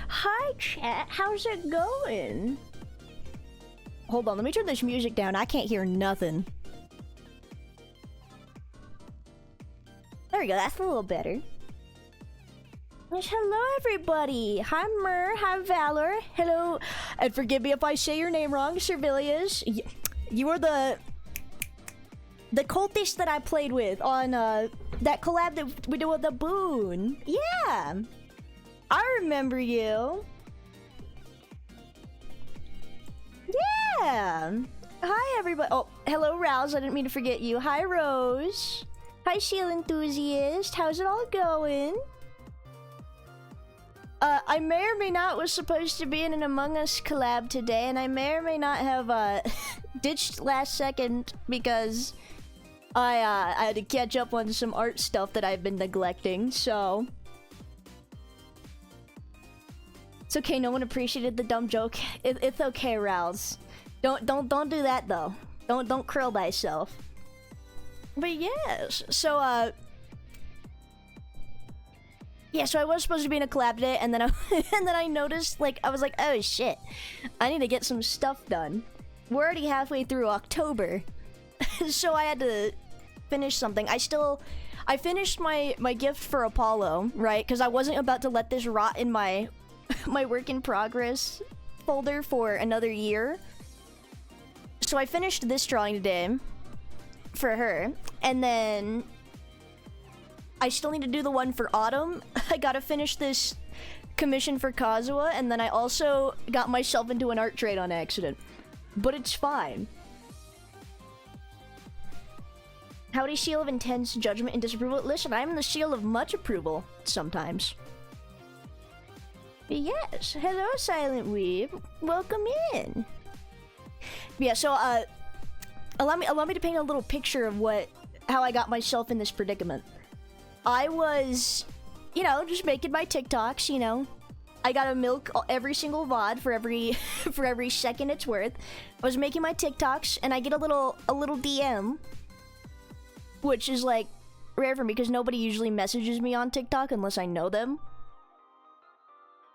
Hi, chat. How's it going? Hold on, let me turn this music down. I can't hear nothing. There we go. That's a little better. Yes, hello, everybody. Hi, Mur. Hi, Valor. Hello. And forgive me if I say your name wrong, Servilius. You are the cultist that I played with on that collab that we did with the Boon. Yeah. I remember you. Yeah. Hi, everybody. Oh, hello, Rouse. I didn't mean to forget you. Hi, Rose. Hi, Seal Enthusiast. How's it all going? I may or may not was supposed to be in an Among Us collab today, and I may or may not have ditched last second because I had to catch up on some art stuff that I've been neglecting, so it's okay. No one appreciated the dumb joke. It's okay, Rouse. Don't do that though. Don't curl thyself. But yes, so yeah, so I was supposed to be in a collab today, and then I noticed, like, I was like, oh shit, I need to get some stuff done. We're already halfway through October, so I had to finish something. I finished my gift for Apollo, right? Because I wasn't about to let this rot in my work in progress folder for another year. So I finished this drawing today for her, and then I still need to do the one for Autumn. I gotta finish this commission for Kazuha, and then I also got myself into an art trade on accident. But it's fine. Howdy, Seal of Intense Judgment and Disapproval. Listen, I'm the Seal of Much Approval sometimes. Yes, hello, Silent Weeb. Welcome in. Yeah, so allow me to paint a little picture of how I got myself in this predicament. I was, just making my TikToks, I gotta milk every single VOD for every second it's worth. I was making my TikToks, and I get a little DM, which is like rare for me because nobody usually messages me on TikTok unless I know them.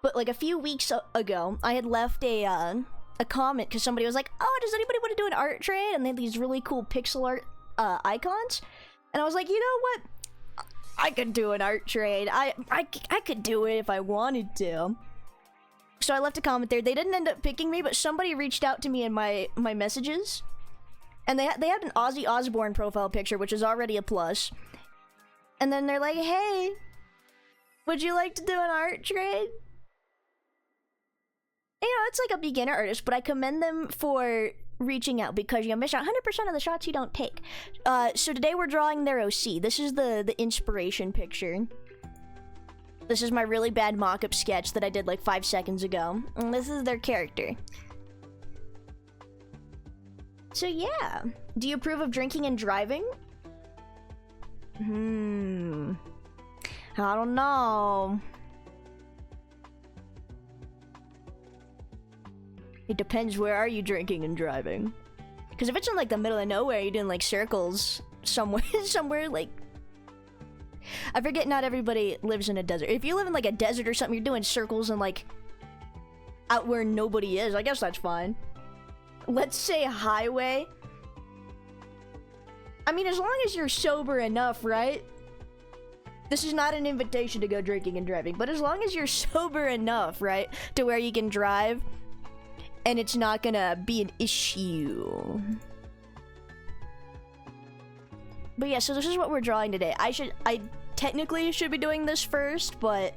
But like a few weeks ago, I had left a comment because somebody was like, "Oh, does anybody want to do an art trade?" And they had these really cool pixel art icons, and I was like, you know what? I could do an art trade. I could do it if I wanted to. So I left a comment there. They didn't end up picking me, but somebody reached out to me in my messages. And they had an Ozzy Osbourne profile picture, which is already a plus. And then they're like, hey, would you like to do an art trade? It's like a beginner artist, but I commend them for reaching out because you miss out 100% of the shots you don't take. So today we're drawing their OC. This is the inspiration picture. This is my really bad mock-up sketch that I did like 5 seconds ago. And this is their character. So yeah. Do you approve of drinking and driving? I don't know. It depends, where are you drinking and driving? Because if it's in like the middle of nowhere, you're doing like circles somewhere like... I forget not everybody lives in a desert. If you live in like a desert or something, you're doing circles and like out where nobody is, I guess that's fine. Let's say highway. I mean, as long as you're sober enough, right? This is not an invitation to go drinking and driving, but as long as you're sober enough, right? To where you can drive and it's not gonna be an issue. But yeah, so this is what we're drawing today. I technically should be doing this first, but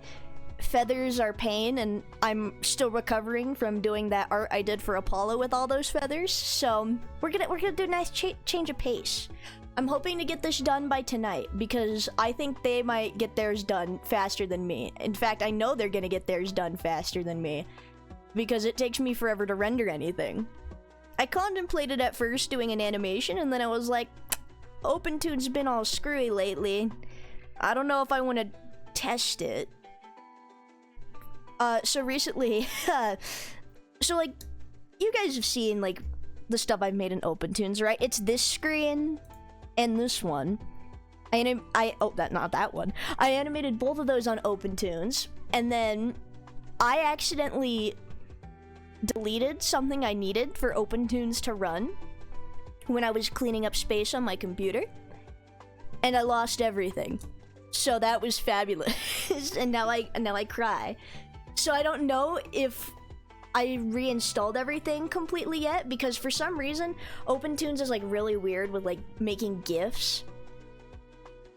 feathers are pain, and I'm still recovering from doing that art I did for Apollo with all those feathers. So we're gonna do a nice change of pace. I'm hoping to get this done by tonight because I think they might get theirs done faster than me. In fact, I know they're gonna get theirs done faster than me because it takes me forever to render anything. I contemplated at first doing an animation, and then I was like, OpenTune's been all screwy lately. I don't know if I want to test it. So recently, so like, you guys have seen like the stuff I've made in OpenTunes, right? It's this screen and this one. Not that one. I animated both of those on OpenTunes, and then I accidentally deleted something I needed for OpenTunes to run when I was cleaning up space on my computer, and I lost everything. So that was fabulous. and now I cry. So I don't know if I reinstalled everything completely yet, because for some reason OpenTunes is like really weird with like making GIFs.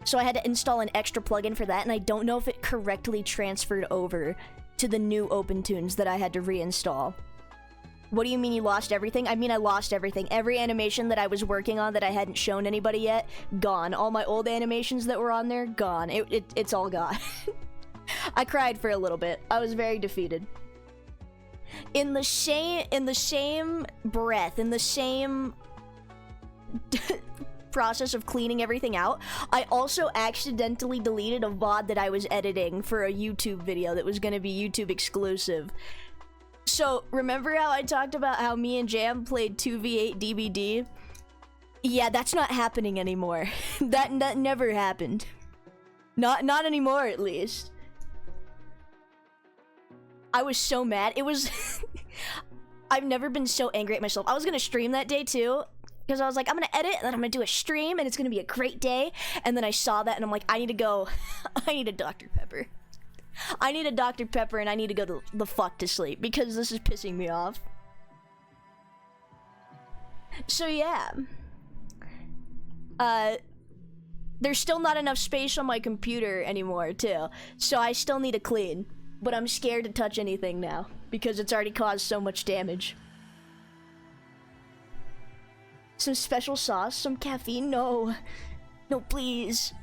So I had to install an extra plugin for that, and I don't know if it correctly transferred over to the new OpenTunes that I had to reinstall. What do you mean you lost everything? I mean I lost everything. Every animation that I was working on that I hadn't shown anybody yet, gone. All my old animations that were on there, gone. It's all gone. I cried for a little bit. I was very defeated. In the same breath, in the same process of cleaning everything out, I also accidentally deleted a VOD that I was editing for a YouTube video that was gonna be YouTube exclusive. So, remember how I talked about how me and Jam played 2v8 DBD? Yeah, that's not happening anymore. that never happened. Not anymore, at least. I was so mad. It was... I've never been so angry at myself. I was gonna stream that day, too, because I was like, I'm gonna edit, and then I'm gonna do a stream, and it's gonna be a great day. And then I saw that, and I'm like, I need to go... I need a Dr. Pepper. I need a Dr. Pepper, and I need to go the fuck to sleep, because this is pissing me off. So yeah. There's still not enough space on my computer anymore, too. So I still need to clean. But I'm scared to touch anything now, because it's already caused so much damage. Some special sauce? Some caffeine? No. No, please.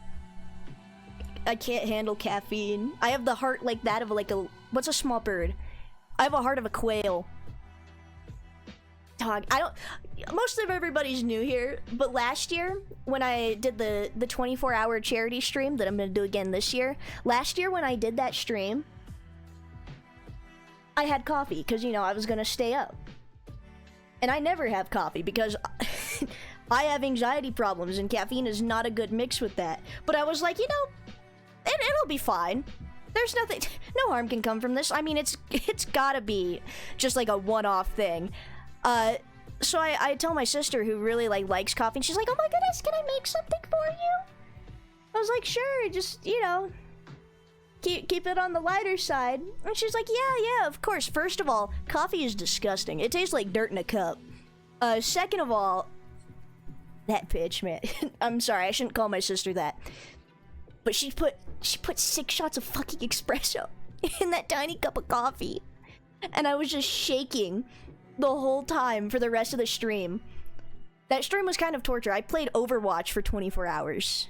I can't handle caffeine. I have the heart like that of like a... What's a small bird? I have a heart of a quail. Dog, I don't... Most of everybody's new here, but last year, when I did the 24-hour charity stream that I'm gonna do again this year, last year when I did that stream, I had coffee, because, you know, I was gonna stay up. And I never have coffee, because I have anxiety problems, and caffeine is not a good mix with that. But I was like, you know... It'll be fine. There's nothing, no harm can come from this. I mean, it's gotta be just like a one-off thing. So I tell my sister, who really likes coffee, and she's like, oh my goodness, can I make something for you? I was like, sure, just, you know, keep it on the lighter side. And she's like, yeah, of course. First of all, coffee is disgusting. It tastes like dirt in a cup. Second of all, that bitch, man. I'm sorry, I shouldn't call my sister that. But she put 6 shots of fucking espresso in that tiny cup of coffee. And I was just shaking the whole time for the rest of the stream. That stream was kind of torture. I played Overwatch for 24 hours.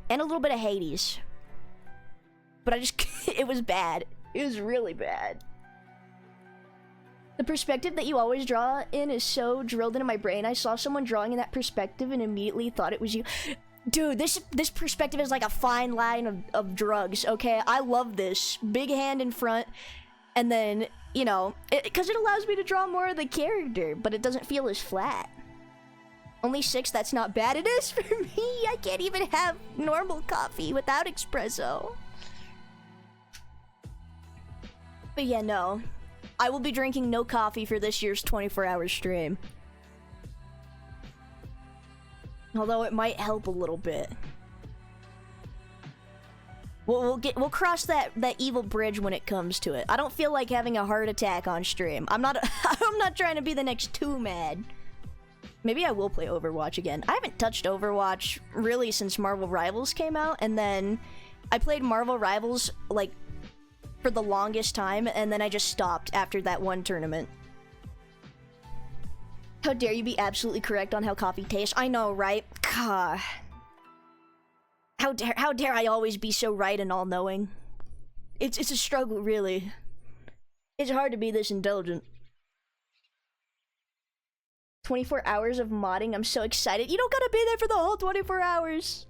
And a little bit of Hades. But I just... It was bad. It was really bad. The perspective that you always draw in is so drilled into my brain. I saw someone drawing in that perspective and immediately thought it was you. Dude, this perspective is like a fine line of drugs, okay? I love this. Big hand in front, and then, you know, because it allows me to draw more of the character, but it doesn't feel as flat. Only 6, that's not bad. It is for me. I can't even have normal coffee without espresso. But yeah, no. I will be drinking no coffee for this year's 24-hour stream. Although it might help a little bit. We'll cross that evil bridge when it comes to it. I don't feel like having a heart attack on stream. I'm not trying to be the next Too Mad. Maybe I will play Overwatch again. I haven't touched Overwatch really since Marvel Rivals came out, and then I played Marvel Rivals like for the longest time, and then I just stopped after that one tournament. How dare you be absolutely correct on how coffee tastes? I know, right? God. How dare I always be so right and all-knowing? It's a struggle, really. It's hard to be this intelligent. 24 hours of modding, I'm so excited. You don't gotta be there for the whole 24 hours.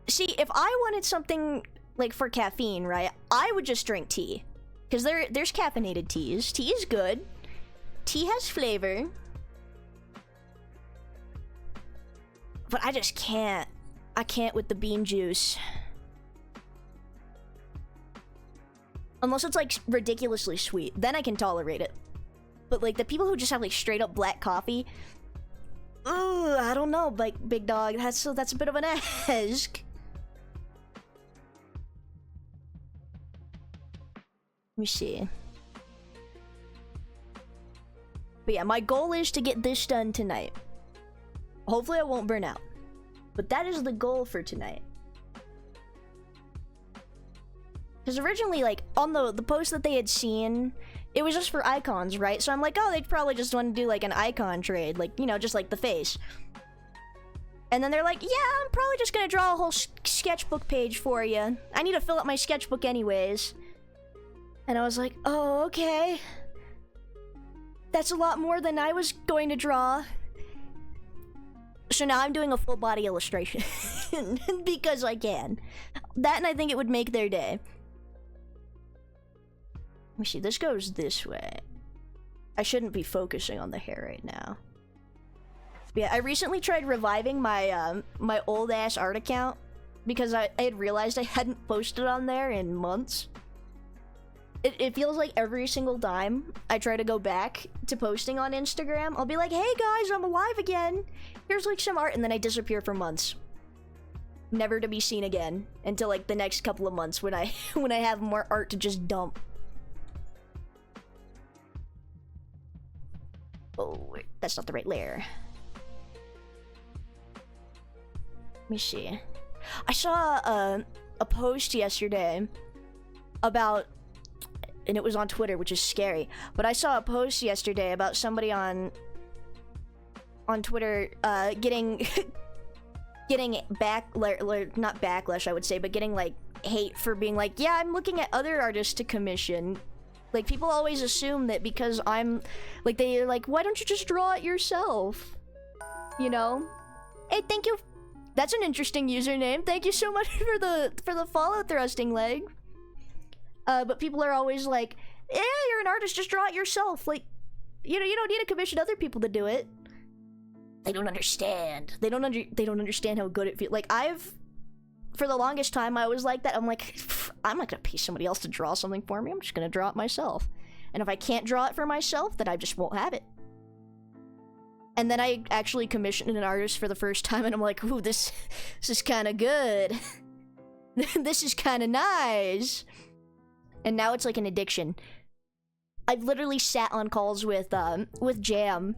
See, if I wanted something, like, for caffeine, right, I would just drink tea. Because there's caffeinated teas. Tea is good. Tea has flavor. But I just can't. I can't with the bean juice. Unless it's like ridiculously sweet, then I can tolerate it. But like the people who just have like straight up black coffee, ugh, I don't know, like big dog. That's a bit of an ask. Let me see. But yeah, my goal is to get this done tonight. Hopefully I won't burn out. But that is the goal for tonight. Because originally, like, on the post that they had seen, it was just for icons, right? So I'm like, oh, they'd probably just want to do, like, an icon trade. Like, you know, just like the face. And then they're like, yeah, I'm probably just gonna draw a whole sketchbook page for you. I need to fill up my sketchbook anyways. And I was like, oh, okay. That's a lot more than I was going to draw. So now I'm doing a full body illustration. Because I can. That, and I think it would make their day. Let me see, this goes this way. I shouldn't be focusing on the hair right now. But yeah, I recently tried reviving my my old ass art account because I had realized I hadn't posted on there in months. It feels like every single time I try to go back to posting on Instagram, I'll be like, hey guys, I'm alive again. Here's like some art, and then I disappear for months. Never to be seen again until like the next couple of months when I have more art to just dump. Oh, wait, that's not the right layer. Let me see. I saw a post yesterday about, and it was on Twitter, which is scary, but I saw a post yesterday about somebody on Twitter getting not backlash, I would say, but getting like hate for being like, yeah, I'm looking at other artists to commission. Like, people always assume that because I'm like, they're like, why don't you just draw it yourself, you know? Hey, thank you, that's an interesting username. Thank you so much for the follow, thrusting leg. But people are always like, yeah, you're an artist, just draw it yourself. Like, you know, you don't need to commission other people to do it. They don't understand. They don't understand how good it feels. Like, for the longest time, I was like that. I'm like, I'm not gonna pay somebody else to draw something for me. I'm just gonna draw it myself. And if I can't draw it for myself, then I just won't have it. And then I actually commissioned an artist for the first time, and I'm like, ooh, this is kind of good. This is kind of nice. And now it's like an addiction. I've literally sat on calls with Jam,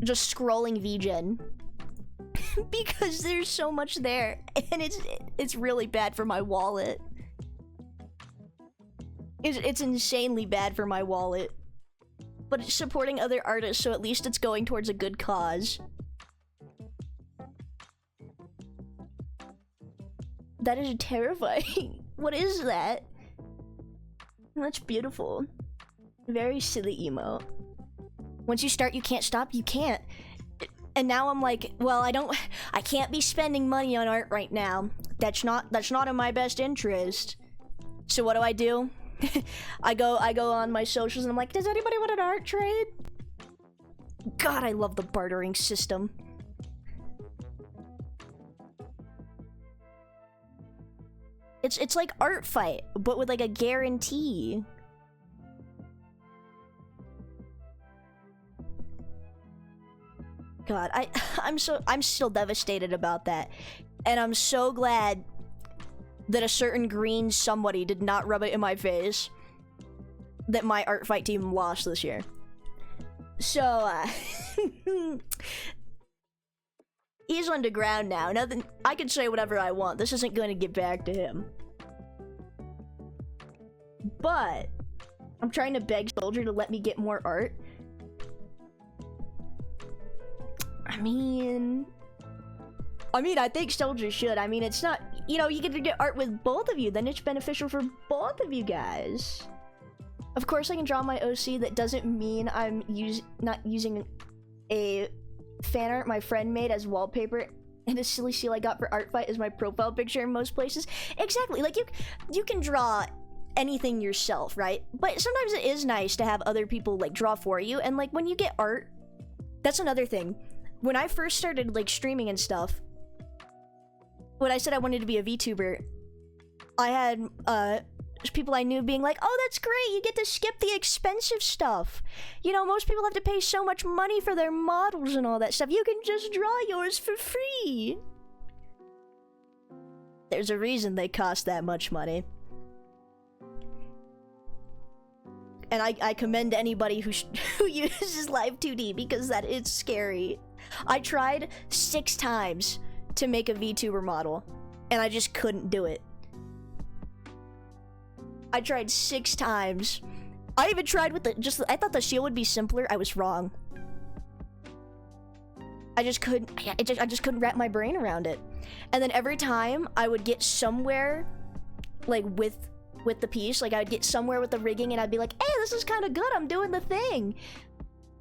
just scrolling VGen. Because there's so much there, and it's really bad for my wallet. It's insanely bad for my wallet. But it's supporting other artists, so at least it's going towards a good cause. That is terrifying. What is that? That's beautiful. Very silly emote. Once you start, you can't stop. You can't. And now I'm like, well, I can't be spending money on art right now. That's not in my best interest. So what do? I go on my socials and I'm like, does anybody want an art trade? God, I love the bartering system. It's like Art Fight, but with like a guarantee. God, I'm still devastated about that. And I'm so glad that a certain green somebody did not rub it in my face that my Art Fight team lost this year. So, he's underground now. Nothing, I can say whatever I want. This isn't going to get back to him. But I'm trying to beg Soldier to let me get more art. I mean, I think Soldier should. I mean, it's not, you know, you get to get art with both of you, then it's beneficial for both of you guys. Of course, I can draw my OC. That doesn't mean I'm not using a fan art my friend made as wallpaper and a silly seal I got for Art Fight as my profile picture in most places. Exactly, like you can draw anything yourself, right? But sometimes it is nice to have other people like draw for you, and like when you get art, that's another thing. When I first started like streaming and stuff, when I said I wanted to be a VTuber, I had people I knew being like, oh, that's great, you get to skip the expensive stuff. You know, most people have to pay so much money for their models and all that stuff. You can just draw yours for free. There's a reason they cost that much money. And I commend anybody who uses Live 2D because it's scary. I tried 6 times to make a VTuber model, and I just couldn't do it. I tried 6 times. I even tried with I thought the shield would be simpler. I was wrong. I just couldn't wrap my brain around it. And then every time I would get somewhere, like with the piece, like I would get somewhere with the rigging and I'd be like, hey, this is kind of good, I'm doing the thing.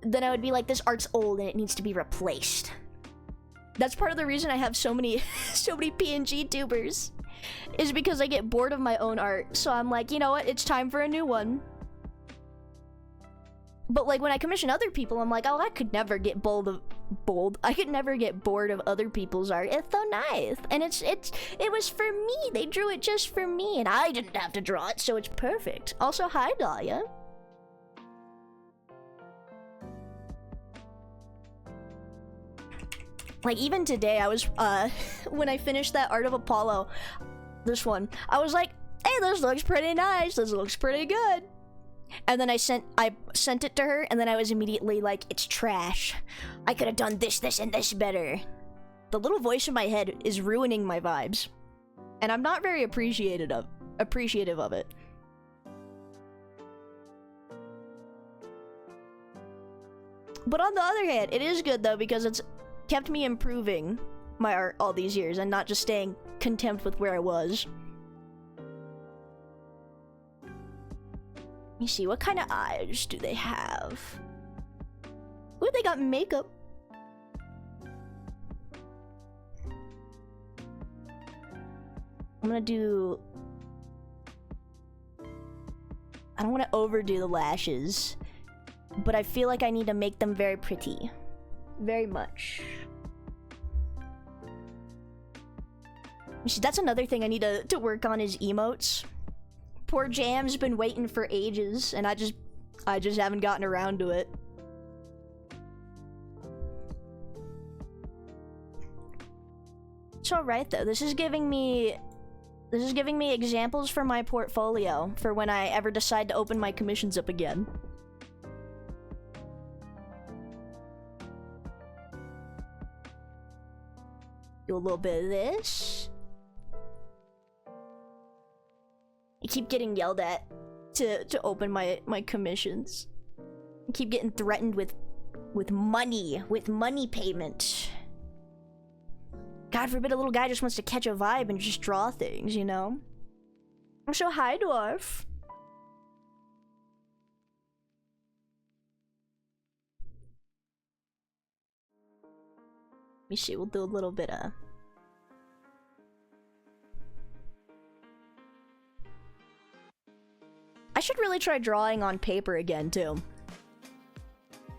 Then I would be like, this art's old and it needs to be replaced. That's part of the reason I have so many PNG tubers, is because I get bored of my own art. So I'm like, you know what, it's time for a new one. But like when I commission other people, I'm like, oh, I could never get I could never get bored of other people's art. It's so nice, and it was for me. They drew it just for me, and I didn't have to draw it, so it's perfect. Also, hi Dahlia. Like even today, I was when I finished that Art of Apollo, this one, I was like, hey, this looks pretty nice. This looks pretty good. And then I sent it to her, and then I was immediately like, it's trash. I could have done this, and this better. The little voice in my head is ruining my vibes. And I'm not very appreciative of it. But on the other hand, it is good though, because it's kept me improving my art all these years and not just staying content with where I was. Let me see, what kind of eyes do they have? Ooh, they got makeup. I'm gonna do... I don't want to overdo the lashes, but I feel like I need to make them very pretty. Very much. You see, that's another thing I need to work on is emotes. Poor Jam's been waiting for ages, and I just haven't gotten around to it. It's alright though. This is giving me examples for my portfolio for when I ever decide to open my commissions up again. Do a little bit of this. I keep getting yelled at to open my commissions. I keep getting threatened with money payment. God forbid a little guy just wants to catch a vibe and just draw things, you know? So hi, dwarf. Let me see, we'll do a little bit of... I should really try drawing on paper again, too.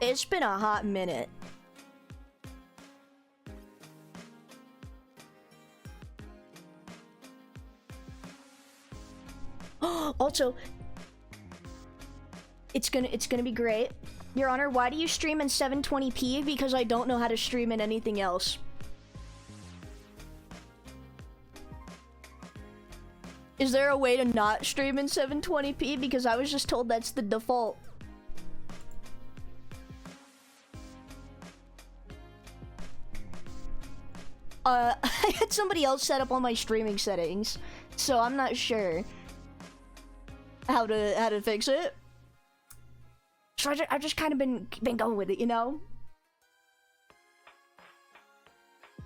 It's been a hot minute. Also, it's gonna be great. Your Honor, why do you stream in 720p? Because I don't know how to stream in anything else. Is there a way to not stream in 720p? Because I was just told that's the default. I had somebody else set up all my streaming settings, so I'm not sure how to fix it. So I've just kind of been going with it, you know?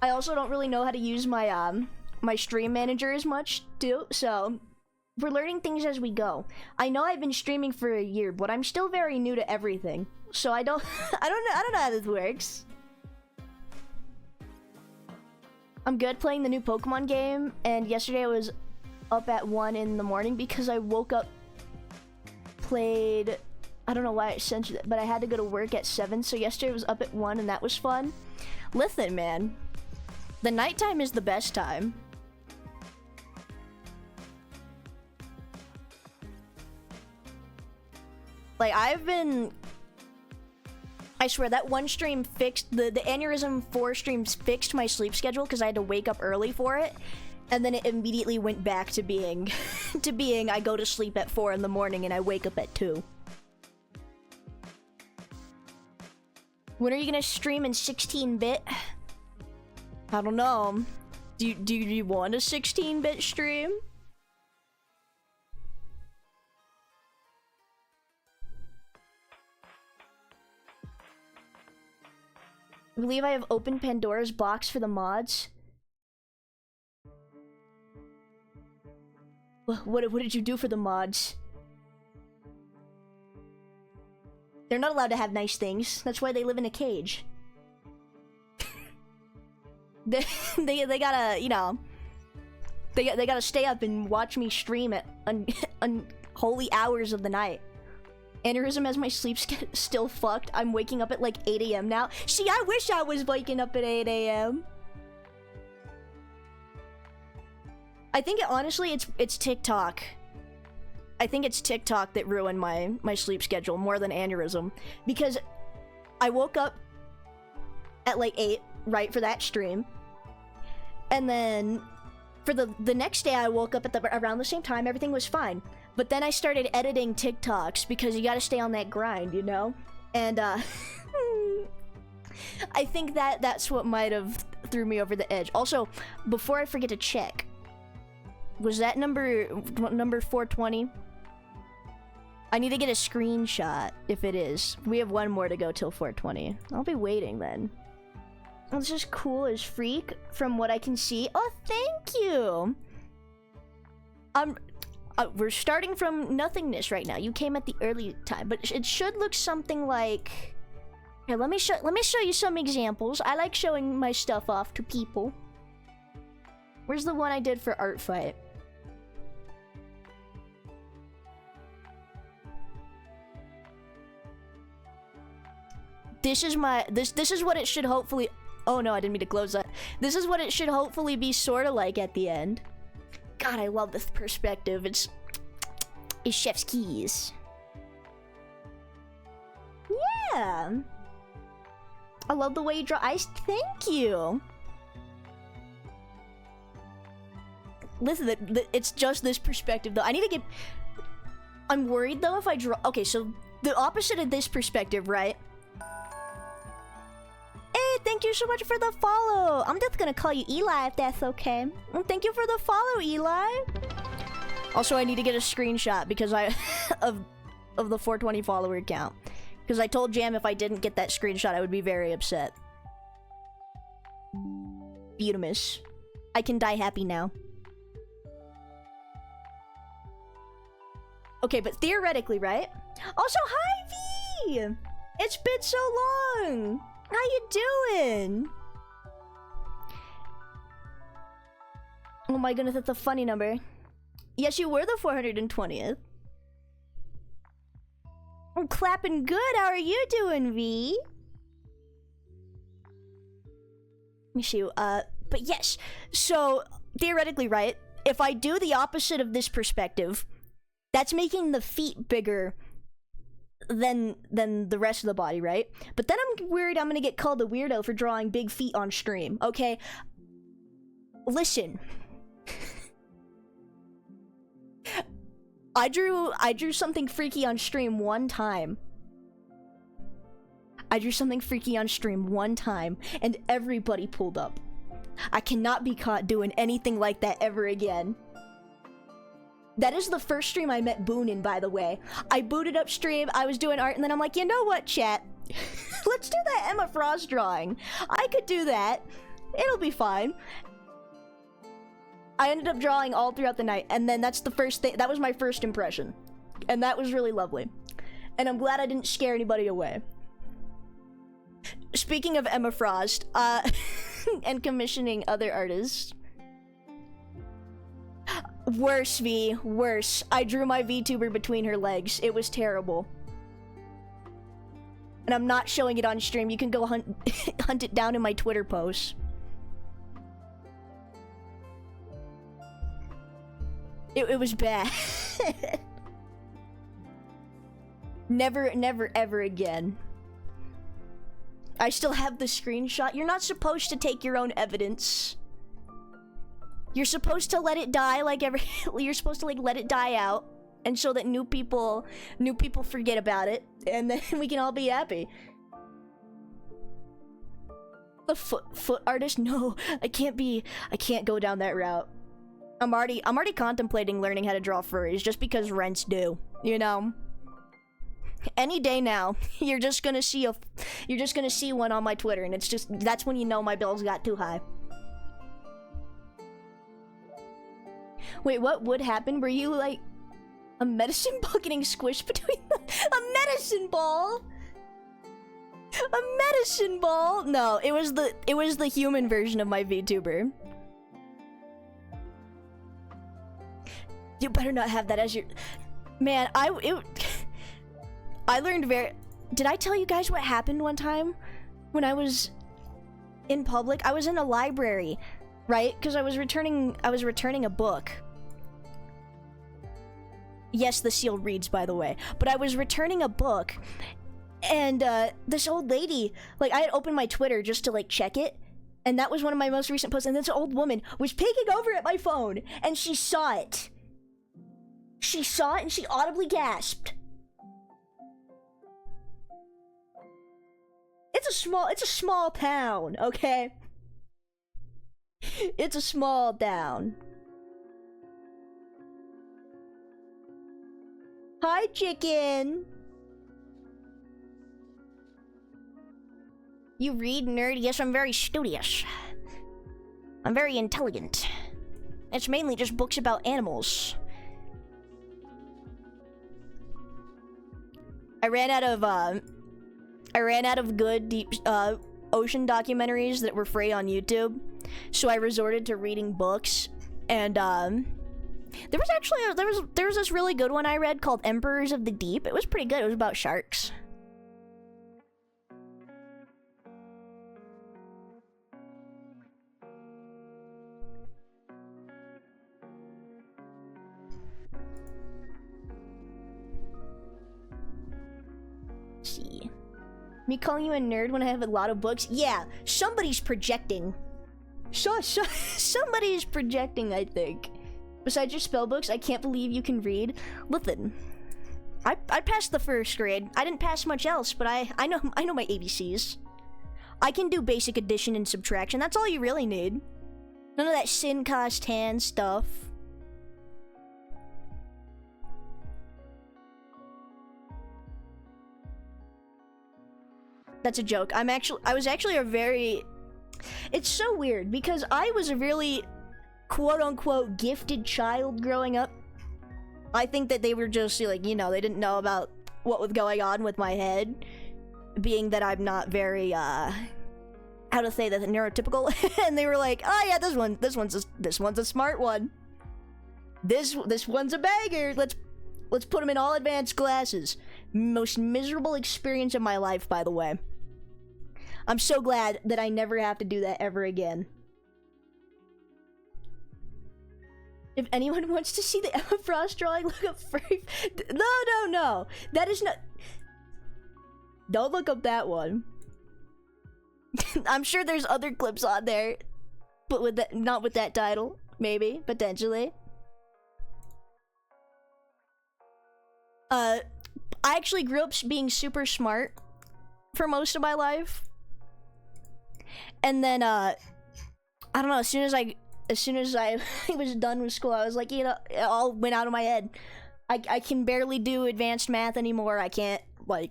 I also don't really know how to use my my stream manager as much too, so we're learning things as we go. I know I've been streaming for a year, but I'm still very new to everything, so I don't know how this works. I'm good playing the new Pokemon game, and yesterday I was up at 1 in the morning because I woke up, played, I don't know why I censored it, but I had to go to work at 7, so yesterday I was up at 1 and that was fun. Listen, man, the nighttime is the best time. Like, I swear, that one stream fixed... The Aneurysm 4 streams fixed my sleep schedule because I had to wake up early for it. And then it immediately went back to being... I go to sleep at 4 in the morning and I wake up at 2. When are you gonna stream in 16-bit? I don't know. Do you want a 16-bit stream? I believe I have opened Pandora's box for the mods. What did you do for the mods? They're not allowed to have nice things. That's why they live in a cage. they gotta, you know, they gotta stay up and watch me stream at unholy hours of the night. Aneurysm has my sleep still fucked. I'm waking up at like 8 AM now. See, I wish I was waking up at 8 AM. I think honestly it's TikTok. I think it's TikTok that ruined my sleep schedule more than Aneurysm. Because I woke up at like 8, right, for that stream. And then for the next day I woke up at around the same time, everything was fine. But then I started editing TikToks because you gotta stay on that grind, you know? And I think that's what might have threw me over the edge. Also, before I forget to check, was that number 420? I need to get a screenshot if it is. We have one more to go till 420. I'll be waiting then. This is cool as freak from what I can see. Oh, thank you. We're starting from nothingness right now. You came at the early time, but it should look something like... Here, let me show you some examples. I like showing my stuff off to people. Where's the one I did for Art Fight? This is my... This is what it should hopefully... Oh no, I didn't mean to close that. This is what it should hopefully be sort of like at the end. God, I love this perspective. It's chef's keys. Yeah. I love the way you draw eyes. Thank you. Listen, it's just this perspective though. I need to get... I'm worried though if I draw... Okay, so the opposite of this perspective, right? Hey, thank you so much for the follow. I'm just gonna call you Eli if that's okay. Thank you for the follow, Eli. Also, I need to get a screenshot because of the 420 follower count. Because I told Jam if I didn't get that screenshot, I would be very upset. Beautimus. I can die happy now. Okay, but theoretically, right? Also, hi, V! It's been so long! How you doing? Oh my goodness, that's a funny number. Yes, you were the 420th. I'm clapping good. How are you doing, V? Let me see. But yes. So, theoretically, right? If I do the opposite of this perspective, that's making the feet bigger than the rest of the body, right? But then I'm worried I'm gonna get called a weirdo for drawing big feet on stream, okay? Listen. I drew something freaky on stream one time. I drew something freaky on stream one time, and everybody pulled up. I cannot be caught doing anything like that ever again. That is the first stream I met Boone in, by the way. I booted up stream, I was doing art, and then I'm like, you know what, chat? Let's do that Emma Frost drawing. I could do that. It'll be fine. I ended up drawing all throughout the night, and then that's the first thing. That was my first impression. And that was really lovely. And I'm glad I didn't scare anybody away. Speaking of Emma Frost, and commissioning other artists. Worse, V. Worse. I drew my VTuber between her legs. It was terrible. And I'm not showing it on stream. You can go hunt it down in my Twitter posts. It was bad. Never, never, ever again. I still have the screenshot. You're not supposed to take your own evidence. You're supposed to let it die like you're supposed to like let it die out, and so that new people forget about it, and then we can all be happy. A foot artist? No, I can't go down that route. I'm already contemplating learning how to draw furries just because rents do, you know? Any day now, you're just gonna see one on my Twitter, and that's when you know my bills got too high. Wait, what would happen? Were you like a medicine ball getting squished between a medicine ball? A medicine ball? No, it was the human version of my VTuber. You better not have that as your... Man, I learned very... Did I tell you guys what happened one time? When I was in public? I was in a library, right? Because I was returning a book. Yes, the seal reads, by the way. But I was returning a book, and this old lady, like, I had opened my Twitter just to, like, check it, and that was one of my most recent posts, and this old woman was peeking over at my phone, and she saw it. She saw it, and she audibly gasped. It's a small town, okay? It's a small town. Hi, chicken. You read, nerd? Yes, I'm very studious. I'm very intelligent. It's mainly just books about animals. I ran out of good deep ocean documentaries that were free on YouTube, so I resorted to reading books. And there was this really good one I read called Emperors of the Deep. It was pretty good. It was about sharks. Let's see. Me calling you a nerd when I have a lot of books? Yeah, somebody's projecting. Somebody's projecting, I think. Besides your spell books, I can't believe you can read. Listen, I passed the first grade. I didn't pass much else, but I know my ABCs. I can do basic addition and subtraction. That's all you really need. None of that sin cost hand stuff. That's a joke. I was actually a very... It's so weird because I was a really quote-unquote gifted child growing up. I think that they were just like, you know, they didn't know about what was going on with my head, being that I'm not very how to say that, neurotypical. And they were like, oh yeah, this one's a smart one. This one's a bagger. Let's put him in all advanced classes. Most miserable experience of my life, by the way. I'm so glad that I never have to do that ever again. If anyone wants to see the Emma Frost drawing, look up furry. No. That is not... Don't look up that one. I'm sure there's other clips on there, but with that, not with that title. Maybe, potentially. I actually grew up being super smart for most of my life. And then, I don't know, as soon as I was done with school, I was like, you know, it all went out of my head. I can barely do advanced math anymore. I can't, like,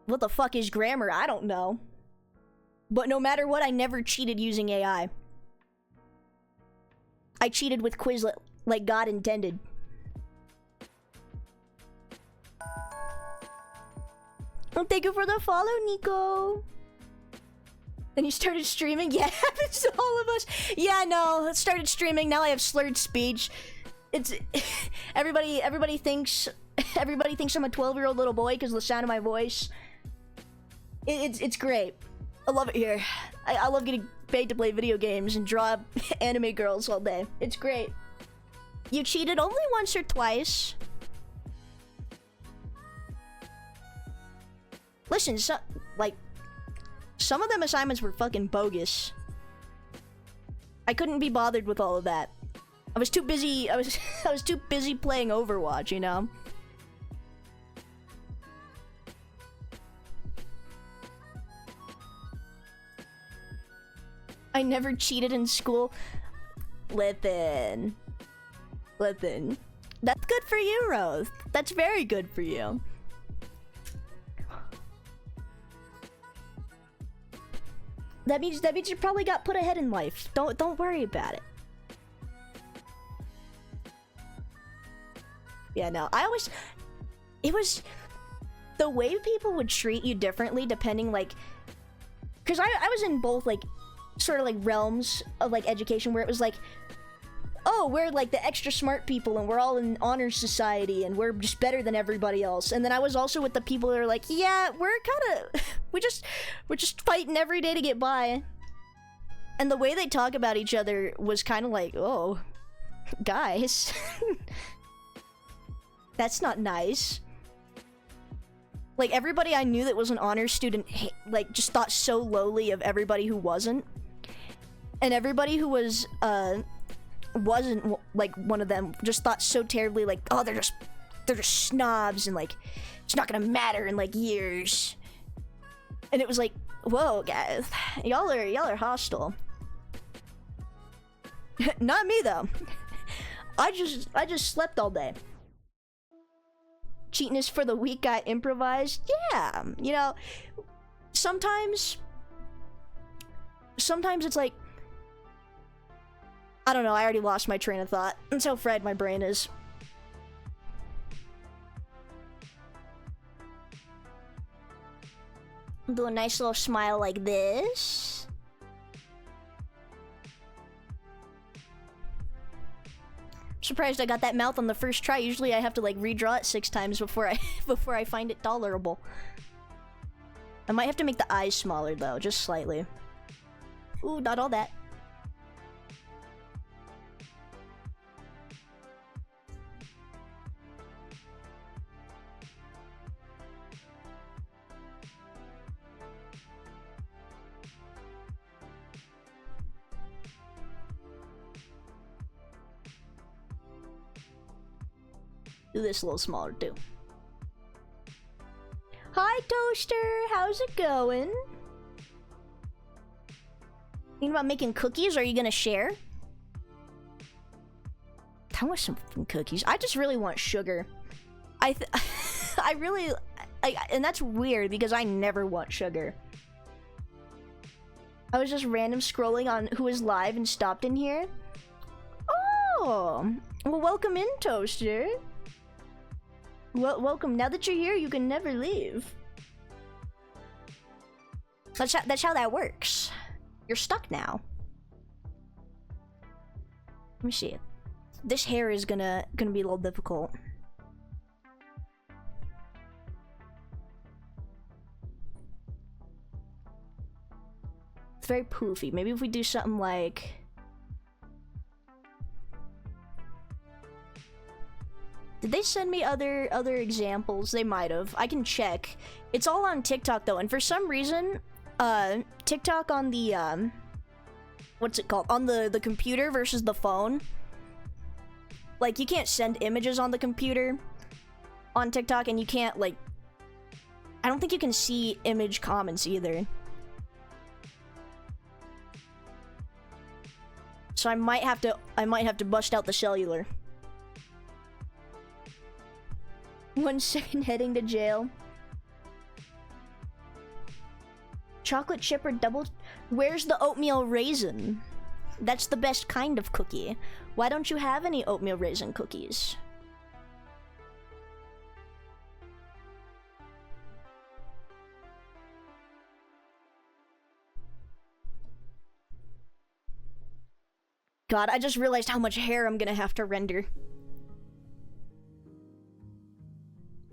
what the fuck is grammar? I don't know. But no matter what, I never cheated using AI. I cheated with Quizlet like God intended. Oh, thank you for the follow, Nico. Then you started streaming? Yeah, it happens to all of us. Yeah, no, I started streaming. Now I have slurred speech. It's everybody thinks I'm a 12-year-old little boy because of the sound of my voice. It's great. I love it here. I love getting paid to play video games and draw anime girls all day. It's great. You cheated only once or twice. Listen, like, some of them assignments were fucking bogus. I couldn't be bothered with all of that. I was too busy, I was too busy playing Overwatch, you know? I never cheated in school. Listen. That's good for you, Rose. That's very good for you. That means you probably got put ahead in life. Don't worry about it. Yeah, no. It was the way people would treat you differently depending, like, because I was in both, like, sort of like realms of like education where it was like, oh, we're like the extra smart people and we're all in honor society and we're just better than everybody else. And then I was also with the people that are like, yeah, we're kind of we're just fighting every day to get by. And the way they talk about each other was kind of like, oh, guys, that's not nice. Like, everybody I knew that was an honors student, like, just thought so lowly of everybody who wasn't. And everybody who was, wasn't, like, one of them just thought so terribly, like, oh, they're just snobs and, like, it's not gonna matter in, like, years. And it was like, whoa, guys, y'all are hostile. Not me, though. I just slept all day. Cheating is for the weak, I improvised. Yeah, you know, sometimes it's like, I don't know, I already lost my train of thought. That's how fried my brain is. Do a nice little smile like this. Surprised I got that mouth on the first try. Usually I have to like redraw it 6 times before I find it tolerable. I might have to make the eyes smaller though, just slightly. Ooh, not all that. Do this a little smaller too. Hi Toaster, how's it going? Thinking about making cookies? Are you gonna share? I want some cookies. I just really want sugar. I and that's weird because I never want sugar. I was just random scrolling on who is live and stopped in here. Oh, well, welcome in, Toaster. Well, welcome. Now that you're here, you can never leave. That's how that works. You're stuck now. Let me see. This hair is gonna be a little difficult. It's very poofy. Maybe if we do something like... Did they send me other examples? They might have. I can check. It's all on TikTok though, and for some reason, TikTok on the what's it called? On the computer versus the phone. Like, you can't send images on the computer on TikTok, and you can't, like, I don't think you can see image comments either. So I might have to bust out the cellular. 1 second heading to jail. Chocolate chip or double... Where's the oatmeal raisin? That's the best kind of cookie. Why don't you have any oatmeal raisin cookies? God, I just realized how much hair I'm gonna have to render.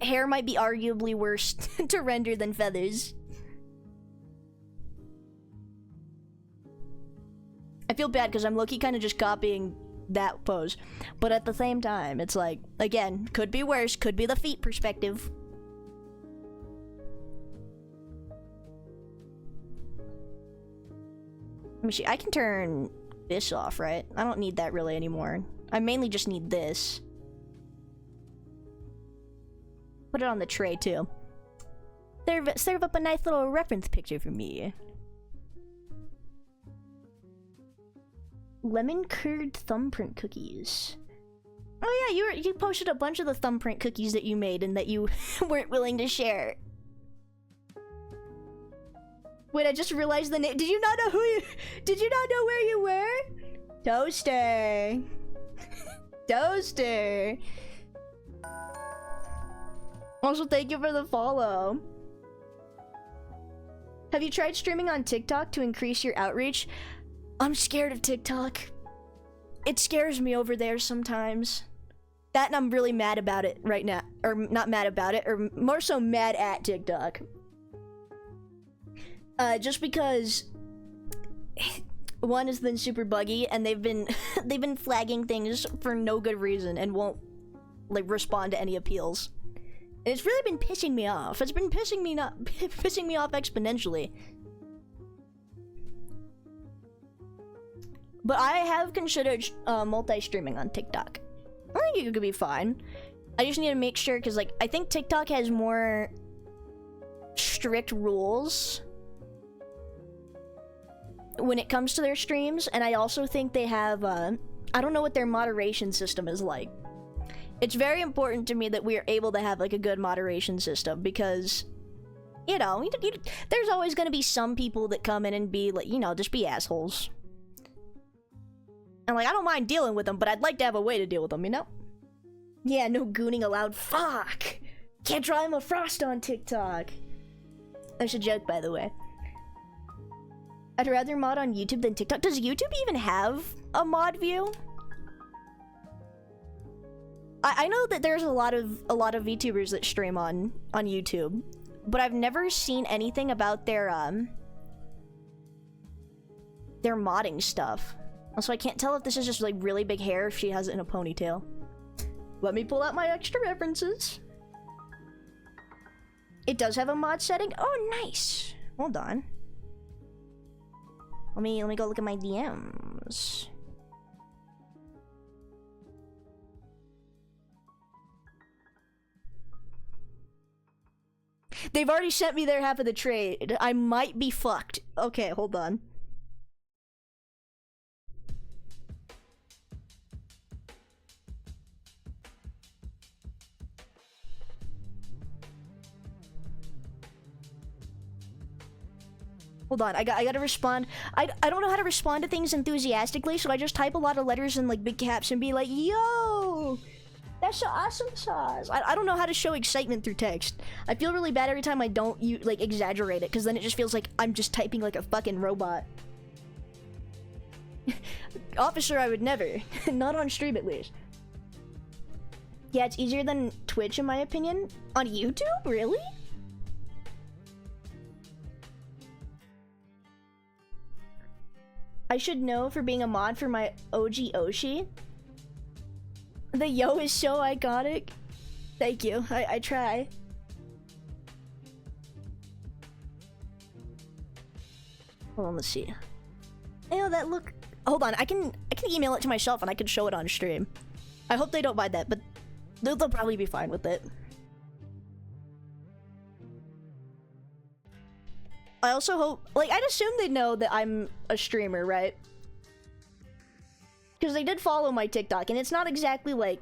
Hair might be arguably worse to render than feathers. I feel bad because I'm low-key kind of just copying that pose. But at the same time, it's like, again, could be worse, could be the feet perspective. Let me see. I can turn this off, right? I don't need that really anymore. I mainly just need this. Put it on the tray too. Serve up a nice little reference picture for me. Lemon curd thumbprint cookies. Oh yeah, you posted a bunch of the thumbprint cookies that you made and that you weren't willing to share. Wait, I just realized the name. Did you not know who you? Did you not know where you were? Toaster. Toaster. Also, thank you for the follow. Have you tried streaming on TikTok to increase your outreach? I'm scared of TikTok. It scares me over there sometimes. That and I'm really mad about it right now. Or not mad about it, or more so mad at TikTok. Just because one has been super buggy and they've been flagging things for no good reason and won't like respond to any appeals. And it's really been pissing me off. It's been pissing me off exponentially. But I have considered multi-streaming on TikTok. I think it could be fine. I just need to make sure, because like I think TikTok has more strict rules when it comes to their streams, and I also think they have I don't know what their moderation system is like. It's very important to me that we are able to have like a good moderation system, because you know, there's always going to be some people that come in and be like, you know, just be assholes. And like, I don't mind dealing with them, but I'd like to have a way to deal with them, you know? Yeah, no gooning allowed. Fuck! Can't draw him a frost on TikTok. That's a joke, by the way. I'd rather mod on YouTube than TikTok. Does YouTube even have a mod view? I know that there's a lot of VTubers that stream on YouTube, but I've never seen anything about their modding stuff. Also, I can't tell if this is just like really big hair or if she has it in a ponytail. Let me pull out my extra references. It does have a mod setting. Oh, nice. Hold on. Let me go look at my DMs. They've already sent me their half of the trade. I might be fucked. Okay, hold on. Hold on, I gotta respond. I don't know how to respond to things enthusiastically, so I just type a lot of letters in like big caps and be like, yo! That's so awesome sauce. I don't know how to show excitement through text. I feel really bad every time I don't like exaggerate it, because then it just feels like I'm just typing like a fucking robot. Officer, I would never. Not on stream, at least. Yeah, it's easier than Twitch, in my opinion. On YouTube? Really? I should know for being a mod for my OG Oshi. The yo is so iconic. Thank you. I try. Hold on, let's see. Ew, that look. Hold on, I can email it to myself and I can show it on stream. I hope they don't mind that, but they'll probably be fine with it. I also hope, like, I'd assume they know that I'm a streamer, right? Because they did follow my TikTok, and it's not exactly like...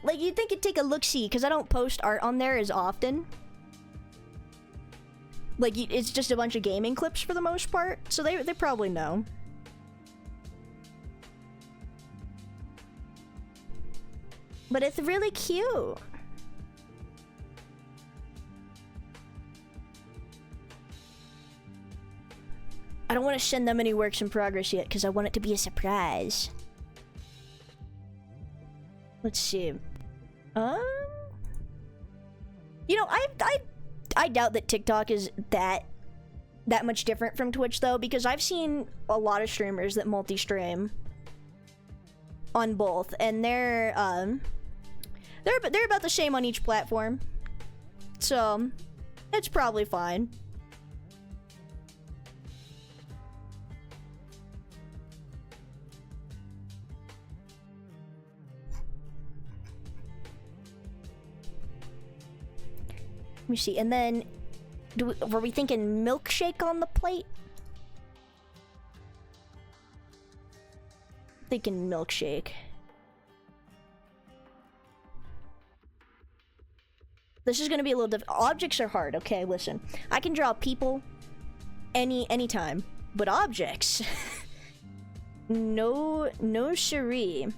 like, you'd think it'd take a look-see, because I don't post art on there as often. Like, it's just a bunch of gaming clips for the most part, so they probably know. But it's really cute. I don't want to send them any works in progress yet, because I want it to be a surprise. Let's see. You know, I doubt that TikTok is that much different from Twitch, though, because I've seen a lot of streamers that multi-stream on both, and they're about the same on each platform. So, it's probably fine. Let me see. And then, were we thinking milkshake on the plate? Thinking milkshake. This is gonna be a little difficult. Objects are hard. Okay, listen. I can draw people anytime, but objects, no siree.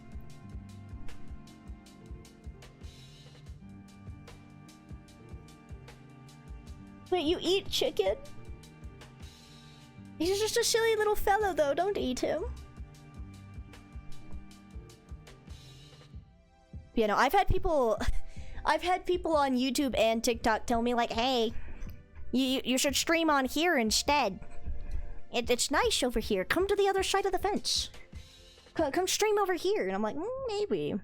Wait, you eat chicken? He's just a silly little fellow, though. Don't eat him. You know, I've had people on YouTube and TikTok tell me like, "Hey, you should stream on here instead. It's nice over here. Come to the other side of the fence. Come stream over here." And I'm like, maybe.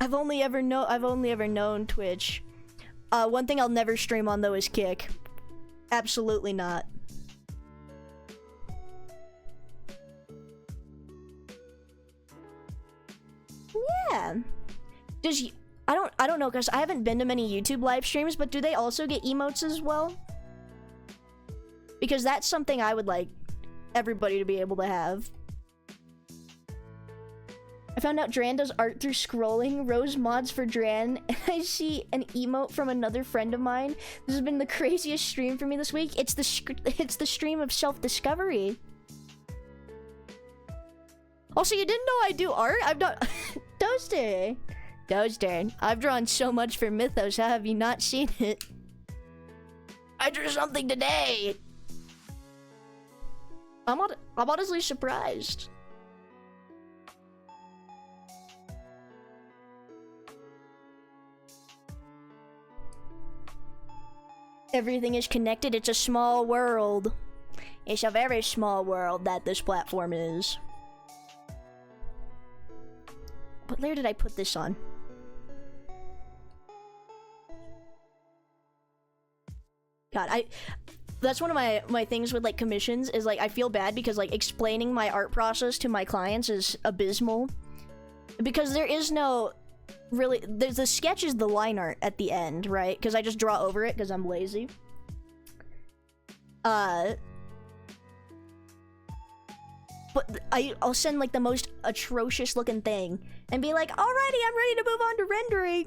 I've only ever known Twitch. One thing I'll never stream on though is Kick. Absolutely not. Yeah. I don't know, because I haven't been to many YouTube live streams, but do they also get emotes as well? Because that's something I would like everybody to be able to have. I found out Dran does art through scrolling. Rose mods for Dran, and I see an emote from another friend of mine. This has been the craziest stream for me this week. It's the stream of self-discovery. Also, you didn't know I do art? I've done Toaster. I've drawn so much for Mythos. How have you not seen it? I drew something today. I'm honestly surprised. Everything is connected. It's a small world. It's a very small world that this platform is. What layer did I put this on? God, that's one of my things with like commissions is like I feel bad because like explaining my art process to my clients is abysmal. Because there is no really, the sketch is the line art at the end, right? Because I just draw over it because I'm lazy. But I'll send like the most atrocious looking thing and be like, alrighty, I'm ready to move on to rendering.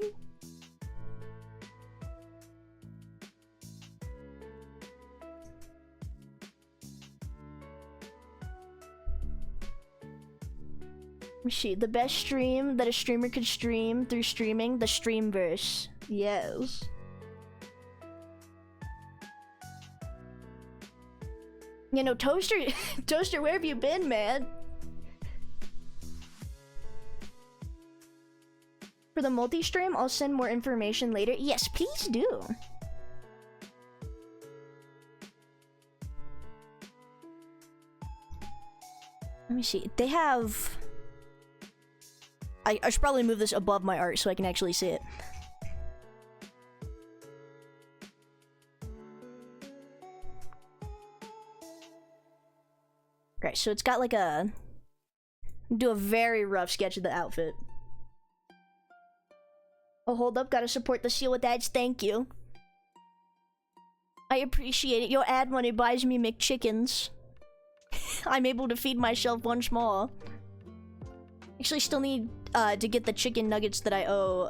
Shit, the best stream that a streamer could stream through streaming, the Streamverse. Yes. You know, Toaster, where have you been, man? For the multi-stream, I'll send more information later. Yes, please do. Let me see. They have... I should probably move this above my art so I can actually see it. Right, so it's got like a... Do a very rough sketch of the outfit. Oh, hold up, gotta support the seal with ads, thank you. I appreciate it. Your ad money buys me McChickens. I'm able to feed myself once more. Actually, still need to get the chicken nuggets that I owe.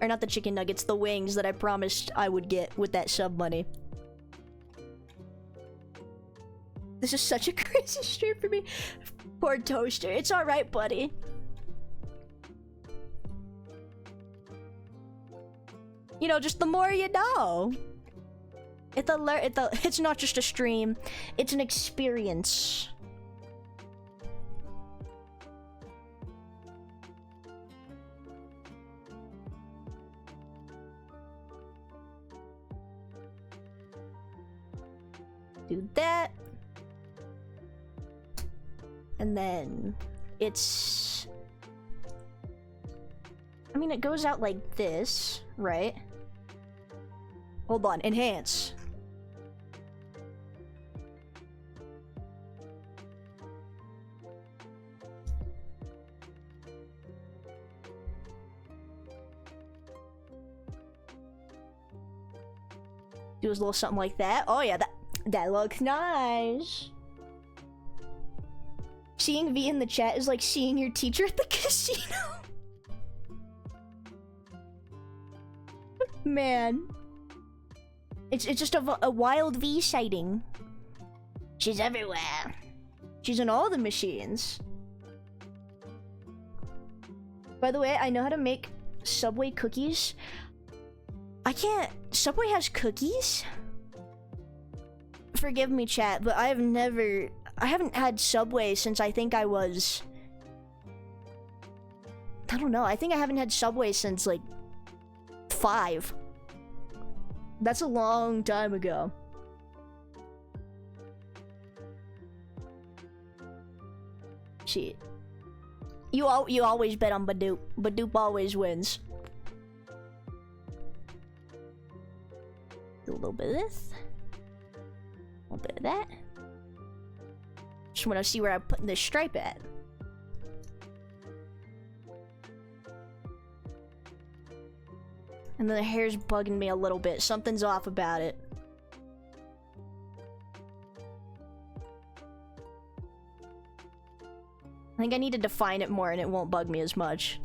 Or not the chicken nuggets, the wings that I promised I would get with that sub money. This is such a crazy stream for me. Poor Toaster. It's alright, buddy. You know, just the more you know. It's not just a stream. It's an experience. Do that. And then it's... I mean, it goes out like this, right? Hold on, enhance. do a little something like that. Oh yeah, that looks nice. Seeing V in the chat is like seeing your teacher at the casino. Man. It's just a wild V sighting. She's everywhere. She's in all the machines. By the way, I know how to make Subway cookies. I can't... Subway has cookies? Forgive me, chat, but I haven't had Subway since I think I was... I don't know. I think I haven't had Subway since, like, 5. That's a long time ago. Shit. You always bet on Badoop. Badoop always wins. Do a little bit of this. A little bit of that. Just want to see where I'm putting this stripe at. And the hair's bugging me a little bit. Something's off about it. I think I need to define it more and it won't bug me as much.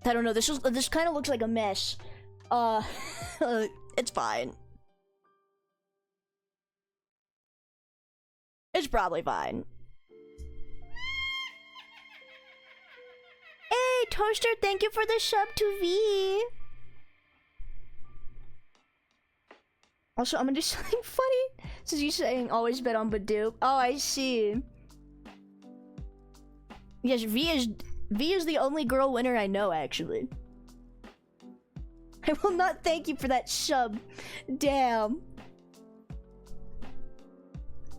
I don't know, this kind of looks like a mess. It's fine. It's probably fine. Hey, Toaster, thank you for the sub to V. Also, I'm gonna do something funny. Since you're saying always bet on Badoop. Oh, I see. Yes, V is the only girl winner I know, actually. I will not thank you for that sub. Damn.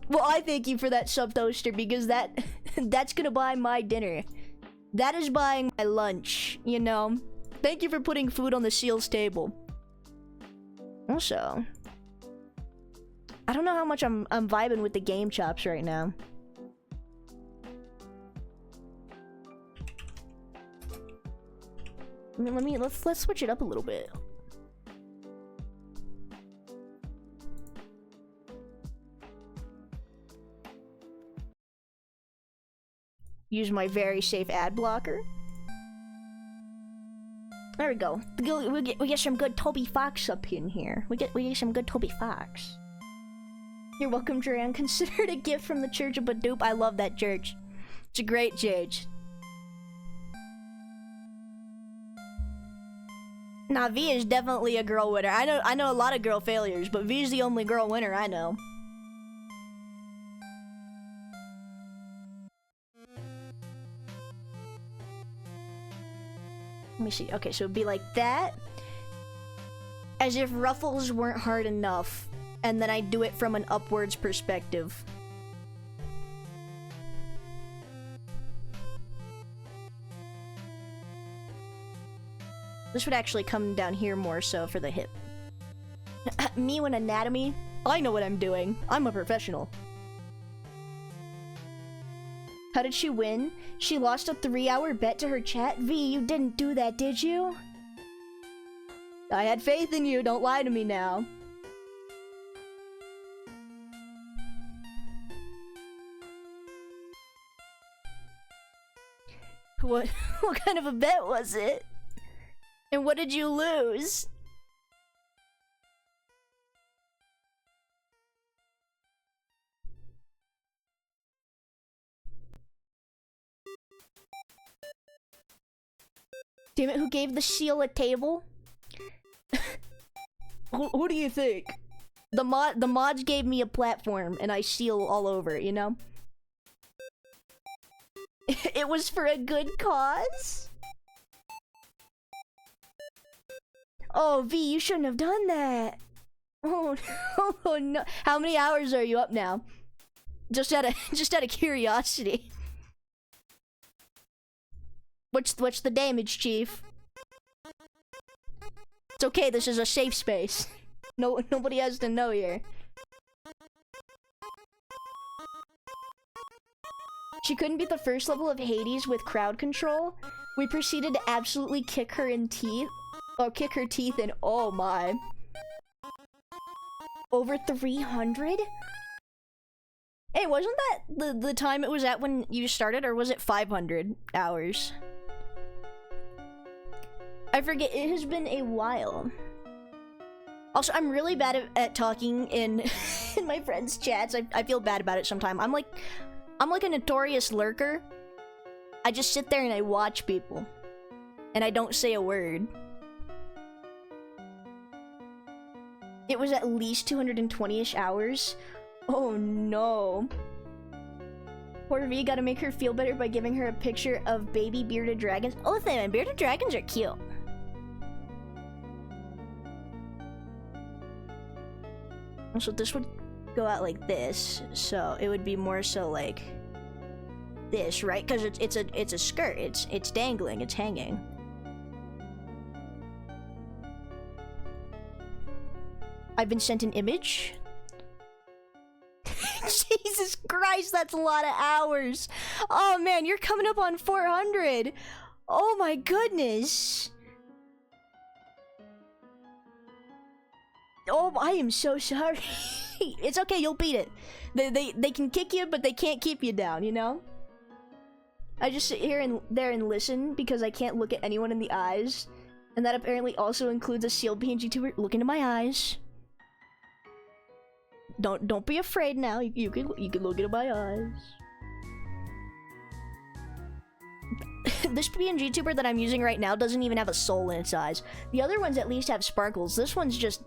Well, I thank you for that sub, Toaster, because that's gonna buy my dinner. That is buying my lunch, you know? Thank you for putting food on the seal's table. Also, I don't know how much I'm vibing with the game chops right now. Let's switch it up a little bit. Use my very safe ad blocker. There we go. We get some good Toby Fox up in here. We get some good Toby Fox. You're welcome, Duran. Consider it a gift from the Church of Badoop. I love that church. It's a great church. Nah, V is definitely a girl winner. I know a lot of girl failures, but V is the only girl winner I know. Let me see. Okay, so it'd be like that. As if ruffles weren't hard enough. And then I do it from an upwards perspective. This would actually come down here more so for the hip. Me with anatomy? I know what I'm doing. I'm a professional. How did she win? She lost a 3-hour bet to her chat? V, you didn't do that, did you? I had faith in you, don't lie to me now. What kind of a bet was it? And what did you lose? Damn it, who gave the seal a table? Who do you think? The mods gave me a platform and I seal all over it, you know? It was for a good cause? Oh, V, you shouldn't have done that. Oh, oh no. How many hours are you up now? Just out of curiosity. What's the damage, Chief? It's okay, this is a safe space. Nobody has to know here. She couldn't beat the first level of Hades with crowd control. We proceeded to absolutely kick her teeth in. Oh my. Over 300? Hey, wasn't that the time it was at when you started, or was it 500 hours? I forget, it has been a while. Also, I'm really bad at talking in in my friends' chats. I feel bad about it sometimes. I'm like a notorious lurker. I just sit there and I watch people. And I don't say a word. It was at least 220-ish hours. Oh no. Poor V, gotta make her feel better by giving her a picture of baby bearded dragons. Oh, man, bearded dragons are cute. So this would go out like this, so it would be more so like this, right? Because it's a skirt. It's dangling. It's hanging. I've been sent an image. Jesus Christ, that's a lot of hours. Oh man, you're coming up on 400. Oh my goodness. Oh, I am so sorry. It's okay, you'll beat it. They can kick you, but they can't keep you down, you know? I just sit here and listen because I can't look at anyone in the eyes. And that apparently also includes a sealed PNG tuber. Look into my eyes. Don't be afraid now. You can look into my eyes. This PNG tuber that I'm using right now doesn't even have a soul in its eyes. The other ones at least have sparkles. This one's just...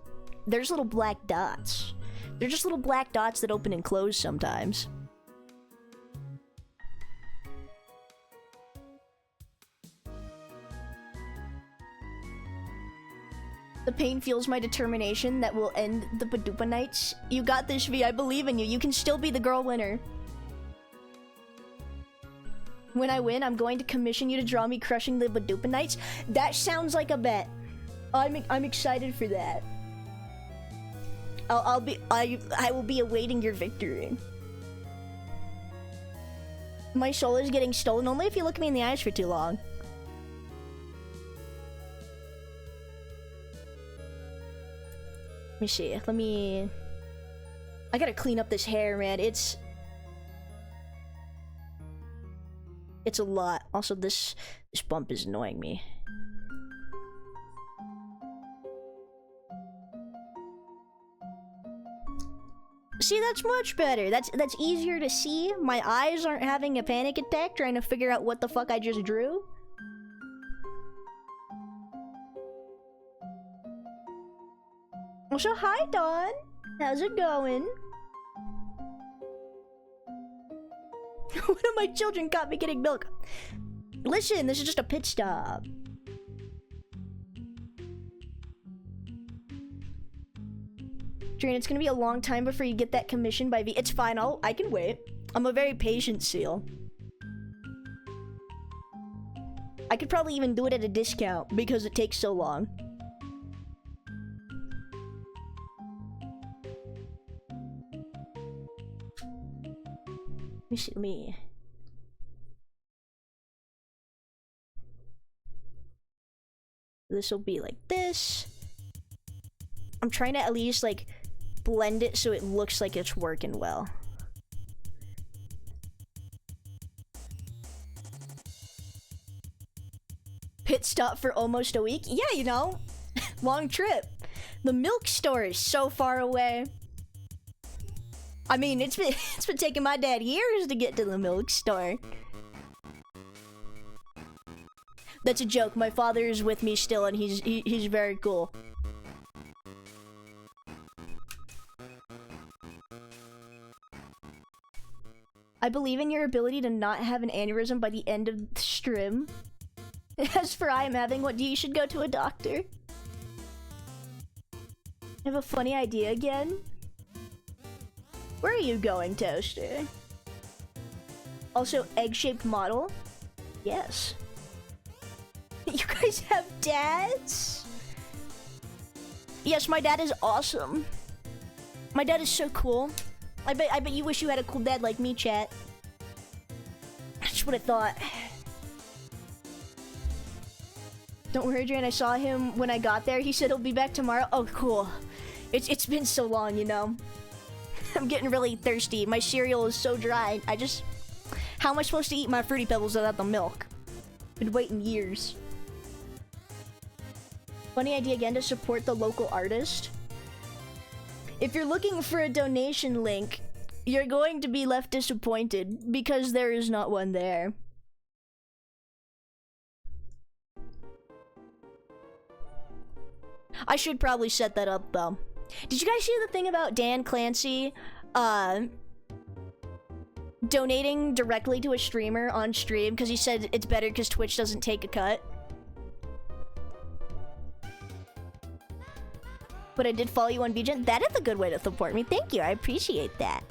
There's little black dots. They're just little black dots that open and close sometimes. The pain fuels my determination that will end the Padupa nights. You got this, V. I believe in you. You can still be the girl winner. When I win, I'm going to commission you to draw me crushing the Padupa nights. That sounds like a bet. I'm excited for that. I will be awaiting your victory. My soul is getting stolen only if you look me in the eyes for too long. Let me see. I gotta clean up this hair, man. It's a lot. Also, this bump is annoying me. See, that's much better. That's easier to see. My eyes aren't having a panic attack trying to figure out what the fuck I just drew. Also, hi, Dawn. How's it going? One of my children caught me getting milk. Listen, this is just a pit stop. Drain, it's gonna be a long time before you get that commission by V. It's fine, I can wait. I'm a very patient seal. I could probably even do it at a discount because it takes so long. Let me see, This will be like this. I'm trying to at least like blend it so it looks like it's working well. Pit stop for almost a week? Yeah, you know, long trip. The milk store is so far away. I mean, it's been taking my dad years to get to the milk store. That's a joke. My father is with me still, and he's very cool. I believe in your ability to not have an aneurysm by the end of the stream. As for I am having one, you should go to a doctor. I have a funny idea again. Where are you going, Toaster? Also, egg-shaped model? Yes. guys have dads? Yes, my dad is awesome. My dad is so cool. I bet you wish you had a cool dad like me, chat. That's what I thought. Don't worry, Adrian, I saw him when I got there. He said he'll be back tomorrow. Oh, cool. It's been so long, you know. I'm getting really thirsty. My cereal is so dry. How am I supposed to eat my Fruity Pebbles without the milk? Been waiting years. Funny idea again to support the local artist. If you're looking for a donation link, you're going to be left disappointed because there is not one there. I should probably set that up though. Did you guys see the thing about Dan Clancy donating directly to a streamer on stream because he said it's better because Twitch doesn't take a cut? But I did follow you on VGen. That is a good way to support me. Thank you. I appreciate that.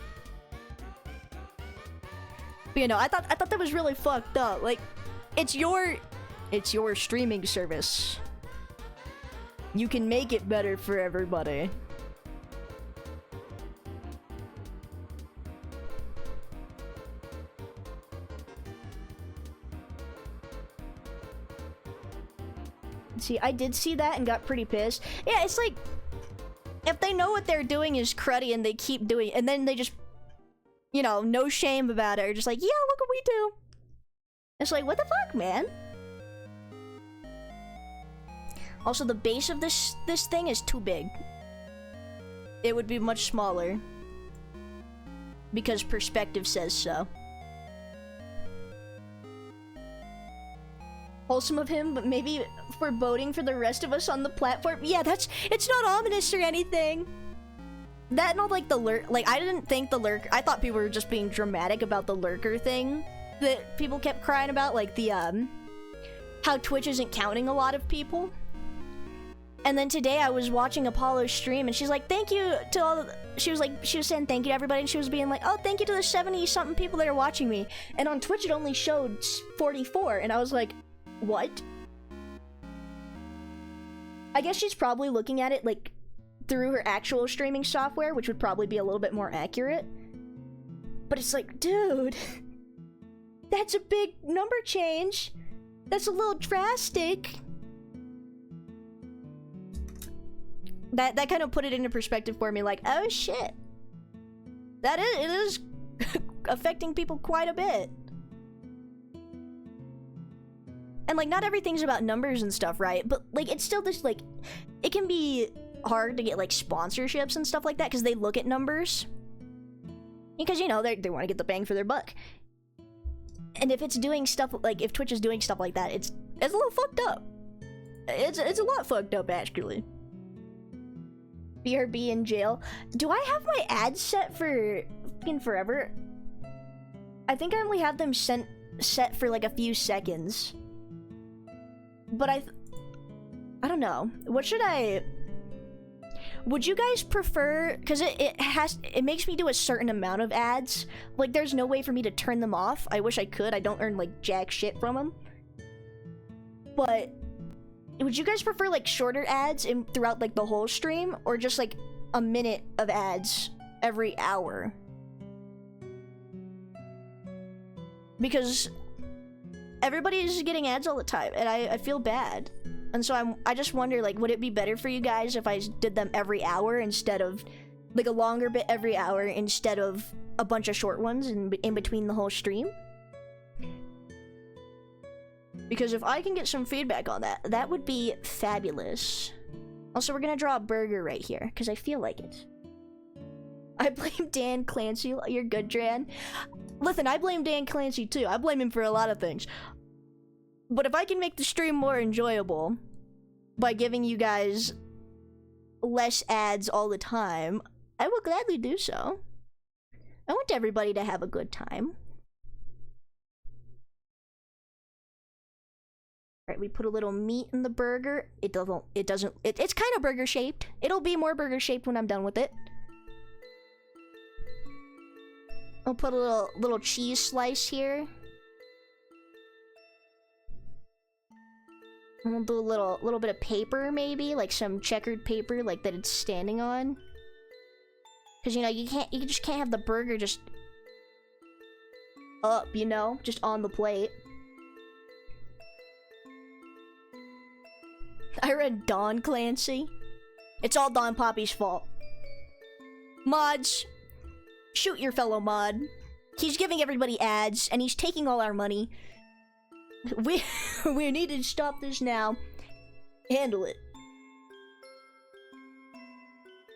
But, you know, I thought that was really fucked up. Like, it's your streaming service. You can make it better for everybody. See, I did see that and got pretty pissed. Yeah, it's like, if they know what they're doing is cruddy and they keep doing it, and then they just, you know, no shame about it, or just like, yeah, look what we do. It's like, what the fuck, man? Also, the base of this thing is too big. It would be much smaller. Because perspective says so. Wholesome of him, but maybe foreboding for the rest of us on the platform. Yeah, it's not ominous or anything. That and all, like, the lurk, like, I didn't think the lurk, I thought people were just being dramatic about the lurker thing that people kept crying about, like the, how Twitch isn't counting a lot of people. And then today I was watching Apollo's stream and she's like, thank you to all the, she was saying thank you to everybody, and she was being like, oh, thank you to the 70-something people that are watching me. And on Twitch it only showed 44, and I was like, what? I guess she's probably looking at it, like, through her actual streaming software, which would probably be a little bit more accurate. But it's like, dude, that's a big number change. That's a little drastic. That kind of put it into perspective for me, like, oh shit. It is affecting people quite a bit. And, like, not everything's about numbers and stuff, right? But, like, it's still this, like, it can be hard to get, like, sponsorships and stuff like that because they look at numbers. Because, you know, they want to get the bang for their buck. And if it's doing stuff, like, if Twitch is doing stuff like that, it's a little fucked up. It's a lot fucked up, actually. BRB in jail. Do I have my ads set for fucking forever? I think I only have them set for, like, a few seconds. But I don't know. What should I... Would you guys prefer... Because it makes me do a certain amount of ads. Like, there's no way for me to turn them off. I wish I could. I don't earn, like, jack shit from them. But... Would you guys prefer, like, shorter ads throughout, like, the whole stream? Or just, like, a minute of ads every hour? Because... everybody's getting ads all the time, and I feel bad. And so I just wonder, like, would it be better for you guys if I did them every hour instead of, like, a longer bit every hour instead of a bunch of short ones in between the whole stream? Because if I can get some feedback on that, that would be fabulous. Also, we're gonna draw a burger right here, because I feel like it. I blame Dan Clancy. You're good, Dran. Listen, I blame Dan Clancy too. I blame him for a lot of things. But if I can make the stream more enjoyable by giving you guys less ads all the time, I will gladly do so. I want everybody to have a good time. Alright, we put a little meat in the burger. It's kind of burger shaped. It'll be more burger shaped when I'm done with it. I'll put a little cheese slice here. We'll do a little bit of paper, maybe, like some checkered paper, like that it's standing on. Cause you know you just can't have the burger just up, you know, just on the plate. I read Don Clancy. It's all Don Poppy's fault. Mods, shoot your fellow mod. He's giving everybody ads, and he's taking all our money. We need to stop this now. Handle it.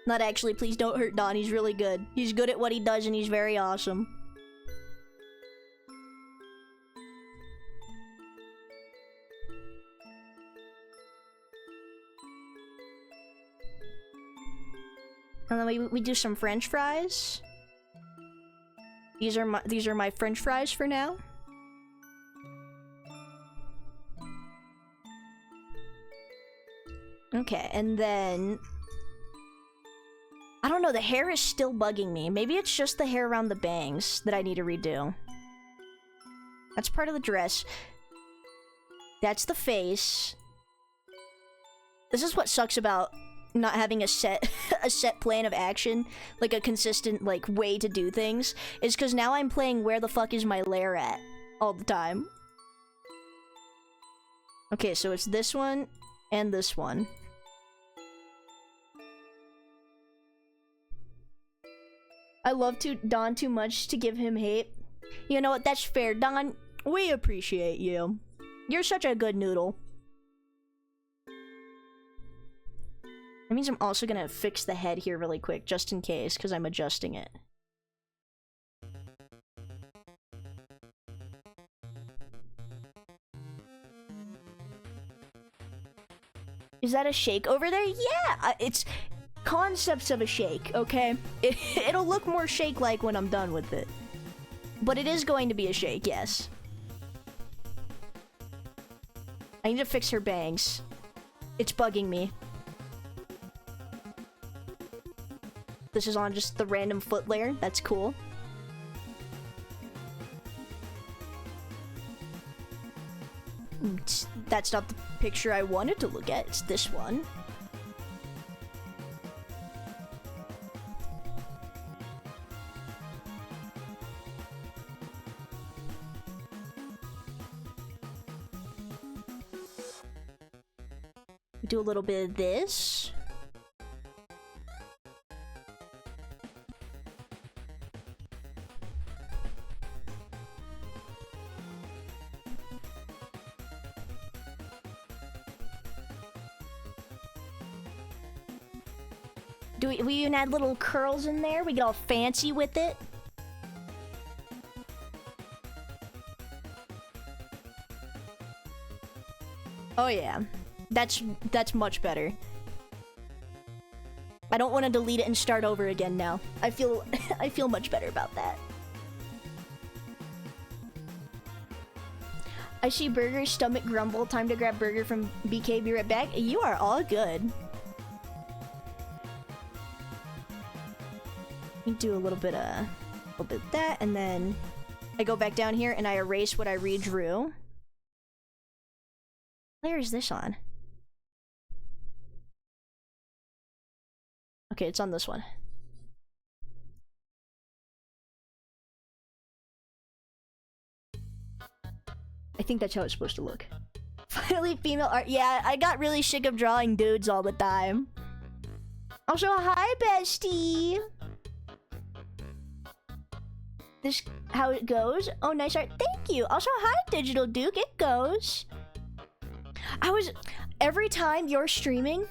Not actually, please don't hurt Don. He's really good. He's good at what he does, and he's very awesome. And then we do some French fries. These are my French fries for now. Okay, and then I don't know, the hair is still bugging me. Maybe it's just the hair around the bangs that I need to redo. That's part of the dress. That's the face. This is what sucks about not having a set plan of action, like a consistent like way to do things, is because now I'm playing where the fuck is my lair at all the time. Okay, so it's this one and this one. I love Don too much to give him hate. You know what? That's fair, Don. We appreciate you. You're such a good noodle. That means I'm also gonna fix the head here really quick, just in case, because I'm adjusting it. Is that a shake over there? Yeah! It's concepts of a shake, okay? It'll look more shake-like when I'm done with it. But it is going to be a shake, yes. I need to fix her bangs. It's bugging me. This is on just the random foot layer. That's cool. That's not the picture I wanted to look at. It's this one. Do a little bit of this. We even add little curls in there? We get all fancy with it? Oh yeah. That's much better. I don't want to delete it and start over again now. I feel I feel much better about that. I see burger, stomach grumble. Time to grab burger from BK. Be right back. You are all good. You do a little bit of that, and then I go back down here and I erase what I redrew. Where is this on? Okay, it's on this one. I think that's how it's supposed to look. Finally, female art. Yeah, I got really sick of drawing dudes all the time. Also, hi, bestie. This how it goes. Oh, nice art. Thank you. Also, hi, Digital Duke. It goes. Every time you're streaming,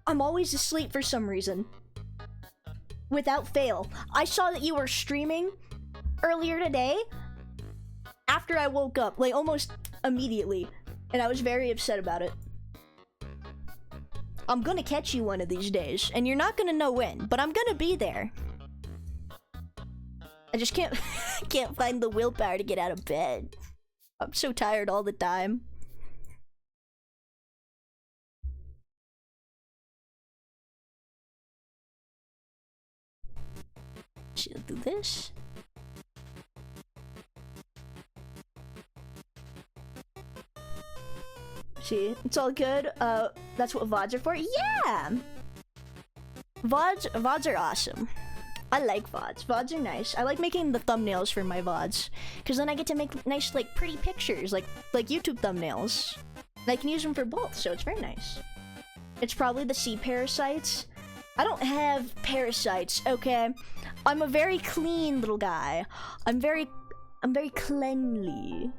I'm always asleep for some reason. Without fail. I saw that you were streaming earlier today after I woke up, like almost immediately, and I was very upset about it. I'm gonna catch you one of these days, and you're not gonna know when, but I'm gonna be there. I just can't can't find the willpower to get out of bed. I'm so tired all the time. She'll do this. See, it's all good. That's what VODs are for. Yeah! VODs are awesome. I like VODs. VODs are nice. I like making the thumbnails for my VODs, because then I get to make nice, like, pretty pictures, like YouTube thumbnails. And I can use them for both, so it's very nice. It's probably the sea parasites. I don't have parasites, okay? I'm a very clean little guy. I'm very cleanly.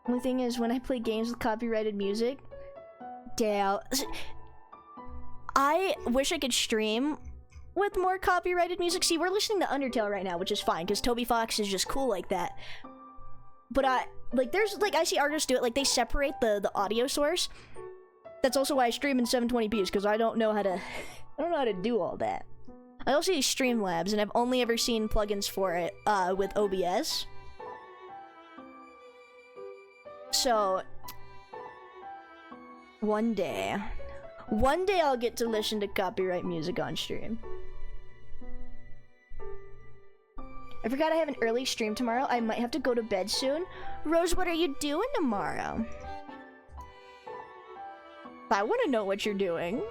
Only thing is, when I play games with copyrighted music, damn. I wish I could stream with more copyrighted music. See, we're listening to Undertale right now, which is fine, because Toby Fox is just cool like that. But I see artists do it, like, they separate the audio source. That's also why I stream in 720p, because I don't know how to do all that. I also use Streamlabs, and I've only ever seen plugins for it, with OBS. So, one day I'll get to listen to copyright music on stream. I forgot I have an early stream tomorrow. I might have to go to bed soon. Rose, what are you doing tomorrow? I want to know what you're doing.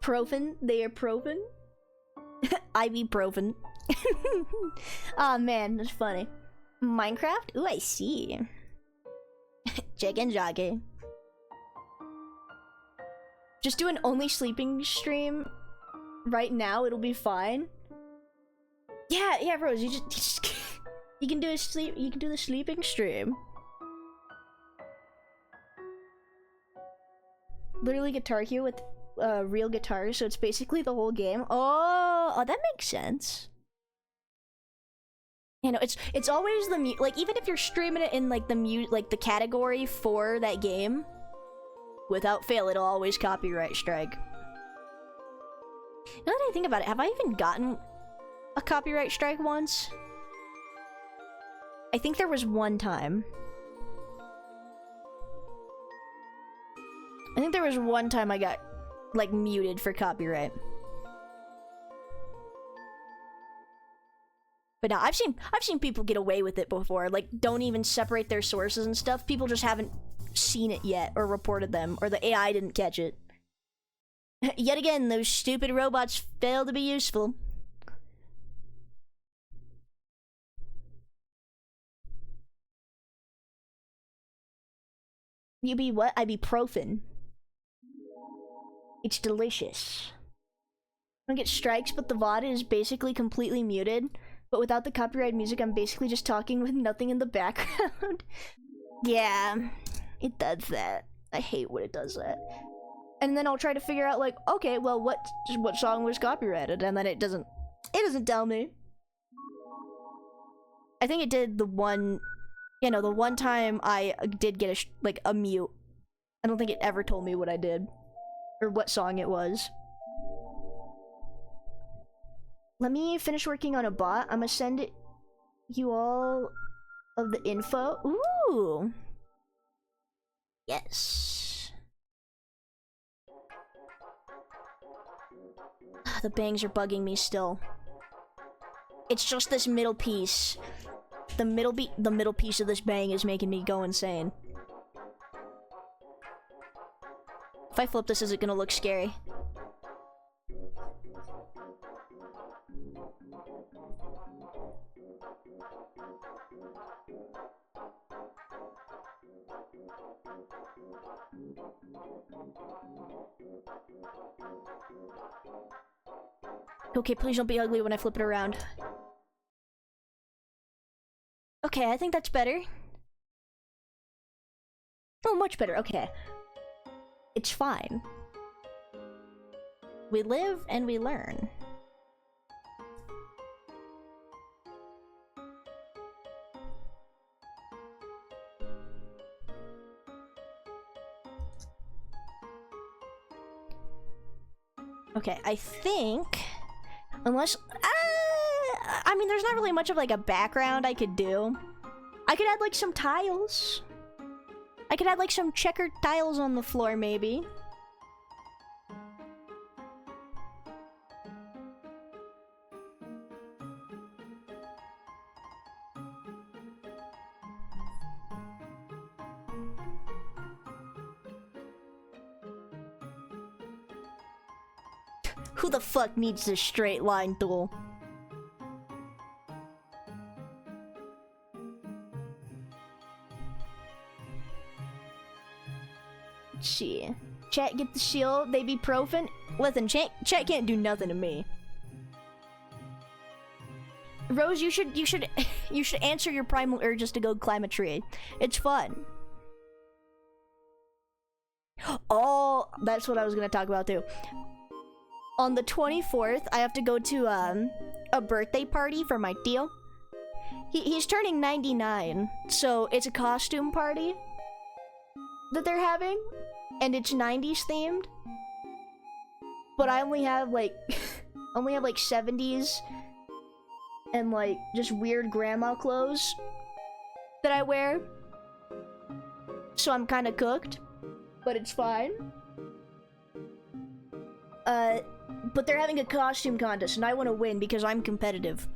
Profen? They are Profen? Ibuprofen. Aw, man, that's funny. Minecraft? Ooh, I see. Chicken jockey. Just do an only sleeping stream right now, it'll be fine. Yeah, Rose, you just you can do the sleeping stream. Literally Guitar Hero with real guitars, so it's basically the whole game. Oh, that makes sense. You know, it's always the like, even if you're streaming it in like the category for that game, without fail, it'll always copyright strike. Now that I think about it, have I even gotten a copyright strike once? I think there was one time. I think there was one time I got, like, muted for copyright. But no, I've seen people get away with it before. Like, don't even separate their sources and stuff. People just haven't seen it yet or reported them, or the AI didn't catch it. Yet again, those stupid robots fail to be useful. You be what? Ibuprofen. It's delicious. I don't get strikes, but the VOD is basically completely muted. But without the copyright music, I'm basically just talking with nothing in the background. Yeah, it does that. I hate when it does that. And then I'll try to figure out, like, okay, well, what song was copyrighted? And then it doesn't tell me. I think it did the one, you know, the one time I did get a mute. I don't think it ever told me what I did. Or what song it was. Let me finish working on a bot. I'm gonna send you all of the info. Ooh! Yes. The bangs are bugging me still. It's just this middle piece. The middle piece of this bang is making me go insane. If I flip this, is it gonna look scary? Okay, please don't be ugly when I flip it around. Okay, I think that's better. Oh, much better, okay. It's fine. We live and we learn. Okay, I think... Unless... I mean, there's not really much of, like, a background I could do. I could add, like, some tiles. I could add like some checkered tiles on the floor, maybe. Who the fuck needs this straight line tool? Let's see. Chat, get the shield. They be profin. Listen, chat can't do nothing to me. Rose, you should answer your primal urges to go climb a tree. It's fun. Oh, that's what I was gonna talk about too. On the 24th, I have to go to a birthday party for my tío. He's turning 99, so it's a costume party that they're having, and it's 90s themed. But I only have like 70s and like just weird grandma clothes that I wear. So I'm kind of cooked, but it's fine. But they're having a costume contest, and I want to win because I'm competitive.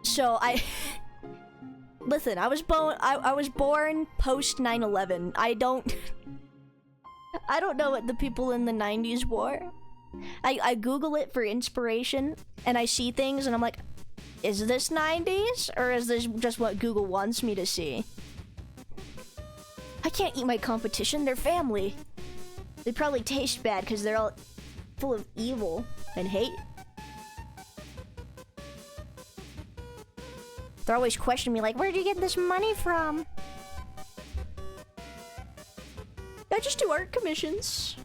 So listen, I was born post 9/11. I don't know what the people in the 90s wore. I Google it for inspiration, and I see things, and I'm like, is this 90s, or is this just what Google wants me to see? I can't eat my competition. They're family. They probably taste bad because they're all full of evil and hate. They're always questioning me like, where'd you get this money from? I just do art commissions.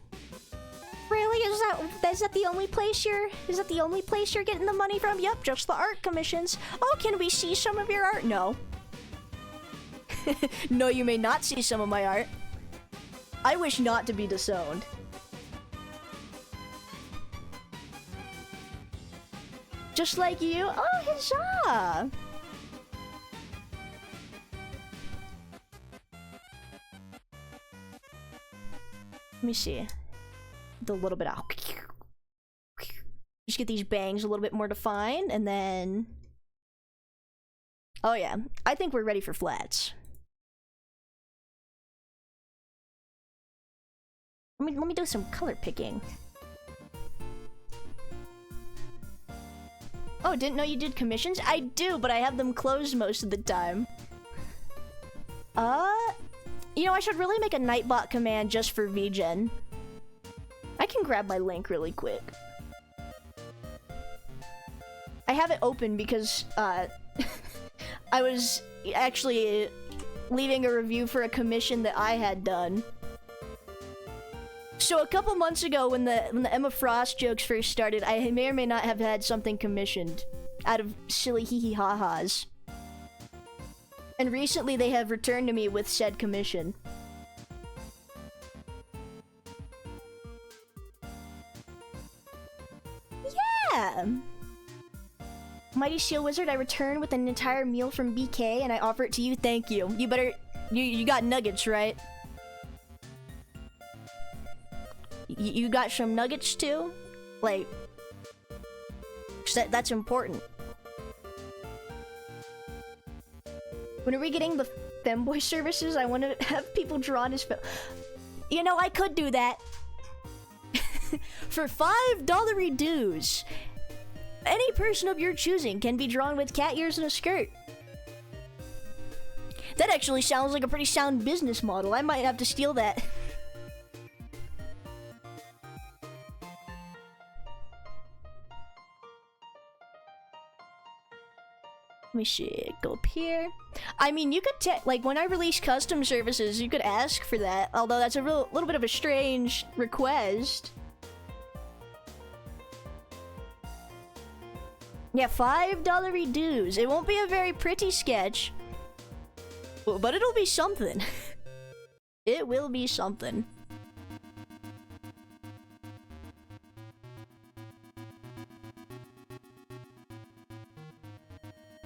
Really? Is that the only place you're getting the money from? Yep, just the art commissions. Oh, can we see some of your art? No. No, you may not see some of my art. I wish not to be disowned. Just like you? Oh, huzzah! Let me see. Do a little bit of... Just get these bangs a little bit more defined, and then... Oh yeah, I think we're ready for flats. Let me do some color picking. Oh, didn't know you did commissions? I do, but I have them closed most of the time. You know, I should really make a Nightbot command just for VGen. I can grab my link really quick. I have it open because, I was actually leaving a review for a commission that I had done. So a couple months ago, when the Emma Frost jokes first started, I may or may not have had something commissioned out of silly hee-hee-ha-has. And recently they have returned to me with said commission. Yeah! Mighty Seal Wizard, I returned with an entire meal from BK and I offer it to you. Thank you. You better... You got nuggets, right? You got some nuggets too? Like... That's important. When are we getting the femboy services? I want to have people drawn as You know, I could do that. For $5 dues, any person of your choosing can be drawn with cat ears and a skirt. That actually sounds like a pretty sound business model. I might have to steal that. Let me see, go up here. I mean, you could like, when I release custom services, you could ask for that. Although that's a little bit of a strange request. Yeah, $5 dues. It won't be a very pretty sketch. But it'll be something. It will be something.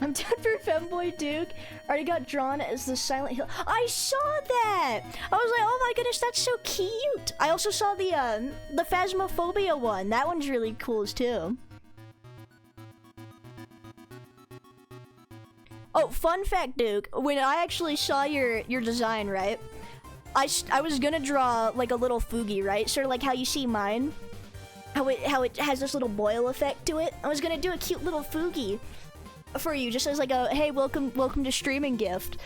I'm down for Femboy Duke. Already got drawn as the Silent Hill. I saw that! I was like, oh my goodness, that's so cute! I also saw the Phasmophobia one. That one's really cool too. Oh, fun fact, Duke. When I actually saw your design, right? I was gonna draw like a little Fugi, right? Sort of like how you see mine. How it has this little boil effect to it. I was gonna do a cute little Fugi for you, just as like a hey, welcome to streaming gift.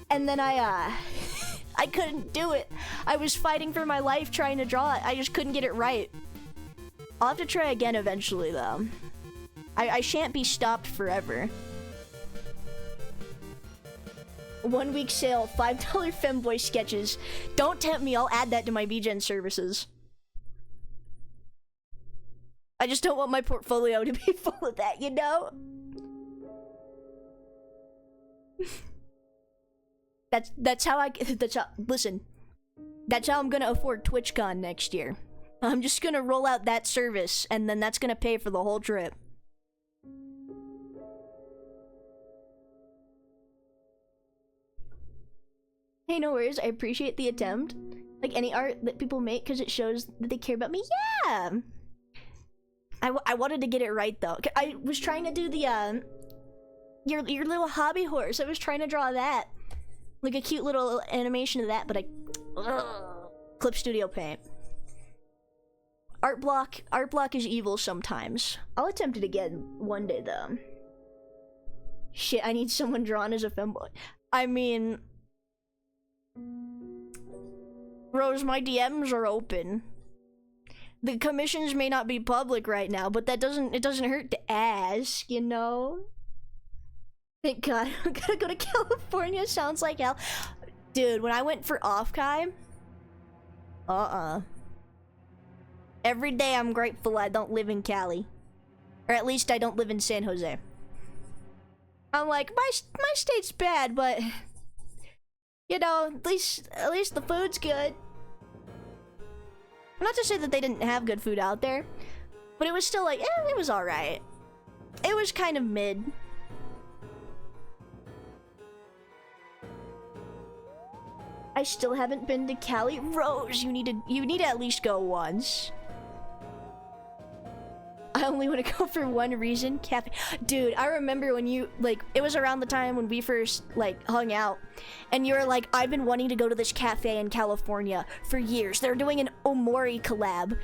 And then I couldn't do it. I was fighting for my life trying to draw it. I just couldn't get it right. I'll have to try again eventually though. I shan't be stopped forever. 1 week sale, $5 femboy sketches. Don't tempt me, I'll add that to my VGen services. I just don't want my portfolio to be full of that, you know? That's how listen. That's how I'm gonna afford TwitchCon next year. I'm just gonna roll out that service, and then that's gonna pay for the whole trip. Hey, no worries. I appreciate the attempt. Like any art that people make, because it shows that they care about me. Yeah! I wanted to get it right, though. I was trying to do the, your little hobby horse. I was trying to draw that. Like a cute little animation of that, but Clip Studio Paint. Art block is evil sometimes. I'll attempt it again one day, though. Shit, I need someone drawn as a femboy. I mean... Rose, my DMs are open. The commissions may not be public right now, but it doesn't hurt to ask, you know? Thank God, I'm gonna go to California, sounds like hell. Dude, when I went for off-kai, every day I'm grateful I don't live in Cali. Or at least I don't live in San Jose. I'm like, my state's bad, but... You know, at least the food's good. Not to say that they didn't have good food out there, but it was still like, it was alright. It was kind of mid. I still haven't been to Cali. Rose, you need to at least go once. I only want to go for one reason, cafe. Dude, I remember when you, like, it was around the time when we first, like, hung out. And you were like, I've been wanting to go to this cafe in California for years. They're doing an Omori collab.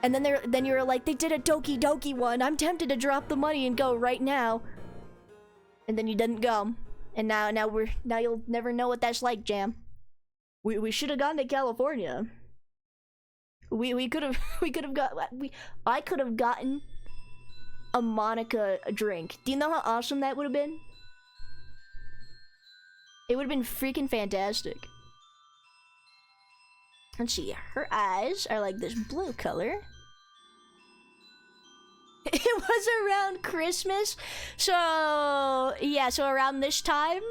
And then you were like, they did a Doki Doki one. I'm tempted to drop the money and go right now. And then you didn't go. And now you'll never know what that's like, Jam. We should have gone to California. I could have gotten a Monica drink. Do you know how awesome that would have been? It would have been freaking fantastic. Let's see, her eyes are like this blue color. It was around Christmas, so yeah, so around this time.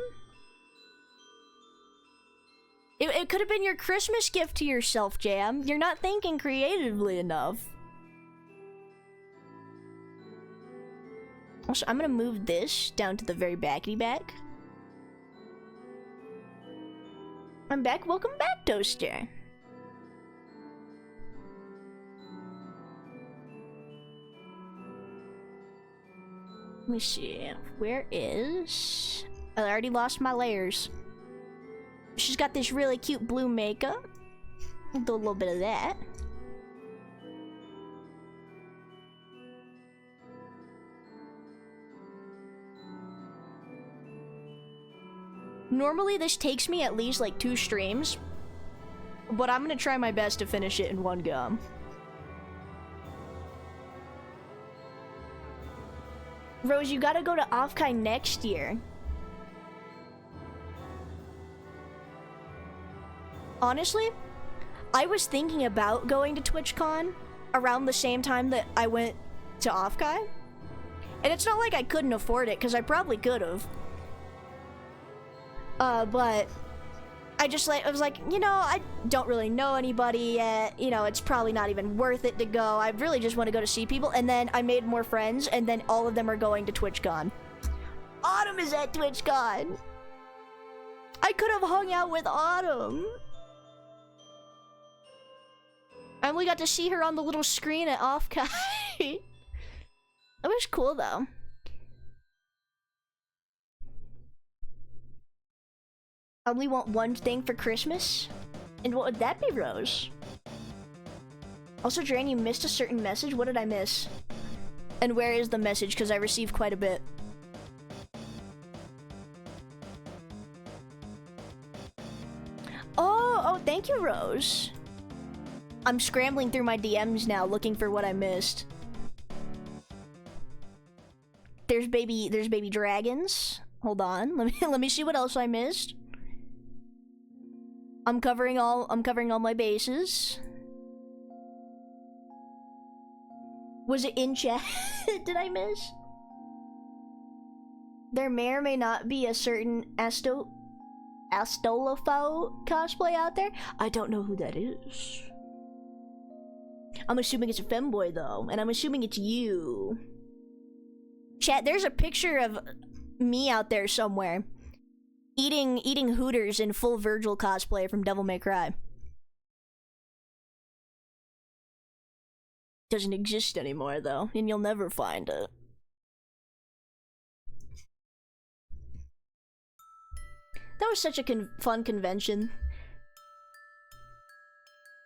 It could have been your Christmas gift to yourself, Jam. You're not thinking creatively enough. Also, I'm gonna move this down to the very backity back. I'm back. Welcome back, Toaster. Let me see. Where is... I already lost my layers. She's got this really cute blue makeup. I'll do a little bit of that. Normally this takes me at least like 2 streams, but I'm gonna try my best to finish it in one go. Rose, you gotta go to Off-Kai next year. Honestly, I was thinking about going to TwitchCon around the same time that I went to Off-Kai. And it's not like I couldn't afford it, because I probably could have. But I was like, you know, I don't really know anybody yet. You know, it's probably not even worth it to go. I really just want to go to see people. And then I made more friends, and then all of them are going to TwitchCon. Autumn is at TwitchCon. I could have hung out with Autumn. I only got to see her on the little screen at Offkai. It was cool though. I only want one thing for Christmas? And what would that be, Rose? Also, Dran, you missed a certain message. What did I miss? And where is the message? Because I received quite a bit. Oh, thank you, Rose. I'm scrambling through my DMs now, looking for what I missed. There's baby dragons. Hold on, let me see what else I missed. I'm covering all my bases. Was it in chat? Did I miss? There may or may not be a certain Astolfo cosplay out there. I don't know who that is. I'm assuming it's a femboy though, and I'm assuming it's you. Chat, there's a picture of me out there somewhere. Eating Hooters in full Virgil cosplay from Devil May Cry. Doesn't exist anymore though, and you'll never find it. That was such a fun convention.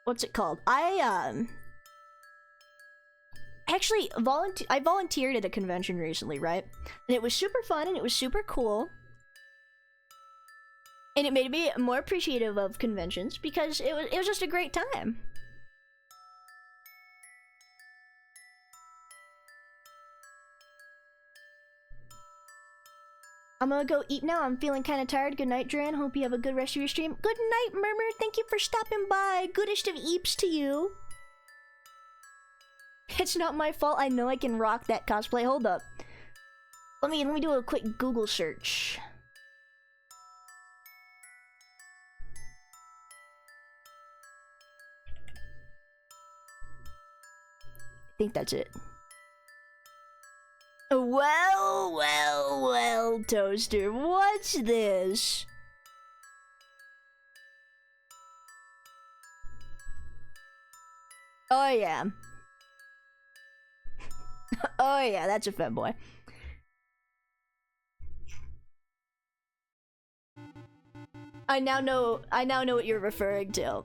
What's it called? Actually, I volunteered at a convention recently, right? And it was super fun and it was super cool. And it made me more appreciative of conventions because it was just a great time. I'm gonna go eat now. I'm feeling kind of tired. Good night, Dran. Hope you have a good rest of your stream. Good night, Murmur. Thank you for stopping by. Goodest of eeps to you. It's not my fault. I know I can rock that cosplay. Hold up. Let me do a quick Google search. I think that's it. Well, Toaster, what's this? Oh yeah. Oh yeah, that's a femboy. I now know what you're referring to.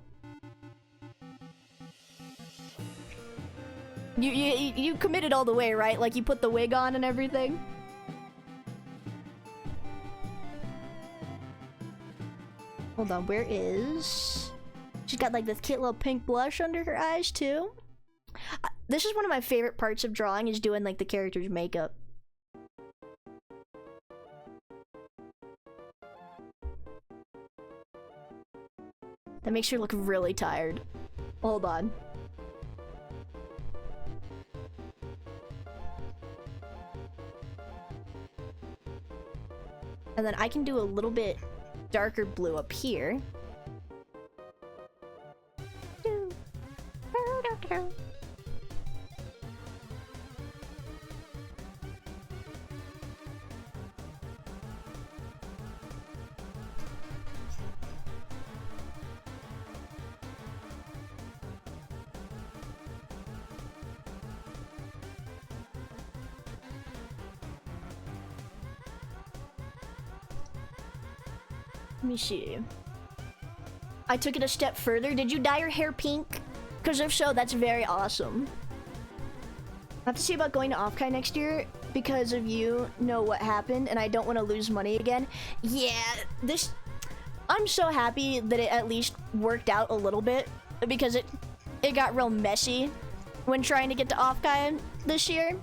You committed all the way, right? Like you put the wig on and everything? Hold on, where is... She's got like this cute little pink blush under her eyes too. This is one of my favorite parts of drawing, is doing like the character's makeup. That makes her look really tired. Hold on. And then I can do a little bit darker blue up here. Let me see. I took it a step further. Did you dye your hair pink? Because if so, that's very awesome. I have to see about going to Offkai next year because of you know what happened and I don't want to lose money again. Yeah, I'm so happy that it at least worked out a little bit because it got real messy when trying to get to Offkai this year.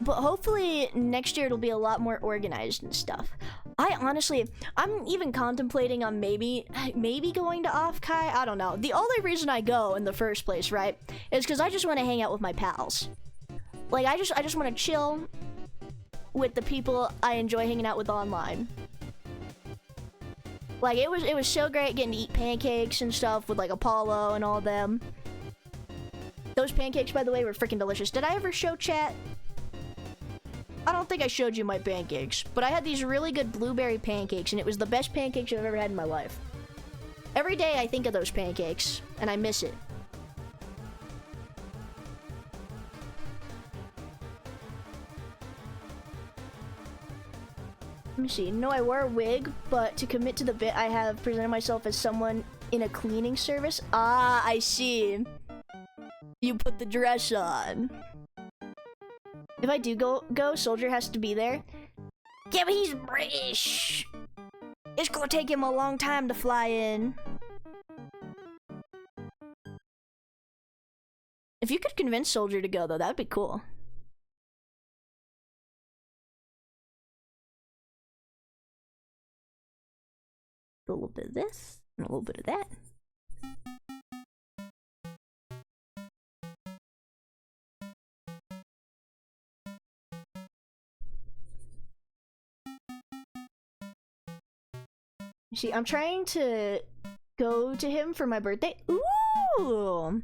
But hopefully next year it'll be a lot more organized and stuff. I'm even contemplating on maybe going to Offkai. I don't know. The only reason I go in the first place, right, is because I just want to hang out with my pals. Like I just want to chill with the people I enjoy hanging out with online. Like it was so great getting to eat pancakes and stuff with like Apollo and all of them. Those pancakes, by the way, were freaking delicious. Did I ever show chat I don't think I showed you my pancakes, but I had these really good blueberry pancakes, and it was the best pancakes I've ever had in my life. Every day I think of those pancakes, and I miss it. Let me see. No, I wear a wig, but to commit to the bit, I have presented myself as someone in a cleaning service. Ah, I see. You put the dress on. If I do go, Soldier has to be there. Yeah, but he's British. It's gonna take him a long time to fly in. If you could convince Soldier to go, though, that'd be cool. A little bit of this, and a little bit of that. See, I'm trying to go to him for my birthday. Ooh! Oh,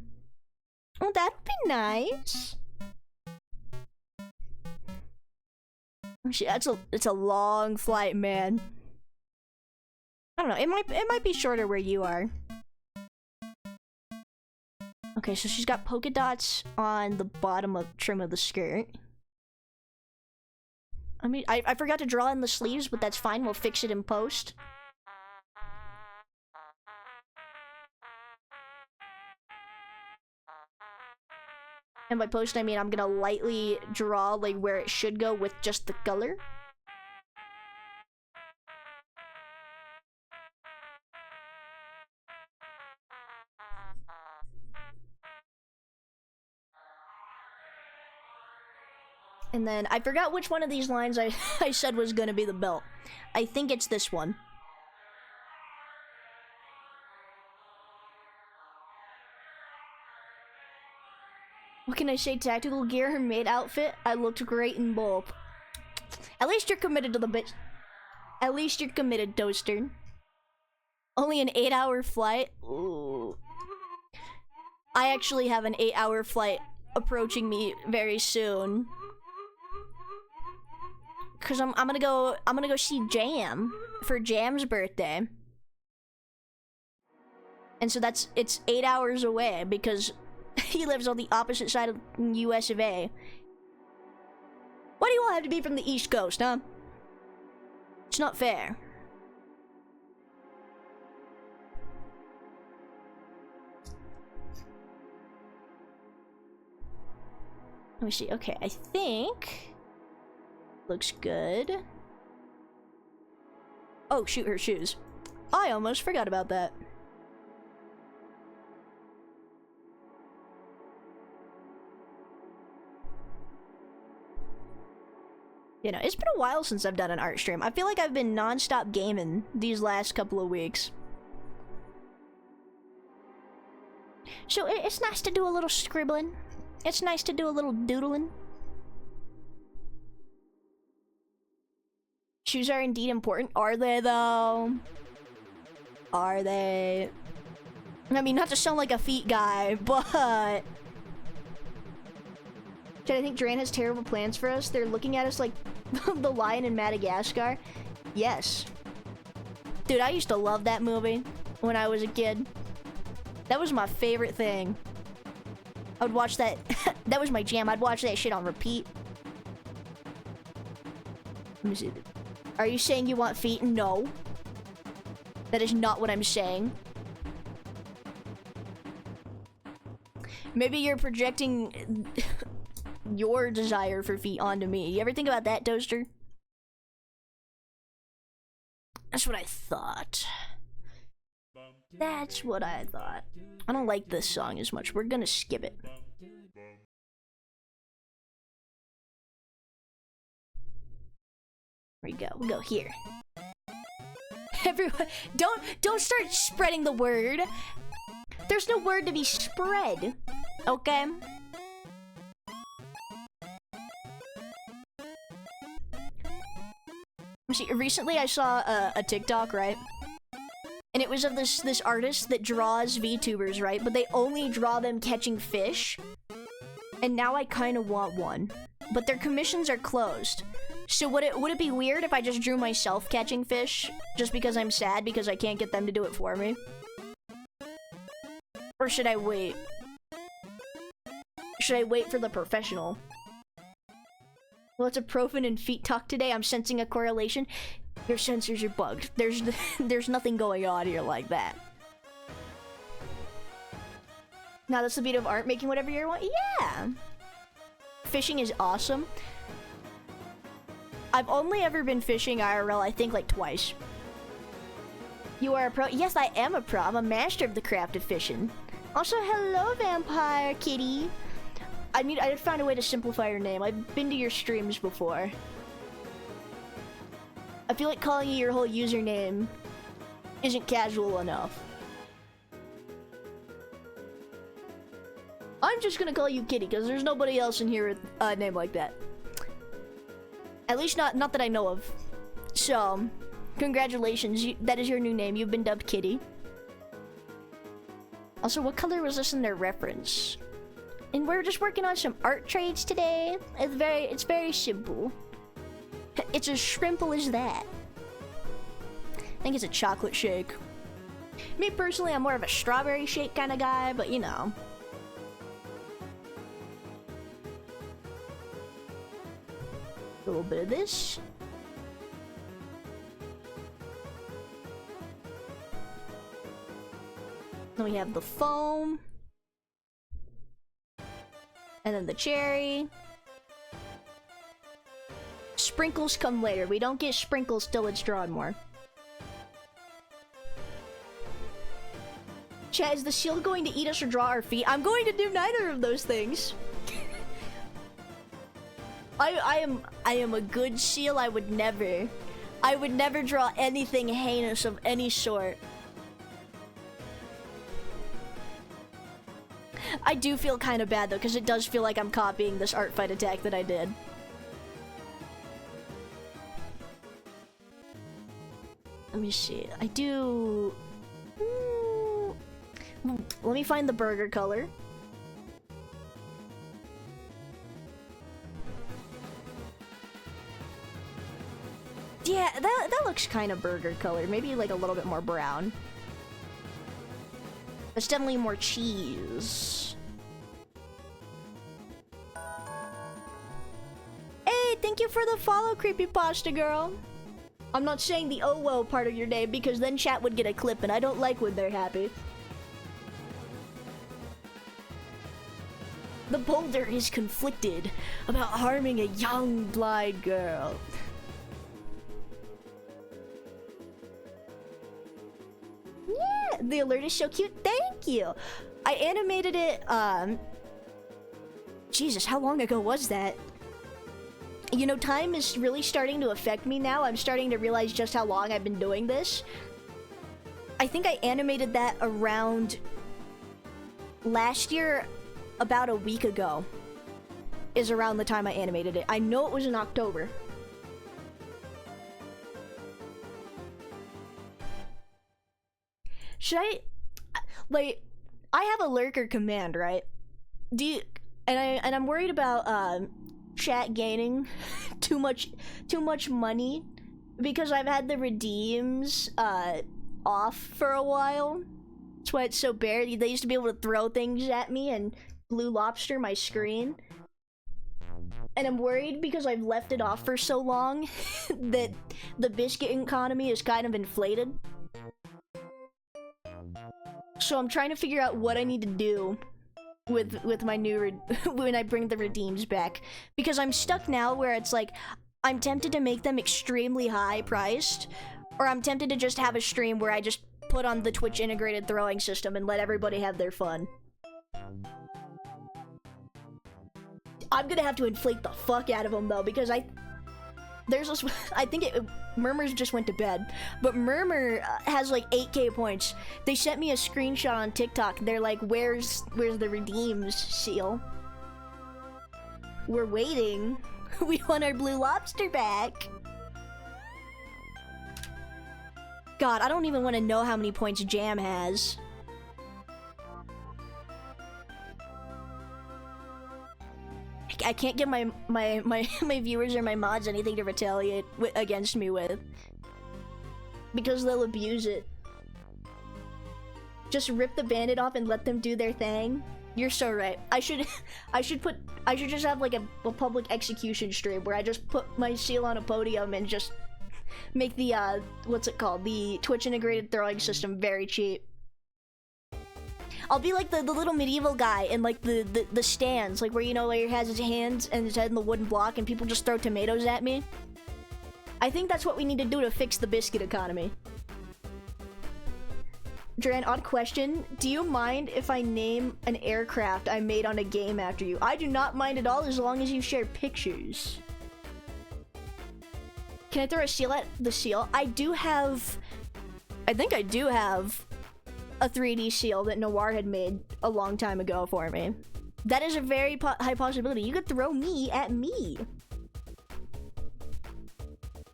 that'd be nice. See, it's a long flight, man. I don't know. It might be shorter where you are. Okay, so she's got polka dots on the bottom of trim of the skirt. I mean, I forgot to draw in the sleeves, but that's fine. We'll fix it in post. And by post, I mean I'm gonna lightly draw like where it should go with just the color. And then I forgot which one of these lines I said was gonna be the belt. I think it's this one. What can I say? Tactical gear, her maid outfit. I looked great in both. At least you're committed to the bit. At least you're committed, Toaster. Only an 8-hour flight? Ooh. I actually have an 8-hour flight approaching me very soon. Cause I'm gonna go see Jam for Jam's birthday. And so it's 8 hours away because he lives on the opposite side of US of A. Why do you all have to be from the East Coast, huh? It's not fair. Let me see. Okay, I think looks good. Oh, shoot, her shoes. I almost forgot about that. You know, it's been a while since I've done an art stream. I feel like I've been non-stop gaming these last couple of weeks. So it's nice to do a little scribbling. It's nice to do a little doodling. Shoes are indeed important. Are they, though? Are they? I mean, not to sound like a feet guy, but... I think Duran has terrible plans for us. They're looking at us like the lion in Madagascar. Yes. Dude, I used to love that movie when I was a kid. That was my favorite thing. I would watch that. That was my jam. I'd watch that shit on repeat. Let me see. Are you saying you want feet? No. That is not what I'm saying. Maybe you're projecting your desire for feet onto me. You ever think about that, Toaster? That's what I thought. That's what I thought. I don't like this song as much. We're gonna skip it. There we go. We'll go here. Everyone, don't start spreading the word. There's no word to be spread. Okay? See, recently I saw a TikTok, right? And it was of this artist that draws VTubers, right? But they only draw them catching fish. And now I kind of want one. but their commissions are closed. So would it be weird if I just drew myself catching fish just because I'm sad because I can't get them to do it for me? Or should I wait? Should I wait for the professional? Lots of profane and feet talk today. I'm sensing a correlation. Your sensors are bugged. There's nothing going on here like that. Now that's the beauty of art, making whatever you want. Yeah. Fishing is awesome. I've only ever been fishing IRL, I think, like twice. You are a pro? Yes, I am a pro. I'm a master of the craft of fishing. Also, hello, Vampire Kitty. I'd find a way to simplify your name. I've been to your streams before. I feel like calling you your whole username isn't casual enough. I'm just gonna call you Kitty, because there's nobody else in here with a name like that. At least not that I know of. So, congratulations, that is your new name. You've been dubbed Kitty. Also, what color was this in their reference? And we're just working on some art trades today. It's very simple. It's as simple as that. I think it's a chocolate shake. Me personally, I'm more of a strawberry shake kind of guy, but you know. A little bit of this. Then we have the foam. And then the cherry. Sprinkles come later. We don't get sprinkles till it's drawn more. Chat, is the seal going to eat us or draw our feet? I'm going to do neither of those things. I am a good seal. I would never draw anything heinous of any sort. I do feel kind of bad though, because it does feel like I'm copying this art fight attack that I did. Let me see. I do... Let me find the burger color. Yeah, that looks kind of burger color. Maybe like a little bit more brown. There's definitely more cheese. Hey, thank you for the follow, creepypasta girl. I'm not saying the oh well part of your name because then chat would get a clip and I don't like when they're happy. The boulder is conflicted about harming a young blind girl. Yeah, the alert is so cute. Thank you. I animated it, Jesus, how long ago was that? You know, time is really starting to affect me now. I'm starting to realize just how long I've been doing this. I think I animated that around last year, about a week ago, is around the time I animated it. I know it was in October. Should I, like, I have a lurker command, right? And I'm worried about chat gaining too much money because I've had the redeems off for a while. That's why it's so bare. They used to be able to throw things at me and Blue Lobster my screen. And I'm worried because I've left it off for so long that the biscuit economy is kind of inflated. So I'm trying to figure out what I need to do with my new when I bring the redeems back, because I'm stuck now where it's like I'm tempted to make them extremely high priced, or I'm tempted to just have a stream where I just put on the Twitch integrated throwing system and let everybody have their fun. I'm gonna have to inflate the fuck out of them though, because there's this, I think Murmur's just went to bed, but Murmur has like 8K points. They sent me a screenshot on TikTok. They're like, where's the redeems seal? We're waiting. We want our Blue Lobster back. God, I don't even want to know how many points Jam has. I can't give my my viewers or my mods anything to retaliate against me with. Because they'll abuse it. Just rip the bandit off and let them do their thing. You're so right. I should just have like a public execution stream where I just put my seal on a podium and just make the what's it called? The Twitch integrated throwing system very cheap. I'll be like the little medieval guy in like the stands, like where, you know, where he has his hands and his head in the wooden block and people just throw tomatoes at me. I think that's what we need to do to fix the biscuit economy. Dran, odd question. Do you mind if I name an aircraft I made on a game after you? I do not mind at all as long as you share pictures. Can I throw a seal at the seal? I think I do have a 3D seal that Noir had made a long time ago for me. That is a very high possibility. You could throw me at me.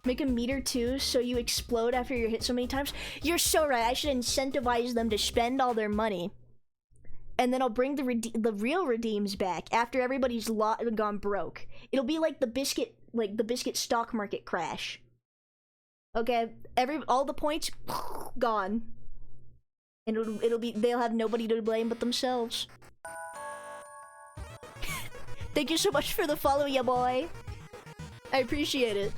Make a meter too, so you explode after you're hit so many times. You're so right. I should incentivize them to spend all their money, and then I'll bring the real redeems back after everybody's gone broke. It'll be like the biscuit stock market crash. Okay, all the points gone, and they'll have nobody to blame but themselves. Thank you so much for the follow, ya boy. I appreciate it.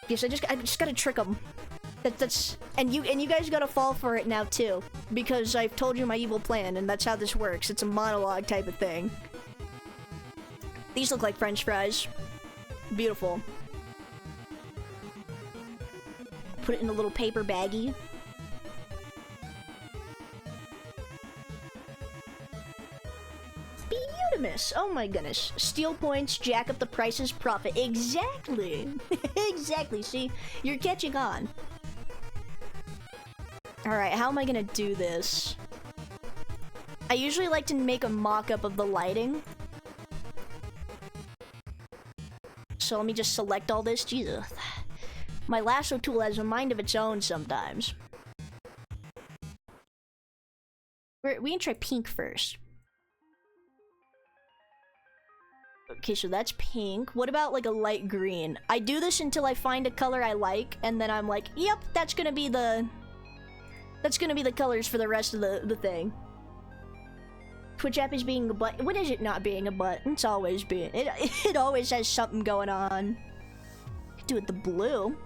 Yes, I just gotta trick them. And you guys gotta fall for it now too, because I've told you my evil plan, and that's how this works. It's a monologue type of thing. These look like French fries. Beautiful. Put it in a little paper baggie. Beautimus. Oh my goodness. Steal points, jack up the prices, profit. Exactly. Exactly. See, you're catching on. Alright, how am I gonna do this? I usually like to make a mock-up of the lighting. So let me just select all this. Jesus. My lasso tool has a mind of its own sometimes. We can try pink first. Okay, so that's pink. What about like a light green? I do this until I find a color I like, and then I'm like, yep, that's gonna be the colors for the rest of the thing. Twitch app is being a button. When is it not being a button? It's always been. It always has something going on. Could do it the blue.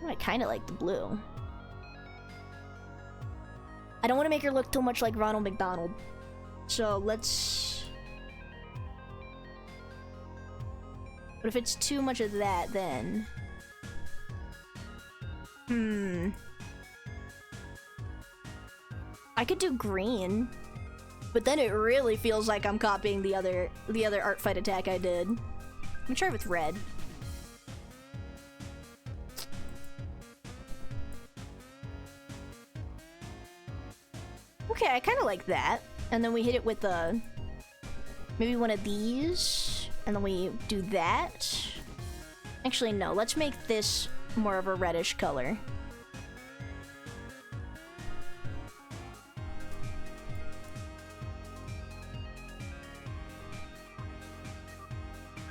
I kind of like the blue. I don't want to make her look too much like Ronald McDonald. So let's... But if it's too much of that, then... I could do green. But then it really feels like I'm copying the other art fight attack I did. Let me try with red. Okay, I kind of like that. And then we hit it with maybe one of these, and then we do that. Actually, no. Let's make this more of a reddish color.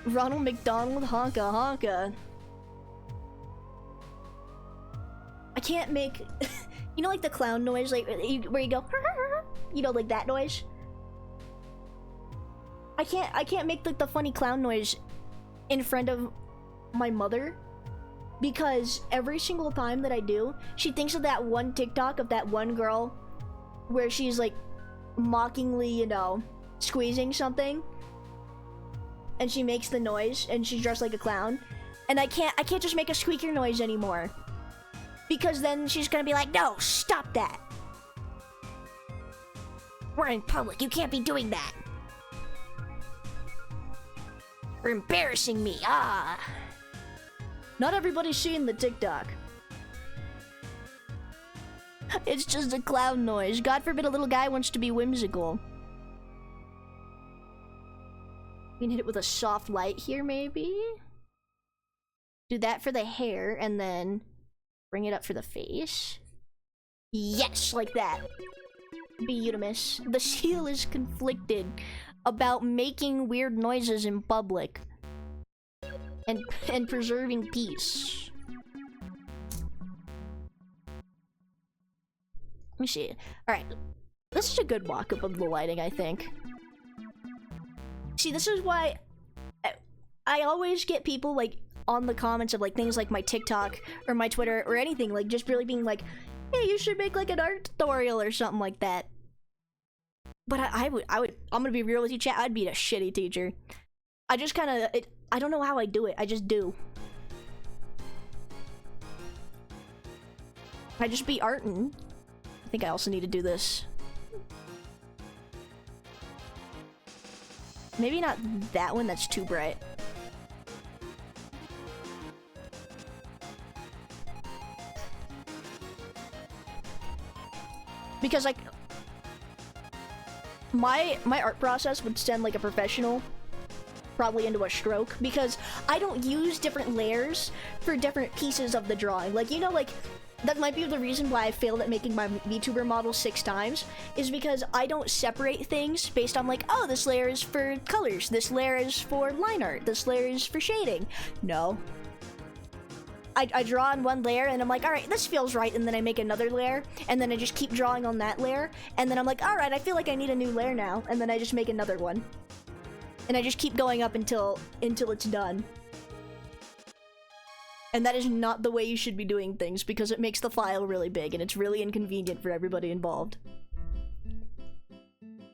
Ronald McDonald, honka honka. I can't make... You know, like the clown noise, like where you go, you know, like that noise. I can't make like the funny clown noise in front of my mother, because every single time that I do, she thinks of that one TikTok of that one girl where she's like mockingly, you know, squeezing something, and she makes the noise, and she's dressed like a clown, and I can't just make a squeaker noise anymore. Because then she's gonna be like, no, stop that. We're in public, you can't be doing that. You're embarrassing me, ah. Not everybody's seeing the TikTok. It's just a clown noise. God forbid a little guy wants to be whimsical. We can hit it with a soft light here, maybe? Do that for the hair, and then... bring it up for the face. Yes, like that. Beutimus. The seal is conflicted about making weird noises in public and preserving peace. Let me see. Alright. This is a good walk-up of the lighting, I think. See, this is why I always get people, like, on the comments of, like, things like my TikTok or my Twitter or anything, like, just really being like, hey, you should make, like, an art tutorial or something like that. But I would, I'm gonna be real with you, chat, I'd be a shitty teacher. I just kinda, I don't know how I do it, I just do. I just be artin'. I think I also need to do this. Maybe not that one, that's too bright. Because, like, my art process would send, like, a professional probably into a stroke, because I don't use different layers for different pieces of the drawing. Like, you know, like, that might be the reason why I failed at making my VTuber model 6 times, is because I don't separate things based on, like, oh, this layer is for colors, this layer is for line art, this layer is for shading. No. I draw on one layer, and I'm like, alright, this feels right, and then I make another layer, and then I just keep drawing on that layer, and then I'm like, alright, I feel like I need a new layer now, and then I just make another one. And I just keep going up until it's done. And that is not the way you should be doing things, because it makes the file really big, and it's really inconvenient for everybody involved.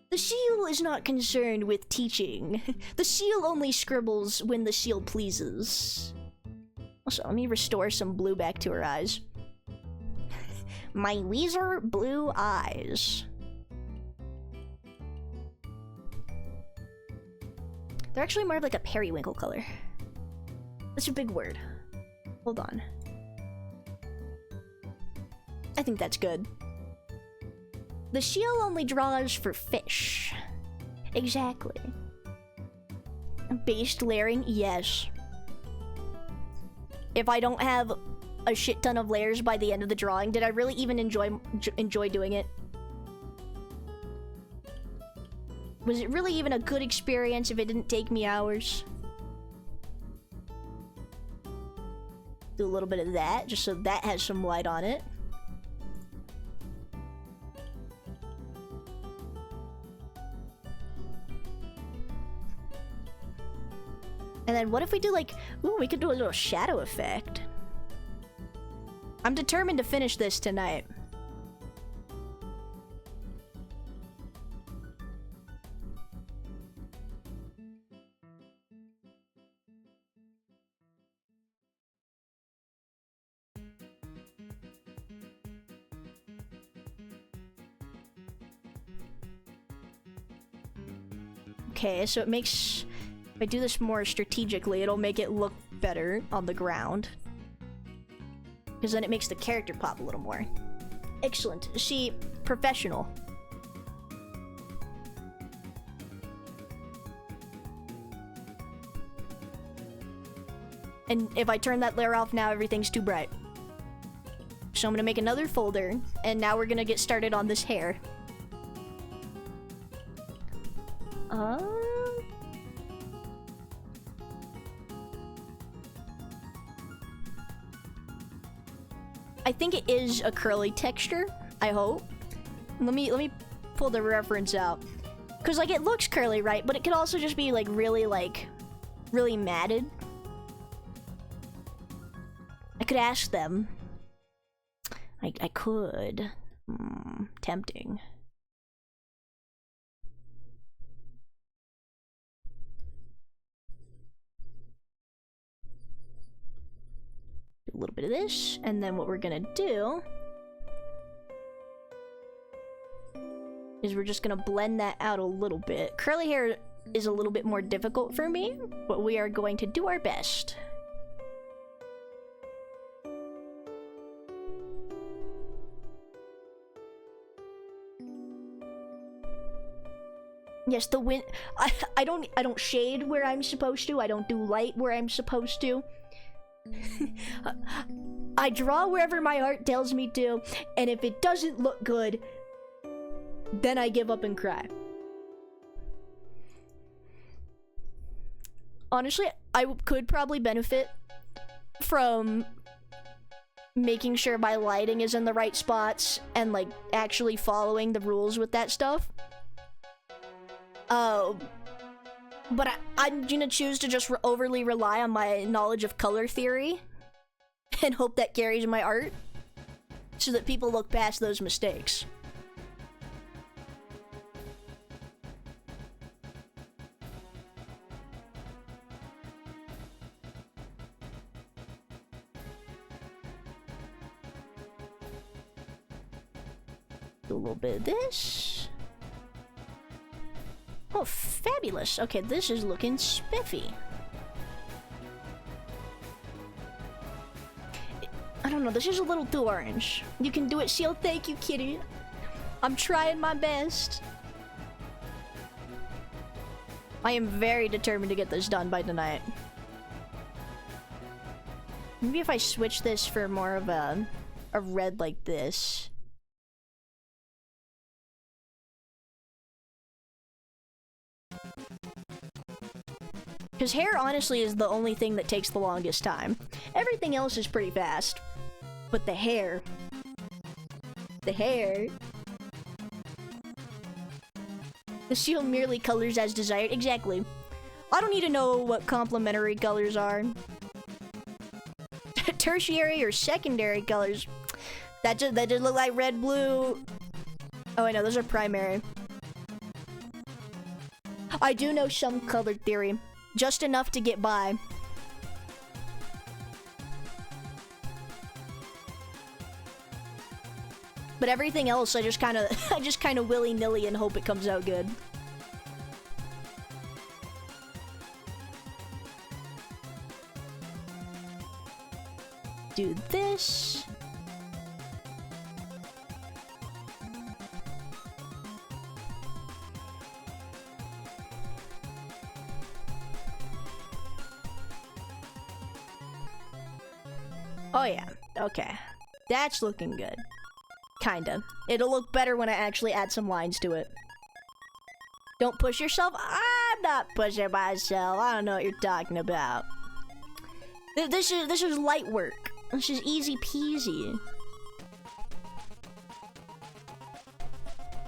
The seal is not concerned with teaching. The seal only scribbles when the seal pleases. Also, let me restore some blue back to her eyes. My Weezer blue eyes. They're actually more of like a periwinkle color. That's a big word. Hold on. I think that's good. The seal only draws for fish. Exactly. Based layering, yes. If I don't have a shit ton of layers by the end of the drawing, did I really even enjoy doing it? Was it really even a good experience if it didn't take me hours? Do a little bit of that, just so that has some light on it. And then what if we do like, ooh, we could do a little shadow effect. I'm determined to finish this tonight. Okay, so it makes... If I do this more strategically, it'll make it look better on the ground. Because then it makes the character pop a little more. Excellent. See, professional. And if I turn that layer off now, everything's too bright. So I'm gonna make another folder, and now we're gonna get started on this hair. I think it is a curly texture, I hope. Let me pull the reference out. Cause like it looks curly, right? But it could also just be like really matted. I could ask them. I could. Tempting. A little bit of this, and then what we're gonna do is we're just gonna blend that out a little bit. Curly hair is a little bit more difficult for me, but we are going to do our best. Yes, the wind. I don't shade where I'm supposed to. I don't do light where I'm supposed to. I draw wherever my art tells me to, and if it doesn't look good, then I give up and cry. Honestly, I could probably benefit from making sure my lighting is in the right spots and like actually following the rules with that stuff. But I'm gonna choose to just overly rely on my knowledge of color theory and hope that carries my art so that people look past those mistakes. Do a little bit of this. Oh, fabulous. Okay, this is looking spiffy. I don't know, this is a little too orange. You can do it, Seal. Thank you, kitty. I'm trying my best. I am very determined to get this done by tonight. Maybe if I switch this for more of a red like this. Because hair, honestly, is the only thing that takes the longest time. Everything else is pretty fast. But the hair... The seal merely colors as desired. Exactly. I don't need to know what complementary colors are. Tertiary or secondary colors. That just look like red, blue. Oh, I know, those are primary. I do know some color theory. Just enough to get by. But everything else, I just kind of willy-nilly and hope it comes out good. Do this. Oh yeah, okay. That's looking good. Kinda. It'll look better when I actually add some lines to it. Don't push yourself? I'm not pushing myself. I don't know what you're talking about. This is light work. This is easy peasy.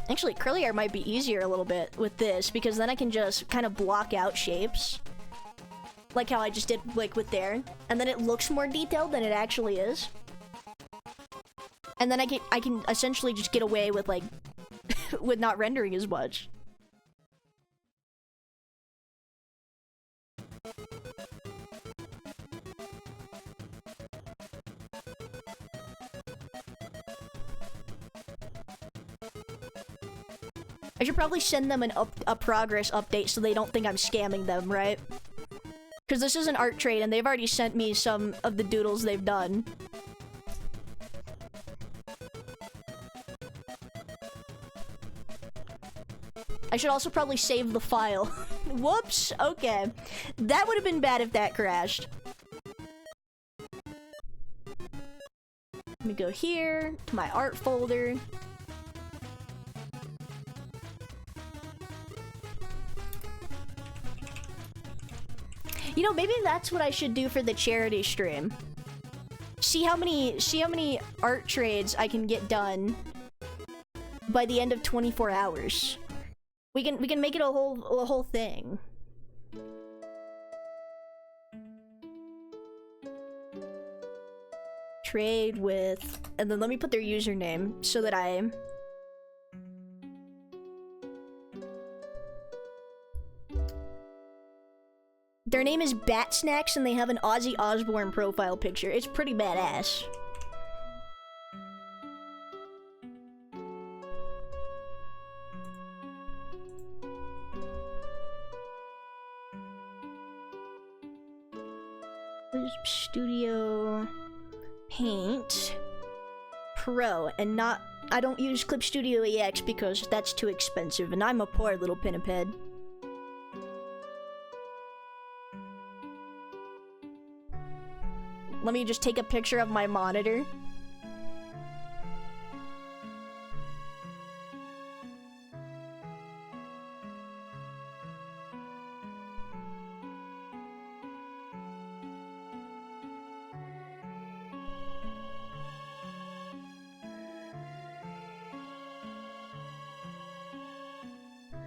Actually, curly hair might be easier a little bit with this because then I can just kind of block out shapes. Like how I just did, like, with there. And then it looks more detailed than it actually is. And then I can essentially just get away with, like, with not rendering as much. I should probably send them a progress update so they don't think I'm scamming them, right? Because this is an art trade, and they've already sent me some of the doodles they've done. I should also probably save the file. Whoops, okay. That would have been bad if that crashed. Let me go here, to my art folder. You know, maybe that's what I should do for the charity stream. See how many art trades I can get done by the end of 24 hours. We can make it a whole thing. Trade with, and then let me put their username so that their name is Bat Snacks and they have an Ozzy Osbourne profile picture. It's pretty badass. Studio Paint Pro, and not, I don't use Clip Studio EX because that's too expensive and I'm a poor little pinniped. Let me just take a picture of my monitor.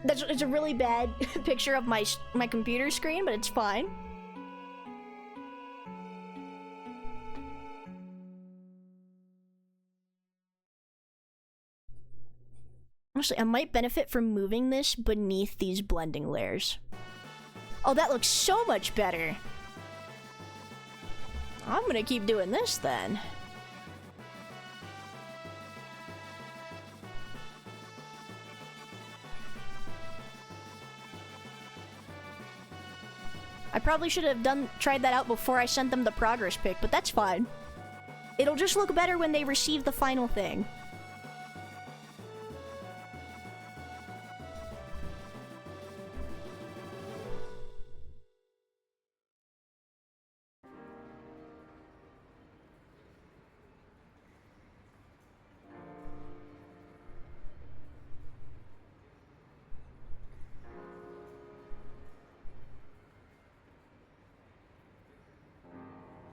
It's a really bad picture of my computer screen, but it's fine. Honestly, I might benefit from moving this beneath these blending layers. Oh, that looks so much better. I'm gonna keep doing this then. I probably should have tried that out before I sent them the progress pic, but that's fine. It'll just look better when they receive the final thing.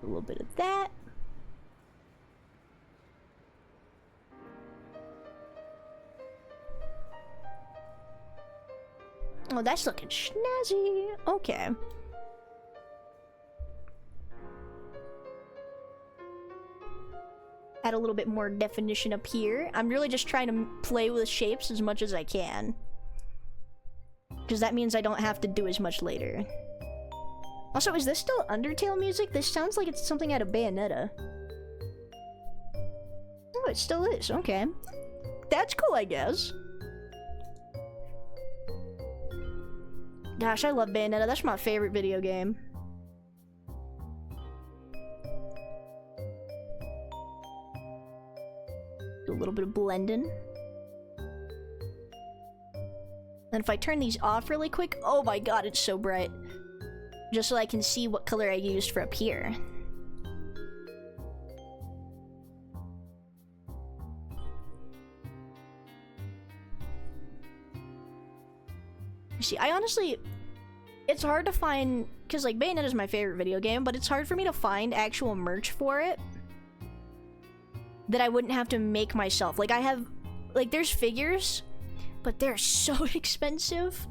A little bit of that. Oh, that's looking snazzy. Okay. Add a little bit more definition up here. I'm really just trying to play with shapes as much as I can, because that means I don't have to do as much later. Also, is this still Undertale music? This sounds like it's something out of Bayonetta. Oh, it still is. Okay. That's cool, I guess. Gosh, I love Bayonetta. That's my favorite video game. Do a little bit of blending. And if I turn these off really quick, oh my god, it's so bright. Just so I can see what color I used for up here. See, I honestly... It's hard to find... Because, like, Bayonetta is my favorite video game, but it's hard for me to find actual merch for it that I wouldn't have to make myself. Like, I have... Like, there's figures, but they're so expensive.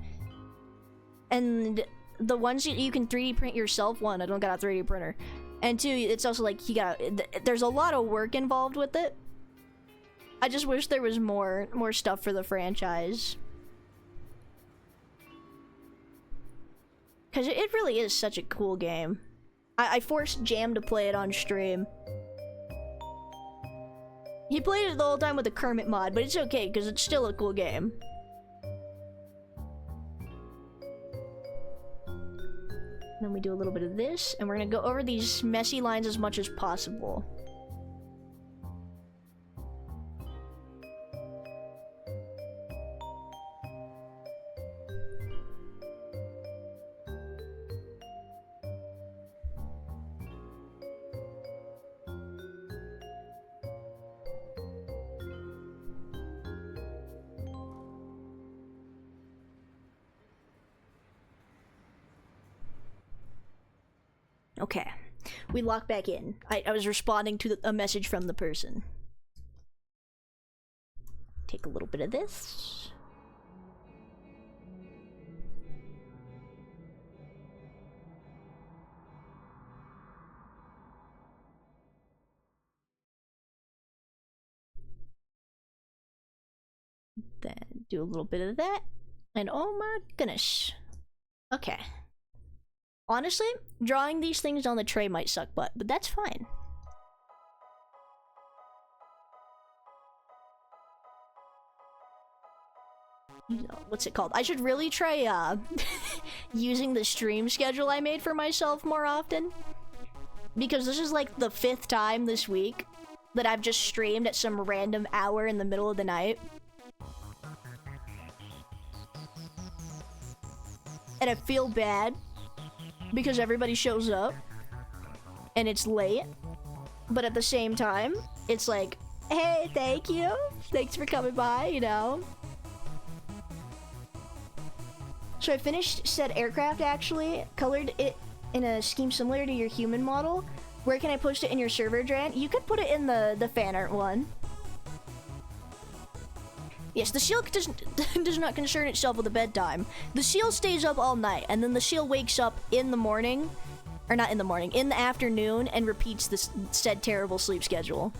And... the ones you can 3D print yourself, one, I don't got a 3D printer, and two, it's also like you got there's a lot of work involved with it. I just wish there was more stuff for the franchise, because it really is such a cool game. I forced Jam to play it on stream. He played it the whole time with the Kermit mod, but it's okay because it's still a cool game. Then we do a little bit of this, and we're gonna go over these messy lines as much as possible. Okay, we lock back in. I was responding to a message from the person. Take a little bit of this. Then do a little bit of that. And oh my goodness. Okay. Honestly, drawing these things on the tray might suck butt, but that's fine. What's it called? I should really try using the stream schedule I made for myself more often, because this is like the 5th time this week that I've just streamed at some random hour in the middle of the night. And I feel bad because everybody shows up and it's late, but at the same time it's like, hey, thank you, thanks for coming by, you know. So I finished said aircraft, actually colored it in a scheme similar to your human model. Where can I post it in your server, Dran? You could put it in the fan art one. Yes, the seal does not concern itself with the bedtime. The seal stays up all night, and then the seal wakes up in the morning, or not in the morning, in the afternoon, and repeats this said terrible sleep schedule.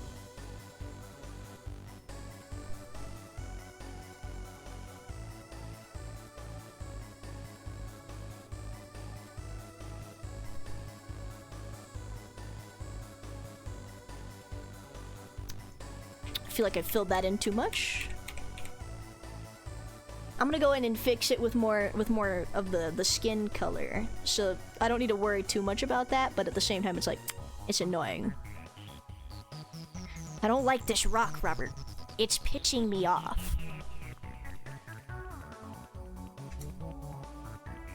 I feel like I filled that in too much. I'm gonna go in and fix it with more of the skin color, so I don't need to worry too much about that, but at the same time it's like, it's annoying. I don't like this rock, Robert. It's pitching me off.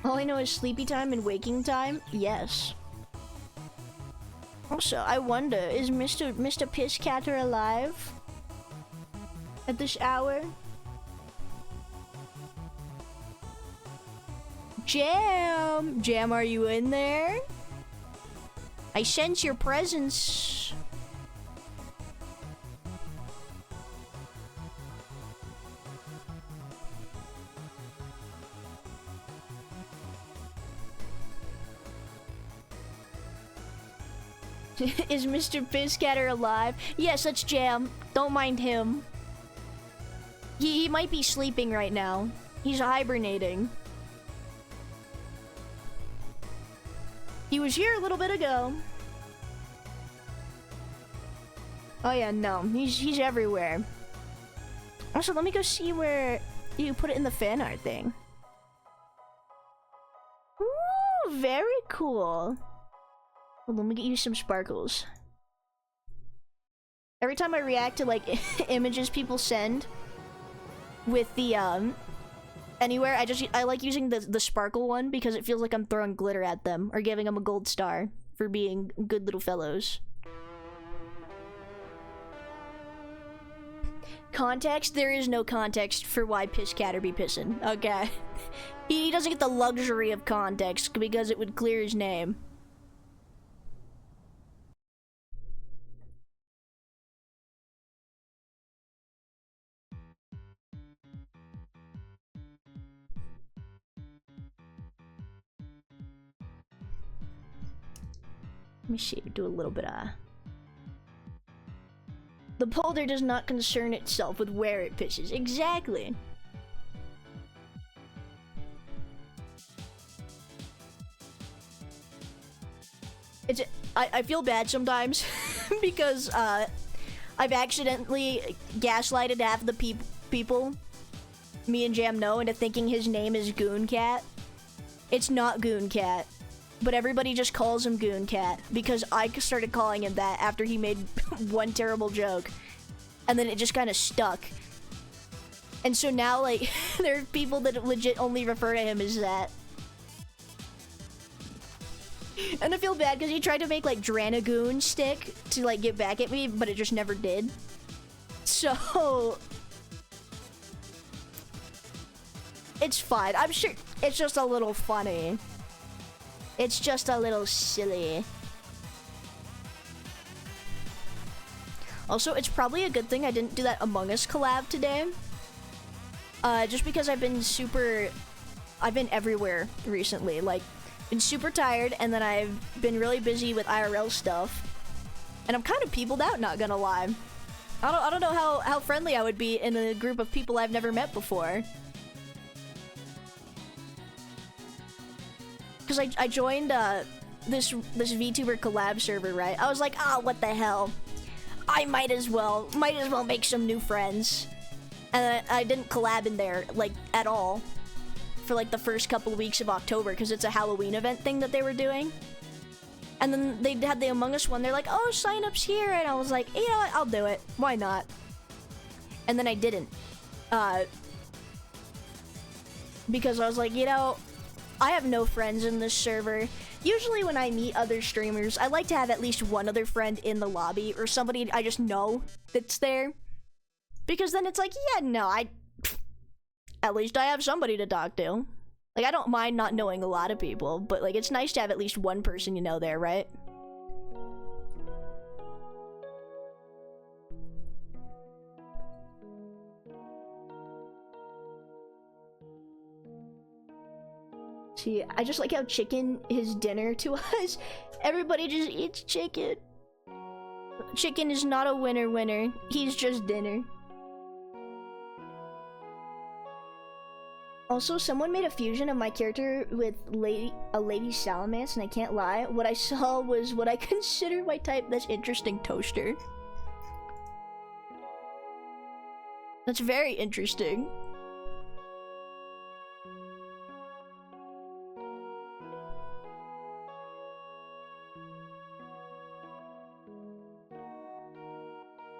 All I know is sleepy time and waking time? Yes. Also, I wonder, is Mr. Pisscatter alive? At this hour? Jam! Jam, are you in there? I sense your presence. Is Mr. Pisscatter alive? Yes, that's Jam. Don't mind him. He might be sleeping right now. He's hibernating. He was here a little bit ago. Oh yeah, no, he's everywhere. Also, let me go see where you put it in the fan art thing. Ooh, very cool. Well, let me get you some sparkles. Every time I react to like images people send with the anywhere, I like using the sparkle one because it feels like I'm throwing glitter at them or giving them a gold star for being good little fellows. Context? There is no context for why Pisscatter be pissing. Okay. He doesn't get the luxury of context because it would clear his name. Let me see, do a little bit of... The polder does not concern itself with where it pisses. Exactly. I feel bad sometimes because I've accidentally gaslighted half the people me and Jam know into thinking his name is Goon Cat. It's not Goon Cat. But everybody just calls him Goon Cat because I started calling him that after he made one terrible joke. And then it just kind of stuck. And so now, like, there are people that legit only refer to him as that. And I feel bad because he tried to make, like, Dranagoon stick to, like, get back at me, but it just never did. So... it's fine. I'm sure it's just a little funny. It's just a little silly. Also, it's probably a good thing I didn't do that Among Us collab today. Just because I've been everywhere recently. Like, been super tired, and then I've been really busy with IRL stuff. And I'm kind of peopled out, not gonna lie. I don't know how friendly I would be in a group of people I've never met before. Because I joined this VTuber collab server, right? I was like, ah, what the hell? I might as well make some new friends. And I didn't collab in there, like, at all. For, like, the first couple of weeks of October, because it's a Halloween event thing that they were doing. And then they had the Among Us one. They're like, oh, sign-up's here. And I was like, you know what? I'll do it. Why not? And then I didn't. Because I was like, you know... I have no friends in this server. Usually when I meet other streamers, I like to have at least one other friend in the lobby or somebody I just know that's there. Because then it's like, yeah, no, at least I have somebody to talk to. Like, I don't mind not knowing a lot of people, but like, it's nice to have at least one person you know there, right? See, I just like how chicken is dinner to us. Everybody just eats chicken. Chicken is not a winner. He's just dinner. Also, someone made a fusion of my character with a lady salamence, and I can't lie. What I saw was what I consider my type. That's interesting, toaster. That's very interesting.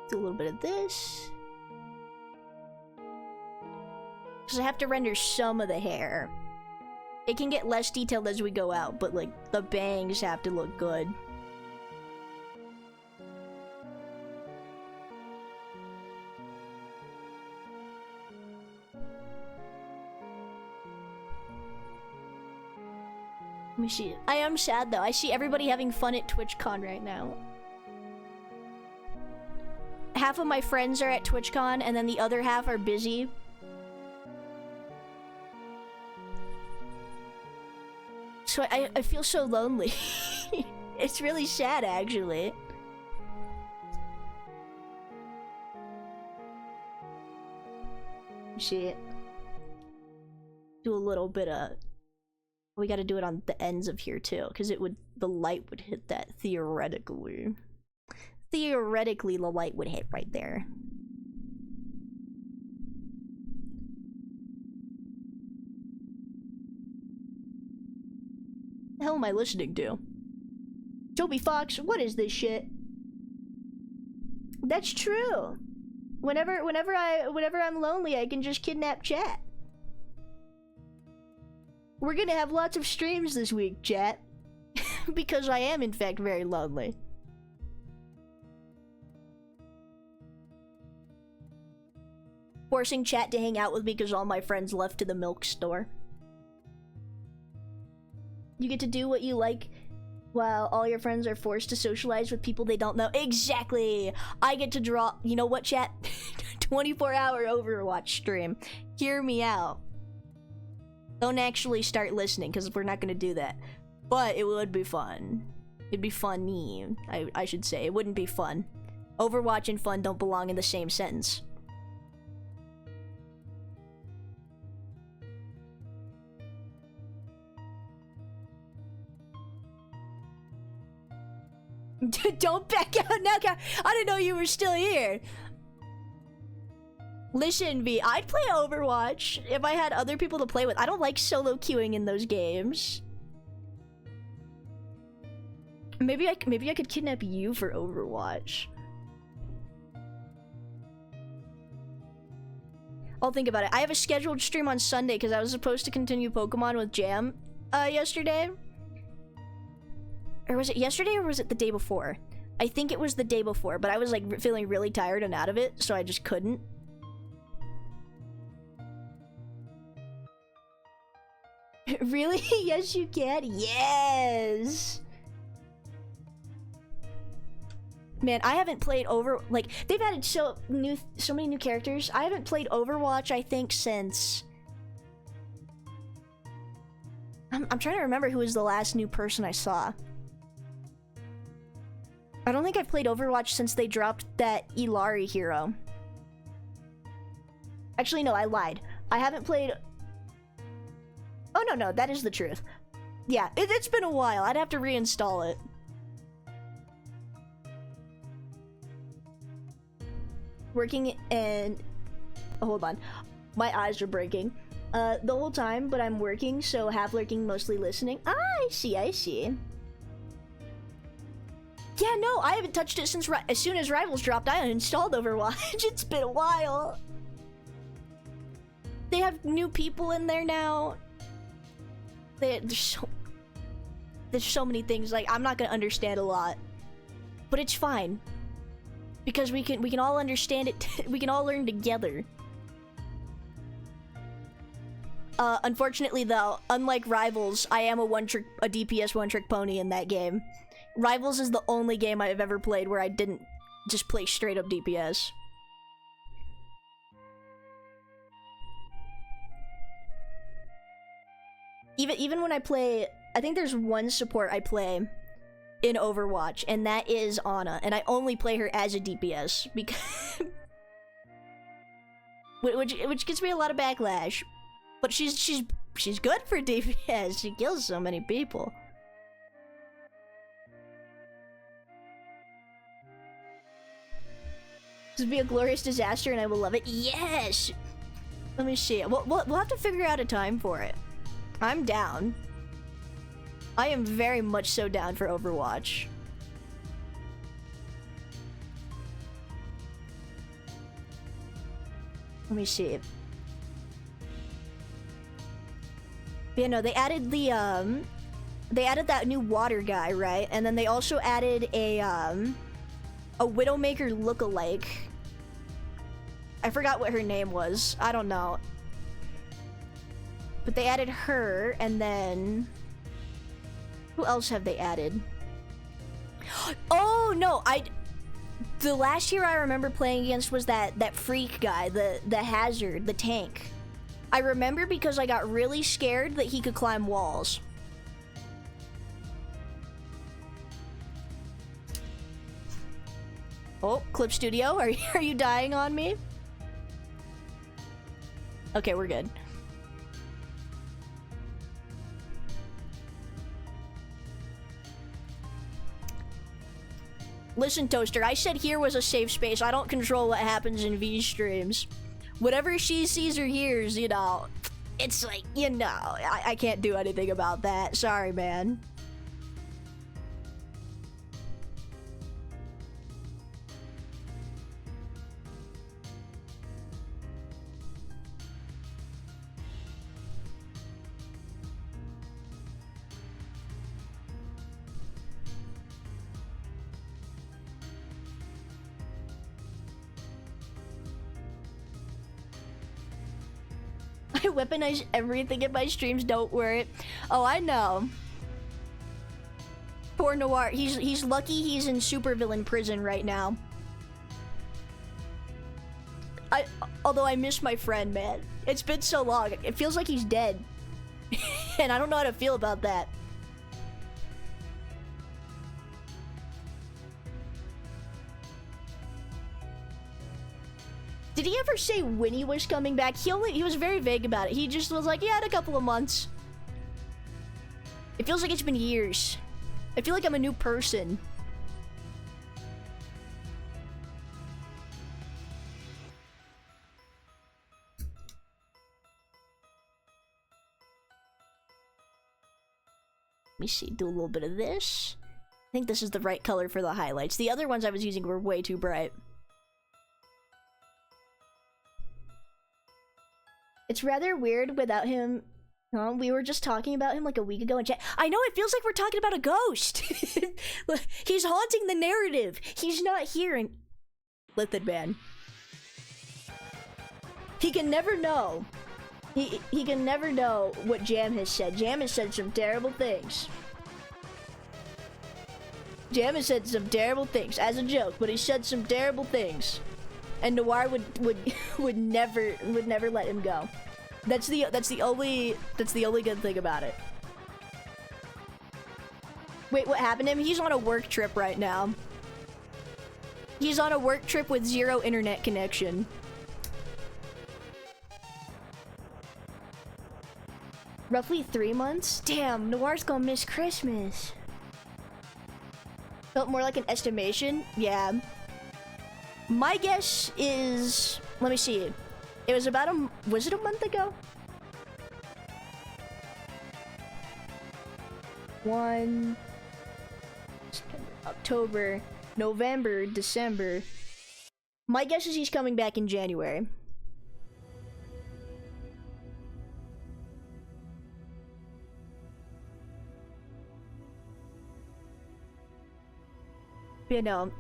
Do a little bit of this. Because I have to render some of the hair. It can get less detailed as we go out, but like the bangs have to look good. Let me see. I am sad though. I see everybody having fun at TwitchCon right now. Half of my friends are at TwitchCon and then the other half are busy. So I feel so lonely. It's really sad, actually. See, do a little bit of. We got to do it on the ends of here too, because the light would hit that theoretically. Theoretically, the light would hit right there. The hell am I listening to? Toby Fox, what is this shit? That's true. Whenever I'm lonely, I can just kidnap chat. We're gonna have lots of streams this week, chat. Because I am, in fact, very lonely. Forcing chat to hang out with me because all my friends left to the milk store. You get to do what you like while all your friends are forced to socialize with people they don't know. Exactly! I get to draw... You know what, chat? 24-hour Overwatch stream. Hear me out. Don't actually start listening, because we're not gonna do that. But it would be fun. It'd be funny, I should say. It wouldn't be fun. Overwatch and fun don't belong in the same sentence. Don't back out now, I didn't know you were still here. Listen, V, I'd play Overwatch if I had other people to play with. I don't like solo queuing in those games. Maybe I could kidnap you for Overwatch. I'll think about it. I have a scheduled stream on Sunday because I was supposed to continue Pokemon with Jam yesterday. Or was it yesterday or was it the day before? I think it was the day before, but I was like feeling really tired and out of it, so I just couldn't. Really? Yes, you can. Yes. Man, I haven't played they've added so many new characters. I haven't played Overwatch, I think, since I'm trying to remember who was the last new person I saw. I don't think I've played Overwatch since they dropped that Ilari hero. Actually, no, I lied. I haven't played... Oh, no, that is the truth. Yeah, it's been a while. I'd have to reinstall it. Working and... Oh, hold on. My eyes are breaking. The whole time, but I'm working, so half lurking, mostly listening. Ah, I see. Yeah, no, I haven't touched it since as soon as Rivals dropped. I uninstalled Overwatch. It's been a while. They have new people in there now. There's so many things. Like, I'm not gonna understand a lot, but it's fine because we can all understand it. We can all learn together. Unfortunately, though, unlike Rivals, I am a DPS one-trick pony in that game. Rivals is the only game I've ever played where I didn't just play straight up DPS. Even when I play, I think there's one support I play in Overwatch, and that is Ana, and I only play her as a DPS because which gives me a lot of backlash. But she's good for DPS. She kills so many people. This would be a glorious disaster, and I will love it. Yes. Let me see. We'll have to figure out a time for it. I'm down. I am very much so down for Overwatch. Let me see. Yeah, no, they added the they added that new water guy, right? And then they also added a Widowmaker lookalike. I forgot what her name was. I don't know. But they added her, and then who else have they added? Oh no, the last hero I remember playing against was that freak guy, the Hazard, the tank. I remember because I got really scared that he could climb walls. Oh, Clip Studio, are you dying on me? Okay, we're good. Listen, Toaster, I said here was a safe space. I don't control what happens in V streams. Whatever she sees or hears, you know, it's like, you know, I can't do anything about that. Sorry, man. I weaponize everything in my streams, don't worry. Oh, I know. Poor Noir. He's lucky he's in supervillain prison right now. Although I miss my friend, man. It's been so long. It feels like he's dead. And I don't know how to feel about that. Did he ever say when he was coming back? He was very vague about it. He just was like, yeah, in a couple of months. It feels like it's been years. I feel like I'm a new person. Let me see, do a little bit of this. I think this is the right color for the highlights. The other ones I was using were way too bright. It's rather weird without him. We were just talking about him like a week ago in chat. I know, it feels like we're talking about a ghost. He's haunting the narrative. He's not here and... Lithid Man. He can never know. He can never know what Jam has said. Jam has said some terrible things. Jam has said some terrible things as a joke, but he said some terrible things. And Noir would never let him go. That's the only good thing about it. Wait, what happened to him? He's on a work trip right now. He's on a work trip with 0 internet connection. Roughly 3 months? Damn, Noir's gonna miss Christmas. Felt more like an estimation? Yeah. My guess is... Let me see. It was about was it a month ago? October, November, December. My guess is he's coming back in January. You know,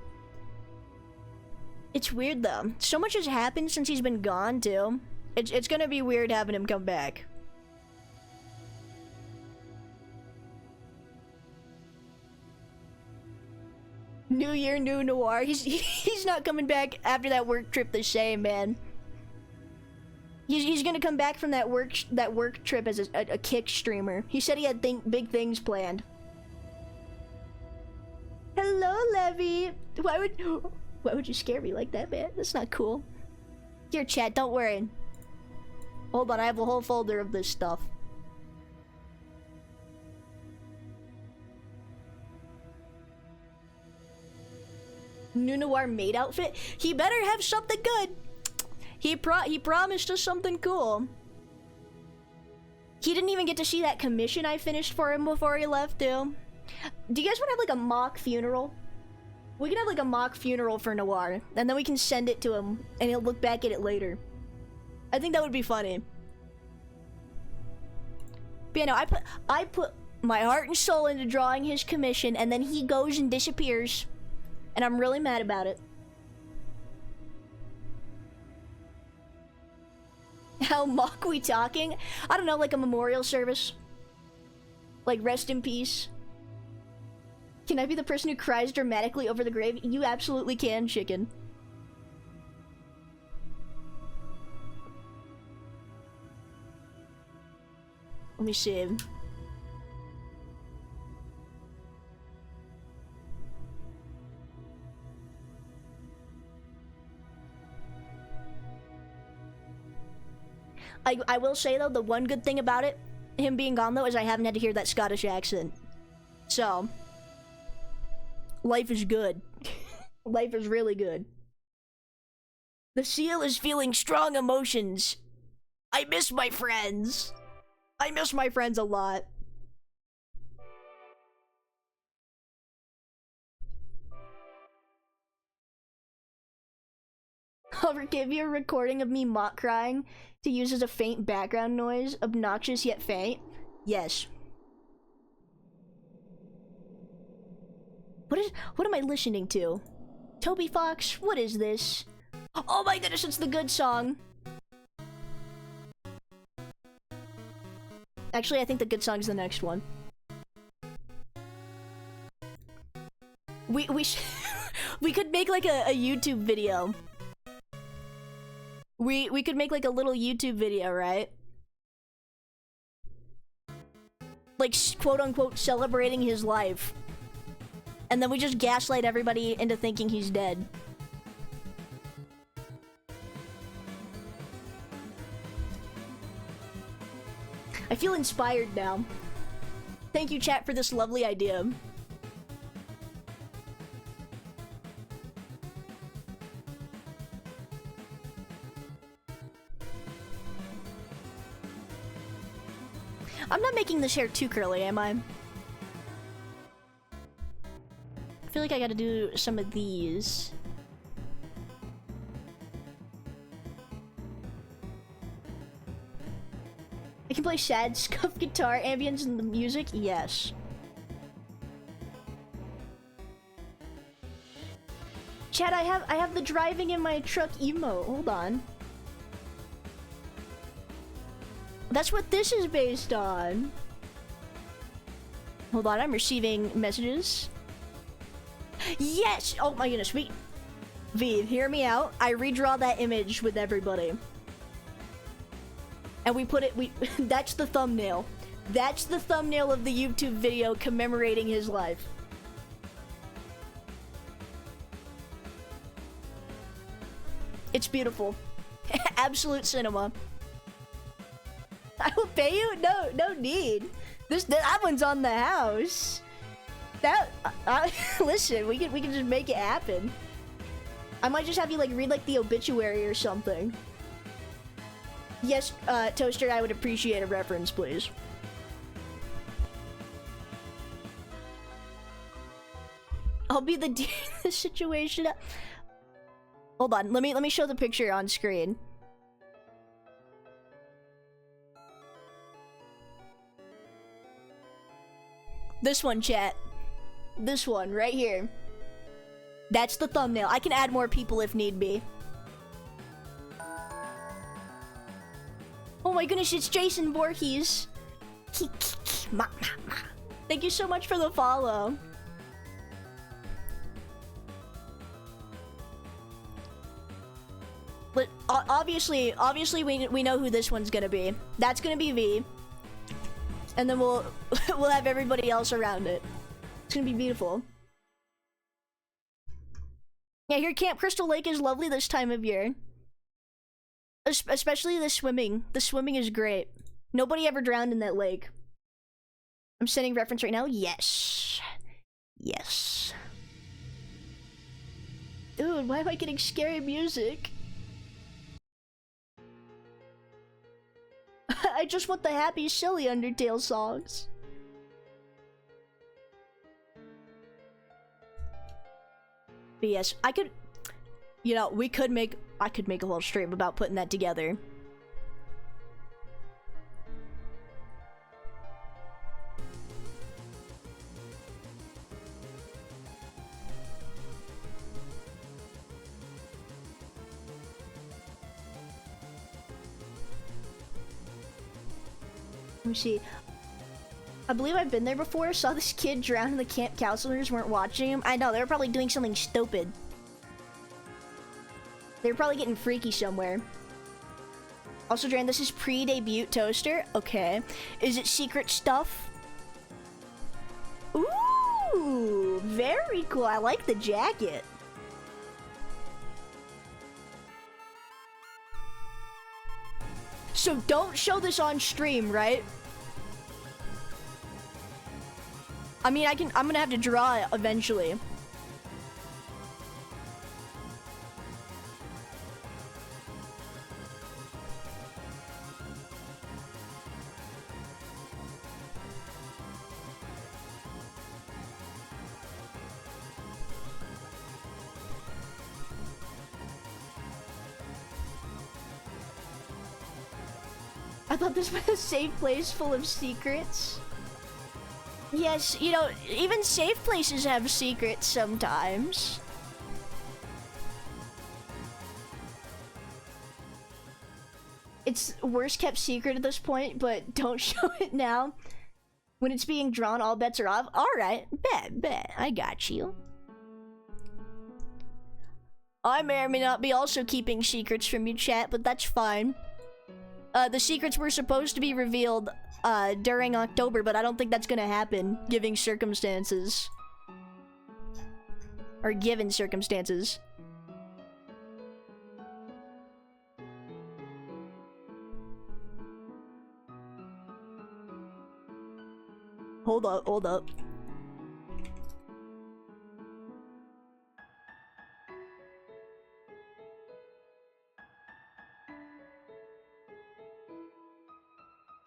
it's weird though. So much has happened since he's been gone too. It's gonna be weird having him come back. New year, new Noir. He's not coming back after that work trip the same, man. He's gonna come back from that work trip as a kick streamer. He said he had big things planned. Hello, Levy. Why would you scare me like that, man? That's not cool. Here, chat. Don't worry. Hold on, I have a whole folder of this stuff. New Noir maid outfit. He better have something good. He promised us something cool. He didn't even get to see that commission I finished for him before he left, too. Do you guys want to have like a mock funeral? We can have like a mock funeral for Noir, and then we can send it to him, and he'll look back at it later. I think that would be funny. But you know, I put my heart and soul into drawing his commission, and then he goes and disappears, and I'm really mad about it. How mock we talking? I don't know, like a memorial service. Like rest in peace. Can I be the person who cries dramatically over the grave? You absolutely can, chicken. Let me see. I will say though, the one good thing about it, him being gone though, is I haven't had to hear that Scottish accent. So, life is good. Life is really good. The seal is feeling strong emotions. I miss my friends. I miss my friends a lot. I'll give you a recording of me mock crying to use as a faint background noise, obnoxious yet faint. Yes. What am I listening to? Toby Fox, what is this? Oh my goodness, it's the good song. Actually, I think the good song's the next one. We we could make like a YouTube video. We could make like a little YouTube video, right? Like quote unquote celebrating his life. And then we just gaslight everybody into thinking he's dead. I feel inspired now. Thank you, chat, for this lovely idea. I'm not making this hair too curly, am I? I feel like I gotta do some of these. I can play sad scuff guitar ambience in the music? Yes. Chat, I have the driving in my truck emo. Hold on. That's what this is based on. Hold on, I'm receiving messages. Yes! Oh my goodness, V, hear me out. I redraw that image with everybody. And we put it, that's the thumbnail. That's the thumbnail of the YouTube video commemorating his life. It's beautiful. Absolute cinema. I will pay you? No need. That one's on the house. Listen, we can just make it happen. I might just have you like read like the obituary or something. Yes, Toaster, I would appreciate a reference, please. I'll be the deer in this situation. Hold on, let me show the picture on screen. This one, chat. This one, right here. That's the thumbnail. I can add more people if need be. Oh my goodness, it's Jason Voorhees. Thank you so much for the follow. Obviously, we know who this one's gonna be. That's gonna be V, and then we'll we'll have everybody else around it. It's gonna be beautiful. Yeah, here Camp Crystal Lake is lovely this time of year. Especially the swimming. The swimming is great. Nobody ever drowned in that lake. I'm sending reference right now. Yes. Yes. Dude, why am I getting scary music? I just want the happy, silly Undertale songs. But yes, I could... You know, I could make a whole stream about putting that together. Let me see. I believe I've been there before. Saw this kid drown and the camp counselors weren't watching him. I know, they were probably doing something stupid. They were probably getting freaky somewhere. Also, Dran, this is pre-debut toaster. Okay. Is it secret stuff? Ooh, very cool. I like the jacket. So don't show this on stream, right? I mean, I'm gonna have to draw it eventually. I thought this was a safe place full of secrets. Yes, you know, even safe places have secrets sometimes. It's worst kept secret at this point, but don't show it now. When it's being drawn, all bets are off. Alright, bet, I got you. I may or may not be also keeping secrets from you, chat, but that's fine. The secrets were supposed to be revealed during October, but I don't think that's gonna happen, given circumstances. Or given circumstances. Hold up.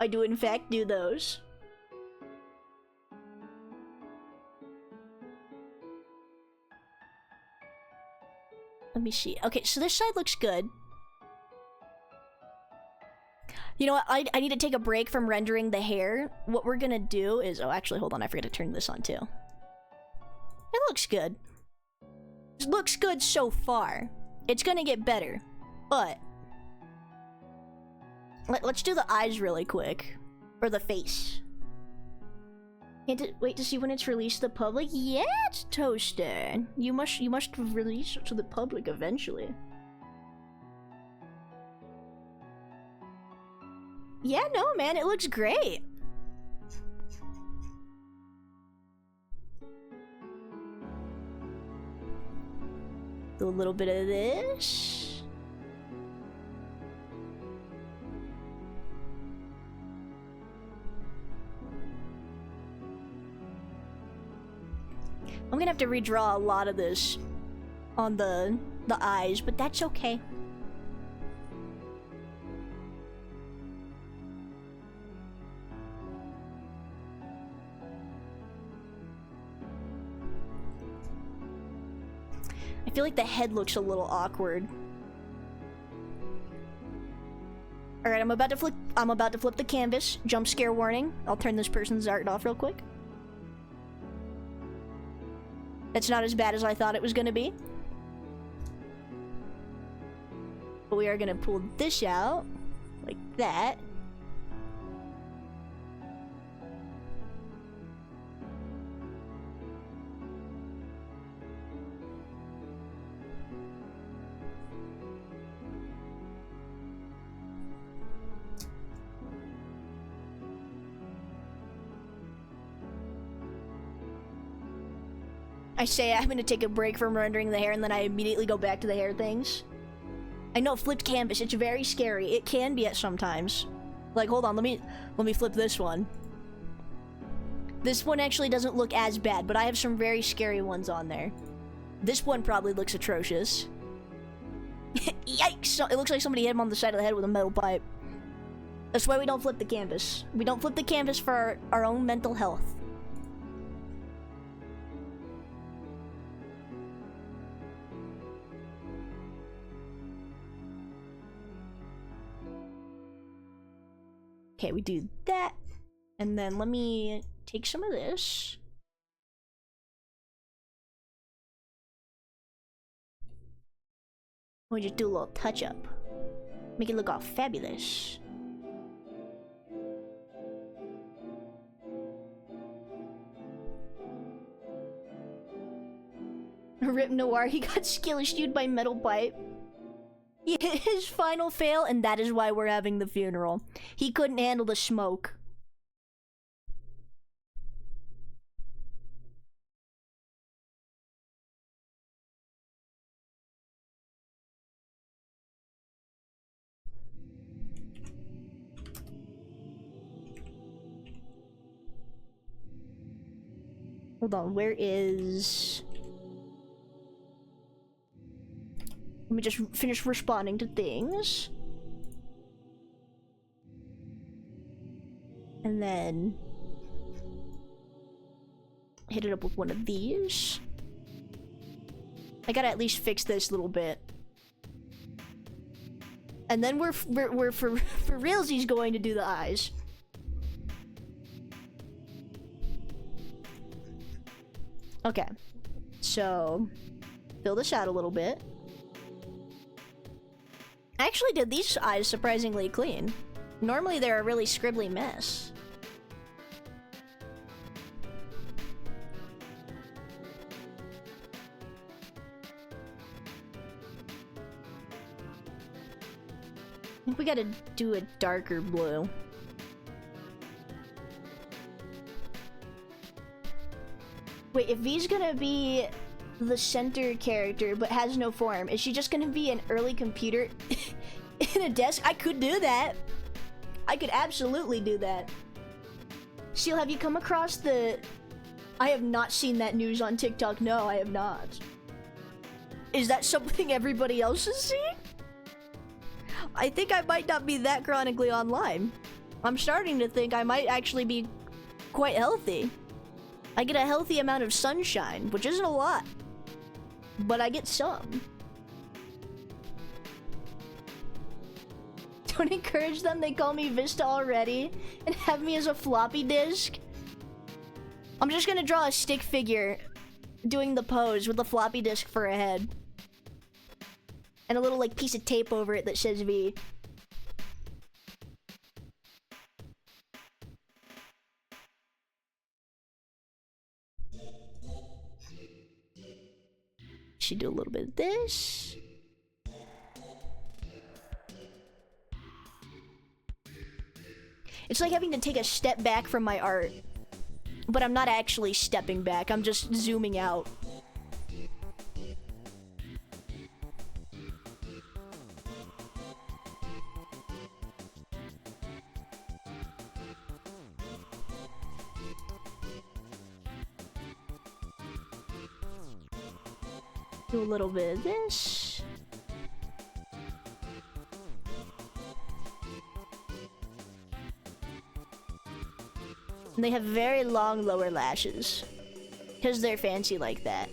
I do in fact do those. Let me see. Okay, so this side looks good. You know what? I need to take a break from rendering the hair. What we're gonna do is... Oh, actually, hold on. I forgot to turn this on, too. It looks good. It looks good so far. It's gonna get better. But... Let's do the eyes really quick. Or the face. Can't wait to see when it's released to the public? Yeah, it's Toaster. You must release it to the public eventually. Yeah, no, man, it looks great. Do a little bit of this. I'm gonna have to redraw a lot of this on the eyes, but that's okay. I feel like the head looks a little awkward. Alright, I'm about to flip the canvas. Jump scare warning. I'll turn this person's art off real quick. It's not as bad as I thought it was gonna be. But we are gonna pull this out. Like that. I say I'm gonna take a break from rendering the hair and then I immediately go back to the hair things. I know, flipped canvas, it's very scary. It can be at sometimes. Like, hold on, let me flip this one. This one actually doesn't look as bad, but I have some very scary ones on there. This one probably looks atrocious. Yikes! It looks like somebody hit him on the side of the head with a metal pipe. That's why we don't flip the canvas. We don't flip the canvas for our own mental health. Okay, we do that. And then let me take some of this. We just do a little touch up. Make it look all fabulous. Rip Noir, he got skill-issued by metal pipe. Yeah, his final fail, and that is why we're having the funeral. He couldn't handle the smoke. Hold on, where is... Let me just finish responding to things. And then... hit it up with one of these. I gotta at least fix this little bit. And then we're for realsies going to do the eyes. Okay. So... fill this out a little bit. I actually did these eyes surprisingly clean. Normally they're a really scribbly mess. I think we gotta do a darker blue. Wait, if V's gonna be the center character but has no form, is she just gonna be an early computer in a desk? I could do that. I could absolutely do that. Seal, have you come across the... I have not seen that news on TikTok. No, I have not. Is that something everybody else is seeing? I think I might not be that chronically online. I'm starting to think I might actually be quite healthy. I get a healthy amount of sunshine, which isn't a lot, but I get some. Don't encourage them, they call me Vista already, and have me as a floppy disk. I'm just gonna draw a stick figure doing the pose with a floppy disk for a head. And a little like piece of tape over it that says V. Should do a little bit of this. It's like having to take a step back from my art. But I'm not actually stepping back, I'm just zooming out. Do a little bit of this. And they have very long lower lashes. Because they're fancy like that.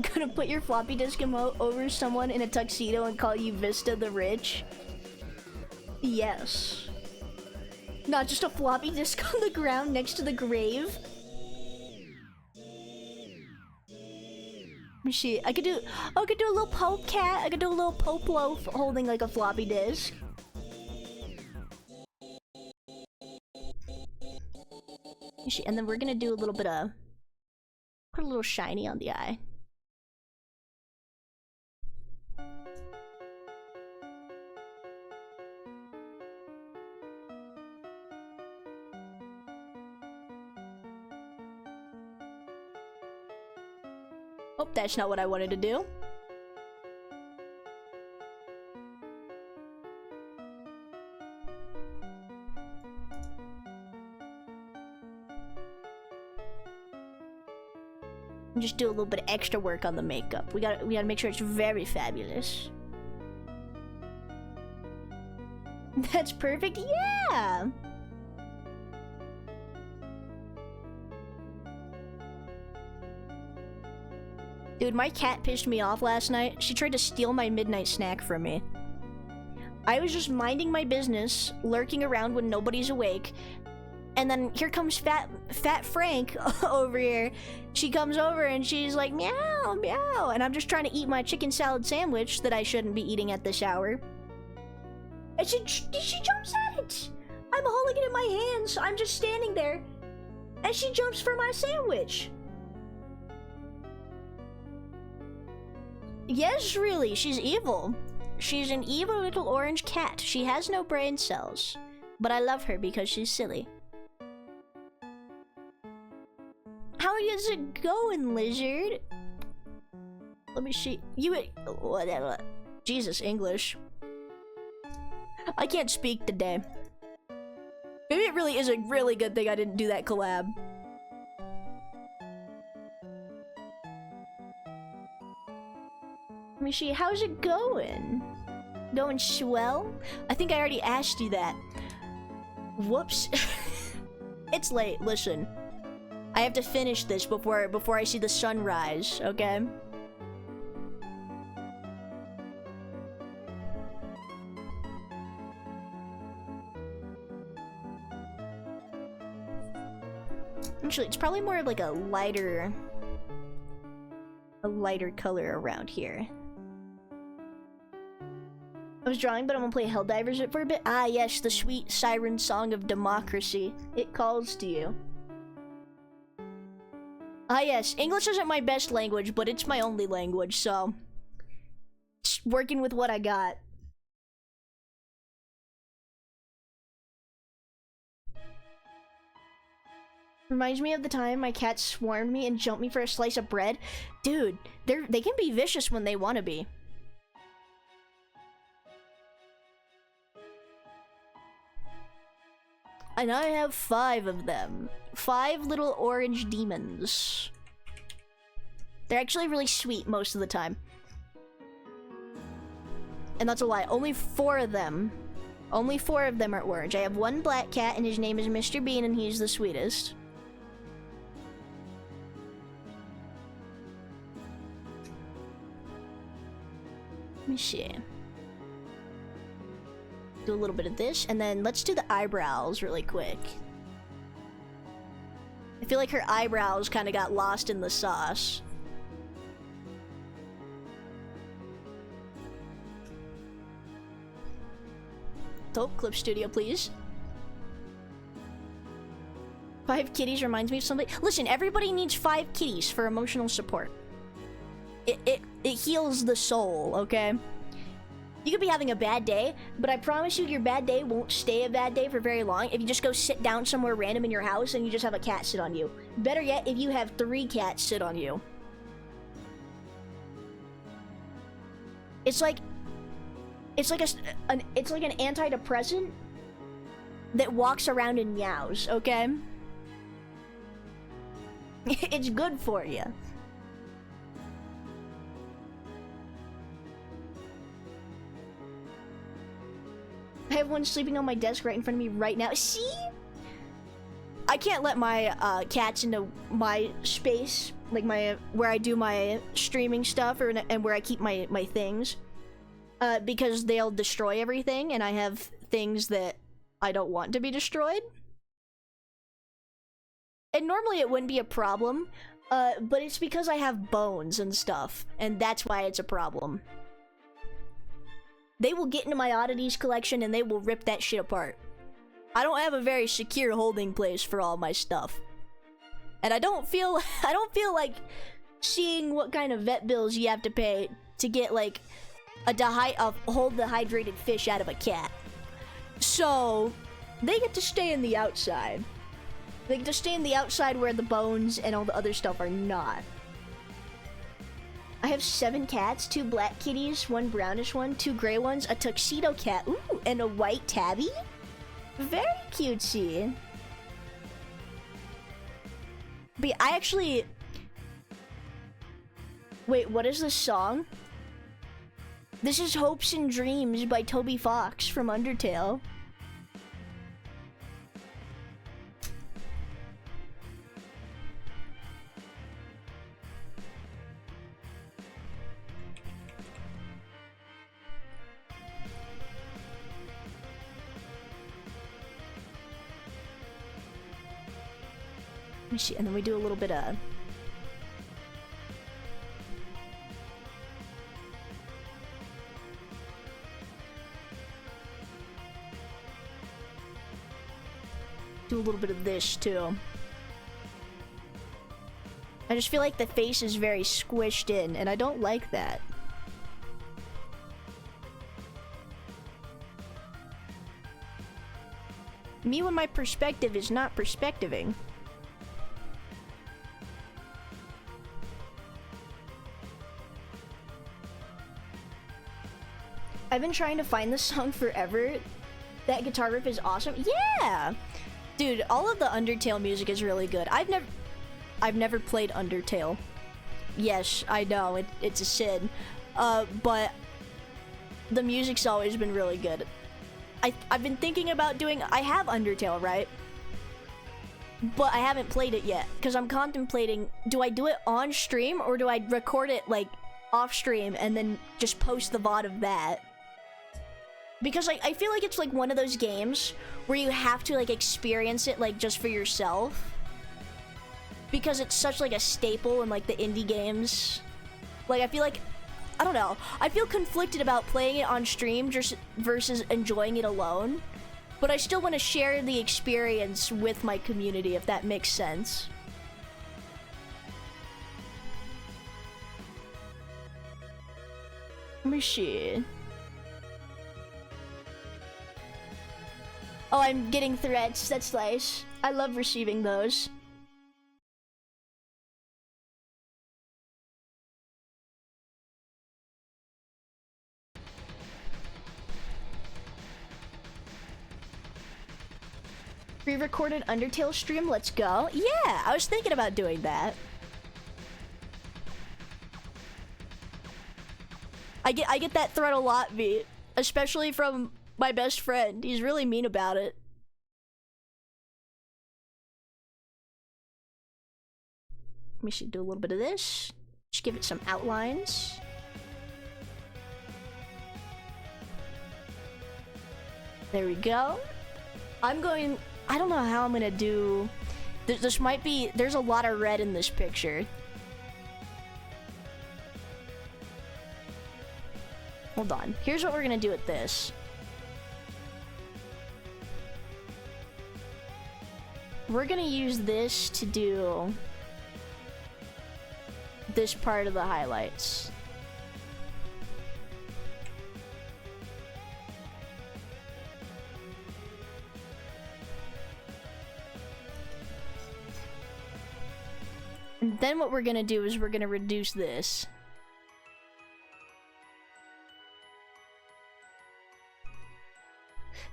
Gonna put your floppy disk emote over someone in a tuxedo and call you Vista the Rich? Yes. Not just a floppy disk on the ground next to the grave. Let me see. I could do a little Pope cat. I could do a little Pope loaf holding like a floppy disk. And then we're gonna do a little bit of... put a little shiny on the eye. Oh, that's not what I wanted to do. Just do a little bit of extra work on the makeup. We gotta make sure it's very fabulous. That's perfect. Yeah. Dude, my cat pissed me off last night. She tried to steal my midnight snack from me. I was just minding my business, lurking around when nobody's awake, and then here comes Fat Frank over here. She comes over and she's like, meow, meow, and I'm just trying to eat my chicken salad sandwich that I shouldn't be eating at this hour. And she jumps at it. I'm holding it in my hands. I'm just standing there, and she jumps for my sandwich. Yes, really, she's evil. She's an evil little orange cat. She has no brain cells, but I love her because she's silly. How is it going, lizard? Let me see. Whatever. Jesus, English. I can't speak today. Maybe it really is a really good thing I didn't do that collab. Let me see. How's it going? Going swell? I think I already asked you that. Whoops. It's late. Listen. I have to finish this before I see the sunrise, okay? Actually, it's probably more of like a lighter color around here. I was drawing, but I'm gonna play Helldivers for a bit. Ah, yes, the sweet siren song of democracy. It calls to you. Ah, yes, English isn't my best language, but it's my only language, so... just working with what I got. Reminds me of the time my cat swarmed me and jumped me for a slice of bread. Dude, they can be vicious when they want to be. And I have 5 of them. 5 little orange demons. They're actually really sweet most of the time. And that's a lie. Only 4 of them. Only 4 of them are orange. I have 1 black cat and his name is Mr. Bean and he's the sweetest. Let me see. Do a little bit of this, and then let's do the eyebrows really quick. I feel like her eyebrows kind of got lost in the sauce. Dope Clip Studio, please. 5 kitties reminds me of somebody. Listen, everybody needs 5 kitties for emotional support. It heals the soul, okay? You could be having a bad day, but I promise you your bad day won't stay a bad day for very long if you just go sit down somewhere random in your house and you just have a cat sit on you. Better yet, if you have 3 cats sit on you. It's like an antidepressant that walks around and meows, okay? It's good for you. I have one sleeping on my desk right in front of me right now. See? I can't let my cats into my space, like where I do my streaming stuff and where I keep my things, because they'll destroy everything, and I have things that I don't want to be destroyed. And normally it wouldn't be a problem, but it's because I have bones and stuff, and that's why it's a problem. They will get into my oddities collection and they will rip that shit apart. I don't have a very secure holding place for all my stuff. And I don't feel like seeing what kind of vet bills you have to pay to get like hold the hydrated fish out of a cat. So they get to stay in the outside. They get to stay in the outside where the bones and all the other stuff are not. have 7 cats, 2 black kitties, 1 brownish one, 2 gray ones, a tuxedo cat, ooh, and a white tabby. Very cutesy. But I actually... Wait, what is this song? This is Hopes and Dreams by Toby Fox from Undertale. Let me see, and then we do a little bit of... Do a little bit of this too. I just feel like the face is very squished in, and I don't like that. Me when my perspective is not perspectiving. I've been trying to find this song forever. That guitar riff is awesome. Yeah! Dude, all of the Undertale music is really good. I've never played Undertale. Yes, I know, it's a sin. But the music's always been really good. I've been thinking about doing... I have Undertale, right? But I haven't played it yet, because I'm contemplating, do I do it on stream, or do I record it, like, off stream, and then just post the VOD of that? Because I feel like it's like one of those games where you have to like experience it like just for yourself. Because it's such like a staple in like the indie games. Like I feel like, I don't know, I feel conflicted about playing it on stream just versus enjoying it alone. But I still want to share the experience with my community, if that makes sense. Let me see. Oh, I'm getting threats. That's nice. I love receiving those. Pre-recorded Undertale stream, let's go. Yeah, I was thinking about doing that. I get that threat a lot, V. Especially from my best friend. He's really mean about it. We should do a little bit of this. Just give it some outlines. There we go. I don't know how I'm gonna do... This might be... There's a lot of red in this picture. Hold on. Here's what we're gonna do with this. We're gonna use this to do this part of the highlights. And then what we're gonna do is we're gonna reduce this.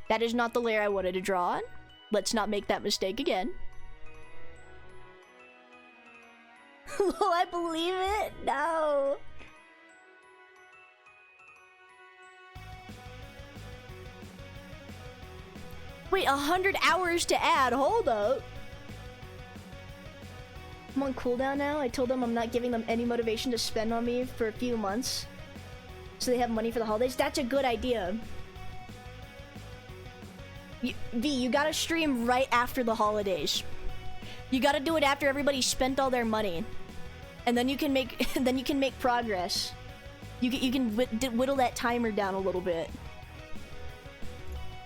That is not the layer I wanted to draw on. Let's not make that mistake again. Will I believe it? No. Wait, 100 hours to add. Hold up. I'm on cooldown now. I told them I'm not giving them any motivation to spend on me for a few months, so they have money for the holidays. That's a good idea. V, you gotta stream right after the holidays. You gotta do it after everybody spent all their money, and then you can make progress. You can whittle that timer down a little bit,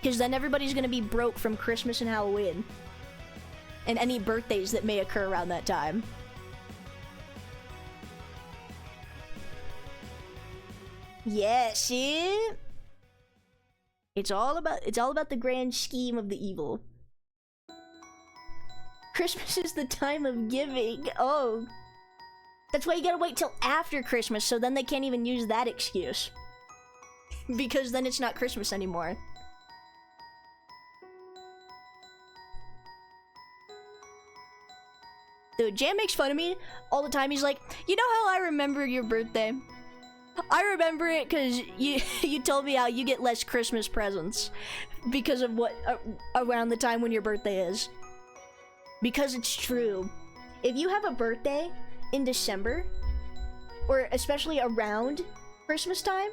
because then everybody's gonna be broke from Christmas and Halloween, and any birthdays that may occur around that time. Yeah, see? It's all about the grand scheme of the evil. Christmas is the time of giving. Oh. That's why you gotta wait till after Christmas, so then they can't even use that excuse. Because then it's not Christmas anymore. Dude, Jam makes fun of me all the time. He's like, you know how I remember your birthday? I remember it because you told me how you get less Christmas presents because of what around the time when your birthday is. Because it's true. If you have a birthday in December, or especially around Christmas time,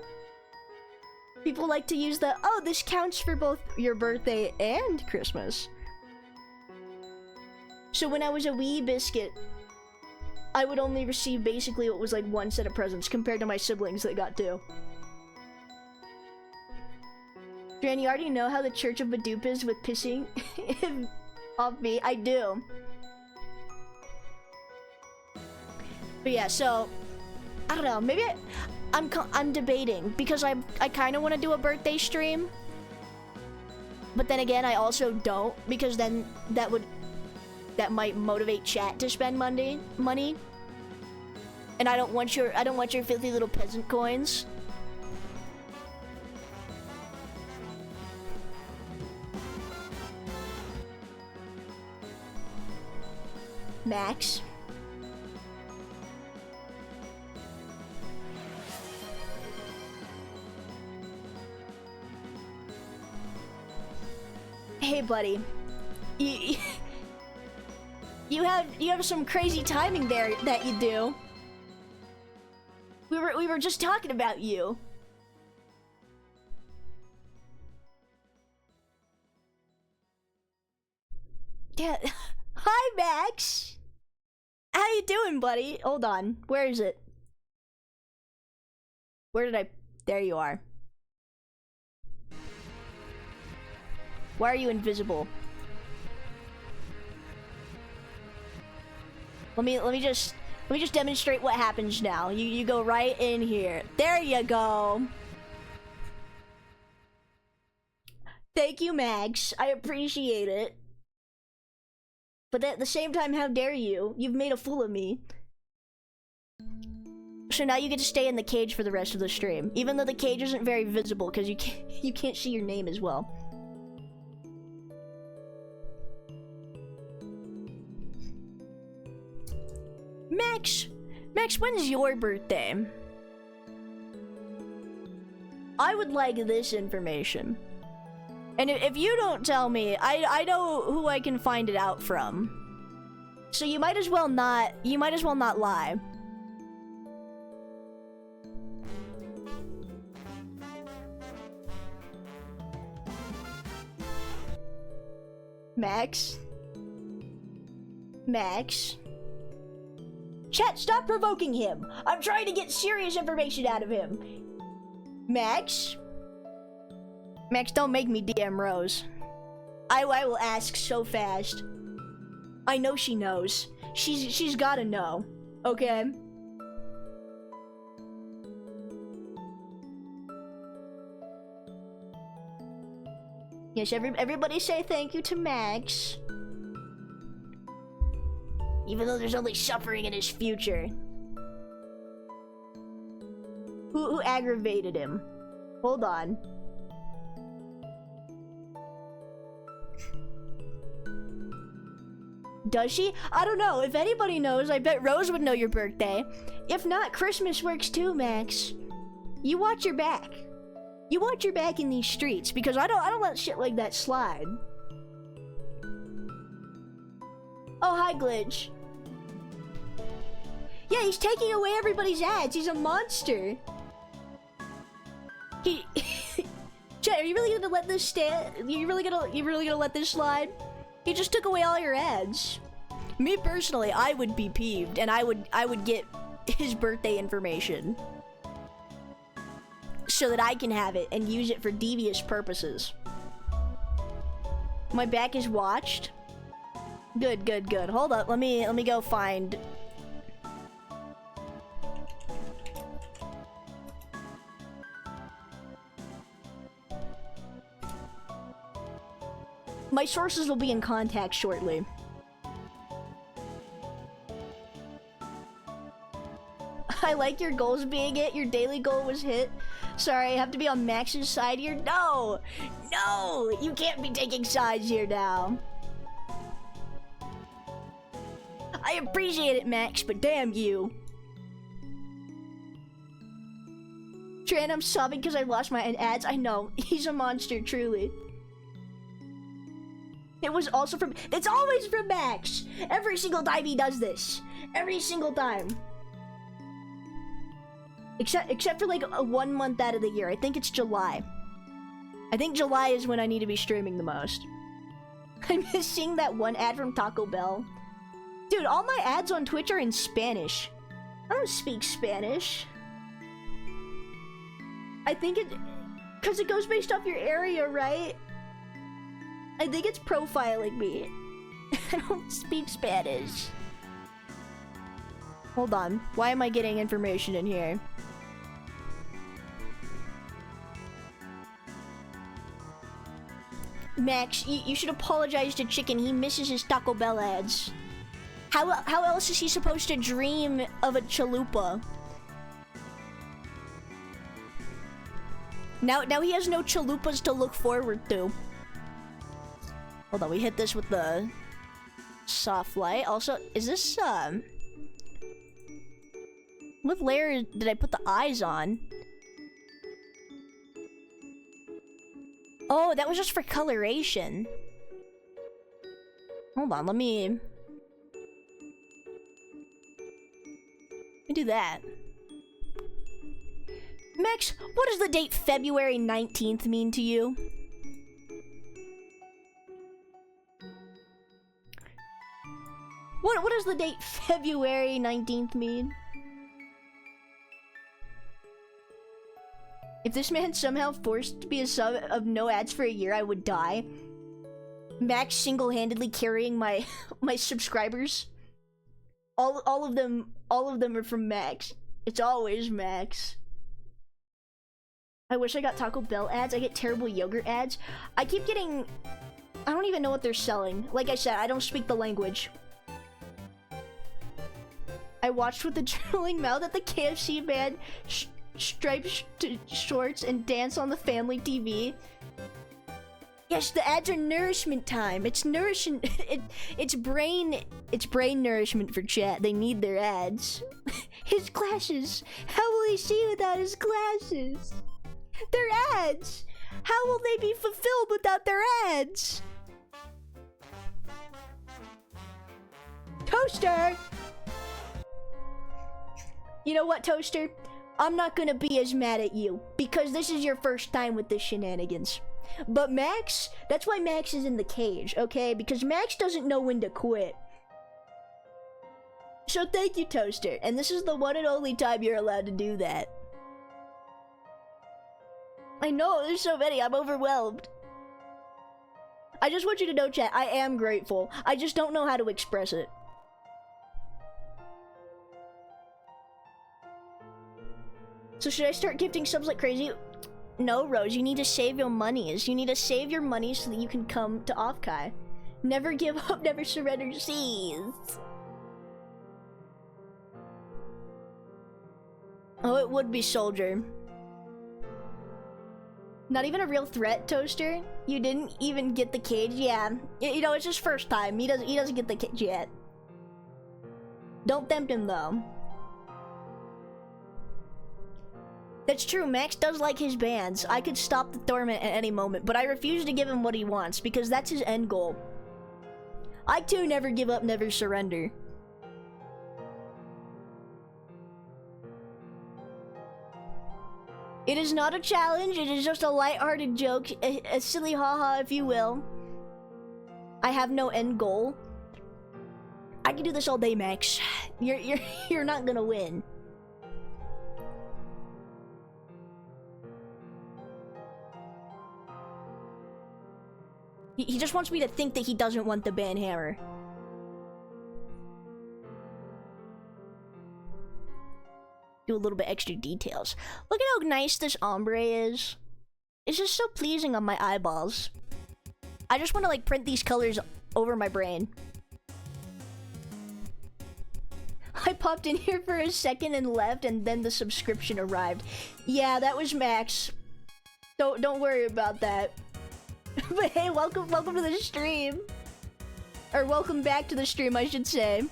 people like to use the, oh, this counts for both your birthday and Christmas. So when I was a wee biscuit, I would only receive basically what was like one set of presents compared to my siblings that got two. Dran, you already know how the Church of Badoop is with pissing off me. I do. But yeah, so I don't know. Maybe I'm debating because I kind of want to do a birthday stream, but then again, I also don't because then that might motivate chat to spend money, and I don't want your filthy little peasant coins. Max. Hey, buddy. You have some crazy timing there that you do. We were just talking about you. Yeah. Hi, Max. How you doing, buddy? Hold on. Where is it? Where did I... There you are. Why are you invisible? Let me just demonstrate what happens now. You go right in here. There you go. Thank you, Max. I appreciate it. But at the same time, how dare you? You've made a fool of me. So now you get to stay in the cage for the rest of the stream, even though the cage isn't very visible because you can't see your name as well. Max, when's your birthday? I would like this information. And if you don't tell me, I know who I can find it out from. So you might as well not lie. Max. Chat, stop provoking him. I'm trying to get serious information out of him. Max, don't make me DM Rose. I will ask so fast. I know she knows. She's gotta know. Okay? Yes, everybody say thank you to Max. Even though there's only suffering in his future. Who aggravated him? Hold on. Does she? I don't know. If anybody knows, I bet Rose would know your birthday. If not, Christmas works too, Max. You watch your back. You watch your back in these streets because I don't let shit like that slide. Oh, hi, Glitch. Yeah, he's taking away everybody's ads. He's a monster. Chat, are you really gonna let this stand? You really gonna let this slide? He just took away all your ads. Me personally, I would be peeved, and I would get his birthday information so that I can have it and use it for devious purposes. My back is watched. Good. Hold up, let me go find. My sources will be in contact shortly. I like your goals being hit. Your daily goal was hit. Sorry, I have to be on Max's side here. No! No! You can't be taking sides here now. I appreciate it, Max, but damn you. Tran, I'm sobbing because I lost my ads. I know. He's a monster, truly. It was also from... It's always from Max! Every single time he does this. Every single time. Except for like 1 month out of the year. I think it's July. I think July is when I need to be streaming the most. I'm missing that one ad from Taco Bell. Dude, all my ads on Twitch are in Spanish. I don't speak Spanish. I think it... Because it goes based off your area, right? I think it's profiling me. I don't speak Spanish. Hold on. Why am I getting information in here? Max, you should apologize to Chicken. He misses his Taco Bell ads. How else is he supposed to dream of a chalupa? Now he has no chalupas to look forward to. Hold on, we hit this with the soft light. Also, is this what layer did I put the eyes on? Oh, that was just for coloration. Hold on, let me do that. Max, what does the date February 19th mean to you? What does the date February 19th mean? If this man somehow forced to be a sub of no ads for a year, I would die. Max single-handedly carrying my subscribers. All of them are from Max. It's always Max. I wish I got Taco Bell ads. I get terrible yogurt ads. I keep getting... I don't even know what they're selling. Like I said, I don't speak the language. I watched with a drooling mouth at the KFC man striped shorts and dance on the family TV. Yes, the ads are nourishment time. It's nourishing. It's brain nourishment for chat. They need their ads. His glasses. How will he see without his glasses? They're ads. How will they be fulfilled without their ads? Toaster. You know what, Toaster? I'm not gonna be as mad at you because this is your first time with this shenanigans. But Max, that's why Max is in the cage, okay? Because Max doesn't know when to quit. So thank you, Toaster. And this is the one and only time you're allowed to do that. I know, there's so many. I'm overwhelmed. I just want you to know, chat, I am grateful. I just don't know how to express it. So should I start gifting subs like crazy? No, Rose, you need to save your monies. You need to save your money so that you can come to Offkai. Never give up, never surrender, seize. Oh, it would be Soldier. Not even a real threat, Toaster? You didn't even get the cage? Yeah. You know, it's his first time. He doesn't get the cage yet. Don't tempt him, though. That's true, Max does like his bands. I could stop the tournament at any moment, but I refuse to give him what he wants, because that's his end goal. I too never give up, never surrender. It is not a challenge, it is just a light-hearted joke, a silly haha if you will. I have no end goal. I can do this all day, Max. You're not gonna win. He just wants me to think that he doesn't want the banhammer. Do a little bit extra details. Look at how nice this ombre is. It's just so pleasing on my eyeballs. I just want to like print these colors over my brain. I popped in here for a second and left, and then the subscription arrived. Yeah, that was Max. Don't worry about that. But hey, welcome to the stream. Or welcome back to the stream, I should say.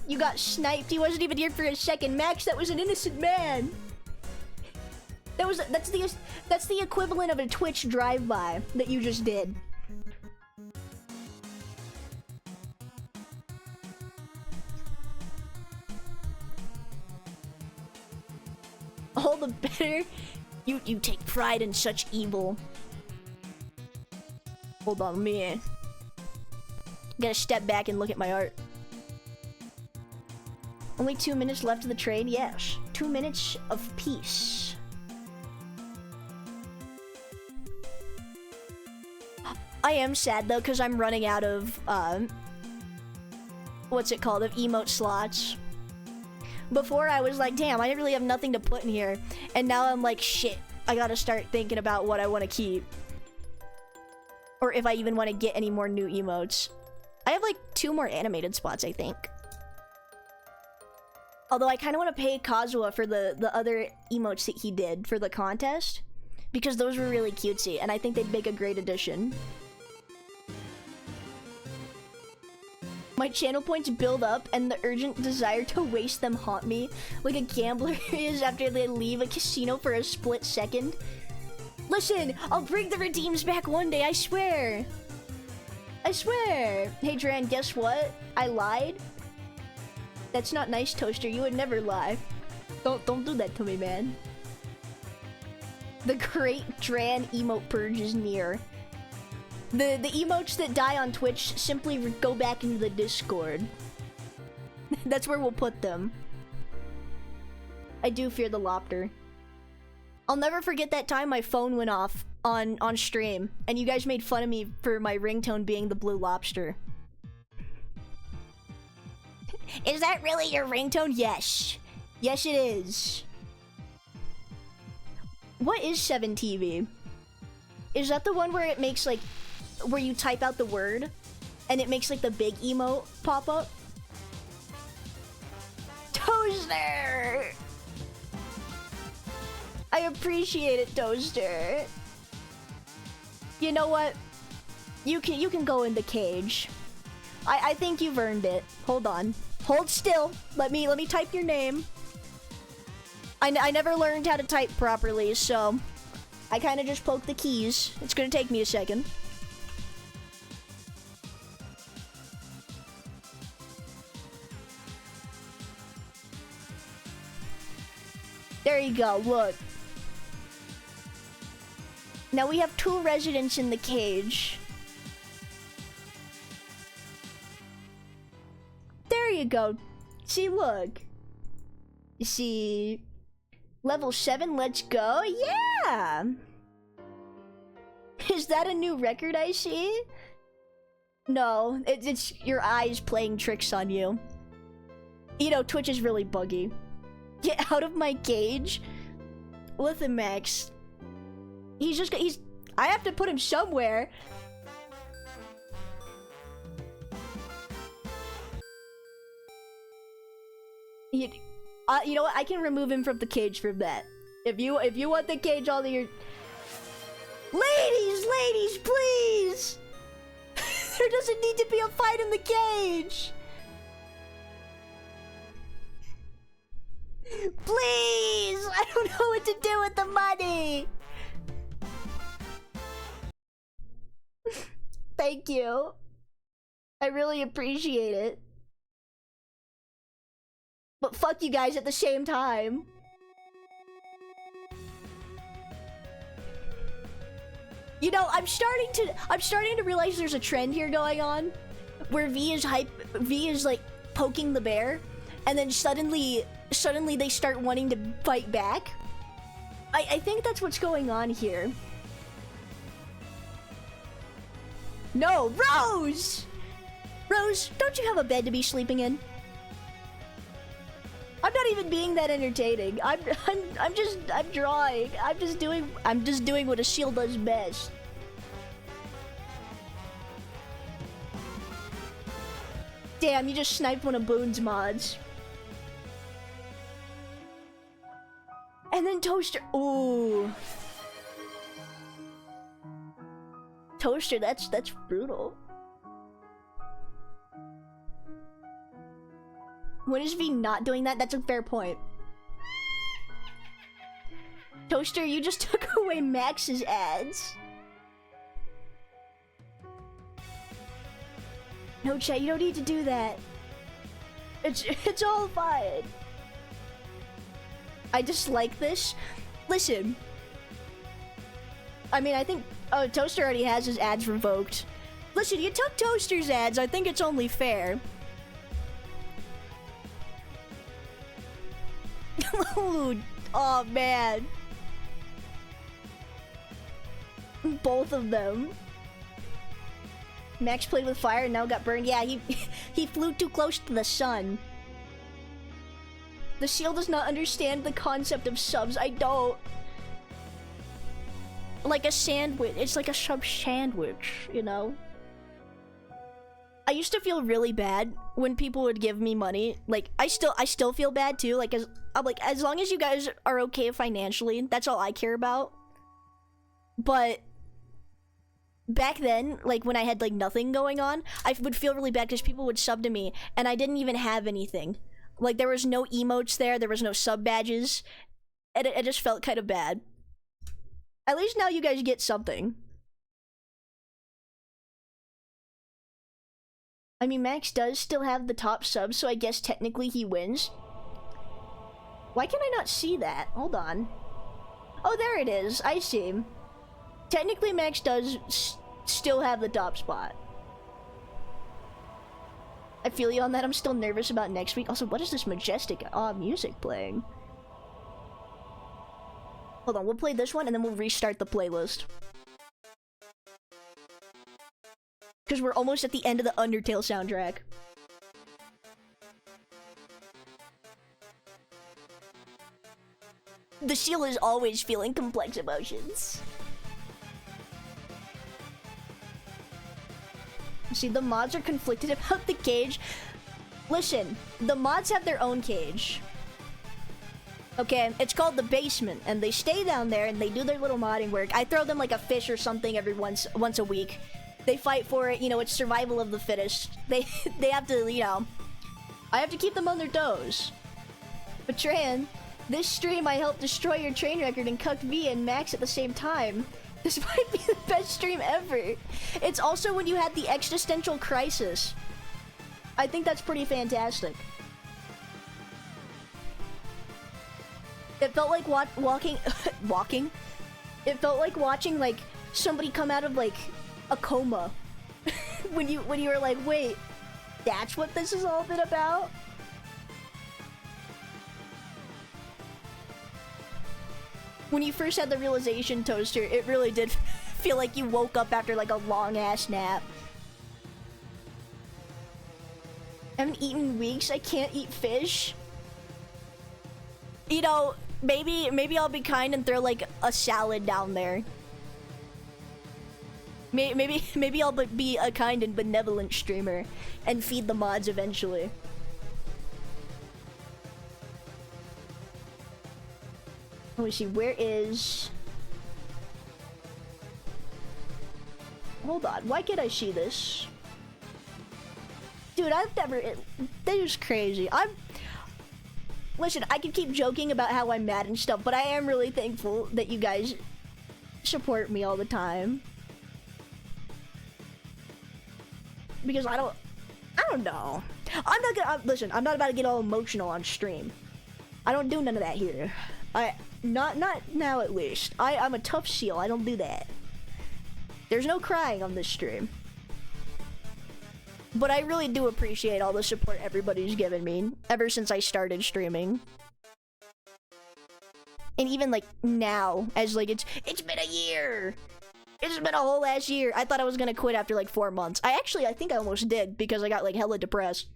You got sniped. He wasn't even here for a second. Max, that was an innocent man. That's the equivalent of a Twitch drive-by that you just did. All the better. You take pride in such evil. Hold on, me. Gotta step back and look at my art. Only 2 minutes left of the trade? Yes. 2 minutes of peace. I am sad though, because I'm running out of, what's it called? Of emote slots. Before I was like, damn, I really have nothing to put in here. And now I'm like, shit, I gotta start thinking about what I want to keep. Or if I even want to get any more new emotes. I have like 2 more animated spots, I think. Although I kind of want to pay Kazuha for the other emotes that he did for the contest. Because those were really cutesy, and I think they'd make a great addition. My channel points build up, and the urgent desire to waste them haunt me, like a gambler is after they leave a casino for a split second. Listen, I'll bring the redeems back one day, I swear. I swear. Hey, Dran, guess what? I lied. That's not nice, Toaster. You would never lie. Don't do that to me, man. The great Dran emote purge is near. The emotes that die on Twitch simply go back into the Discord. That's where we'll put them. I do fear the lobster. I'll never forget that time my phone went off on stream, and you guys made fun of me for my ringtone being the blue lobster. Is that really your ringtone? Yes. Yes, it is. What is 7TV? Is that the one where it makes like, where you type out the word and it makes like the big emote pop up? Toaster! I appreciate it, Toaster. You know what? You can go in the cage. I think you've earned it. Hold on. Hold still. Let me type your name. I never learned how to type properly, so I kind of just poke the keys. It's gonna take me a second. There you go, look. Now we have 2 residents in the cage. There you go. See, look. You see... Level 7, let's go. Yeah! Is that a new record I see? No, it's your eyes playing tricks on you. You know, Twitch is really buggy. Get out of my cage. Listen, Max. I have to put him somewhere. You know what? I can remove him from the cage from that. If you want the cage all to your... Ladies, please! There doesn't need to be a fight in the cage! Please! I don't know what to do with the money! Thank you. I really appreciate it. But fuck you guys at the same time. You know, I'm starting to realize there's a trend here going on where V is like poking the bear, and then suddenly they start wanting to fight back. I think that's what's going on here. No, Rose! Rose, don't you have a bed to be sleeping in? I'm not even being that entertaining. I'm drawing. I'm just doing what a shield does best. Damn, you just sniped one of Boone's mods. And then Toaster. Ooh. Toaster, that's brutal. When is V not doing that? That's a fair point. Toaster, you just took away Max's ads. No, chat, you don't need to do that. It's all fine. I dislike this. Listen. I mean, I think... Oh, Toaster already has his ads revoked. Listen, you took Toaster's ads. I think it's only fair. Oh, man. Both of them. Max played with fire and now got burned. Yeah, he flew too close to the sun. The seal does not understand the concept of subs. I don't. Like a sandwich. It's like a sub sandwich, you know? I used to feel really bad when people would give me money. Like, I still feel bad too. Like, as long as you guys are okay financially, that's all I care about. But back then, like when I had like nothing going on, I would feel really bad because people would sub to me and I didn't even have anything. Like, there was no emotes there was no sub badges, and it just felt kind of bad. At least now you guys get something. I mean, Max does still have the top sub, so I guess technically he wins. Why can I not see that? Hold on. Oh, there it is. I see. Technically, Max does still have the top spot. I feel you on that. I'm still nervous about next week. Also, what is this majestic music playing? Hold on, we'll play this one and then we'll restart the playlist. Because we're almost at the end of the Undertale soundtrack. The seal is always feeling complex emotions. See, the mods are conflicted about the cage. Listen, the mods have their own cage. Okay, it's called the basement, and they stay down there and they do their little modding work. I throw them like a fish or something every once a week. They fight for it, you know, it's survival of the fittest. They have to, you know, I have to keep them on their toes. But Tran, this stream I helped destroy your train record and cucked V and Max at the same time. This might be the best stream ever. It's also when you had the existential crisis. I think that's pretty fantastic. It felt like walking. It felt like watching like somebody come out of like a coma. when you were like, wait, that's what this has all been about? When you first had the realization, Toaster, it really did feel like you woke up after like a long-ass nap. I haven't eaten in weeks. I can't eat fish. You know, maybe I'll be kind and throw like a salad down there. Maybe I'll be a kind and benevolent streamer and feed the mods eventually. Let me see, where is... Hold on, why can't I see this? Dude, I've never... That is crazy. Listen, I can keep joking about how I'm mad and stuff, but I am really thankful that you guys support me all the time. Because I don't know. I'm not gonna... listen, I'm not about to get all emotional on stream. I don't do none of that here. Not now at least. I'm a tough seal. I don't do that. There's no crying on this stream. But I really do appreciate all the support everybody's given me ever since I started streaming. And even like now, as like it's been a year. It's been a whole ass year. I thought I was gonna quit after like 4 months. I think I almost did because I got like hella depressed.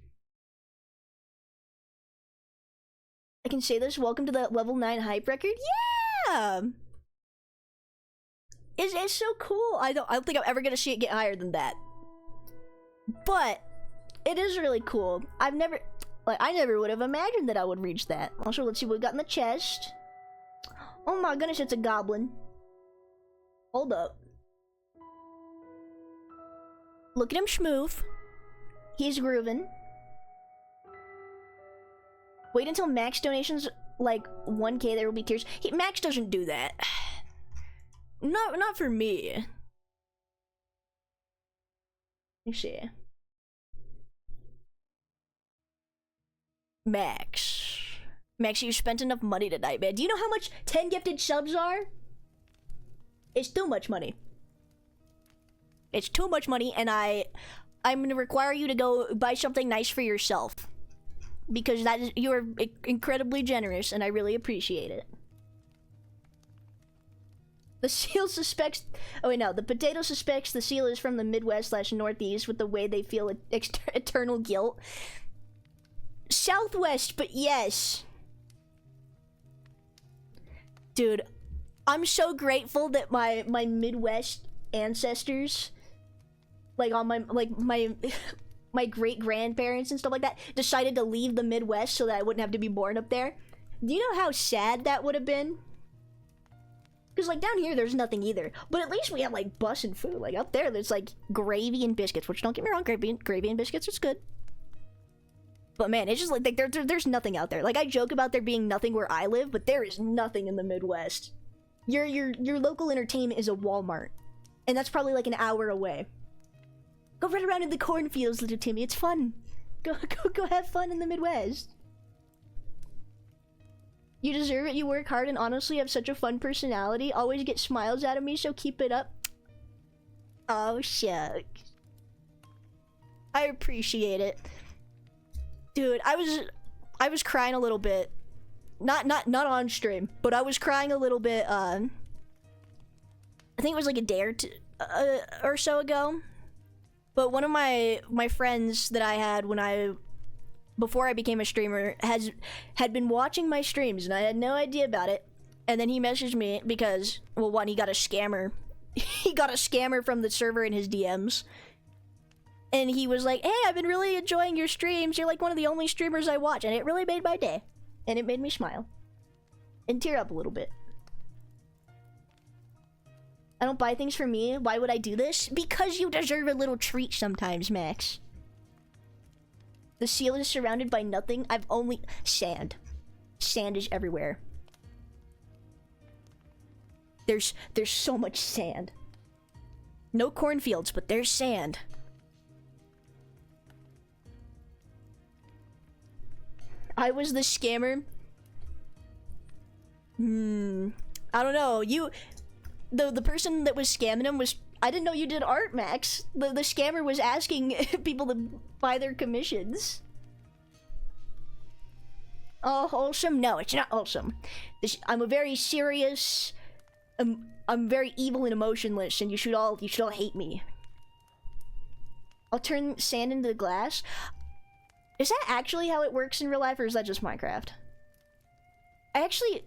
I can say this. Welcome to the level 9 hype record. Yeah, it's so cool. I don't think I'm ever gonna see it get higher than that. But it is really cool. I never would have imagined that I would reach that. Also, let's see what we got in the chest. Oh my goodness, it's a goblin. Hold up. Look at him schmoof. He's grooving. Wait until max donations like 1K, there will be tears. Max doesn't do that. Not for me. Let me see. Max, you spent enough money tonight, man. Do you know how much 10 gifted subs are? It's too much money. It's too much money, and I'm gonna require you to go buy something nice for yourself. Because you are incredibly generous, and I really appreciate it. The seal suspects... Oh wait, no. The potato suspects the seal is from the Midwest/Northeast with the way they feel eternal guilt. Southwest, but yes. Dude, I'm so grateful that my Midwest ancestors, like on my great-grandparents and stuff like that, decided to leave the Midwest so that I wouldn't have to be born up there. Do you know how sad that would have been? Because, like, down here, there's nothing either. But at least we have, like, bussin' food. Like, up there, there's, like, gravy and biscuits. Which, don't get me wrong, gravy and biscuits is good. But, man, it's just, like there's nothing out there. Like, I joke about there being nothing where I live, but there is nothing in the Midwest. Your local entertainment is a Walmart. And that's probably, like, an hour away. Go run around in the cornfields, little Timmy. It's fun. Go have fun in the Midwest. You deserve it. You work hard and honestly have such a fun personality. Always get smiles out of me, so keep it up. Oh, shucks. I appreciate it. Dude, I was crying a little bit. Not on stream, but I was crying a little bit, I think it was like a day or so ago. But one of my friends that I had before I became a streamer had been watching my streams, and I had no idea about it. And then he messaged me because, well, one, he got a scammer. He got a scammer from the server in his DMs. And he was like, hey, I've been really enjoying your streams. You're like one of the only streamers I watch. And it really made my day. And it made me smile. And tear up a little bit. I don't buy things for me. Why would I do this? Because you deserve a little treat sometimes, Max. The seal is surrounded by nothing. I've only... Sand. Sand is everywhere. There's so much sand. No cornfields, but there's sand. I was the scammer. I don't know. The person that was scamming him was... I didn't know you did art, Max. The scammer was asking people to buy their commissions. Oh, wholesome? No, it's not wholesome. I'm a very serious... I'm very evil and emotionless, and you should all hate me. I'll turn sand into glass. Is that actually how it works in real life, or is that just Minecraft? I actually...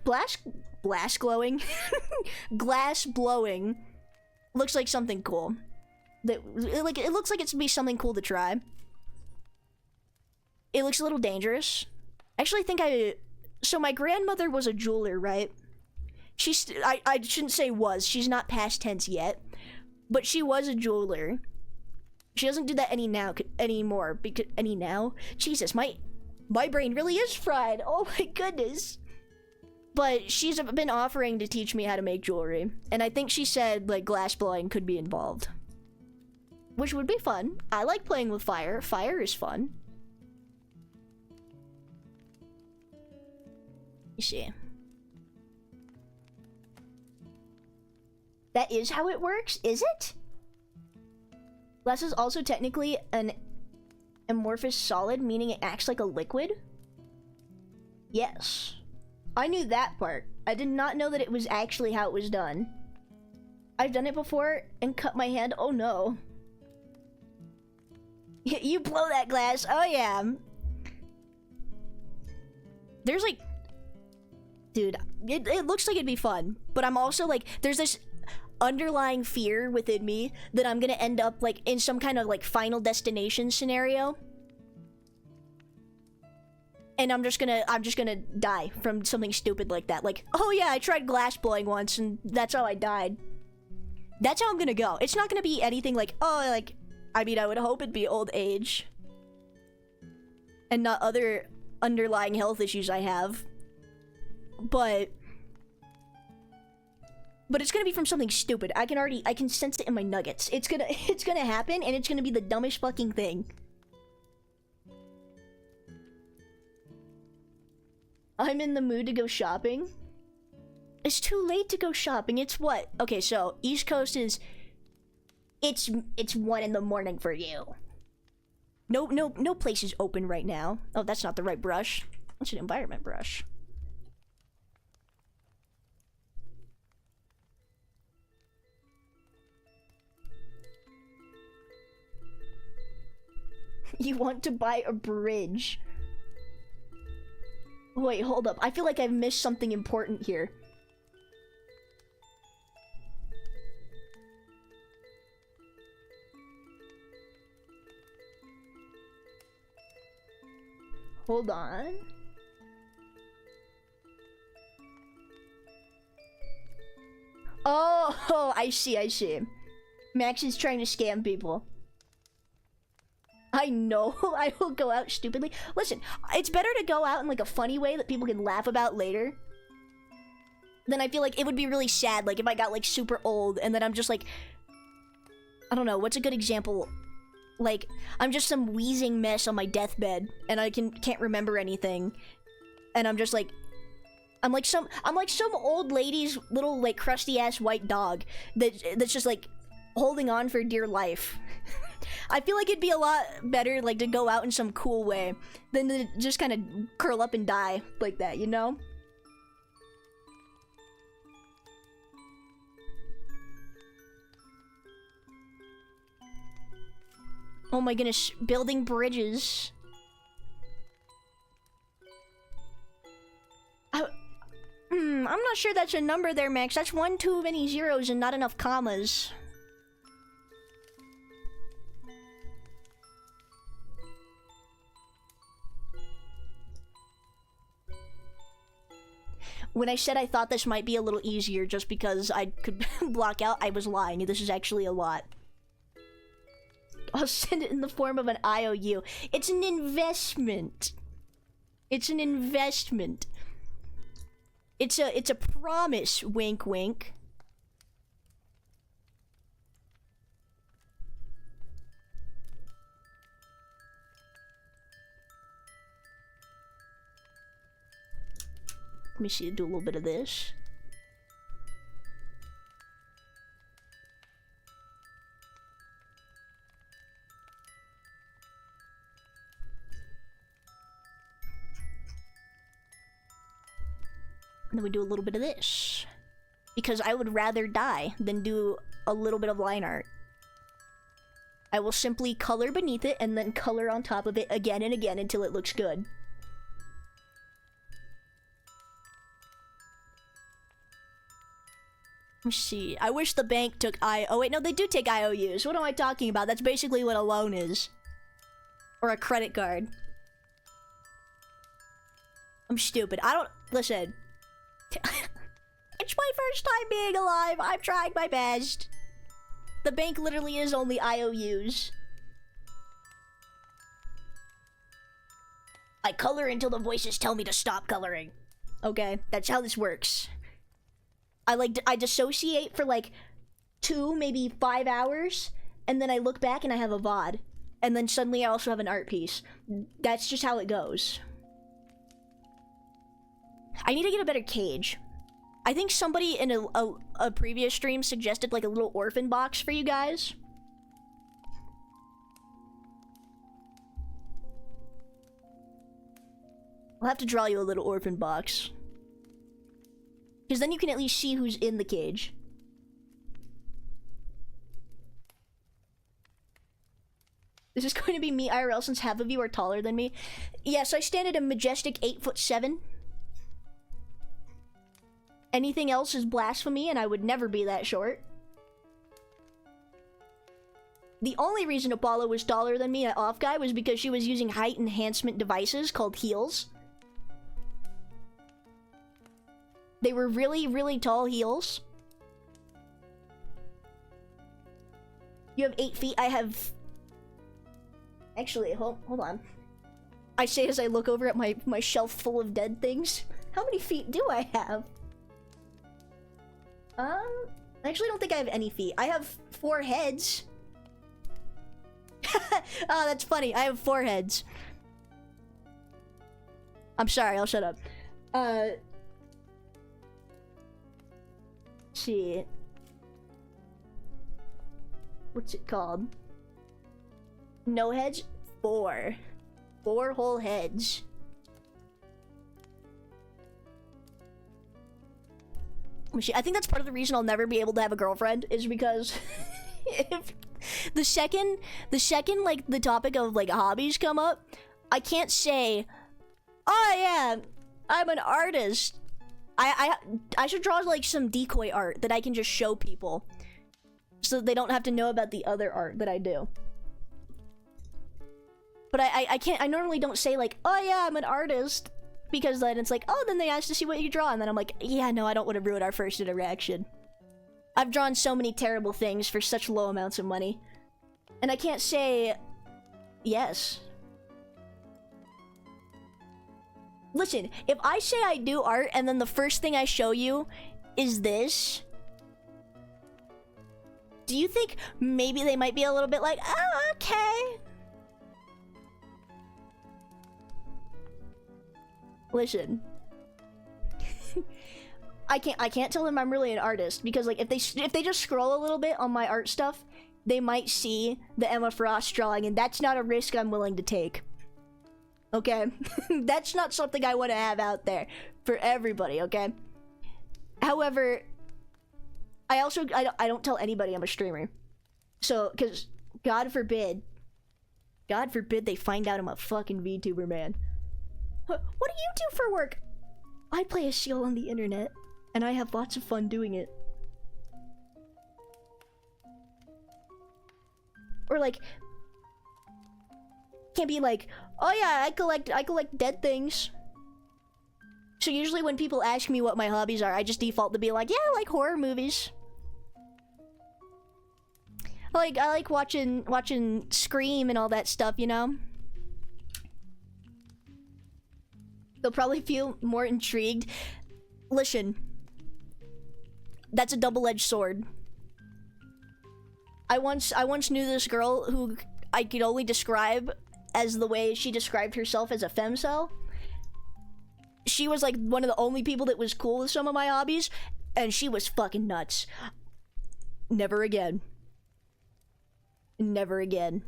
Glass glowing? Glass blowing looks like something cool. It looks like it's gonna be something cool to try. It looks a little dangerous. I actually think so my grandmother was a jeweler, right? I shouldn't say was. She's not past tense yet. But she was a jeweler. She doesn't do that anymore. Jesus, my brain really is fried. Oh my goodness. But she's been offering to teach me how to make jewelry. And I think she said, like, glass blowing could be involved. Which would be fun. I like playing with fire. Fire is fun. You see. That is how it works, is it? Glass is also technically an amorphous solid, meaning it acts like a liquid? Yes. I knew that part. I did not know that it was actually how it was done. I've done it before and cut my hand. Oh no. You blow that glass. Oh yeah. There's like... Dude, it looks like it'd be fun. But I'm also like... There's this underlying fear within me that I'm gonna end up like in some kind of like Final Destination scenario. And I'm just gonna die from something stupid like that. Like, oh yeah, I tried glass blowing once and that's how I died. That's how I'm gonna go. It's not gonna be anything like, oh, like, I mean, I would hope it'd be old age. And not other underlying health issues I have. But it's gonna be from something stupid. I can sense it in my nuggets. It's gonna happen and it's gonna be the dumbest fucking thing. I'm in the mood to go shopping. It's too late to go shopping. It's what? Okay, so East Coast is... It's 1 in the morning for you. No place is open right now. Oh, that's not the right brush. That's an environment brush. You want to buy a bridge. Wait, hold up. I feel like I've missed something important here. Hold on. Oh, I see. Max is trying to scam people. I know, I will go out stupidly. Listen, it's better to go out in like a funny way that people can laugh about later. Then I feel like it would be really sad, like if I got like super old and then I'm just like, I don't know, what's a good example? Like, I'm just some wheezing mess on my deathbed and I can't remember anything. And I'm just like, I'm like some old lady's little like crusty ass white dog that's just like holding on for dear life. I feel like it'd be a lot better like to go out in some cool way than to just kind of curl up and die like that, you know? Oh my goodness, building bridges. I'm not sure that's a number there, Max. That's one too many zeros and not enough commas. When I said I thought this might be a little easier just because I could block out, I was lying. This is actually a lot. I'll send it in the form of an IOU. It's an investment. It's an investment. It's a promise, wink wink. Let me see, do a little bit of this. And then we do a little bit of this. Because I would rather die than do a little bit of line art. I will simply color beneath it and then color on top of it again and again until it looks good. Let's see. I wish the bank took oh wait, no, they do take IOUs. What am I talking about? That's basically what a loan is. Or a credit card. I'm stupid. I don't... Listen. It's my first time being alive. I'm trying my best. The bank literally is only IOUs. I color until the voices tell me to stop coloring. Okay, that's how this works. I dissociate for like 2, maybe 5 hours, and then I look back and I have a VOD. And then suddenly I also have an art piece. That's just how it goes. I need to get a better cage. I think somebody in a previous stream suggested like a little orphan box for you guys. I'll have to draw you a little orphan box. Because then you can at least see who's in the cage. This is going to be me IRL since half of you are taller than me. Yes, I stand at a majestic 8'7". Anything else is blasphemy and I would never be that short. The only reason Apollo was taller than me at Off Guy was because she was using height enhancement devices called heels. They were really, really tall heels. You have 8 feet. I have... Actually, hold on. I say as I look over at my shelf full of dead things. How many feet do I have? I actually don't think I have any feet. I have 4 heads. Oh, that's funny. I have 4 heads. I'm sorry, I'll shut up. Let's see. What's it called? No heads? 4. 4 whole heads. I think that's part of the reason I'll never be able to have a girlfriend, is because if the second like the topic of like hobbies come up, I can't say, oh yeah, I'm an artist. I should draw like some decoy art that I can just show people, so that they don't have to know about the other art that I do. But I can't. I normally don't say like, oh yeah, I'm an artist, because then it's like, oh, then they ask to see what you draw, and then I'm like, yeah, no, I don't want to ruin our first interaction. I've drawn so many terrible things for such low amounts of money, and I can't say yes. Listen, if I say I do art and then the first thing I show you is this, do you think maybe they might be a little bit like, oh, okay? Listen. I can't tell them I'm really an artist, because like if they just scroll a little bit on my art stuff, they might see the Emma Frost drawing, and that's not a risk I'm willing to take. Okay? That's not something I want to have out there for everybody, okay? However, I don't tell anybody I'm a streamer. So, because God forbid they find out I'm a fucking VTuber, man. What do you do for work? I play a seal on the internet, and I have lots of fun doing it. Or like, can't be like, oh yeah, I collect dead things. So usually when people ask me what my hobbies are, I just default to be like, yeah, I like horror movies. I like watching Scream and all that stuff, you know? They'll probably feel more intrigued. Listen, that's a double-edged sword. I once knew this girl who I could only describe as the way she described herself as a femcel. She was like one of the only people that was cool with some of my hobbies, and she was fucking nuts. Never again. Never again.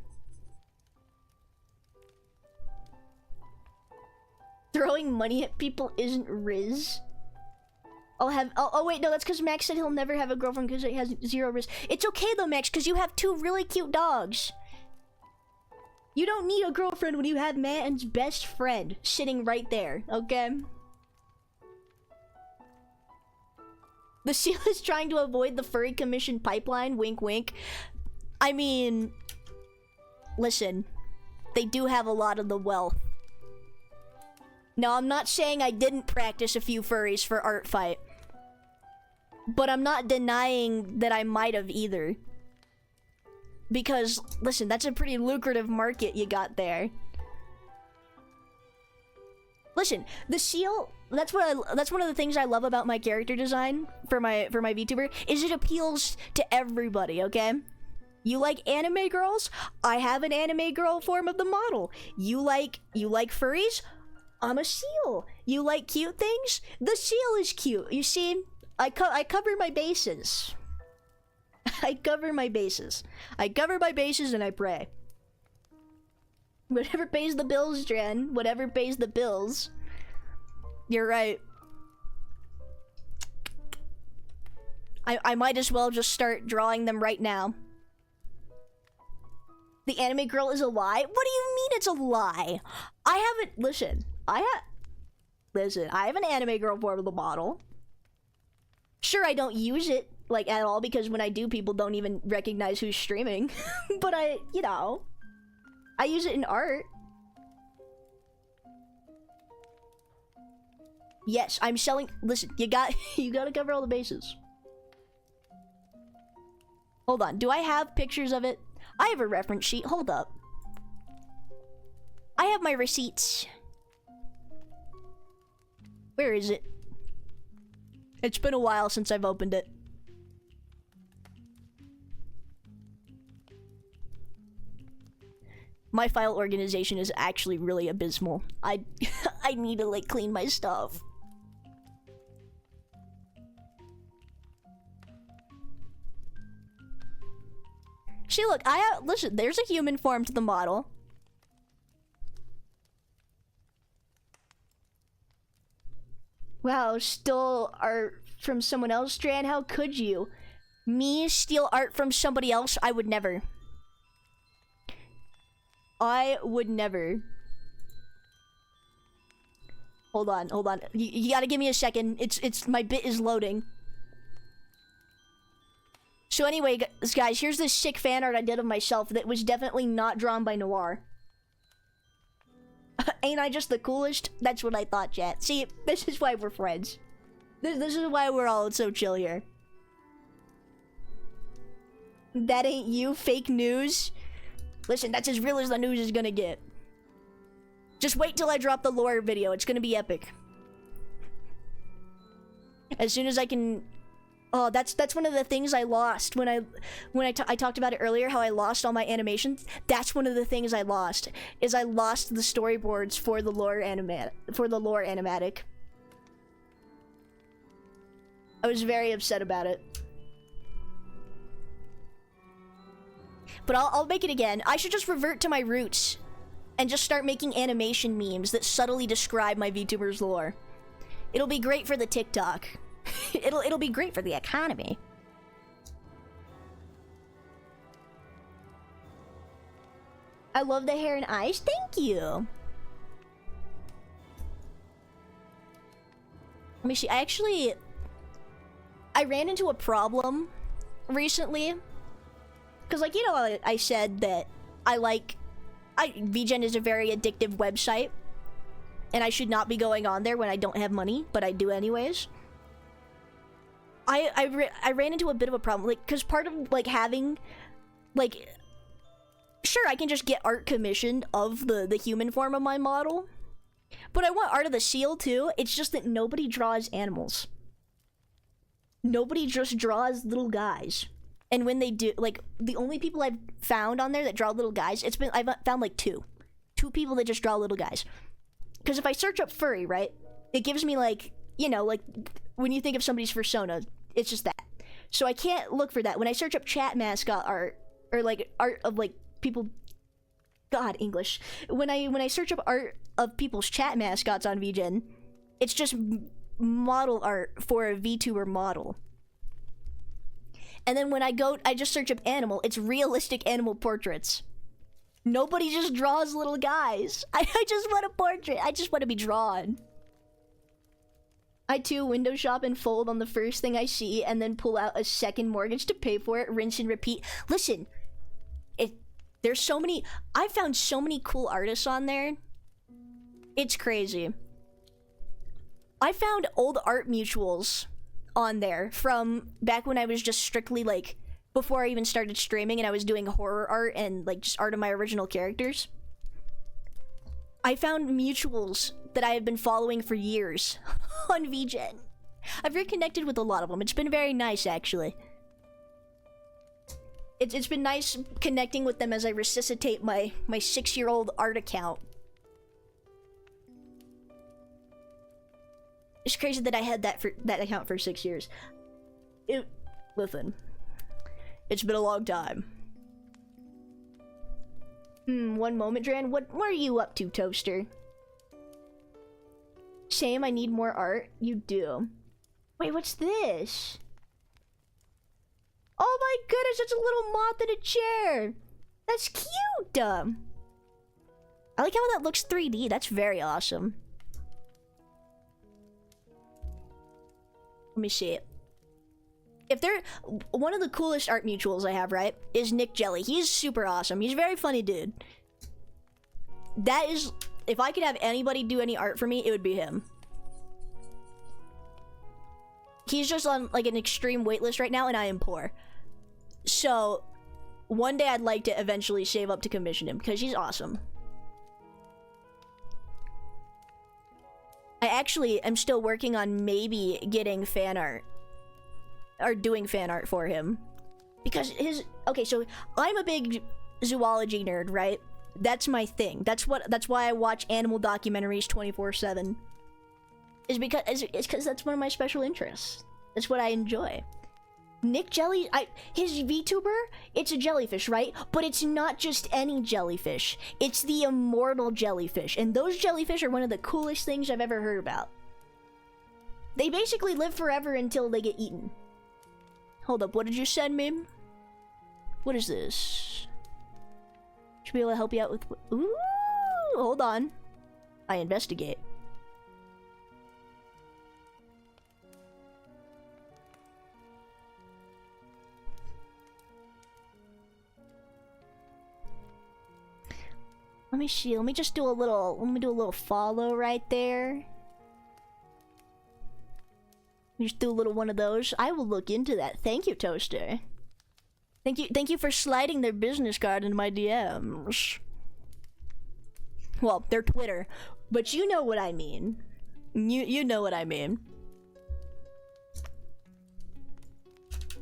Throwing money at people isn't Riz. Oh wait, no, that's because Max said he'll never have a girlfriend because he has 0 Riz. It's okay though, Max, because you have 2 really cute dogs. You don't need a girlfriend when you have man's best friend sitting right there, okay? The seal is trying to avoid the furry commission pipeline, wink wink. I mean, listen, they do have a lot of the wealth. Now, I'm not saying I didn't practice a few furries for Art Fight, but I'm not denying that I might have either. Because, listen, that's a pretty lucrative market you got there. Listen, the seal, that's one of the things I love about my character design for my VTuber, is it appeals to everybody, okay? You like anime girls? I have an anime girl form of the model. You like furries? I'm a seal. You like cute things? The seal is cute. You see, I cover my bases. I cover my bases. I cover my bases and I pray. Whatever pays the bills, Dren. Whatever pays the bills. You're right. I might as well just start drawing them right now. The anime girl is a lie? What do you mean it's a lie? I haven't... Listen, I have an anime girl form of the model. Sure, I don't use it like, at all, because when I do, people don't even recognize who's streaming. But you know, I use it in art. Yes, I'm selling. Listen, you gotta cover all the bases. Hold on, do I have pictures of it? I have a reference sheet. Hold up. I have my receipts. Where is it? It's been a while since I've opened it. My file organization is actually really abysmal. I need to like clean my stuff. See, look, listen, there's a human form to the model. Wow, stole art from someone else, Strand? How could you? Me steal art from somebody else? I would never. I would never. Hold on, hold on. You gotta give me a second. My bit is loading. So anyway, guys, here's this sick fan art I did of myself that was definitely not drawn by Noir. Ain't I just the coolest? That's what I thought, chat. See, this is why we're friends. This is why we're all so chill here. That ain't you, fake news. Listen, that's as real as the news is gonna get. Just wait till I drop the lore video. It's gonna be epic. As soon as I can... Oh, that's one of the things I lost when I talked about it earlier, how I lost all my animations. That's one of the things I lost, is I lost the storyboards for the lore animatic. I was very upset about it. But I'll make it again. I should just revert to my roots and just start making animation memes that subtly describe my VTuber's lore. It'll be great for the TikTok. It'll be great for the economy. I love the hair and eyes. Thank you. Let me see. I ran into a problem recently. Because, like, you know, I said that VGen is a very addictive website. And I should not be going on there when I don't have money, but I do anyways. I ran into a bit of a problem, like, because part of, like, having, like, sure, I can just get art commissioned of the human form of my model, but I want art of the seal, too. It's just that nobody draws animals. Nobody just draws little guys. And when they do, like, the only people I've found on there that draw little guys, I've found, like, two people that just draw little guys. Because if I search up furry, right, it gives me, like, you know, like, when you think of somebody's persona, it's just that. So I can't look for that. When I search up chat mascot art, or like art of like people, God, English. When I search up art of people's chat mascots on VGen, it's just model art for a VTuber model. And then when I just search up animal, it's realistic animal portraits. Nobody just draws little guys. I just want a portrait. I just want to be drawn. I too window shop and fold on the first thing I see and then pull out a second mortgage to pay for it, rinse and repeat. Listen, there's so many, I found so many cool artists on there. It's crazy. I found old art mutuals on there from back when I was just strictly like, before I even started streaming and I was doing horror art and like just art of my original characters. I found mutuals that I have been following for years on VGen. I've reconnected with a lot of them. It's been very nice, actually. It's been nice connecting with them as I resuscitate my 6-year-old art account. It's crazy that I had that account for 6 years. Listen, it's been a long time. One moment, Dran. What are you up to, Toaster? Same, I need more art. You do. Wait, what's this? Oh my goodness, it's a little moth in a chair. That's cute. I like how that looks 3D. That's very awesome. Let me see it. If they're one of the coolest art mutuals I have, right, is Nick Jelly. He's super awesome. He's a very funny dude. That is, if I could have anybody do any art for me, it would be him. He's just on like an extreme wait list right now, and I am poor. So one day I'd like to eventually save up to commission him because he's awesome. I actually am still working on maybe getting fan art or doing fan art for him because okay, so I'm a big zoology nerd, right? That's my thing. That's why I watch animal documentaries 24/7. Is because that's one of my special interests. That's what I enjoy. Nick Jelly, his VTuber, it's a jellyfish, right? But it's not just any jellyfish. It's the immortal jellyfish. And those jellyfish are one of the coolest things I've ever heard about. They basically live forever until they get eaten. Hold up, what did you send me? What is this? Should be able to help you out with... Ooh, hold on. I investigate. Let me see. Let me just do a little follow right there. Let me just do a little one of those. I will look into that. Thank you, Toaster. Thank you for sliding their business card into my DMs. Well, their Twitter, but you know what I mean. You know what I mean.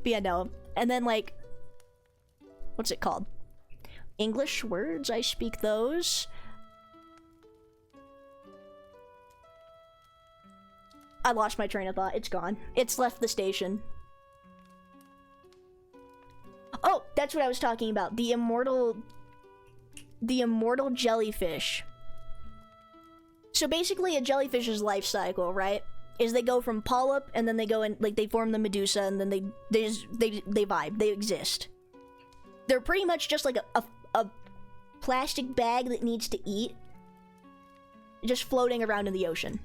But yeah, no. And then like, what's it called? English words, I speak those. I lost my train of thought. It's gone. It's left the station. Oh, that's what I was talking about. The immortal jellyfish. So basically a jellyfish's life cycle, right? Is they go from polyp and then they go in, like they form the medusa and then they vibe, they exist. They're pretty much just like a plastic bag that needs to eat, just floating around in the ocean.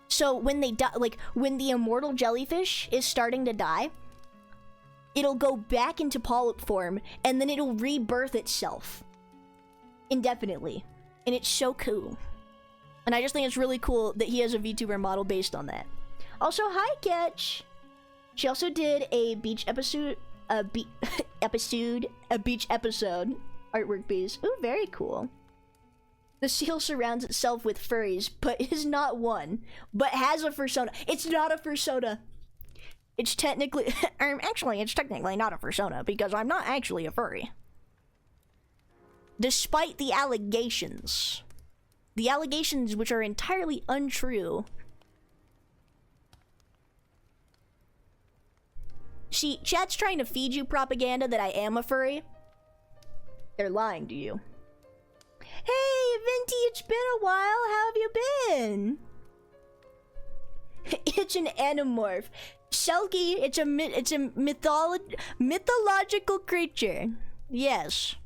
So when they die, like when the immortal jellyfish is starting to die, it'll go back into polyp form and then it'll rebirth itself indefinitely. And it's so cool. And I just think it's really cool that he has a VTuber model based on that. Also, hi Catch! She also did a beach episode, a beach episode, artwork piece. Ooh, very cool. The seal surrounds itself with furries, but is not one, but has a fursona. It's not a fursona. It's technically, actually, it's technically not a fursona because I'm not actually a furry. Despite the allegations which are entirely untrue. See, chat's trying to feed you propaganda that I am a furry. They're lying to you. Hey, Venti, it's been a while. How have you been? It's an animorph. Selkie, it's a mythological creature. Yes.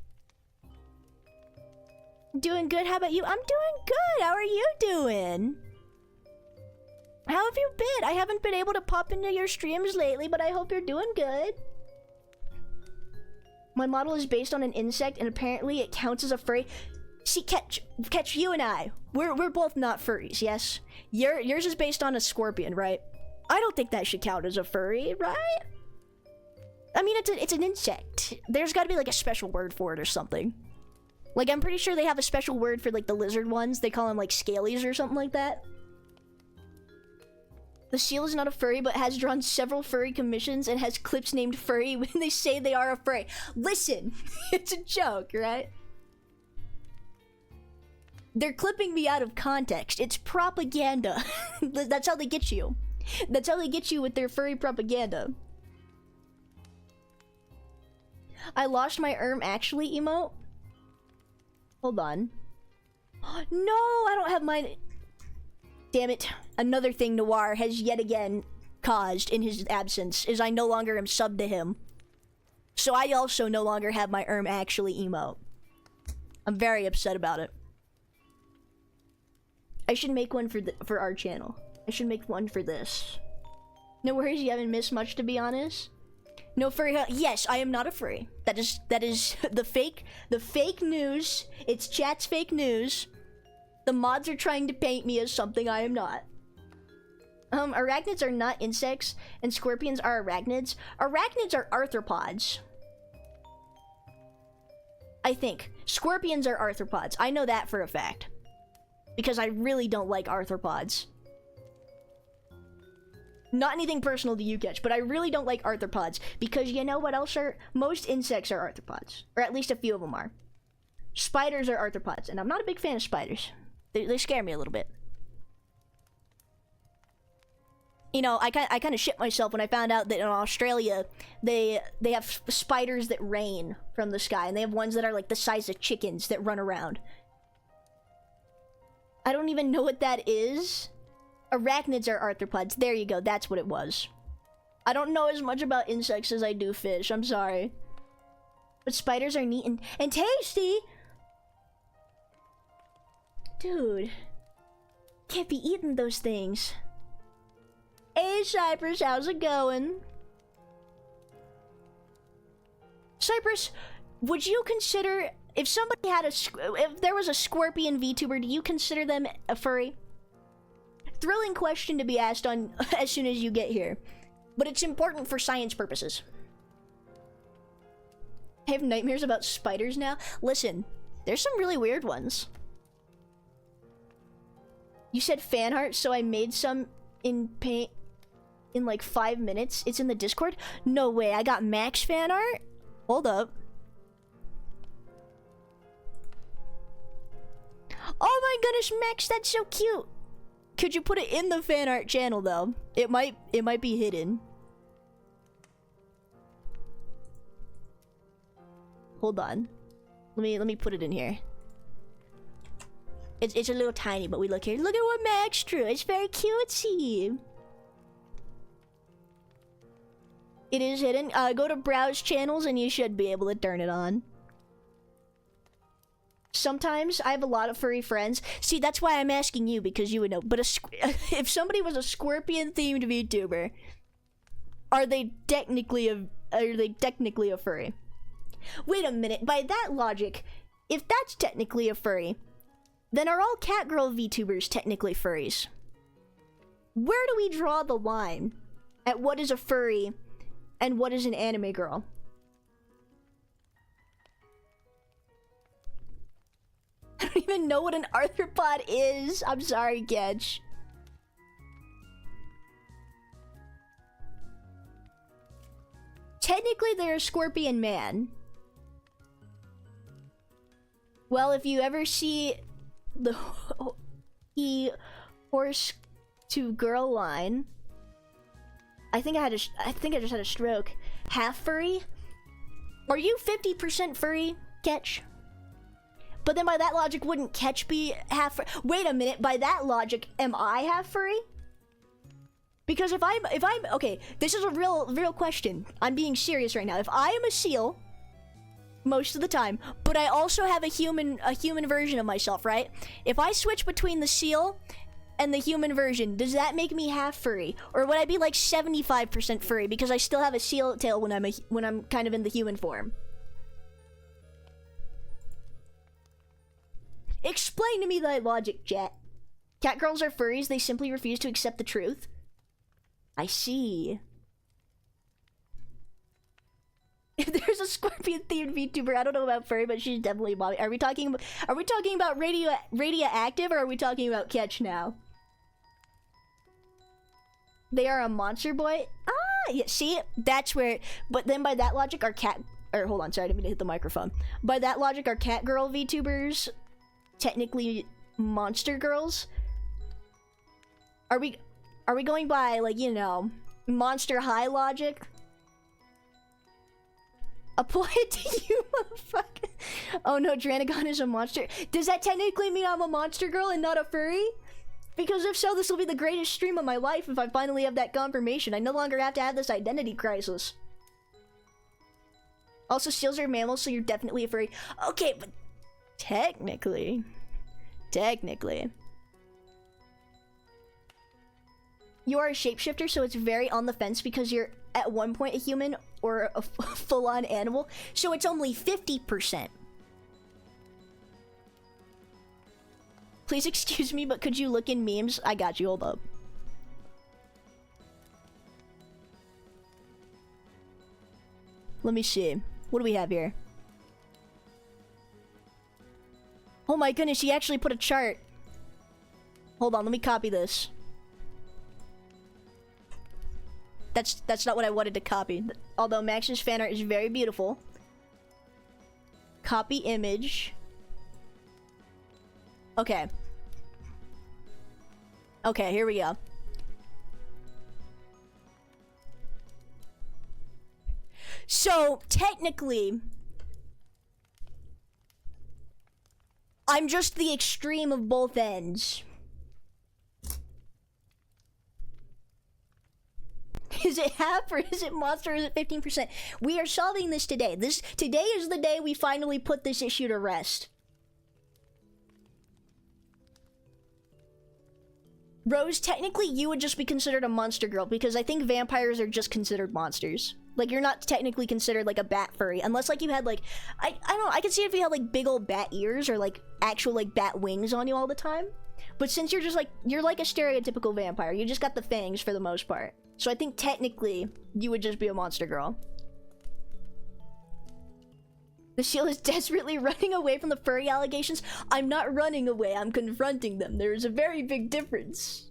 Doing good. How about you? I'm doing good. How are you doing? How have you been? I haven't been able to pop into your streams lately, but I hope you're doing good. My model is based on an insect, and apparently it counts as a furry. See, Catch, you and I, we're both not furries, yes? Yours is based on a scorpion, right? I don't think that should count as a furry, right? I mean, it's an insect. There's got to be like a special word for it or something. Like, I'm pretty sure they have a special word for like the lizard ones. They call them like scalies or something like that. The seal is not a furry, but has drawn several furry commissions and has clips named furry when they say they are a furry. Listen, it's a joke, right? They're clipping me out of context. It's propaganda. That's how they get you. That's how they get you with their furry propaganda. I lost my actually emote. Hold on. No, I don't have mine. Damn it. Another thing Noir has yet again caused in his absence is I no longer am subbed to him. So I also no longer have my actually emote. I'm very upset about it. I should make one for our channel. I should make one for this. No worries, you haven't missed much, to be honest. No furry. Yes, I am not a furry. That is the fake news. It's chat's fake news. The mods are trying to paint me as something I am not. Arachnids are not insects, and scorpions are arachnids. Arachnids are arthropods. I think. Scorpions are arthropods. I know that for a fact. Because I really don't like arthropods. Not anything personal to you, Ketch, but I really don't like arthropods. Because you know what else are? Most insects are arthropods. Or at least a few of them are. Spiders are arthropods, and I'm not a big fan of spiders. They scare me a little bit. You know, I kind of shit myself when I found out that in Australia, they have spiders that rain from the sky, and they have ones that are like the size of chickens that run around. I don't even know what that is. Arachnids are arthropods. There you go. That's what it was. I don't know as much about insects as I do fish. I'm sorry. But spiders are neat and tasty. Dude. Can't be eating those things. Hey, Cypress, how's it going? Cypress, would you consider, if somebody had if there was a scorpion VTuber, do you consider them a furry? Thrilling question to be asked on as soon as you get here, but it's important for science purposes. I have nightmares about spiders now. Listen, there's some really weird ones. You said fan art, so I made some in paint. In like 5 minutes. It's in the Discord? No way, I got Max fan art? Hold up. Oh my goodness, Max, that's so cute. Could you put it in the fan art channel though? It might be hidden. Hold on. Let me put it in here. It's a little tiny, but we look here. Look at what Max drew. It's very cutesy. It is hidden. Go to browse channels and you should be able to turn it on. Sometimes I have a lot of furry friends. See, that's why I'm asking you, because you would know. But if somebody was a scorpion themed VTuber, are they technically a furry? Wait a minute. By that logic, if that's technically a furry, then are all catgirl VTubers technically furries? Where do we draw the line at what is a furry and what is an anime girl? I don't even know what an arthropod is. I'm sorry, Gedge. Technically, they're a scorpion man. Well, if you ever see the horse to girl line, I think I just had a stroke. Half furry? Are you 50% furry, Ketch? But then by that logic, wouldn't Ketch be half furry? Wait a minute, by that logic, am I half furry? Because if I'm okay, this is a real question. I'm being serious right now. If I am a seal most of the time, but I also have a human version of myself, right? If I switch between the seal and the human version, does that make me half furry? Or would I be like 75% furry because I still have a seal tail when I'm kind of in the human form? Explain to me that logic, chat. Catgirls are furries, they simply refuse to accept the truth. I see. If there's a scorpion themed VTuber, I don't know about furry, but she's definitely mommy. Are we talking about radioactive, or are we talking about Ketch now? They are a monster boy? Ah, yeah, see? That's where... But then by that logic, our cat... Or, hold on, sorry, I didn't mean to hit the microphone. By that logic, our catgirl VTubers technically monster girls? Are we going by, like, you know, Monster High logic? Apply it to you, motherfucker. Oh no, Dranagon is a monster. Does that technically mean I'm a monster girl and not a furry? Because if so, this will be the greatest stream of my life if I finally have that confirmation. I no longer have to have this identity crisis. Also, seals are mammals, so you're definitely a furry. Okay, but technically. You are a shapeshifter, so it's very on the fence because you're at one point a human or a full-on animal, so it's only 50%. Please excuse me, but could you look in memes? I got you, hold up. Let me see. What do we have here? Oh my goodness, he actually put a chart. Hold on, let me copy this. That's not what I wanted to copy. Although Max's fan art is very beautiful. Copy image. Okay. Okay, here we go. So, technically, I'm just the extreme of both ends. Is it half or is it monster or is it 15%? We are solving this today. Today is the day we finally put this issue to rest. Rose, technically you would just be considered a monster girl because I think vampires are just considered monsters. Like, you're not technically considered like a bat furry unless like you had like, I don't know, I could see if you had like big old bat ears or like actual like bat wings on you all the time. But since you're just like, you're like a stereotypical vampire, you just got the fangs for the most part. So I think technically you would just be a monster girl. The shield is desperately running away from the furry allegations. I'm not running away, I'm confronting them. There is a very big difference.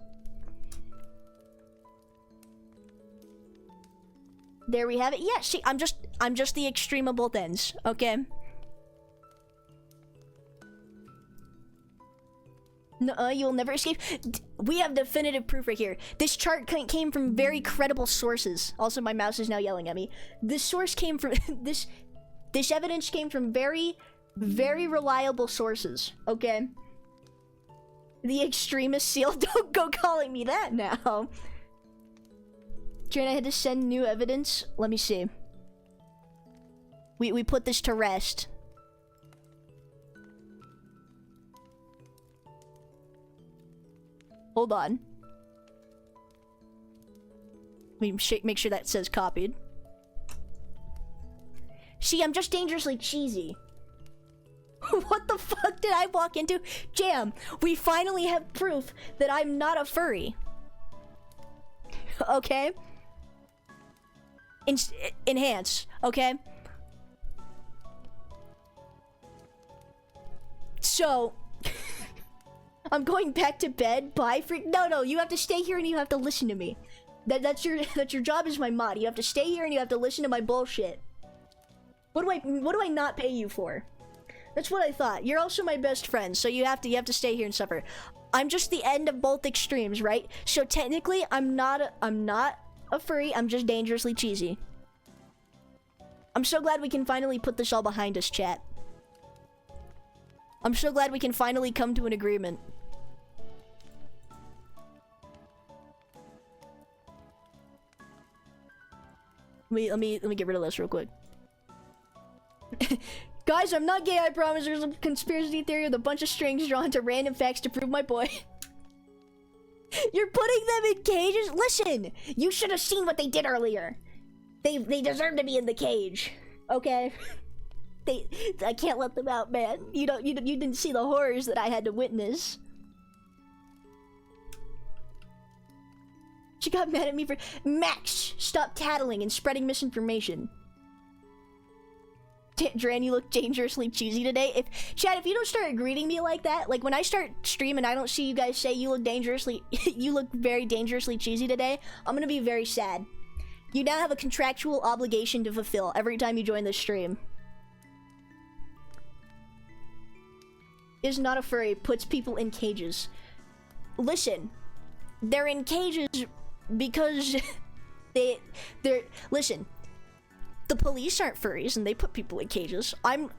There we have it. Yeah, see, I'm just the extreme of both ends, okay? No, you'll never escape. We have definitive proof right here. This chart came from very credible sources. Also, my mouse is now yelling at me. This source came from this evidence came from very, very reliable sources. Okay. The extremist seal. Don't go calling me that now. Jane, I had to send new evidence. Let me see. We put this to rest. Hold on. Let me make sure that says copied. See, I'm just dangerously cheesy. What the fuck did I walk into? Jam, we finally have proof that I'm not a furry. Okay? Enhance, okay? So... I'm going back to bed. Bye, freak. No, you have to stay here and you have to listen to me. That's your job as my mod. You have to stay here and you have to listen to my bullshit. What do I not pay you for? That's what I thought. You're also my best friend, so you have to stay here and suffer. I'm just the end of both extremes, right? So technically, I'm not a furry. I'm just dangerously cheesy. I'm so glad we can finally put this all behind us, chat. I'm so glad we can finally come to an agreement. Let me get rid of this real quick. Guys, I'm not gay, I promise. There's a conspiracy theory with a bunch of strings drawn to random facts to prove my point. You're putting them in cages? Listen, you should have seen what they did earlier. They deserve to be in the cage. Okay? I can't let them out, man. You didn't see the horrors that I had to witness. She got mad at me for— Max, stop tattling and spreading misinformation. Dran, you look dangerously cheesy today. Chad, if you don't start greeting me like that, like when I start stream and I don't see you guys say you look very dangerously cheesy today, I'm gonna be very sad. You now have a contractual obligation to fulfill every time you join this stream. Is not a furry, puts people in cages. Listen, they're in cages because listen, the police aren't furries and they put people in cages. I'm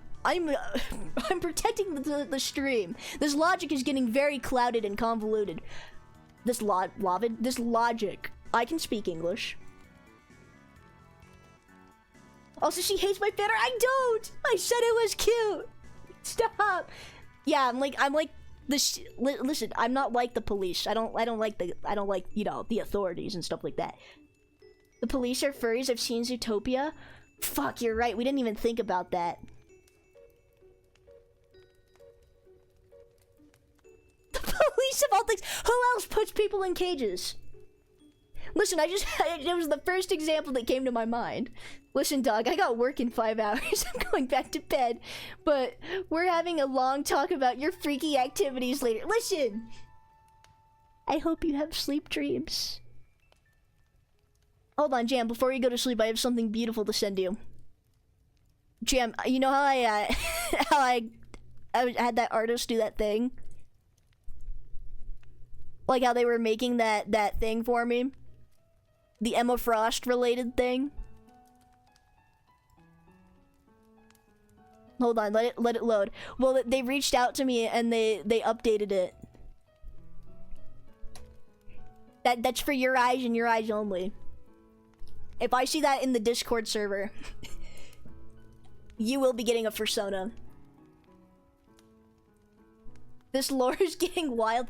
protecting the stream. This logic is getting very clouded and convoluted. This logic. I can speak English. Also, she hates my banner. I don't. I said it was cute. Stop. Yeah, I'm like Listen, I'm not like the police. I don't like you know, the authorities and stuff like that. The police are furries. I've seen Zootopia. Fuck, you're right. We didn't even think about that. The police of all things. Who else puts people in cages? Listen, it was the first example that came to my mind. Listen, dog, I got work in 5 hours. I'm going back to bed. But we're having a long talk about your freaky activities later. Listen! I hope you have sleep dreams. Hold on, Jam, before you go to sleep, I have something beautiful to send you. Jam, you know how I had that artist do that thing? Like how they were making that thing for me? The Emma Frost related thing? Hold on, let it load. Well, they reached out to me and they updated it. That's for your eyes and your eyes only. If I see that in the Discord server, you will be getting a persona. This lore is getting wild.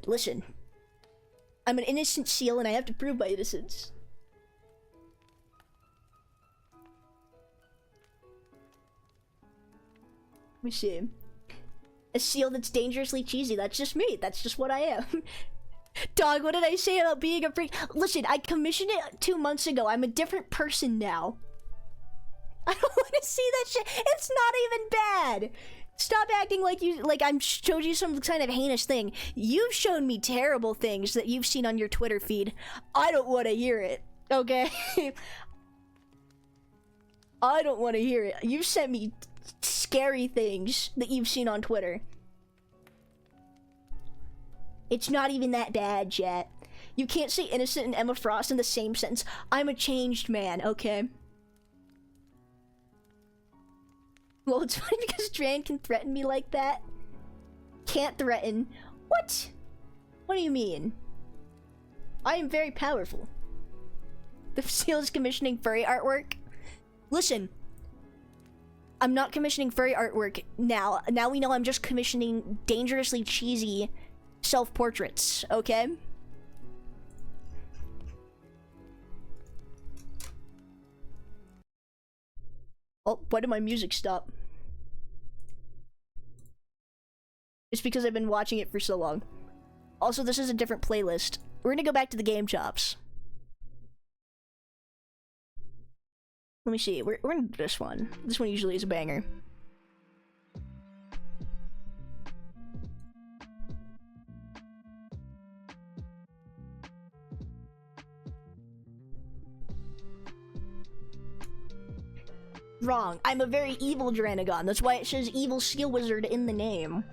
Listen, I'm an innocent seal and I have to prove my innocence. Let me see. A seal that's dangerously cheesy. That's just me. That's just what I am. Dog, what did I say about being a freak? Listen, I commissioned it 2 months ago. I'm a different person now. I don't want to see that shit. It's not even bad. Stop acting like I'm showed you some kind of heinous thing. You've shown me terrible things that you've seen on your Twitter feed. I don't want to hear it, okay? I don't want to hear it. You've sent me scary things that you've seen on Twitter. It's not even that bad, Jet. You can't say innocent and Emma Frost in the same sentence. I'm a changed man, okay? Well, it's funny because Dran can threaten me like that. Can't threaten. What? What do you mean? I am very powerful. The seal is commissioning furry artwork. Listen. I'm not commissioning furry artwork now. Now we know I'm just commissioning dangerously cheesy self-portraits, okay? Oh, why did my music stop? It's because I've been watching it for so long. Also, this is a different playlist. We're gonna go back to the game chops. Let me see. We're gonna do this one. This one usually is a banger. Wrong. I'm a very evil Dranagon. That's why it says Evil Steel Wizard in the name.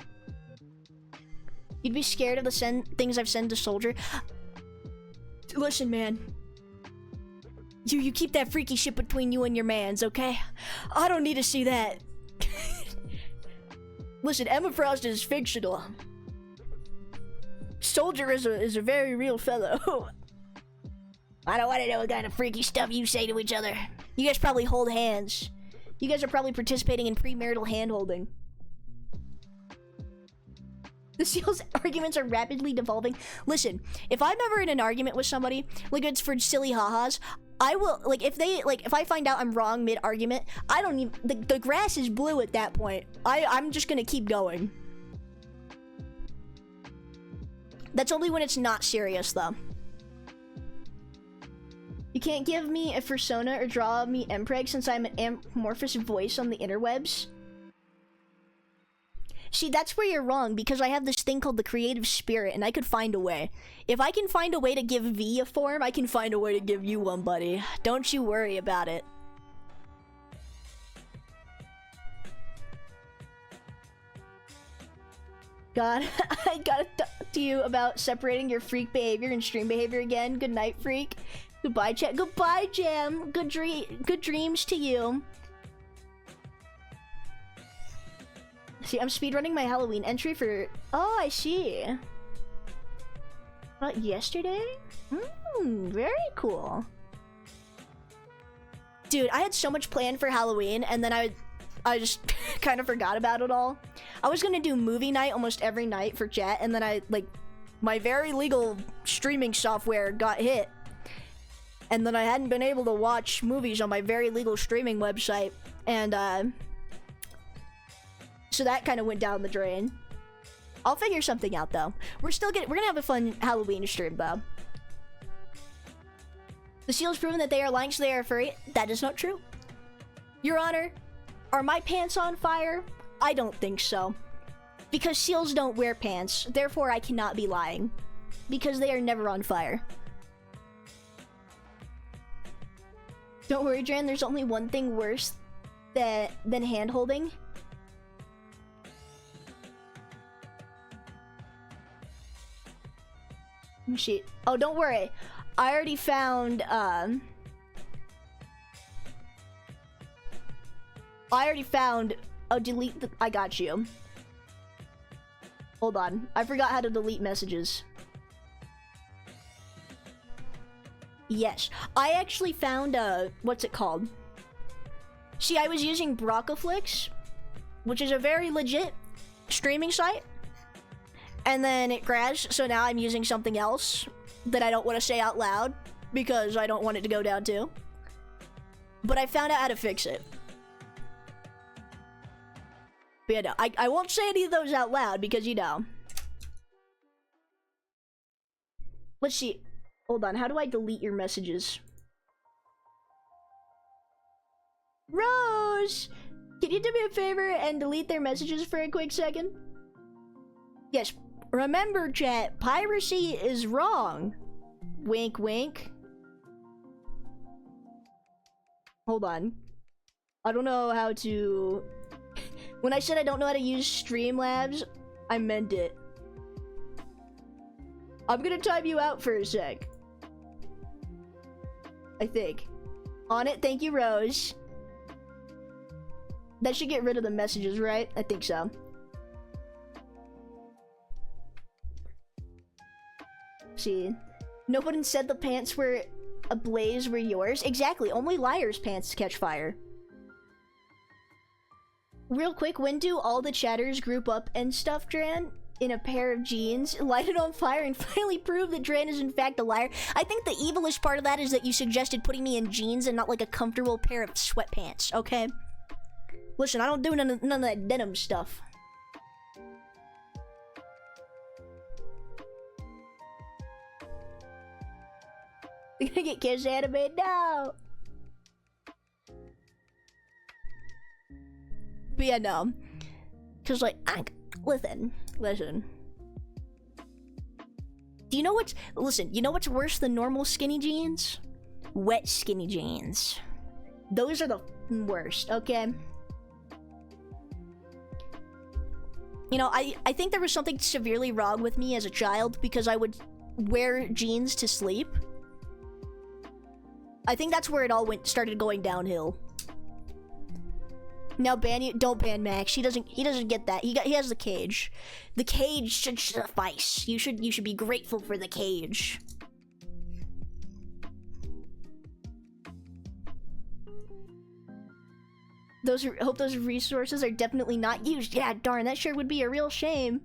You'd be scared of the things I've sent to Soldier. Listen, man. You keep that freaky shit between you and your mans, okay? I don't need to see that. Listen, Emma Frost is fictional. Soldier is a very real fellow. I don't want to know what kind of freaky stuff you say to each other. You guys probably hold hands. You guys are probably participating in premarital hand-holding. The seal's arguments are rapidly devolving. Listen, if I'm ever in an argument with somebody, like it's for silly ha-has, I will, like, if I find out I'm wrong mid-argument, I don't even, the grass is blue at that point. I'm just gonna keep going. That's only when it's not serious, though. You can't give me a persona or draw me Mpreg since I'm an amorphous voice on the interwebs. See, that's where you're wrong, because I have this thing called the creative spirit, and I could find a way. If I can find a way to give V a form, I can find a way to give you one, buddy. Don't you worry about it. God, I gotta talk to you about separating your freak behavior and stream behavior again. Good night, freak. Goodbye, chat. Goodbye, Jam. Good dreams to you. See, I'm speedrunning my Halloween entry for... Oh, I see. What, yesterday? Very cool. Dude, I had so much planned for Halloween, and then I just kind of forgot about it all. I was gonna do movie night almost every night for chat, and then my very legal streaming software got hit. And then I hadn't been able to watch movies on my very legal streaming website, and so that kind of went down the drain. I'll figure something out though. We're gonna have a fun Halloween stream though. The seal's proven that they are lying, so they are furry. That is not true. Your Honor, are my pants on fire? I don't think so. Because seals don't wear pants, therefore I cannot be lying. Because they are never on fire. Don't worry, Dran, there's only one thing worse than hand-holding. Shit. Oh, don't worry. I already found, oh, delete the, I got you. Hold on. I forgot how to delete messages. Yes. I actually found, what's it called? See, I was using Broccoflix, which is a very legit streaming site. And then it crashed, so now I'm using something else that I don't want to say out loud because I don't want it to go down too. But I found out how to fix it. But yeah, no, I won't say any of those out loud because, you know. Let's see. Hold on, how do I delete your messages? Rose! Can you do me a favor and delete their messages for a quick second? Yes. Remember, chat, piracy is wrong. Wink, wink. Hold on. I don't know how to... When I said I don't know how to use Streamlabs, I meant it. I'm gonna time you out for a sec. I think. On it, thank you, Rose. That should get rid of the messages, right? I think so. See, no one said the pants were ablaze were yours. Exactly, only liars' pants catch fire. Real quick, when do all the chatters group up and stuff, Dran? In a pair of jeans, light it on fire, and finally prove that Dran is in fact a liar? I think the evilish part of that is that you suggested putting me in jeans and not like a comfortable pair of sweatpants, okay? Listen, I don't do none of that denim stuff. You're gonna get kids animated now. But yeah, no. Cause like, listen. Do you know what's, listen, you know what's worse than normal skinny jeans? Wet skinny jeans. Those are the worst, okay? You know, I think there was something severely wrong with me as a child because I would wear jeans to sleep. I think that's where it all started going downhill. Now don't ban Max. He doesn't get that. He has the cage. The cage should suffice. You should be grateful for the cage. Hope those resources are definitely not used. Yeah, darn, that sure would be a real shame.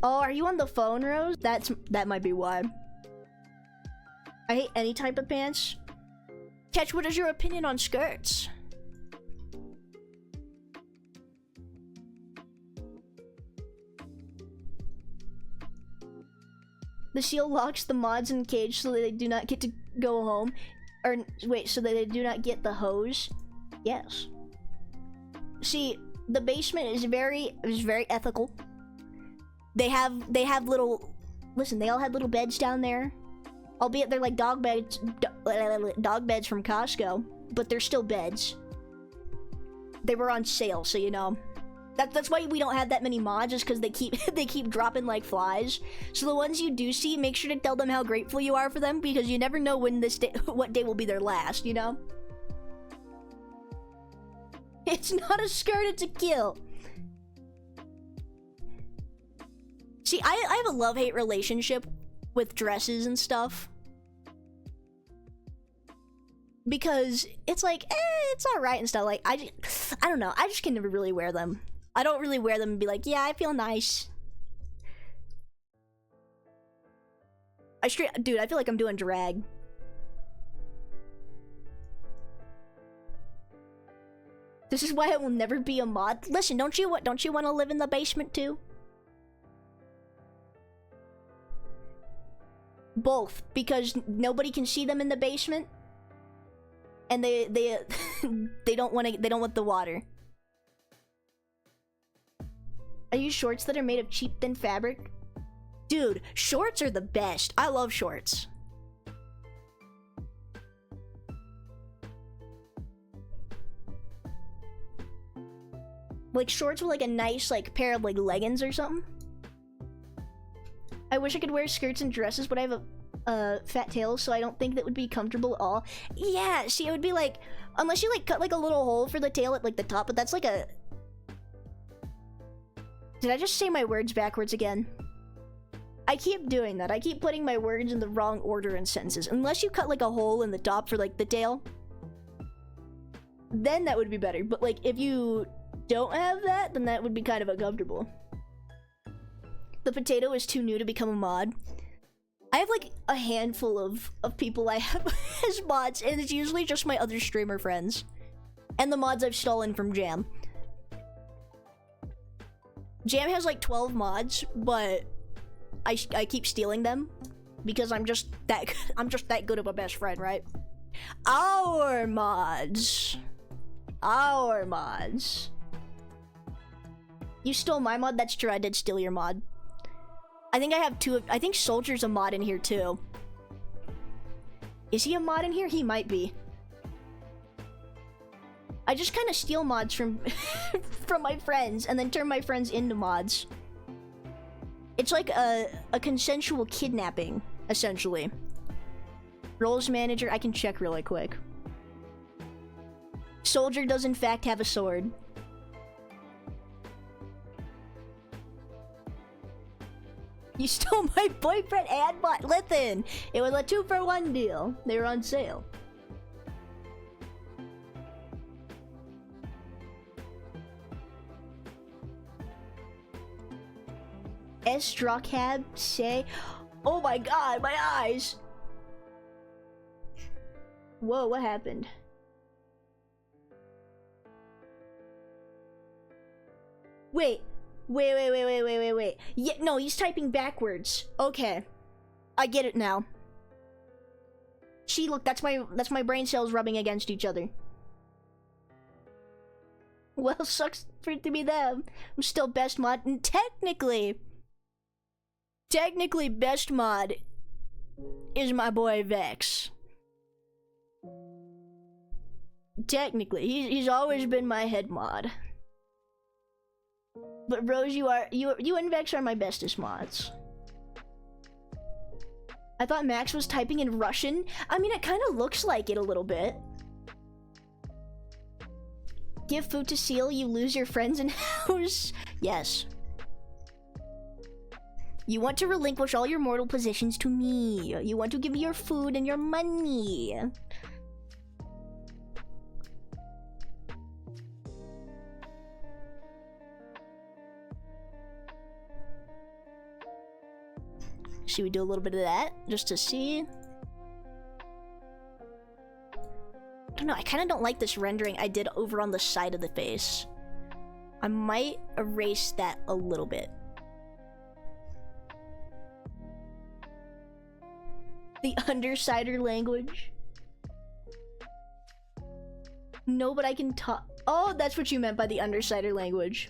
Oh, are you on the phone, Rose? That might be why. I hate any type of pants. Catch, what is your opinion on skirts? The seal locks the mods in cage so that they do not get to go home. Or wait, so that they do not get the hose? Yes. See, the basement is very ethical. They have little, listen, they all had little beds down there. Albeit they're like dog beds from Costco, but they're still beds. They were on sale, so you know. That's why we don't have that many mods, is because they keep dropping like flies. So the ones you do see, make sure to tell them how grateful you are for them, because you never know when what day will be their last, you know? It's not a skirt, it's a kill. See, I have a love-hate relationship with dresses and stuff. because it's like, it's alright and stuff. Like, I don't know. I just can never really wear them. I don't really wear them and be like, yeah, I feel nice. Dude, I feel like I'm doing drag. This is why I will never be a mod. Listen, don't you want to live in the basement too? Both, because nobody can see them in the basement, and they they don't want the water. I use shorts that are made of cheap thin fabric. Dude, shorts are the best. I love shorts. Like shorts with like a nice like pair of like leggings or something. I wish I could wear skirts and dresses, but I have a fat tail, so I don't think that would be comfortable at all. Yeah, see, it would be like, unless you like cut like a little hole for the tail at like the top, but that's like a... Did I just say my words backwards again? I keep doing that. I keep putting my words in the wrong order in sentences. Unless you cut like a hole in the top for like the tail, then that would be better. But like if you don't have that, then that would be kind of uncomfortable. The potato is too new to become a mod. I have like a handful of people I have as mods, and it's usually just my other streamer friends. And the mods I've stolen from Jam. Jam has like 12 mods, but I keep stealing them because I'm just that good of a best friend, right? Our mods. You stole my mod? That's true, I did steal your mod. I think I have two. I think Soldier's a mod in here too. Is he a mod in here? He might be. I just kind of steal mods from from my friends and then turn my friends into mods. It's like a consensual kidnapping, essentially. Roles manager, I can check really quick. Soldier does in fact have a sword. You stole my boyfriend and mod. Listen, it was a 2-for-1 deal. They were on sale. Estrakab say, oh my god, my eyes. Whoa, what happened? Wait. Yeah, no, he's typing backwards. Okay. I get it now. See, look, that's my brain cells rubbing against each other. Well, sucks for it to be them. I'm still best mod, and technically best mod is my boy Vex. Technically, he's always been my head mod. But Rose, you and Vex are my bestest mods. I thought Max was typing in Russian. I mean, it kind of looks like it a little bit. Give food to Seal, you lose your friends and house. Yes. You want to relinquish all your mortal possessions to me. You want to give me your food and your money. Should we do a little bit of that just to see? I don't know, I kind of don't like this rendering I did over on the side of the face. I might erase that a little bit. The Undersider language. No, but I can talk. Oh, that's what you meant by the Undersider language.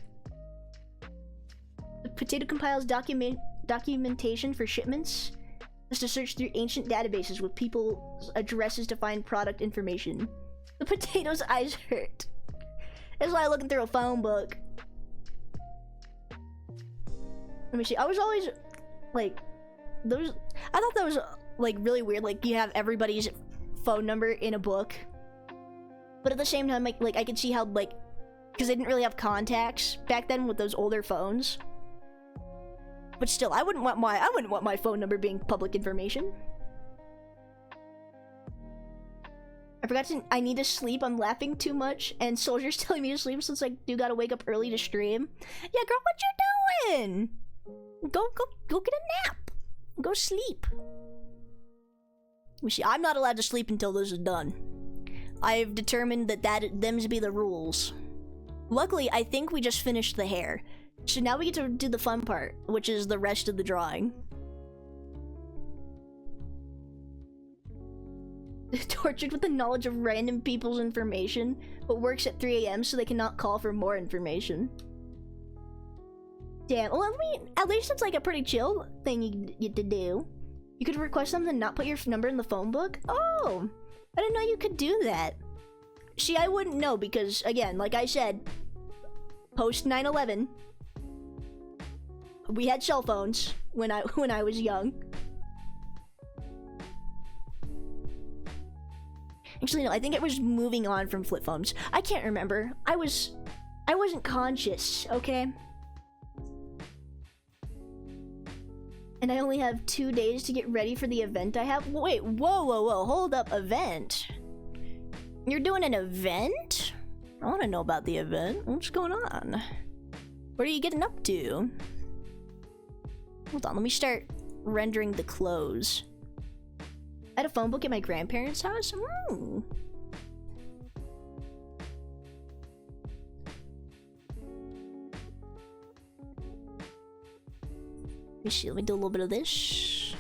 The potato compiles documentation for shipments. Just to search through ancient databases with people's addresses to find product information. The potato's eyes hurt. That's why I'm looking through a phone book. Let me see. I was always like those. I thought that was like really weird. Like you have everybody's phone number in a book, but at the same time, like I could see how like because they didn't really have contacts back then with those older phones. But still, I wouldn't want my phone number being public information. I forgot to- I need to sleep, I'm laughing too much, and Soldier's telling me to sleep, so it's like, you gotta wake up early to stream. Yeah, girl, what you doing? Go get a nap. Go sleep. Let me see, I'm not allowed to sleep until this is done. I've determined that them's be the rules. Luckily, I think we just finished the hair. So now we get to do the fun part, which is the rest of the drawing. Tortured with the knowledge of random people's information, but works at 3 AM so they cannot call for more information. Damn, well, I mean, at least it's like a pretty chill thing you get to do. You could request something and not put your number in the phone book? Oh, I didn't know you could do that. See, I wouldn't know because, again, like I said, post 9/11, we had cell phones when I was young. Actually, no, I think it was moving on from flip phones. I can't remember. I wasn't conscious, okay? And I only have 2 days to get ready for the event I have. Wait, whoa, hold up, event? You're doing an event? I want to know about the event. What's going on? What are you getting up to? Hold on, let me start rendering the clothes. I had a phone book at my grandparents' house? Ooh. Let me see, let me do a little bit of this.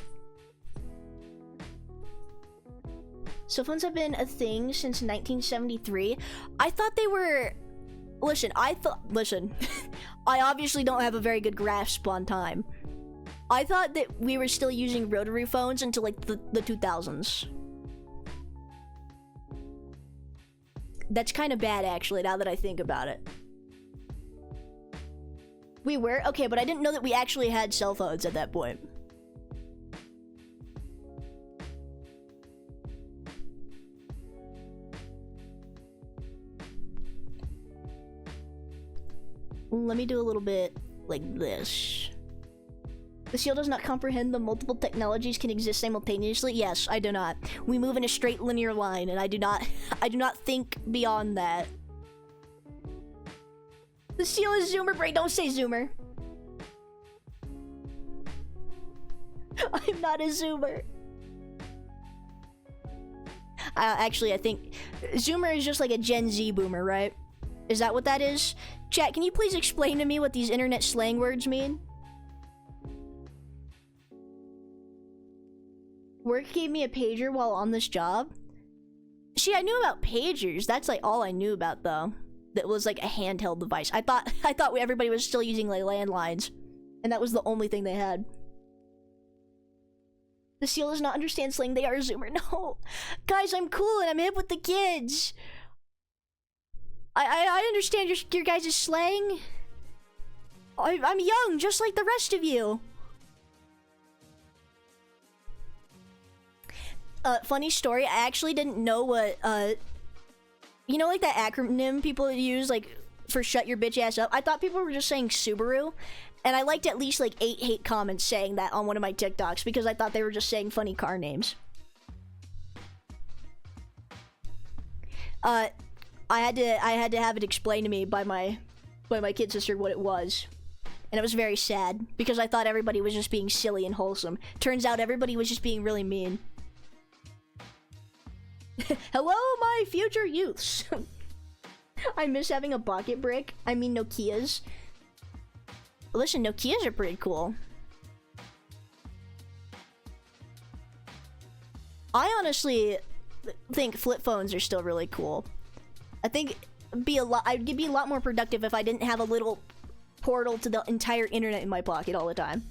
Cell phones have been a thing since 1973. I thought they were... Listen, I obviously don't have a very good grasp on time. I thought that we were still using rotary phones until like the 2000s. That's kind of bad actually, now that I think about it. We were? Okay, but I didn't know that we actually had cell phones at that point. Let me do a little bit like this. The seal does not comprehend the multiple technologies can exist simultaneously. Yes, I do not. We move in a straight linear line, and I do not think beyond that. The seal is Zoomer brain. Don't say Zoomer. I'm not a Zoomer. Actually, I think Zoomer is just like a Gen Z boomer, right? Is that what that is? Chat, can you please explain to me what these internet slang words mean? Work gave me a pager while on this job. See, I knew about pagers. That's like all I knew about though. That was like a handheld device. I thought everybody was still using like landlines, and that was the only thing they had. The seal does not understand slang. They are a Zoomer. No, guys, I'm cool and I'm hip with the kids. I understand your guys' slang. I'm young, just like the rest of you. Funny story, I actually didn't know what, you know, like that acronym people use, like, for shut your bitch ass up? I thought people were just saying Subaru, and I liked at least, like, 8 hate comments saying that on one of my TikToks, because I thought they were just saying funny car names. I had to have it explained to me by my kid sister what it was. And it was very sad, because I thought everybody was just being silly and wholesome. Turns out everybody was just being really mean. Hello, my future youths. I miss having a pocket brick. I mean Nokias. Listen, Nokias are pretty cool. I honestly think flip phones are still really cool. I think I'd be a lot more productive if I didn't have a little portal to the entire internet in my pocket all the time.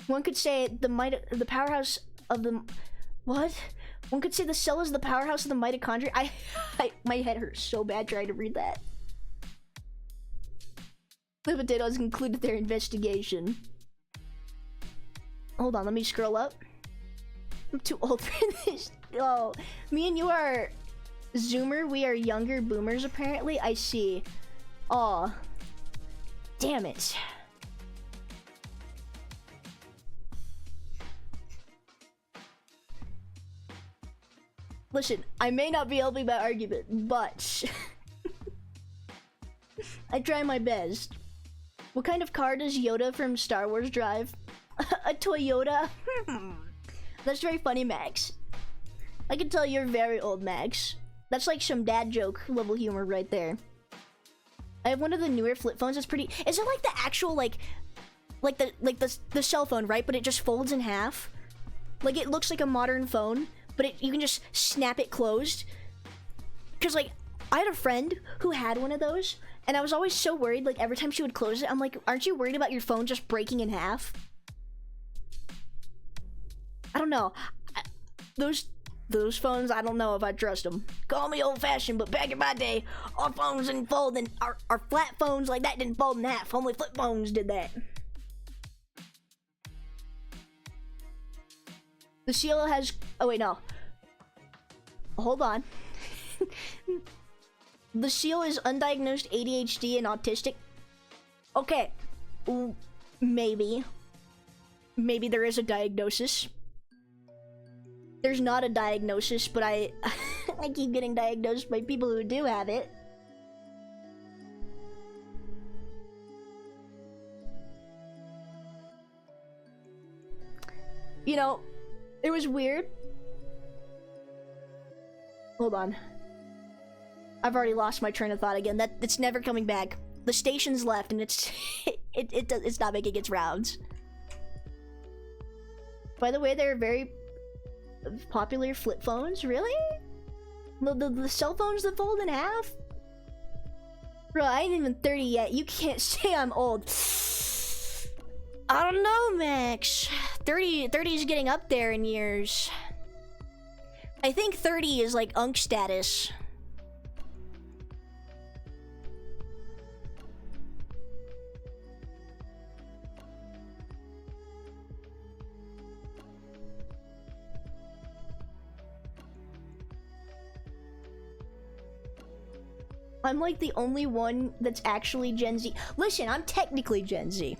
One could say the powerhouse of the... What? One could say the cell is the powerhouse of the mitochondria. My head hurts so bad trying to read that. The potatoes concluded their investigation. Hold on, let me scroll up. I'm too old for this. Oh, me and you are Zoomer. We are younger boomers, apparently. I see. Aw. Damn it. Listen, I may not be helping my argument, but I try my best. What kind of car does Yoda from Star Wars drive? A Toyota? That's very funny, Max. I can tell you're very old, Max. That's like some dad joke level humor right there. I have one of the newer flip phones. It's pretty. Is it like the actual like the cell phone, right? But it just folds in half. Like it looks like a modern phone, but you can just snap it closed. Cause like I had a friend who had one of those. And I was always so worried, like, every time she would close it, I'm like, aren't you worried about your phone just breaking in half? I don't know. Those phones, I don't know if I trust them. Call me old-fashioned, but back in my day, our phones didn't fold, and our flat phones like that didn't fold in half. Only flip phones did that. The seal has... Oh, wait, no. Hold on. The seal is undiagnosed ADHD and autistic. Okay. Maybe. Maybe there is a diagnosis. There's not a diagnosis, but I keep getting diagnosed by people who do have it. You know, it was weird. Hold on. I've already lost my train of thought again. It's never coming back. The station's left, and it's it's not making its rounds. By the way, they're very popular flip phones. Really? The cell phones that fold in half? Bro, I ain't even 30 yet. You can't say I'm old. I don't know, Max. 30 is getting up there in years. I think 30 is like unk status. I'm like the only one that's actually Gen Z. Listen, I'm technically Gen Z.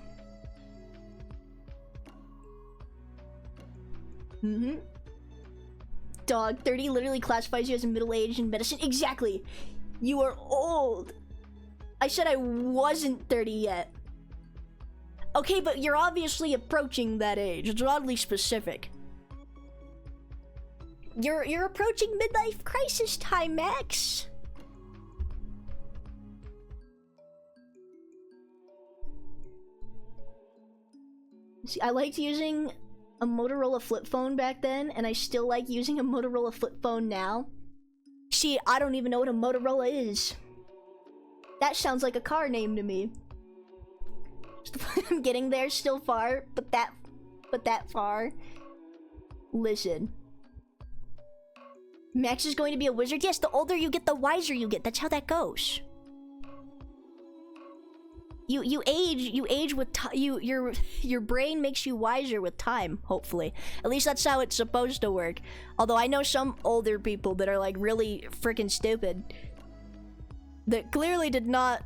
Dog, 30 literally classifies you as a middle-aged in medicine. Exactly. You are old. I said I wasn't 30 yet. Okay, but you're obviously approaching that age. It's oddly specific. You're approaching midlife crisis time, Max. See, I liked using a Motorola flip phone back then, and I still like using a Motorola flip phone now. See, I don't even know what a Motorola is. That sounds like a car name to me. I'm getting there, still far, but that far. Listen. Max is going to be a wizard? Yes, the older you get, the wiser you get. That's how that goes. You age with your brain makes you wiser with time, hopefully. At least that's how it's supposed to work. Although I know some older people that are like really freaking stupid that clearly did not.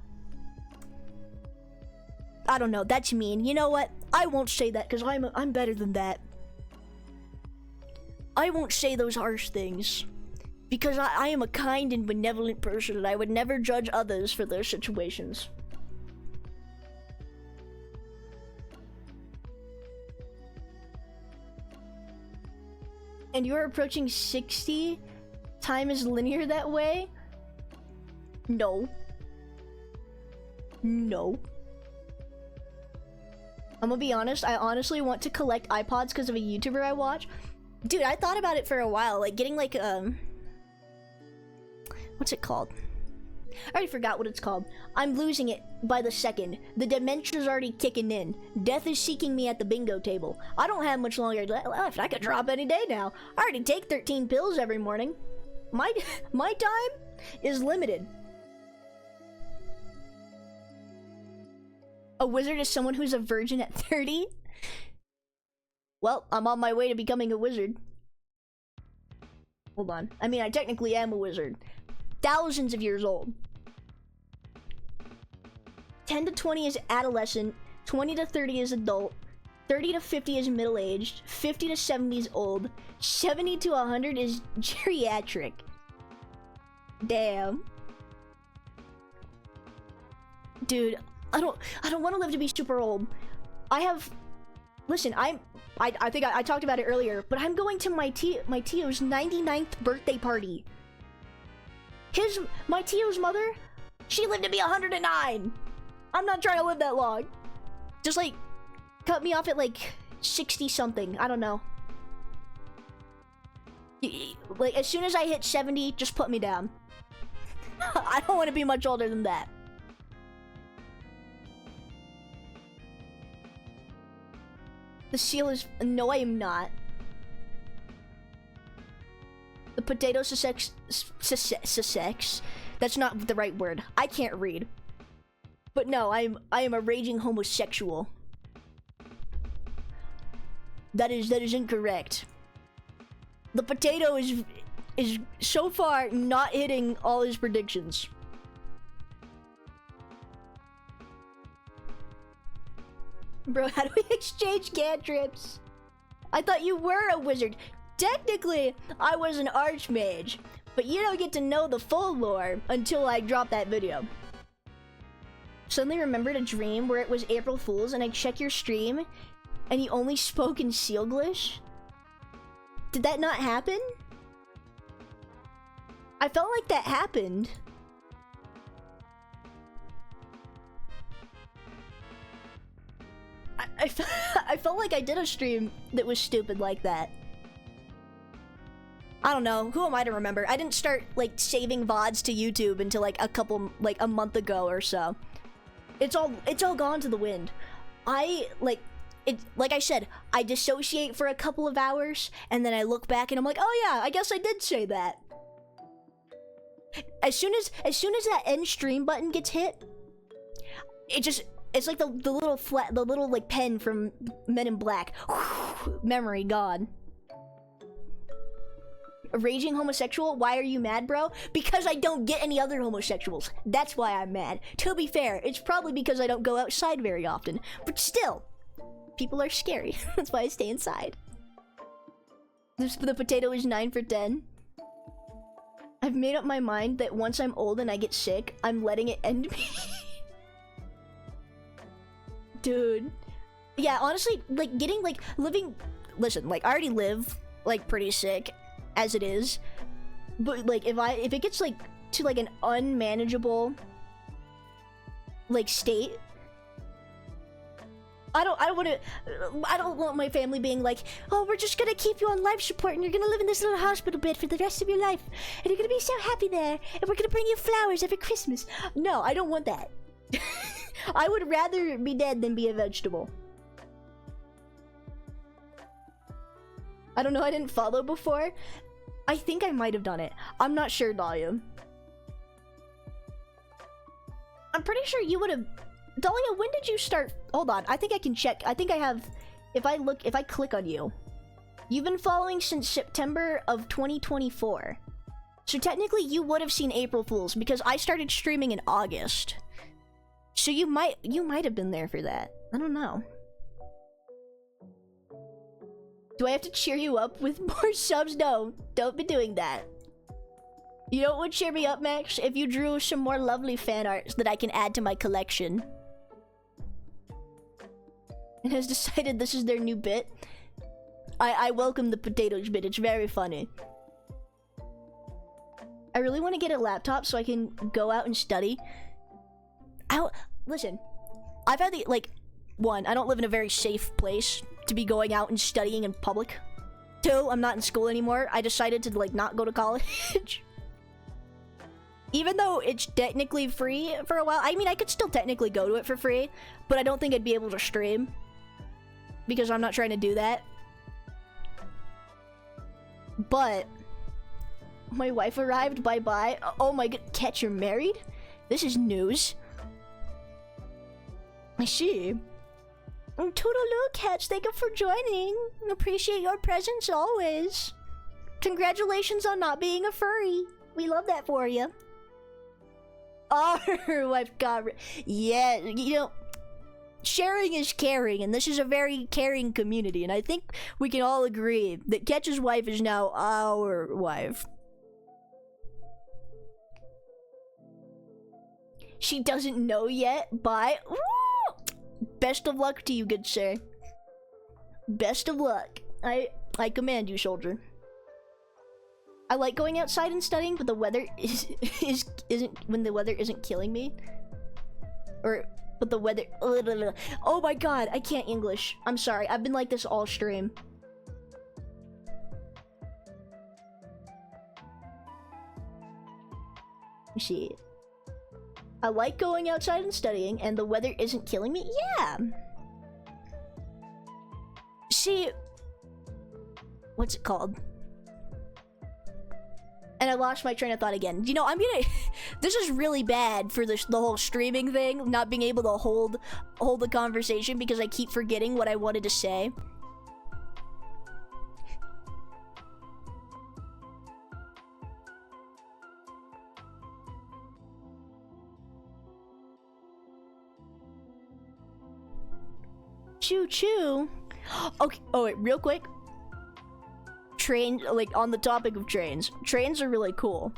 I don't know, that's mean. You know what? I won't say that because I'm better than that. I won't say those harsh things because I am a kind and benevolent person and I would never judge others for their situations. And you're approaching 60? Time is linear that way? No. No. I'm gonna be honest, I honestly want to collect iPods because of a YouTuber I watch. Dude, I thought about it for a while, like getting like, what's it called? I already forgot what it's called. I'm losing it by the second. The dementia's already kicking in. Death is seeking me at the bingo table. I don't have much longer left. I could drop any day now. I already take 13 pills every morning. My time is limited. A wizard is someone who's a virgin at 30? Well, I'm on my way to becoming a wizard. Hold on. I mean, I technically am a wizard. Thousands of years old. 10 to 20 is adolescent. 20 to 30 is adult. 30 to 50 is middle-aged, 50 to 70 is old, 70 to 100 is geriatric. Damn. Dude, I don't want to live to be super old. Listen, I think I talked about it earlier, but I'm going to my Tio's 99th birthday party. My Tio's mother, she lived to be 109. I'm not trying to live that long. Just like cut me off at like 60 something. I don't know. Like as soon as I hit 70, just put me down. I don't want to be much older than that. The seal is... No, I am not. The potato sussex... That's not the right word. I can't read. But no, I am a raging homosexual. That is incorrect. The potato is so far not hitting all his predictions. Bro, how do we exchange cantrips? I thought you were a wizard. Technically, I was an archmage, but you don't get to know the full lore until I drop that video. Suddenly remembered a dream where it was April Fool's and I check your stream and you only spoke in Sealglish? Did that not happen? I felt like that happened. I felt like I did a stream that was stupid like that. I don't know. Who am I to remember? I didn't start like saving VODs to YouTube until like a month ago or so. It's all gone to the wind. Like I said, I dissociate for a couple of hours and then I look back and I'm like, "Oh yeah, I guess I did say that." As soon as that end stream button gets hit, it's like the little like pen from Men in Black. Memory gone. A raging homosexual? Why are you mad, bro? Because I don't get any other homosexuals. That's why I'm mad. To be fair, it's probably because I don't go outside very often. But still, people are scary. That's why I stay inside. The potato is 9 for 10. I've made up my mind that once I'm old and I get sick, I'm letting it end me. Dude. Yeah, honestly, like, listen, like, I already live, like, pretty sick, as it is. But, like, if it gets, like, to, like, an unmanageable, like, state, I don't want my family being like, "Oh, we're just gonna keep you on life support and you're gonna live in this little hospital bed for the rest of your life. And you're gonna be so happy there. And we're gonna bring you flowers every Christmas." No, I don't want that. I would rather be dead than be a vegetable. I don't know, I didn't follow before. I think I might have done it. I'm not sure, Dahlia. I'm pretty sure you would have... Dahlia, when did you start? Hold on, I think I can check. I think I have, if I click on you, you've been following since September of 2024. So technically you would have seen April Fools because I started streaming in August. So you might have been there for that. I don't know. Do I have to cheer you up with more subs? No, don't be doing that. You know what would cheer me up, Max? If you drew some more lovely fan art that I can add to my collection. And has decided this is their new bit. I welcome the potatoes bit. It's very funny. I really want to get a laptop so I can go out and study. Listen, I've had the, like, 1, I don't live in a very safe place to be going out and studying in public. 2, I'm not in school anymore. I decided to, like, not go to college. Even though it's technically free for a while. I mean, I could still technically go to it for free, but I don't think I'd be able to stream. Because I'm not trying to do that. But my wife arrived, bye-bye. Oh my god, Cat, you're married? This is news. I see. Toodaloo, Cats, thank you for joining. Appreciate your presence always. Congratulations on not being a furry. We love that for you. Oh, her wife got... Yeah, you know... sharing is caring, and this is a very caring community, and I think we can all agree that Ketch's wife is now our wife. She doesn't know yet, but best of luck to you, good sir. Best of luck. I command you, soldier. I like going outside and studying, but the weather isn't when the weather isn't killing me. But the weather. Oh my god, I can't English. I'm sorry. I've been like this all stream. See. I like going outside and studying, and the weather isn't killing me. Yeah. See. What's it called? And I lost my train of thought again. You know, I'm gonna... This is really bad for the whole streaming thing, not being able to hold the conversation because I keep forgetting what I wanted to say. Choo choo. Okay, oh wait, real quick. Train, like on the topic of trains. Trains are really cool.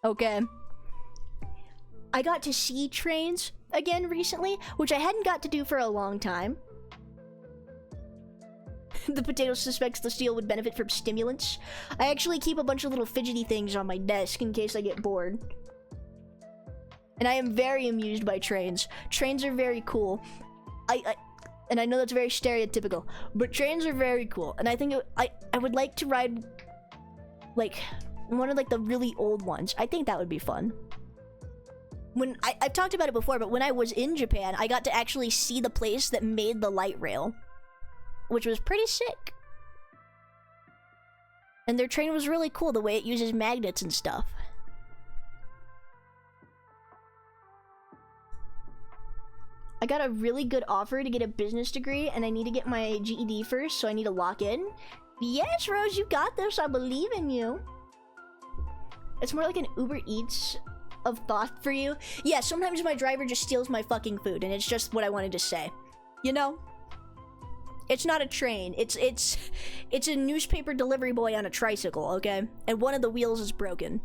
Okay. I got to see trains again recently, which I hadn't got to do for a long time. The potato suspects the steel would benefit from stimulants. I actually keep a bunch of little fidgety things on my desk in case I get bored. And I am very amused by trains. Trains are very cool. And I know that's very stereotypical, but trains are very cool. And I think I would like to ride, like, one of like the really old ones. I think that would be fun. When I've talked about it before, but when I was in Japan, I got to actually see the place that made the light rail, which was pretty sick. And their train was really cool, the way it uses magnets and stuff. I got a really good offer to get a business degree, and I need to get my GED first, so I need to lock in. Yes, Rose, you got this. I believe in you. It's more like an Uber Eats of thought for you. Yeah, sometimes my driver just steals my fucking food, and it's just what I wanted to say. You know? It's not a train. It's a newspaper delivery boy on a tricycle, okay? And one of the wheels is broken.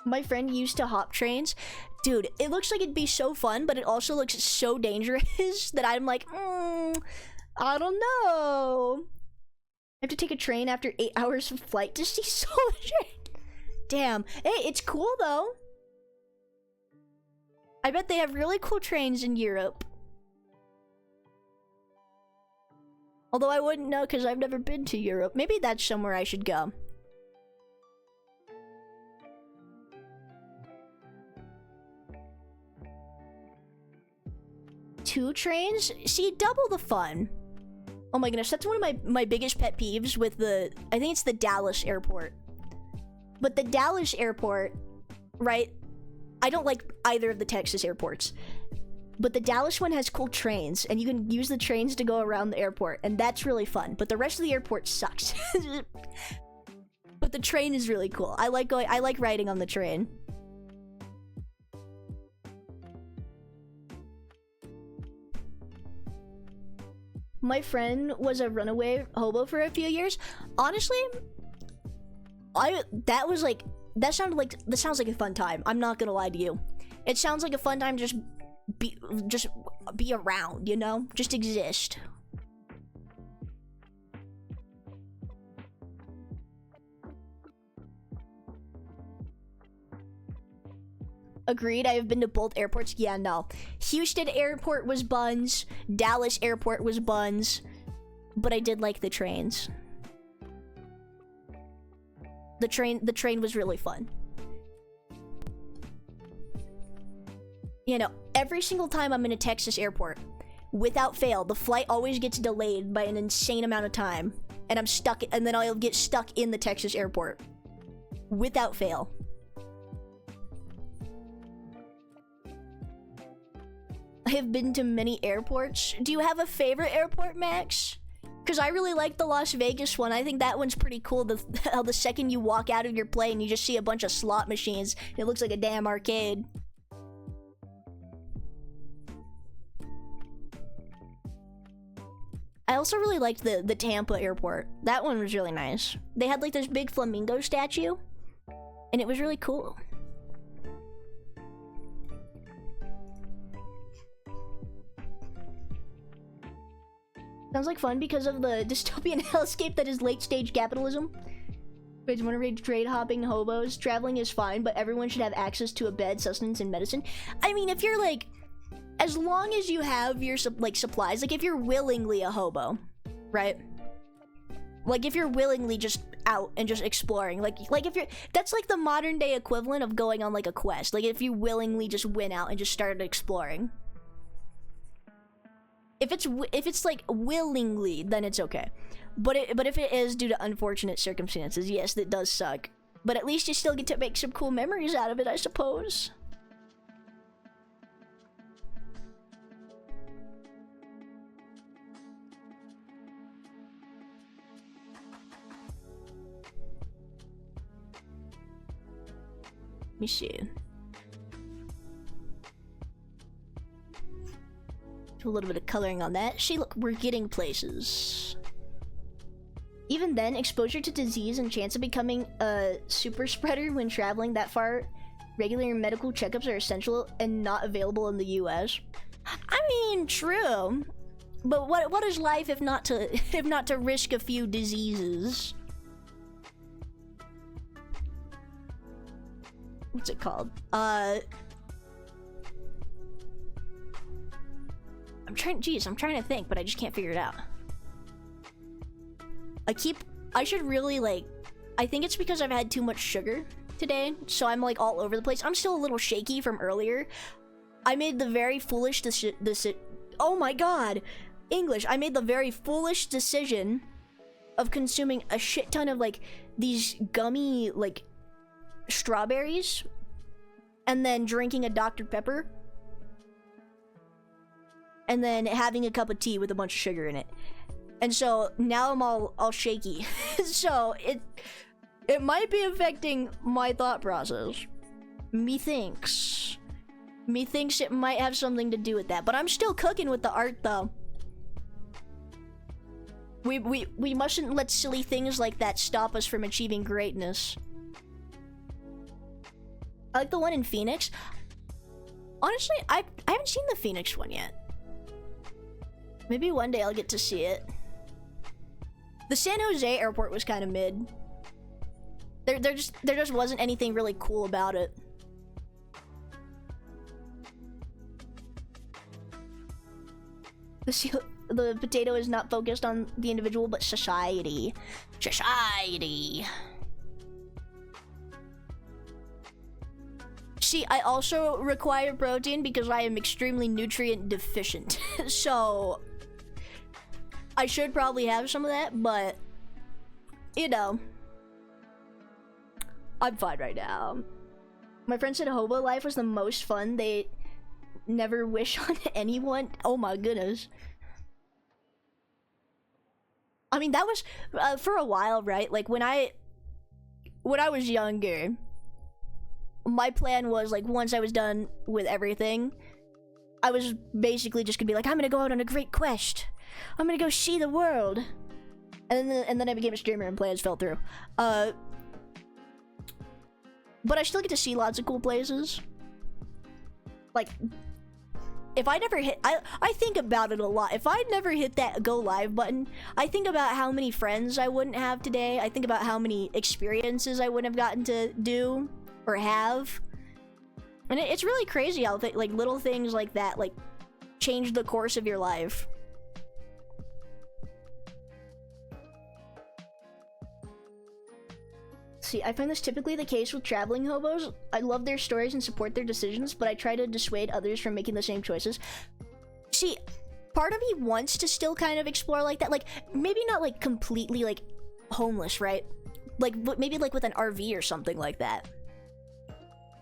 My friend used to hop trains. Dude, it looks like it'd be so fun, but it also looks so dangerous that I'm like, I don't know. I have to take a train after 8 hours of flight to see Soldier. Damn. Hey, it's cool though. I bet they have really cool trains in Europe. Although I wouldn't know because I've never been to Europe. Maybe that's somewhere I should go. Two trains? See, double the fun. Oh my goodness, that's one of my biggest pet peeves with I think it's the Dallas airport. But the Dallas airport, right? I don't like either of the Texas airports. But the Dallas one has cool trains, and you can use the trains to go around the airport, and that's really fun. But the rest of the airport sucks. But the train is really cool. I like riding on the train. My friend was a runaway hobo for a few years. Honestly, that sounds like a fun time. I'm not gonna lie to you. It sounds like a fun time. Just be around, you know, just exist. Agreed, I have been to both airports. Yeah, no. Houston airport was buns. Dallas airport was buns. But I did like the trains. The train was really fun. You know, every single time I'm in a Texas airport, without fail, the flight always gets delayed by an insane amount of time. And I'm stuck, and then I'll get stuck in the Texas airport. Without fail. I have been to many airports. Do you have a favorite airport, Max? Because I really like the Las Vegas one. I think that one's pretty cool. How the second you walk out of your plane, you just see a bunch of slot machines. It looks like a damn arcade. I also really liked the Tampa airport. That one was really nice. They had like this big flamingo statue, and it was really cool. Sounds like fun because of the dystopian hellscape that is late-stage capitalism. It's one of trade hopping hobos. Traveling is fine, but everyone should have access to a bed, sustenance, and medicine. I mean, if you're like, as long as you have your like supplies, like if you're willingly a hobo, right? Like if you're willingly just out and just exploring, like if you're, that's like the modern day equivalent of going on like a quest. Like if you willingly just went out and just started exploring. If it's like willingly, then it's okay. But if it is due to unfortunate circumstances, yes, that does suck. But at least you still get to make some cool memories out of it, I suppose. Let me see. Do a little bit of coloring on that. See, look, we're getting places. Even then, exposure to disease and chance of becoming a super spreader when traveling that far, regular medical checkups are essential and not available in the US. I mean, true. But what is life if not to risk a few diseases? What's it called? I'm trying to think, but I just can't figure it out. I should really like, I think it's because I've had too much sugar today, so I'm like all over the place. I'm still a little shaky from earlier. I made the very foolish oh my god, English. I made the very foolish decision of consuming a shit ton of like these gummy like strawberries and then drinking a Dr. Pepper and then having a cup of tea with a bunch of sugar in it. And so now I'm all shaky. So it might be affecting my thought process. Methinks it might have something to do with that. But I'm still cooking with the art though. We mustn't let silly things like that stop us from achieving greatness. I like the one in Phoenix. Honestly, I haven't seen the Phoenix one yet. Maybe one day I'll get to see it. The San Jose airport was kind of mid. There just wasn't anything really cool about it. The potato is not focused on the individual, but society. Society. See, I also require protein because I am extremely nutrient deficient. So I should probably have some of that, but you know, I'm fine right now. My friend said hobo life was the most fun. They never wish on anyone. Oh my goodness. I mean, that was for a while, right? Like when I was younger, my plan was like once I was done with everything, I was basically just gonna be like, I'm gonna go out on a great quest. I'm gonna go see the world. And then I became a streamer and plans fell through. But I still get to see lots of cool places. Like, if I never hit, I think about it a lot. If I'd never hit that go live button, I think about how many friends I wouldn't have today. I think about how many experiences I wouldn't have gotten to do or have. And it's really crazy how like little things like that like change the course of your life. See, I find this typically the case with traveling hobos. I love their stories and support their decisions, but I try to dissuade others from making the same choices. See, part of me wants to still kind of explore like that. Like, maybe not like completely like homeless, right? Like, but maybe like with an RV or something like that.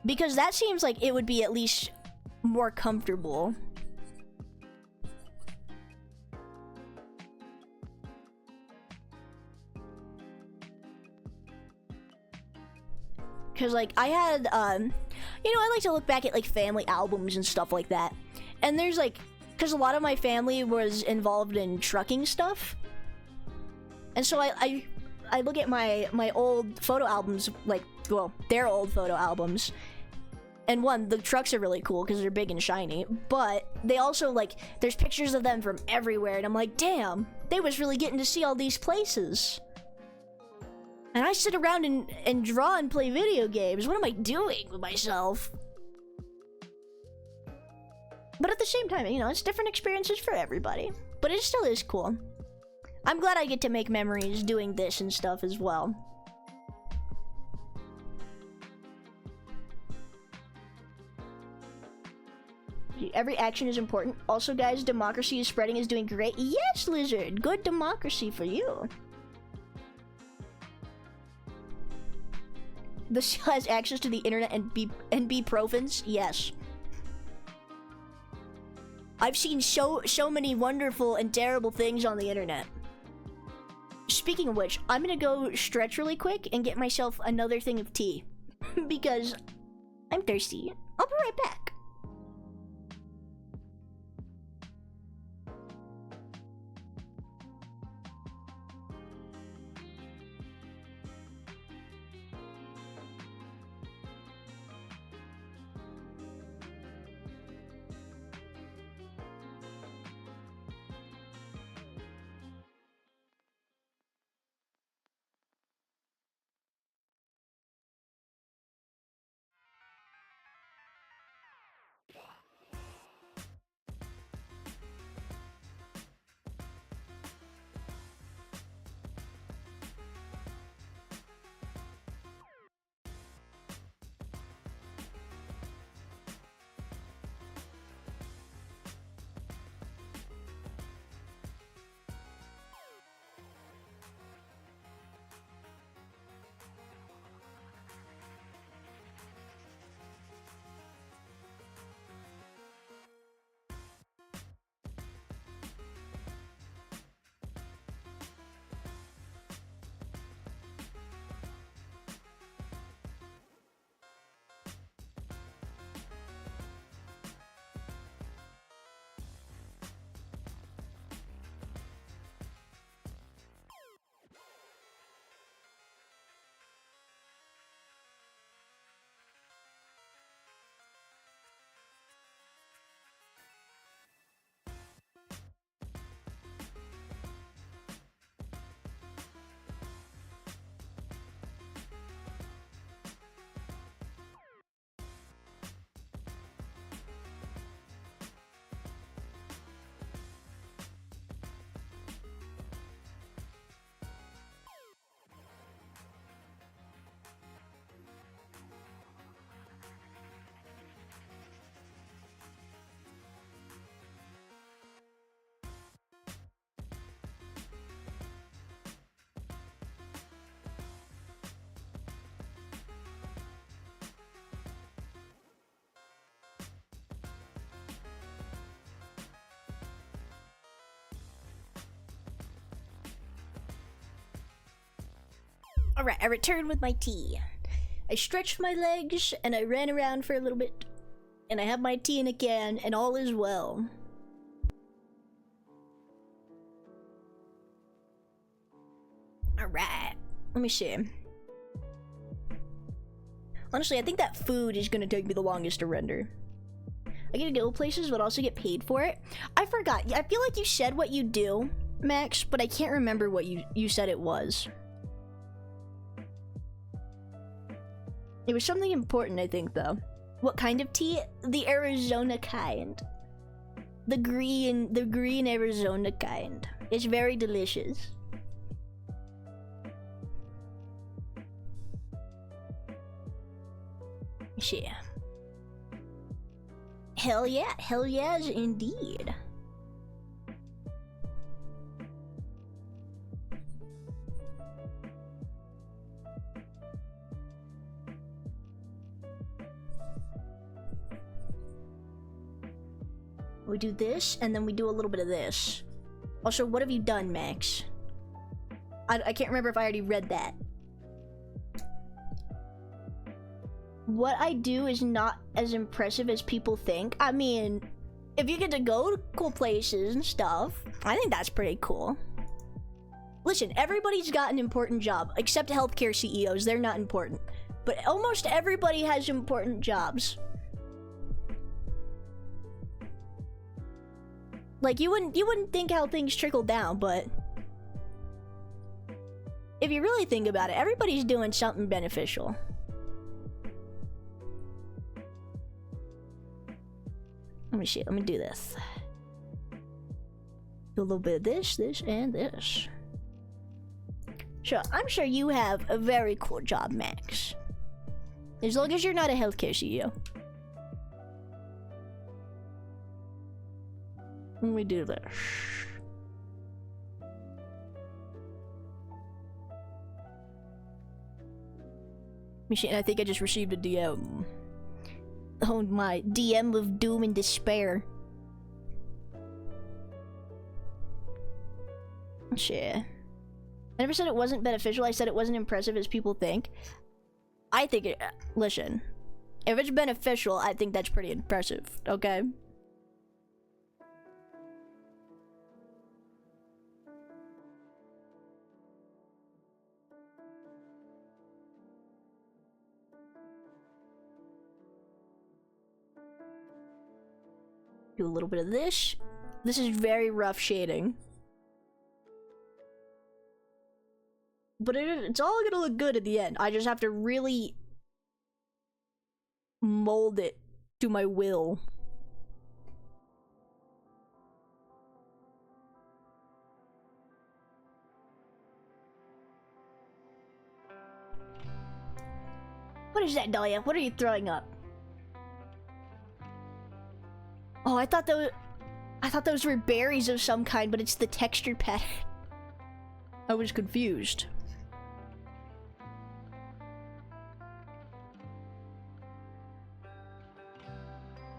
Because that seems like it would be at least more comfortable. Cause like I had you know, I like to look back at like family albums and stuff like that. And there's like, cause a lot of my family was involved in trucking stuff. And so I look at my old photo albums, like, well, their old photo albums. And one, the trucks are really cool because they're big and shiny, but they also, like, there's pictures of them from everywhere, and I'm like, damn, they was really getting to see all these places. And I sit around and draw and play video games. What am I doing with myself? But at the same time, you know, it's different experiences for everybody. But it still is cool. I'm glad I get to make memories doing this and stuff as well. Every action is important. Also, guys, democracy is spreading, is doing great. Yes, Lizard! Good democracy for you. The cell has access to the internet and be profans? Yes. I've seen so many wonderful and terrible things on the internet. Speaking of which, I'm gonna go stretch really quick and get myself another thing of tea. Because I'm thirsty. I'll be right back. Alright, I returned with my tea. I stretched my legs, and I ran around for a little bit. And I have my tea in a can, and all is well. Alright, let me see. Honestly, I think that food is gonna take me the longest to render. I get to go places, but also get paid for it. I forgot. I feel like you said what you do, Max, but I can't remember what you said it was. It was something important, I think, though. What kind of tea? The Arizona kind. The green Arizona kind. It's very delicious. Yeah. Hell yeah. Hell yes, indeed. We do this, and then we do a little bit of this. Also, what have you done, Max? I can't remember if I already read that. what I do is not as impressive as people think. I mean, if you get to go to cool places and stuff, I think that's pretty cool. Listen, everybody's got an important job, except healthcare CEOs. They're not important. But almost everybody has important jobs. Like, you wouldn't think how things trickle down, but if you really think about it, everybody's doing something beneficial. Let me see, let me do this. Do a little bit of this, and this. Sure, I'm sure you have a very cool job, Max. As long as you're not a healthcare CEO. Let me do this. Machine, I think I just received a DM. Oh my, DM of doom and despair. Shit. I never said it wasn't beneficial, I said it wasn't impressive as people think. I think it, listen, if it's beneficial, I think that's pretty impressive, okay? Do a little bit of this. This is very rough shading. But it's all gonna look good at the end. I just have to really mold it to my will. What is that, Dahlia? What are you throwing up? Oh, I thought those were berries of some kind, but it's the texture pattern. I was confused.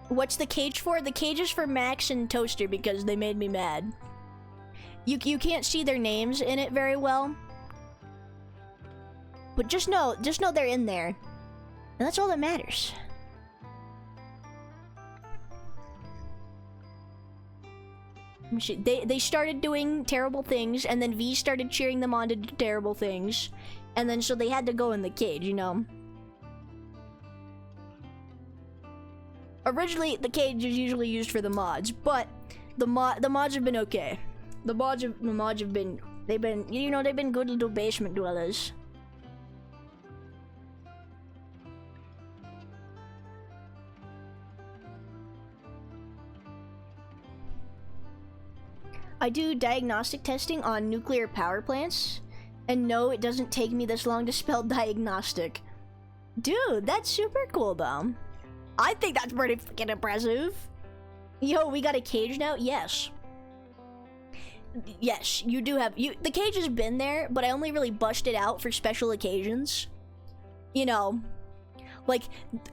What's the cage for? The cage is for Max and Toaster because they made me mad. You can't see their names in it very well. But just know they're in there. And that's all that matters. They started doing terrible things, and then V started cheering them on to do terrible things, and then so they had to go in the cage, you know. Originally, the cage is usually used for the mods, but the mods have been okay. The mods have been they've been good little basement dwellers. I do diagnostic testing on nuclear power plants, and no, it doesn't take me this long to spell diagnostic. Dude, that's super cool though. I think that's pretty fucking impressive. Yo, we got a cage now? Yes. Yes, you do have, the cage has been there, but I only really bust it out for special occasions. You know, like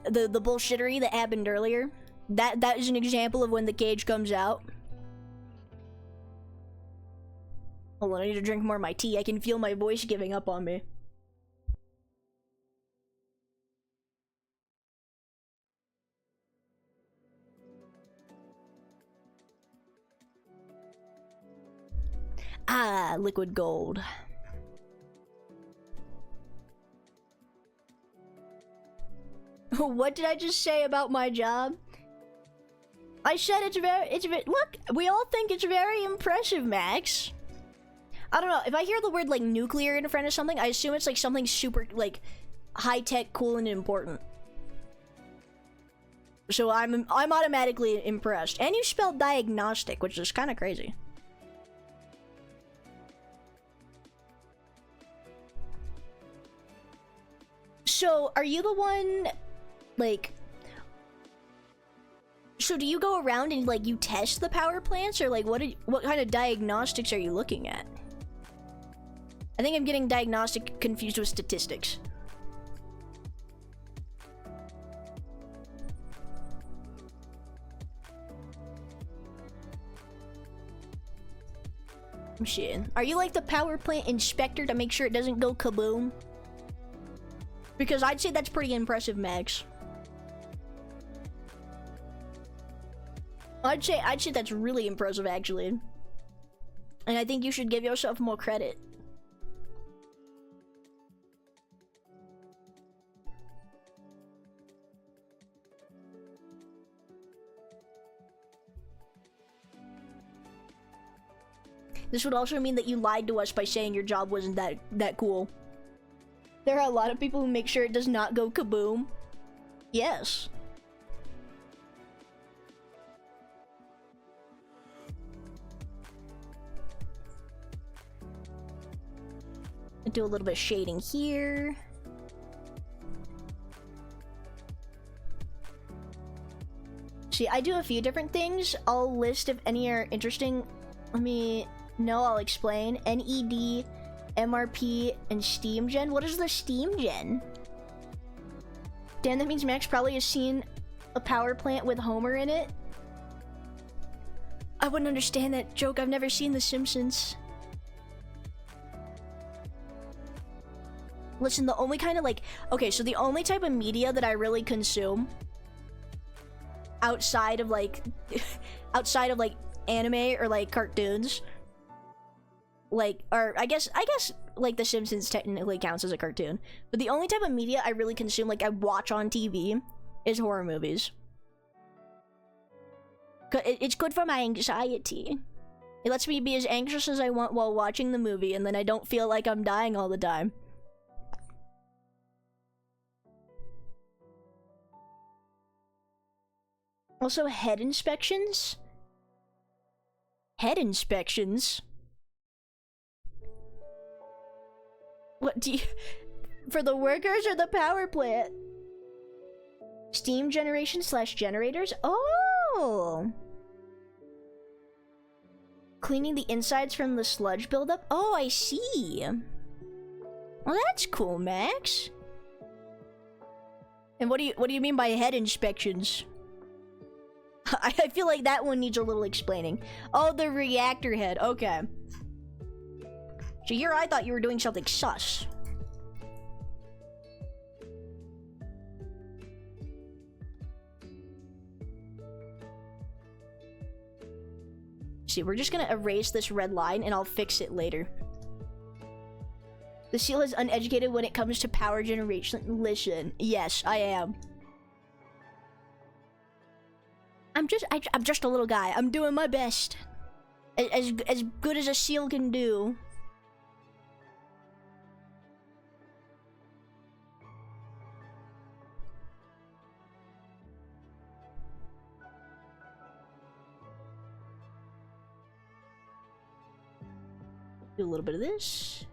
the bullshittery that happened earlier. That is an example of when the cage comes out. Hold on, I need to drink more of my tea. I can feel my voice giving up on me. Ah, liquid gold. What did I just say about my job? I said it's very, look, we all think it's very impressive, Max. I don't know, if I hear the word, like, nuclear in front of something, I assume it's, like, something super, like, high-tech, cool, and important. So I'm automatically impressed. And you spelled diagnostic, which is kind of crazy. So, are you the one, like... So do you go around and, like, you test the power plants? Or, like, what kind of diagnostics are you looking at? I think I'm getting diagnostic confused with statistics. Shit. Are you like the power plant inspector to make sure it doesn't go kaboom? Because I'd say that's pretty impressive, Max. I'd say that's really impressive, actually. And I think you should give yourself more credit. This would also mean that you lied to us by saying your job wasn't that cool. There are a lot of people who make sure it does not go kaboom. Yes. Do a little bit of shading here. See, I do a few different things. I'll list if any are interesting. Let me know, I'll explain. NED, MRP, and Steam Gen. What is the Steam Gen? Damn, that means Max probably has seen a power plant with Homer in it. I wouldn't understand that joke. I've never seen The Simpsons. Listen, the only kind of like... Okay, so the only type of media that I really consume outside of like... outside of like anime or like cartoons... Like, or I guess like The Simpsons technically counts as a cartoon. But the only type of media I really consume, like I watch on TV, is horror movies. It's good for my anxiety. It lets me be as anxious as I want while watching the movie, and then I don't feel like I'm dying all the time. Also, head inspections? Head inspections? What do you... For the workers or the power plant? Steam generation / generators? Oh! Cleaning the insides from the sludge buildup? Oh, I see. Well, that's cool, Max. And what do you mean by head inspections? I feel like that one needs a little explaining. Oh, the reactor head. Okay. So here I thought you were doing something sus. See, we're just gonna erase this red line and I'll fix it later. The seal is uneducated when it comes to power generation. Listen, yes, I am. I'm just a little guy. I'm doing my best. As good as a seal can do. Do a little bit of this.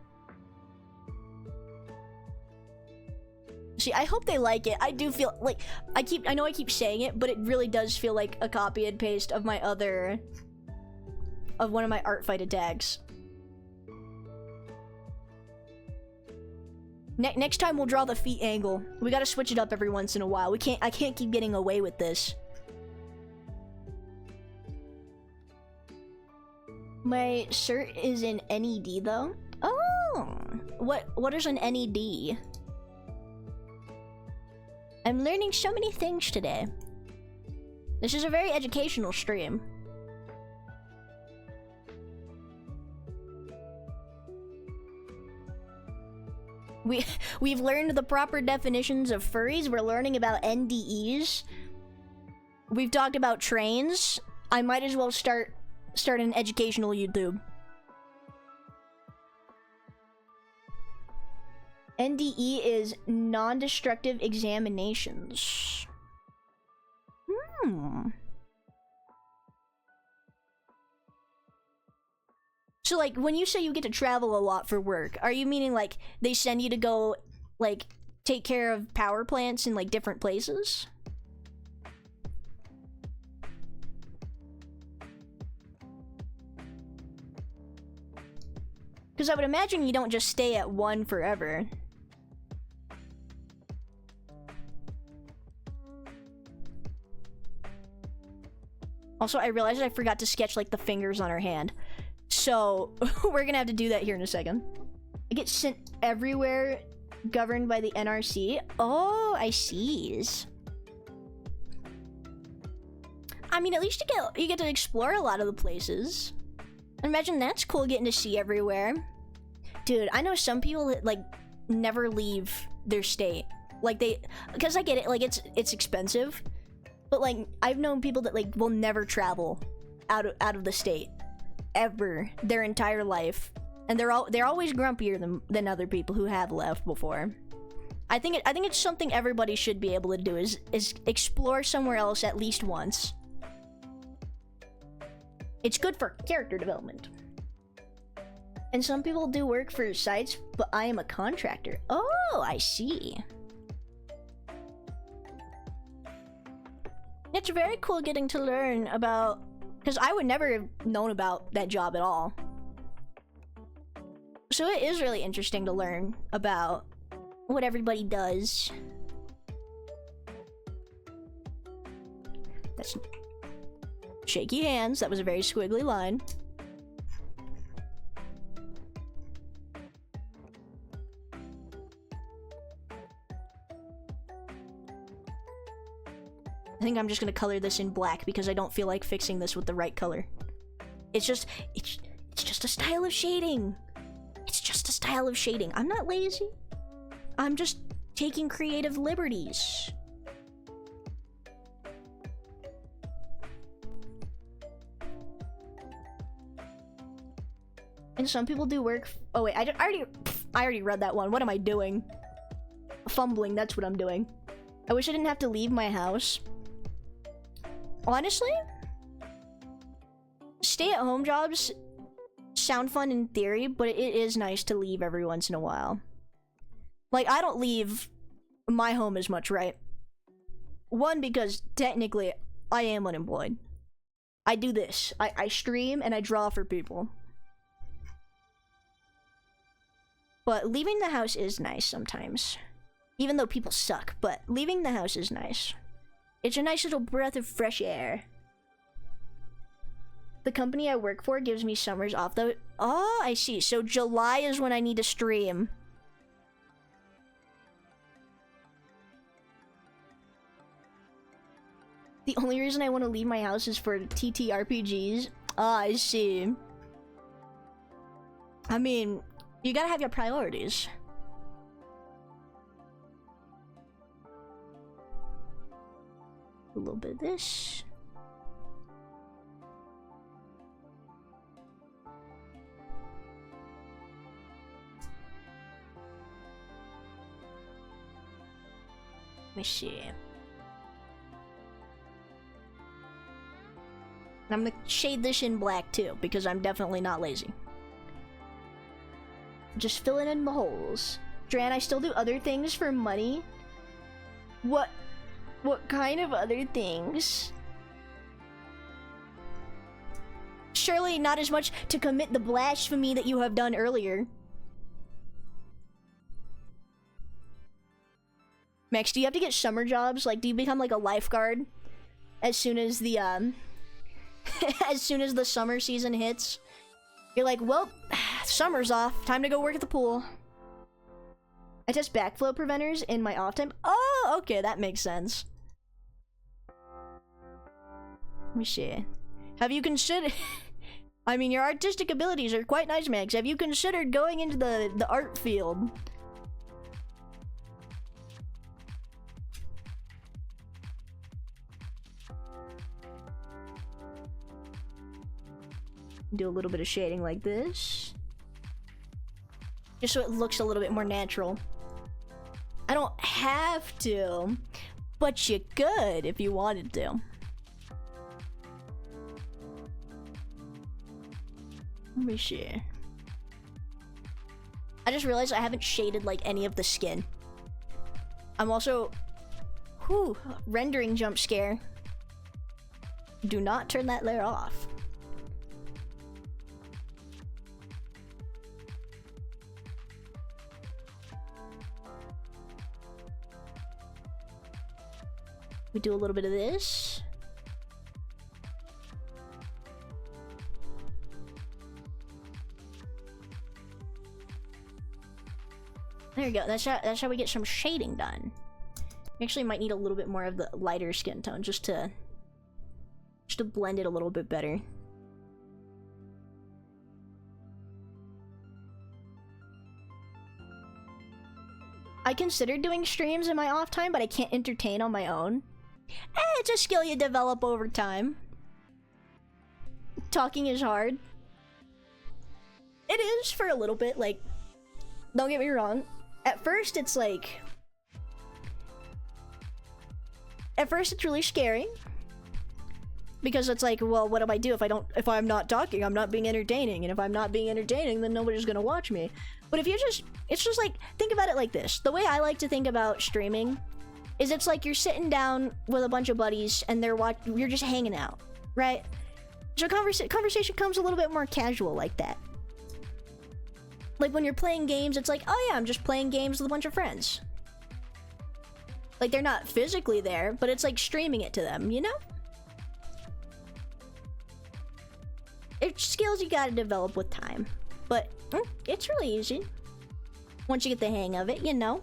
See, I hope they like it. I do feel like I know I keep saying it, but it really does feel like a copy and paste of my other of one of my art fight attacks. Next time we'll draw the feet angle. We gotta switch it up every once in a while. I can't keep getting away with this. My cert is in NED though. Oh, what is an NED? I'm learning so many things today. This is a very educational stream. We've learned the proper definitions of furries. We're learning about NDEs. We've talked about trains. I might as well start an educational YouTube. NDE is non-destructive examinations. So like when you say you get to travel a lot for work, are you meaning like they send you to go like take care of power plants in like different places? Because I would imagine you don't just stay at one forever. Also, I realized I forgot to sketch like the fingers on her hand. So, we're gonna have to do that here in a second. It gets sent everywhere governed by the NRC. Oh, I see. I mean, at least you get to explore a lot of the places. Imagine that's cool, getting to see everywhere. Dude, I know some people that, like, never leave their state. Like, because I get it, like, it's expensive. But, like, I've known people that, like, will never travel out of the state. Ever. Their entire life. And they're always grumpier than other people who have left before. I think it's something everybody should be able to do, is explore somewhere else at least once. It's good for character development. And some people do work for sites, but I am a contractor. Oh, I see. It's very cool getting to learn about... Because I would never have known about that job at all. So it is really interesting to learn about what everybody does. That's... Shaky hands. That was a very squiggly line. I think I'm just gonna color this in black because I don't feel like fixing this with the right color. It's just a style of shading. It's just a style of shading. I'm not lazy. I'm just taking creative liberties. And some people do work. Oh wait, I already read that one. What am I doing? Fumbling. That's what I'm doing. I wish I didn't have to leave my house. Honestly, stay-at-home jobs sound fun in theory, but it is nice to leave every once in a while. Like, I don't leave my home as much, right? One, because technically I am unemployed. I do this. I stream and I draw for people. But leaving the house is nice sometimes. Even though people suck, but leaving the house is nice. It's a nice little breath of fresh air. The company I work for gives me summers off though. Oh, I see. So July is when I need to stream. The only reason I want to leave my house is for TTRPGs. Ah, I see. I mean, you gotta have your priorities. A little bit of this. Let me see. I'm gonna shade this in black too, because I'm definitely not lazy. Just filling in the holes. Dran, I still do other things for money. What kind of other things? Surely not as much to commit the blasphemy that you have done earlier. Max, do you have to get summer jobs? Like, do you become like a lifeguard as soon as the as soon as the summer season hits? You're like, well, summer's off. Time to go work at the pool. I test backflow preventers in my off time. Oh, okay, that makes sense. Let me see. Have you considered... I mean, your artistic abilities are quite nice, Max. Have you considered going into the art field? Do a little bit of shading like this. Just so it looks a little bit more natural. I don't have to, but you could if you wanted to. Let me see. I just realized I haven't shaded like any of the skin. I'm also... Whew, rendering jump scare. Do not turn that layer off. We do a little bit of this. There we go. That's how we get some shading done. We actually might need a little bit more of the lighter skin tone just to blend it a little bit better. I considered doing streams in my off time, but I can't entertain on my own. It's a skill you develop over time. Talking is hard. It is for a little bit, like, don't get me wrong. At first it's like... At first it's really scary. Because it's like, well, what do I do if I'm not talking? I'm not being entertaining. And if I'm not being entertaining, then nobody's gonna watch me. But if you just... It's just like, think about it like this. The way I like to think about streaming is it's like you're sitting down with a bunch of buddies and you're just hanging out, right? So conversation comes a little bit more casual like that. Like when you're playing games, it's like, oh yeah, I'm just playing games with a bunch of friends. Like they're not physically there, but it's like streaming it to them, you know? It's skills you gotta develop with time. But it's really easy. Once you get the hang of it, you know?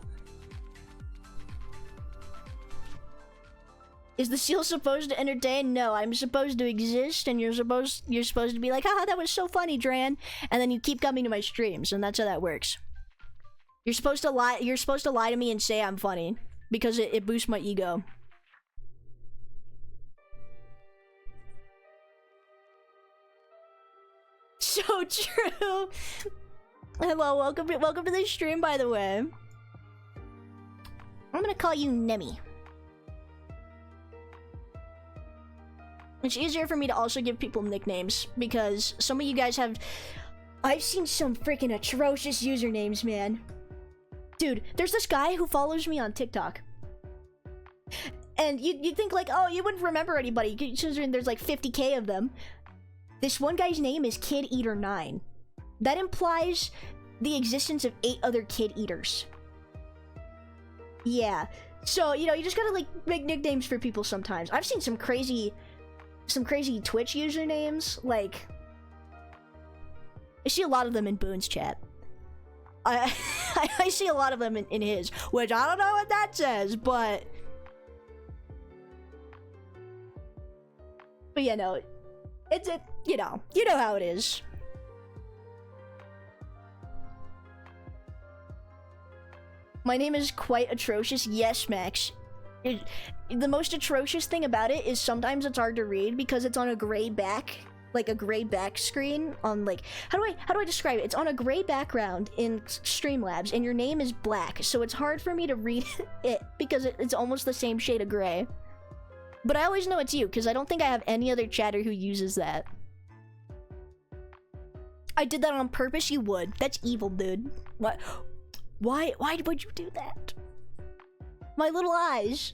Is the seal supposed to entertain? No, I'm supposed to exist, and you're supposed to be like, haha, that was so funny, Dran. And then you keep coming to my streams, and that's how that works. You're supposed to lie to me and say I'm funny, because it boosts my ego. So true. Hello, welcome to this stream, by the way. I'm gonna call you Nemi. It's easier for me to also give people nicknames because some of you guys have... I've seen some freaking atrocious usernames, man. Dude, there's this guy who follows me on TikTok. And you'd think like, oh, you wouldn't remember anybody considering there's like 50k of them. This one guy's name is Kid Eater 9. That implies the existence of 8 other Kid Eaters. Yeah. So, you know, you just gotta like make nicknames for people sometimes. I've seen some crazy Twitch usernames, like... I see a lot of them in Boone's chat. I see a lot of them in his, which I don't know what that says, but... But yeah, no, you know how it is. My name is quite atrocious. Yes, Max. The most atrocious thing about it is sometimes it's hard to read because it's on a gray back, like a gray back screen on like, how do I describe it? It's on a gray background in Streamlabs and your name is black, so it's hard for me to read it because it's almost the same shade of gray. But I always know it's you because I don't think I have any other chatter who uses that. I did that on purpose. You would. That's evil, dude. What? Why would you do that? My little eyes.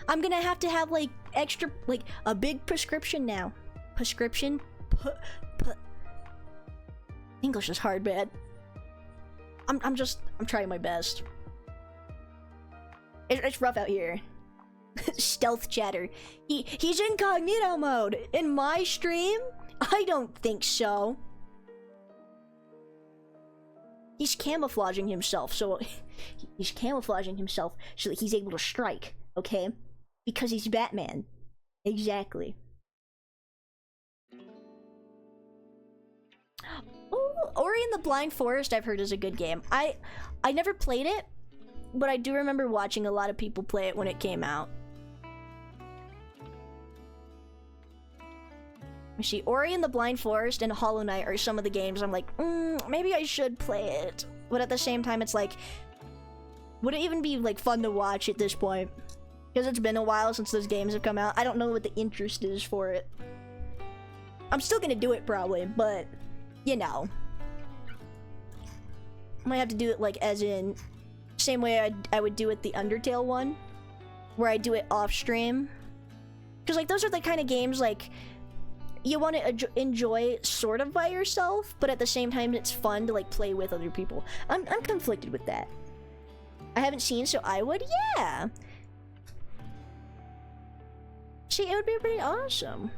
I'm gonna have to have like extra, like a big prescription now. Prescription? English is hard, man. I'm trying my best. It's rough out here. Stealth chatter. He's incognito mode. In my stream? I don't think so. He's camouflaging himself, so he's camouflaging himself so that he's able to strike, okay? Because he's Batman. Exactly. Oh, Ori and the Blind Forest I've heard is a good game. I never played it, but I do remember watching a lot of people play it when it came out. See, Ori and the Blind Forest and Hollow Knight are some of the games I'm like, maybe I should play it. But at the same time, it's like, would it even be like fun to watch at this point? Because it's been a while since those games have come out. I don't know what the interest is for it. I'm still gonna do it probably, but you know. I might have to do it like as in, same way I would do it the Undertale one, where I do it off stream. Because like those are the kind of games like, you want to enjoy sort of by yourself, but at the same time it's fun to like play with other people. I'm conflicted with that. I haven't seen, so I would, yeah. See, it would be pretty awesome.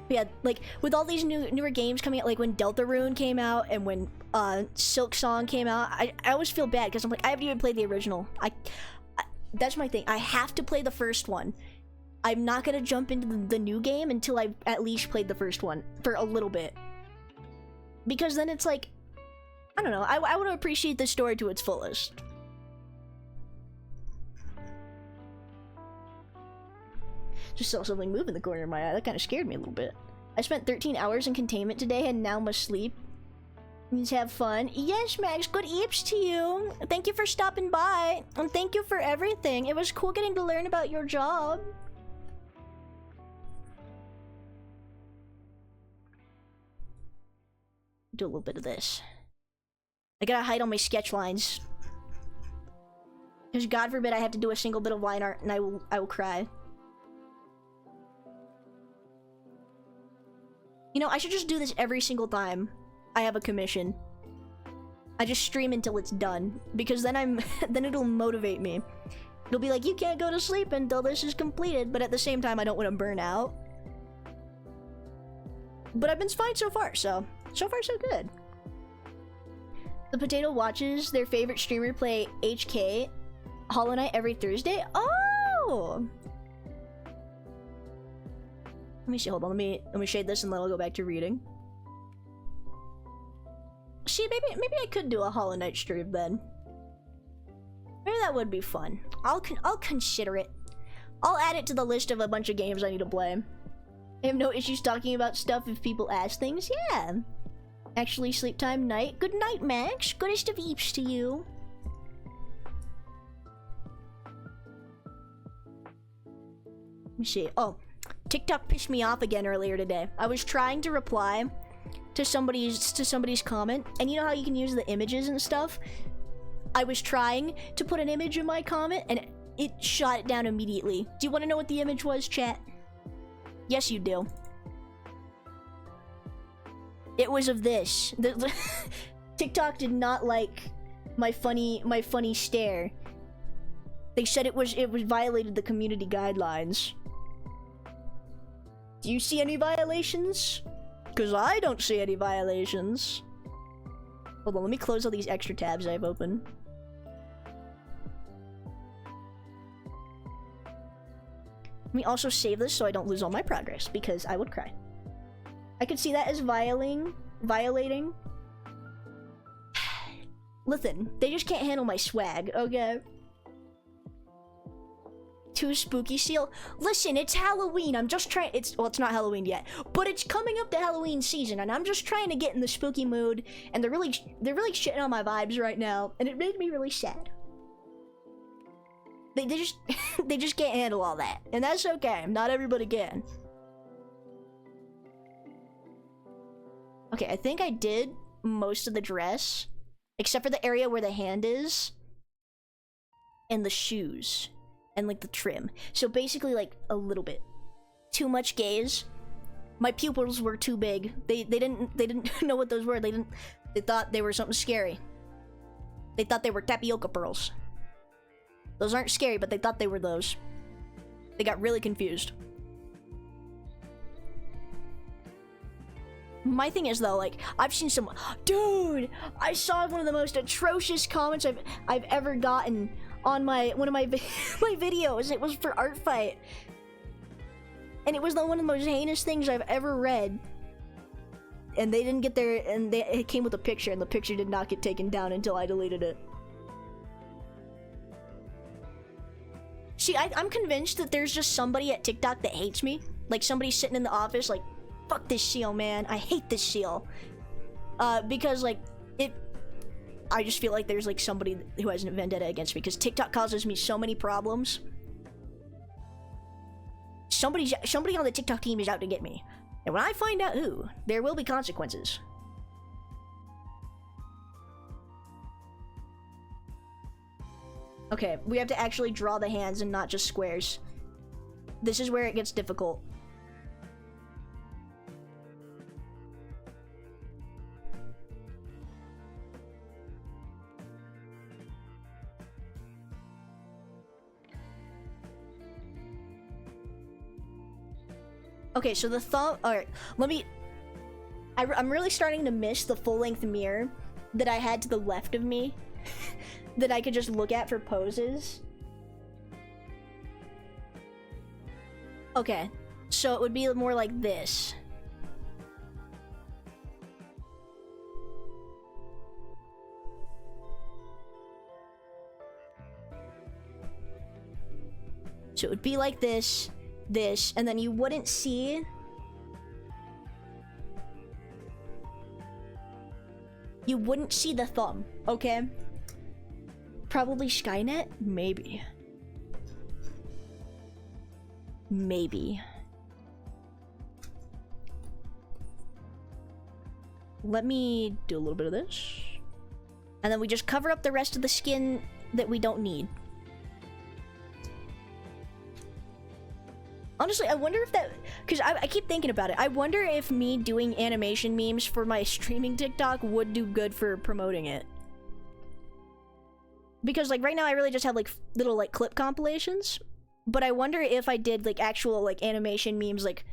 Yeah, like with all these newer games coming out, like when Deltarune came out and when Silk Song came out, I always feel bad because I'm like, I haven't even played the original. That's my thing. I have to play the first one. I'm not gonna jump into the new game until I've at least played the first one for a little bit, because then it's like, I don't know. I want to appreciate the story to its fullest. Just saw something move in the corner of my eye. That kind of scared me a little bit. I spent 13 hours in containment today and now must sleep. Let's have fun. Yes, Max, good eeps to you. Thank you for stopping by. And thank you for everything. It was cool getting to learn about your job. Do a little bit of this. I gotta hide all my sketch lines. Because God forbid I have to do a single bit of line art and I will cry. You know, I should just do this every single time I have a commission. I just stream until it's done, because then then it'll motivate me. It'll be like, you can't go to sleep until this is completed, but at the same time I don't want to burn out. But I've been fine so far, so far so good. The Potato watches their favorite streamer play HK Hollow Knight every Thursday. Oh! Let me see, hold on, let me shade this and then I'll go back to reading. See, maybe I could do a Hollow Knight stream then. Maybe that would be fun. I'll consider it. I'll add it to the list of a bunch of games I need to play. I have no issues talking about stuff if people ask things. Yeah. Actually, sleep time night. Good night, Max. Goodest of eeps to you. Let me see. Oh. TikTok pissed me off again earlier today. I was trying to reply to somebody's comment, and you know how you can use the images and stuff? I was trying to put an image in my comment, and it shot it down immediately. Do you want to know what the image was, chat? Yes, you do. It was of this. TikTok did not like my funny stare. They said it violated the community guidelines. Do you see any violations? Because I don't see any violations. Hold on, let me close all these extra tabs I have open. Let me also save this so I don't lose all my progress, because I would cry. I could see that as violating. Listen, they just can't handle my swag, okay? Too spooky seal. Listen, it's Halloween. I'm just trying. It's not Halloween yet, but it's coming up to Halloween season, and I'm just trying to get in the spooky mood. And they're really shitting on my vibes right now, and it made me really sad. They just they just can't handle all that, and that's okay. Not everybody can. Okay, I think I did most of the dress, except for the area where the hand is, and the shoes. And like the trim. So basically like a little bit. Too much gaze. My pupils were too big. They didn't know what those were. They thought they were something scary. They thought they were tapioca pearls. Those aren't scary, but they thought they were those. They got really confused. My thing is though, like, I've seen some dude, I saw one of the most atrocious comments I've ever gotten on one of my my videos. It was for Art Fight, and it was one of the most heinous things I've ever read. And they didn't get there, and it came with a picture, and the picture did not get taken down until I deleted it. See, I'm convinced that there's just somebody at TikTok that hates me. Like somebody sitting in the office, like, fuck this seal, man. I hate this seal. Because like I just feel like there's like somebody who has a vendetta against me because TikTok causes me so many problems. Somebody on the TikTok team is out to get me. And when I find out who, there will be consequences. Okay, we have to actually draw the hands and not just squares. This is where it gets difficult. Okay, so the thumb. All right, let me. I'm really starting to miss the full-length mirror that I had to the left of me that I could just look at for poses. Okay, so it would be more like this. So it would be like this, and then you wouldn't see... You wouldn't see the thumb, okay? Probably Skynet? Maybe. Maybe. Let me do a little bit of this. And then we just cover up the rest of the skin that we don't need. Honestly, I wonder if that... Because I keep thinking about it. I wonder if me doing animation memes for my streaming TikTok would do good for promoting it. Because, like, right now I really just have, like, little, like, clip compilations. But I wonder if I did, like, actual, like, animation memes, like,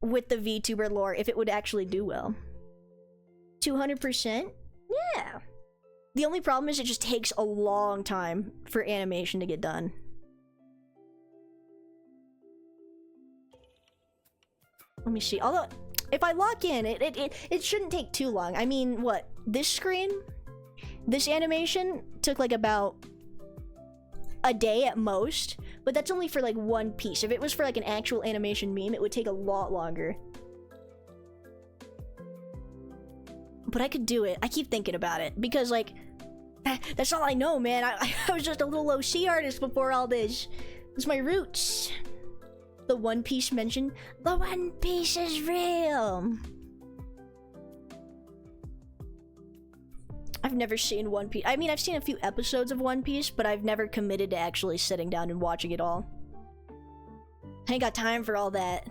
with the VTuber lore, if it would actually do well. 200%? Yeah. The only problem is it just takes a long time for animation to get done. Let me see. Although, if I lock in, it shouldn't take too long. I mean, what? This screen? This animation took like about a day at most, but that's only for like one piece. If it was for like an actual animation meme, it would take a lot longer. But I could do it. I keep thinking about it because like, that's all I know, man. I was just a little OC artist before all this. It's my roots. The One Piece mention. The One Piece is real. I've never seen One Piece. I mean, I've seen a few episodes of One Piece, but I've never committed to actually sitting down and watching it all. I ain't got time for all that.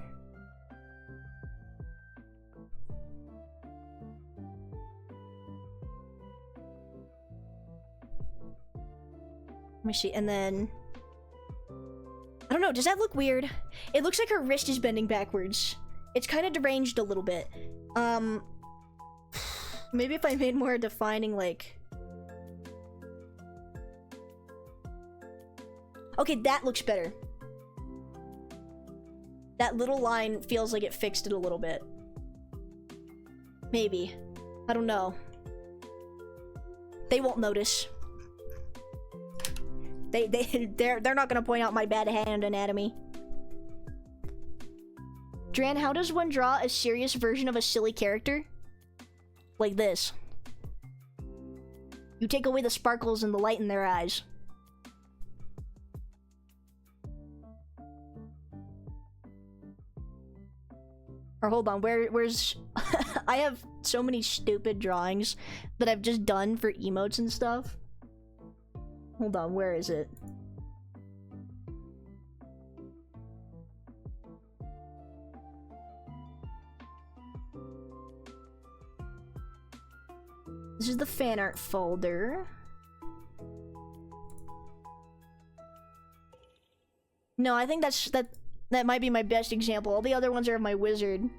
Let me see, and then... I don't know, does that look weird? It looks like her wrist is bending backwards. It's kind of deranged a little bit. Maybe if I made more defining, like... Okay, that looks better. That little line feels like it fixed it a little bit. Maybe. I don't know. They won't notice. They're not gonna point out my bad hand anatomy. Dran, how does one draw a serious version of a silly character? Like this. You take away the sparkles and the light in their eyes. Or hold on, where's... I have so many stupid drawings that I've just done for emotes and stuff. Hold on, where is it? This is the fan art folder. No, I think that might be my best example. All the other ones are of my wizard.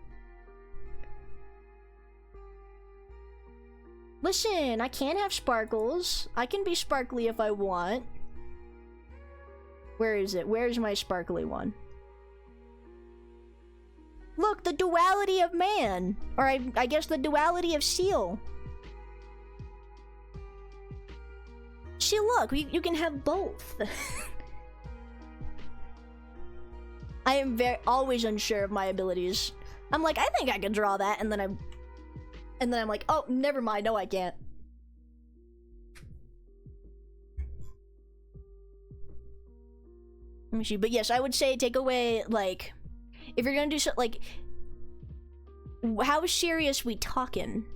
Listen, I can have sparkles. I can be sparkly if I want. Where is it? Where's my sparkly one? Look, the duality of man. Or I guess the duality of seal. See, look, you can have both. I am always unsure of my abilities. I'm like, I think I can draw that, and then I'm like, oh, never mind, no I can't. Let me see, but yes, I would say take away, like, if you're gonna do so, like, how serious we talking?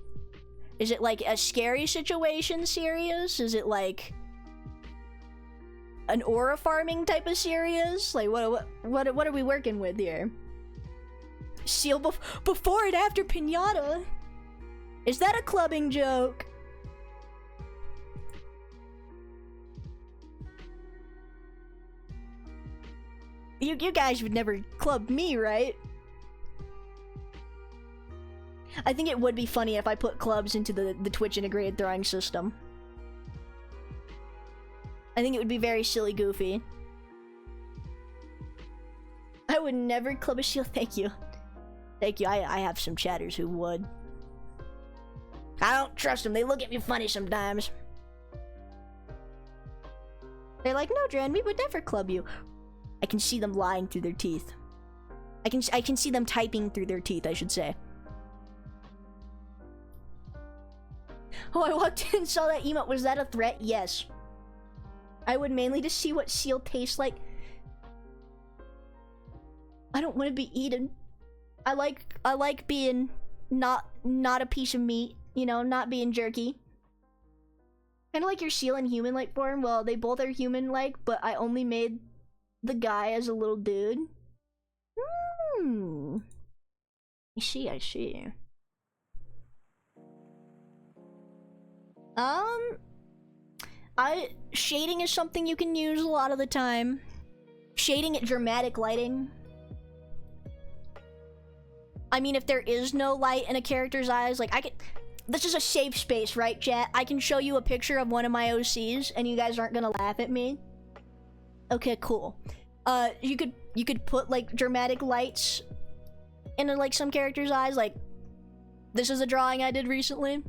Is it like a scary situation serious? Is it like an aura farming type of serious? Like, what are we working with here? Seal before and after pinata? Is that a clubbing joke? You guys would never club me, right? I think it would be funny if I put clubs into the Twitch integrated throwing system. I think it would be very silly goofy. I would never club a shield. Thank you. Thank you. I have some chatters who would. I don't trust them. They look at me funny sometimes. They're like, no, Dren, we would never club you. I can see them lying through their teeth. I can see them typing through their teeth, I should say. Oh, I walked in and saw that emote. Was that a threat? Yes. I would mainly to see what seal tastes like. I don't want to be eaten. I like being not a piece of meat, you know, not being jerky. Kind of like your seal in human-like form. Well, they both are human-like, but I only made the guy as a little dude. I see. Shading is something you can use a lot of the time. Shading at dramatic lighting. I mean, if there is no light in a character's eyes, like, I could... This is a safe space, right, chat? I can show you a picture of one of my OCs, and you guys aren't gonna laugh at me. Okay, cool. You could put, like, dramatic lights into, like, some characters' eyes. Like, this is a drawing I did recently.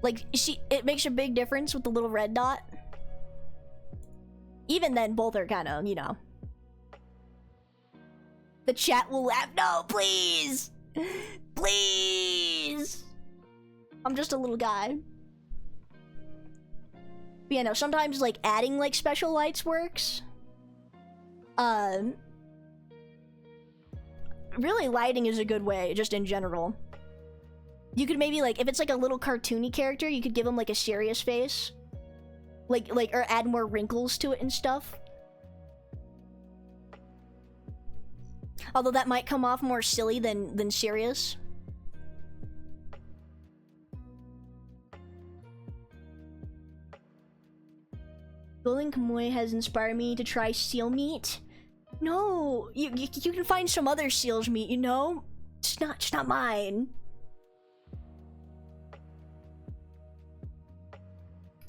Like, you see, it makes a big difference with the little red dot. Even then, both are kind of, you know. The chat will laugh. No, please! Please! I'm just a little guy. But yeah, no, sometimes, like, adding, like, special lights works. Really, lighting is a good way, just in general. You could maybe, like, if it's, like, a little cartoony character, you could give him, like, a serious face. Like, or add more wrinkles to it and stuff. Although that might come off more silly than serious. Golden Kamuy has inspired me to try seal meat. No, you can find some other seal's meat, you know? It's not mine.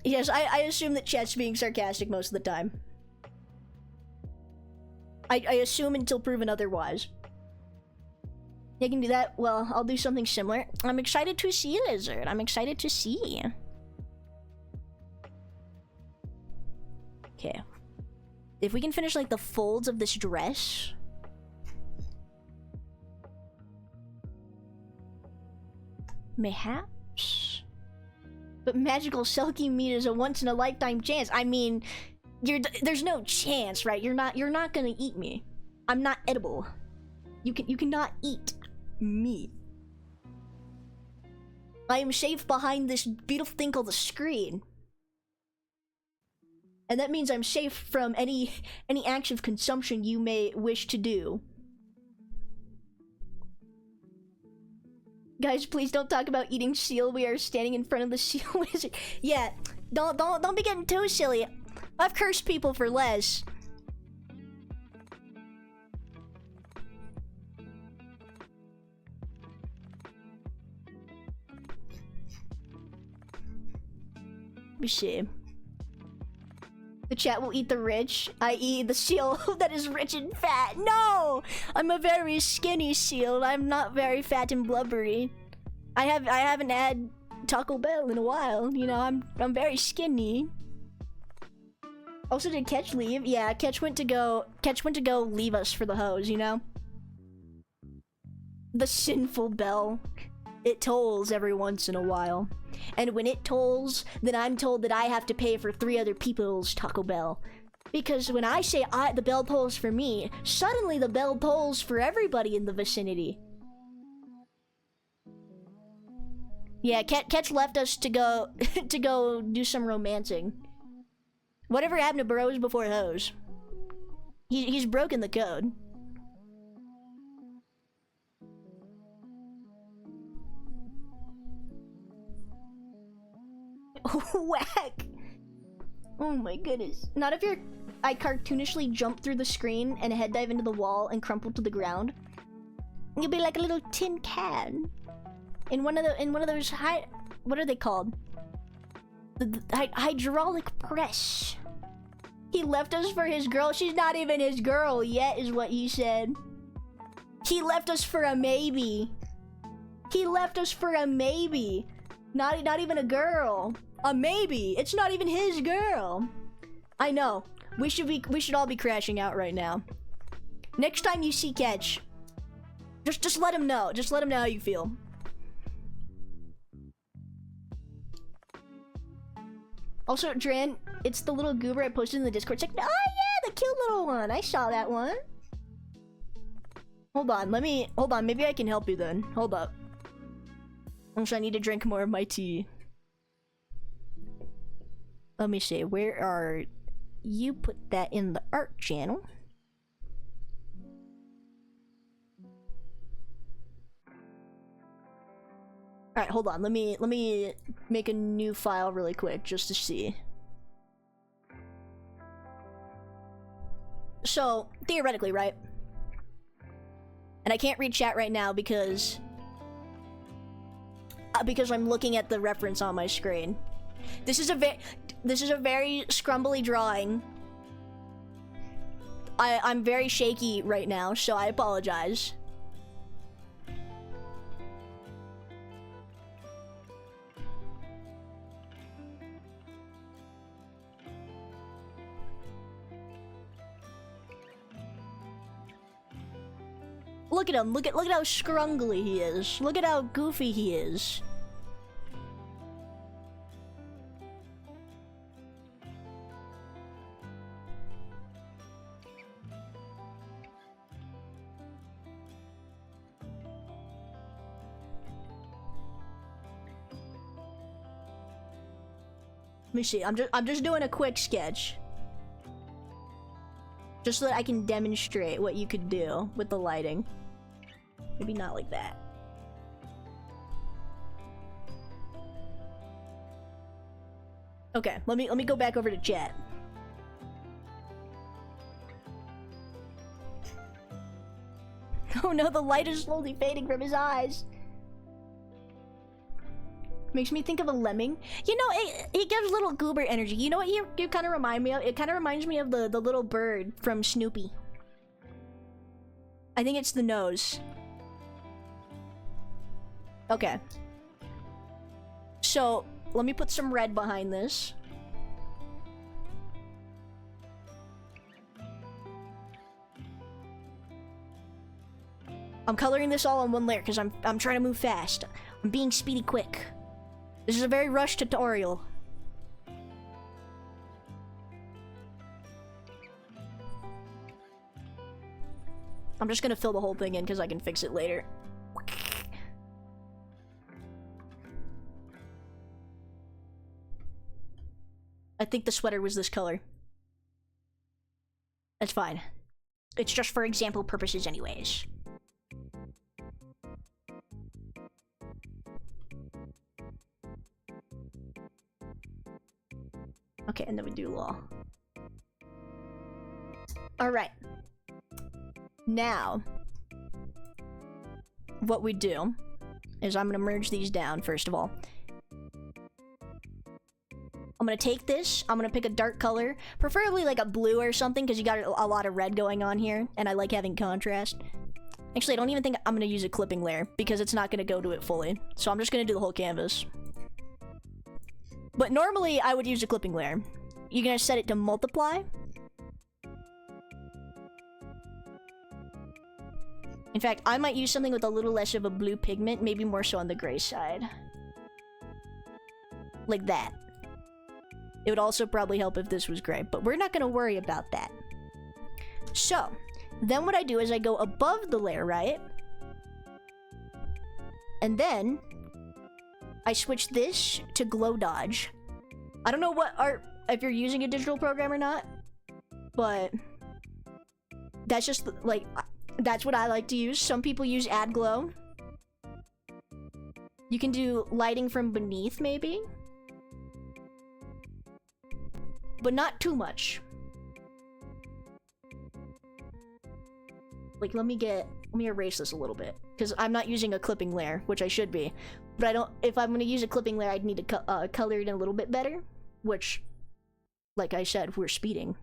Yes, I assume that chat's being sarcastic most of the time. I assume until proven otherwise. You can do that? Well, I'll do something similar. I'm excited to see, Lizard. I'm excited to see. Okay. If we can finish, like, the folds of this dress. Mayhaps? But magical selkie meat is a once-in-a-lifetime chance. I mean... there's no chance, right? You're not gonna eat me. I'm not edible. You cannot eat me. I am safe behind this beautiful thing called the screen. And that means I'm safe from any acts of consumption you may wish to do. Guys, please don't talk about eating seal. We are standing in front of the seal wizard. Yeah, don't be getting too silly. I've cursed people for less. Let me see. The chat will eat the rich, i.e. the seal that is rich and fat. No! I'm a very skinny seal. I'm not very fat and blubbery. I haven't had Taco Bell in a while. You know, I'm very skinny. Also, did Ketch leave? Yeah, Ketch went to go leave us for the hose, you know? The sinful bell. It tolls every once in a while. And when it tolls, then I'm told that I have to pay for 3 other people's Taco Bell. Because when I say the bell tolls for me, suddenly the bell tolls for everybody in the vicinity. Yeah, Ketch left us to go to go do some romancing. Whatever happened to bros before hoes? He's broken the code. Whack! Oh my goodness. Not if I cartoonishly jump through the screen and head dive into the wall and crumple to the ground. You'll be like a little tin can. in one of those what are they called? The hydraulic press. He left us for his girl. She's not even his girl yet, is what he said. He left us for a maybe. He left us for a maybe. Not even a girl. A maybe. It's not even his girl. I know. We should all be crashing out right now. Next time you see Catch, just let him know. Just let him know how you feel. Also, Dran, it's the little goober I posted in the Discord. It's like, oh yeah, the cute little one. I saw that one. Hold on, maybe I can help you then. Hold up. Also, I need to drink more of my tea. Let me see, where are you? Put that in the art channel. Alright, hold on, let me make a new file really quick just to see. So, theoretically, right? And I can't read chat right now because I'm looking at the reference on my screen. This is a very scrumbly drawing. I'm very shaky right now, so I apologize. Look at him. Look at how scrungly he is. Look at how goofy he is. Let me see. I'm just doing a quick sketch. Just so that I can demonstrate what you could do with the lighting. Maybe not like that. Okay, let me go back over to chat. Oh no, the light is slowly fading from his eyes. Makes me think of a lemming. You know, he gives little goober energy. You know what you kind of remind me of? It kind of reminds me of the little bird from Snoopy. I think it's the nose. Okay. So, let me put some red behind this. I'm coloring this all on one layer because I'm trying to move fast. I'm being speedy quick. This is a very rushed tutorial. I'm just gonna fill the whole thing in because I can fix it later. I think the sweater was this color. That's fine. It's just for example purposes anyways. Okay, and then we do law. Alright. Now, what we do is I'm gonna merge these down, first of all. I'm gonna take this, I'm gonna pick a dark color, preferably like a blue or something, because you got a lot of red going on here, and I like having contrast. Actually, I don't even think I'm gonna use a clipping layer, because it's not gonna go to it fully. So I'm just gonna do the whole canvas. But normally, I would use a clipping layer. You're gonna set it to multiply. In fact, I might use something with a little less of a blue pigment, maybe more so on the gray side. Like that. It would also probably help if this was gray, but we're not gonna worry about that. So, then what I do is I go above the layer, right? And then I switch this to glow dodge. I don't know what if you're using a digital program or not, but that's just like, that's what I like to use. Some people use add glow. You can do lighting from beneath maybe, but not too much. Like let me erase this a little bit. because I'm not using a clipping layer, which I should be. But I don't. If I'm gonna use a clipping layer, I'd need to color it in a little bit better. Which, like I said, we're speeding.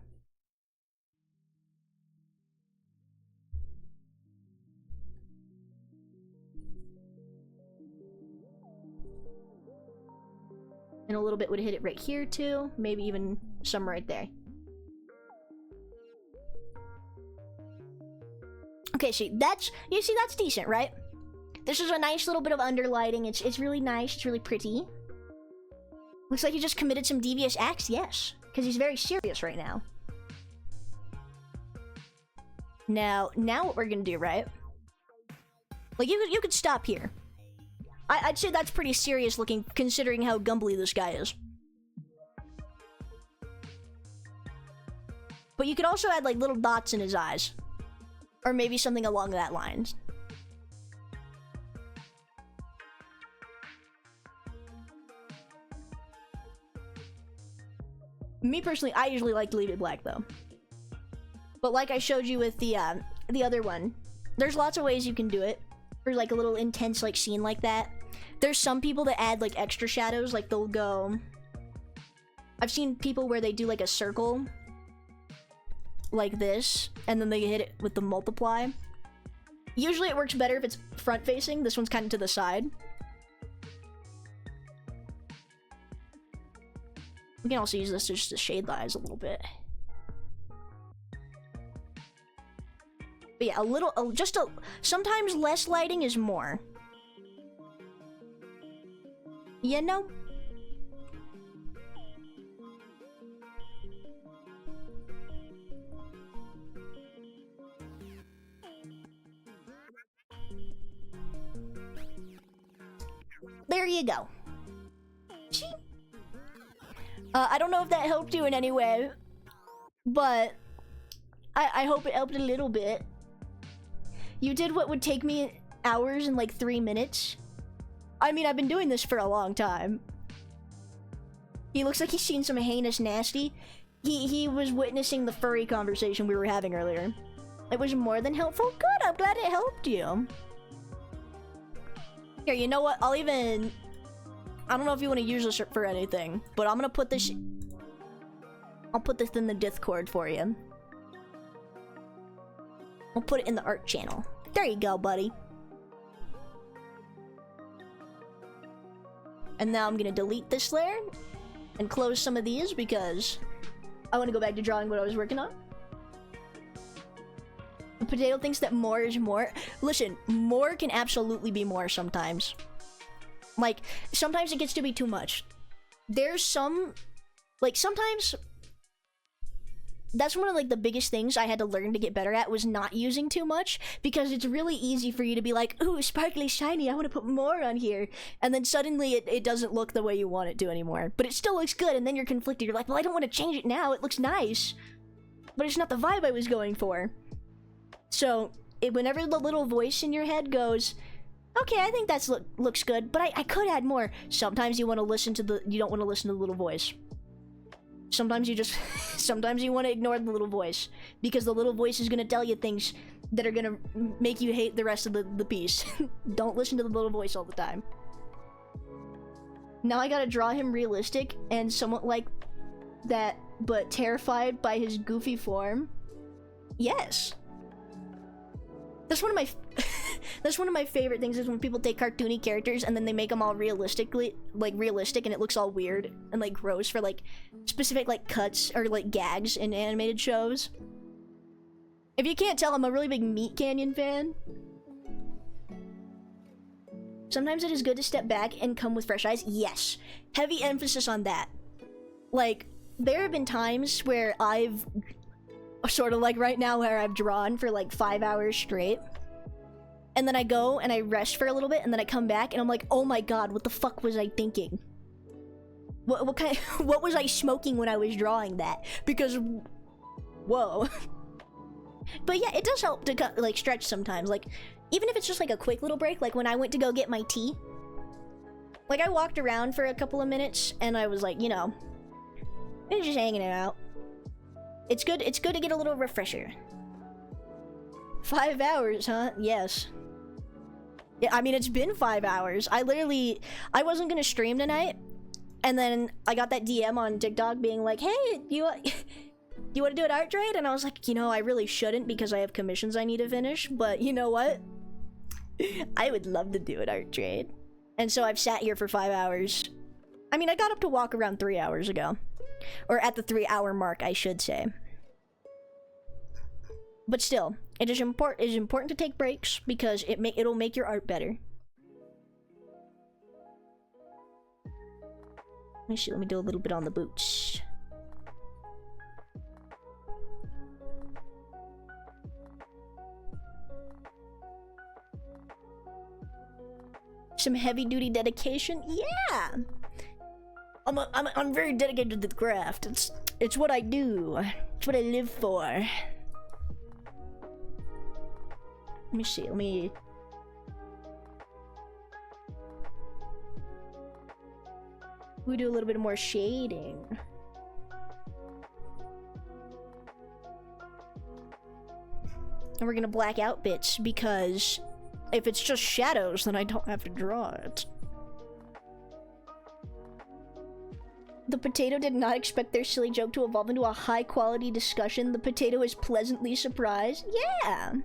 And a little bit would hit it right here too. Maybe even some right there. Okay, see, that's decent, right? This is a nice little bit of underlighting. It's really nice. It's really pretty. Looks like he just committed some devious acts. Yes, because he's very serious right now. Now what we're gonna do, right? Like you could stop here. I'd say that's pretty serious looking, considering how gumbly this guy is. But you could also add like little dots in his eyes, or maybe something along that lines. Me personally, I usually like to leave it black though. But like I showed you with the other one, there's lots of ways you can do it for like a little intense like scene like that. There's some people that add like extra shadows, like they'll go. I've seen people where they do like a circle like this, and then they hit it with the multiply. Usually it works better if it's front facing. This one's kind of to the side. We can also use this just to shade the eyes a little bit. But yeah, sometimes less lighting is more. You know? There you go. I don't know if that helped you in any way, but I hope it helped a little bit. You did what would take me hours in like 3 minutes. I mean, I've been doing this for a long time. He looks like he's seen some heinous nasty. He was witnessing the furry conversation we were having earlier. It was more than helpful. Good, I'm glad it helped you. Here, you know what? I don't know if you want to use this for anything, but I'm gonna put this... I'll put this in the Discord for you. I'll put it in the art channel. There you go, buddy. And now I'm gonna delete this layer and close some of these because I want to go back to drawing what I was working on. The potato thinks that more is more. Listen, more can absolutely be more sometimes. Like, sometimes it gets to be too much. There's some... Like, sometimes... That's one of, like, the biggest things I had to learn to get better at, was not using too much, because it's really easy for you to be like, ooh, sparkly shiny, I want to put more on here. And then suddenly it doesn't look the way you want it to anymore. But it still looks good, and then you're conflicted. You're like, well, I don't want to change it now. It looks nice. But it's not the vibe I was going for. So, whenever the little voice in your head goes... Okay, I think that looks good, but I could add more. Sometimes you want to listen to you don't want to listen to the little voice. Sometimes you just, sometimes you want to ignore the little voice, because the little voice is going to tell you things that are going to make you hate the rest of the piece. Don't listen to the little voice all the time. Now I gotta draw him realistic and somewhat like that, but terrified by his goofy form. Yes. That's one of my that's one of my favorite things, is when people take cartoony characters and then they make them all realistic, and it looks all weird and like gross for like specific like cuts or like gags in animated shows. If you can't tell, I'm a really big Meat Canyon fan. Sometimes it is good to step back and come with fresh eyes. Yes. Heavy emphasis on that. Like, there have been times where I've sort of like right now, where I've drawn for like 5 hours straight, and then I go and I rest for a little bit, and then I come back and I'm like, oh my god, what the fuck was I thinking? What was I smoking when I was drawing that? Because whoa. But yeah, it does help to like stretch sometimes, like even if it's just like a quick little break, like when I went to go get my tea, like I walked around for a couple of minutes and I was like, you know, I'm just hanging it out. It's good to get a little refresher. 5 hours, huh? Yes. Yeah, I mean, it's been 5 hours. I wasn't gonna stream tonight, and then I got that DM on TikTok being like, hey, you want to do an art trade? And I was like, you know, I really shouldn't because I have commissions I need to finish, but you know what? I would love to do an art trade. And so I've sat here for 5 hours. I mean, I got up to walk around 3 hours ago. Or at the 3-hour mark, I should say. But still, it is important to take breaks because it'll make your art better. Let me do a little bit on the boots. Some heavy-duty dedication? Yeah! I'm very dedicated to the craft. It's what I do. It's what I live for. Let me see, we do a little bit more shading. And we're gonna black out bits because if it's just shadows, then I don't have to draw it. The potato did not expect their silly joke to evolve into a high-quality discussion. The potato is pleasantly surprised. Yeah!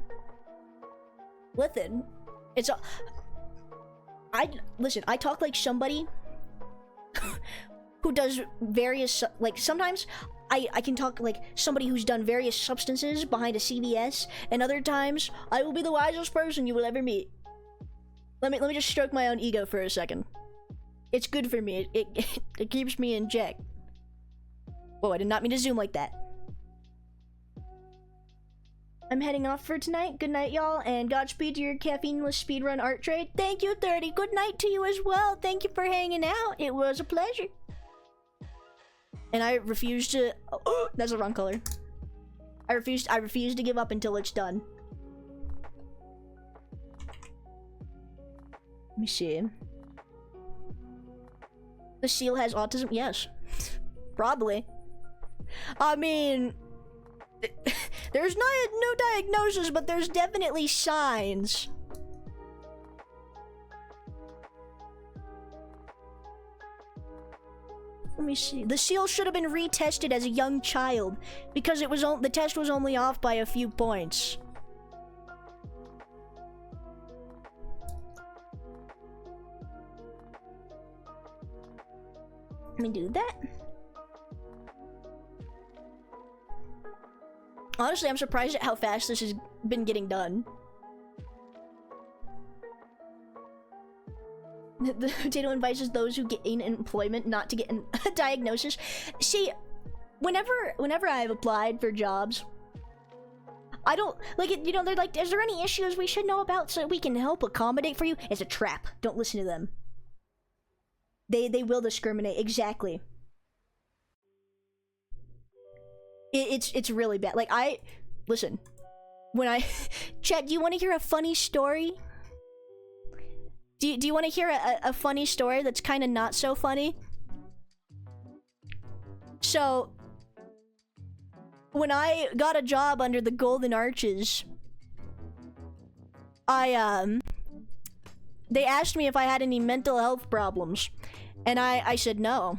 Listen, listen, I talk like somebody who does various, like, sometimes I can talk like somebody who's done various substances behind a CVS, and other times I will be the wisest person you will ever meet. Let me just stroke my own ego for a second. It's good for me. It keeps me in check. Whoa, I did not mean to zoom like that. I'm heading off for tonight. Good night, y'all, and Godspeed to your caffeineless speedrun art trade. Thank you, 30. Good night to you as well. Thank you for hanging out. It was a pleasure. And I refuse to... Oh, that's the wrong color. I refuse to give up until it's done. Let me see. The seal has autism? Yes. Probably. I mean... There's no diagnosis, but there's definitely signs. Let me see. The seal should have been retested as a young child because the test was only off by a few points. Let me do that. Honestly, I'm surprised at how fast this has been getting done. The potato advises those who gain employment not to get a diagnosis. See, whenever I've applied for jobs, I don't like it. You know, they're like, "Is there any issues we should know about so we can help accommodate for you?" It's a trap. Don't listen to them. They will discriminate. Exactly. It's really bad. Like, listen, when Chet, do you want to hear a funny story? Do you want to hear a funny story that's kind of not so funny? So, when I got a job under the Golden Arches, they asked me if I had any mental health problems, and I said no,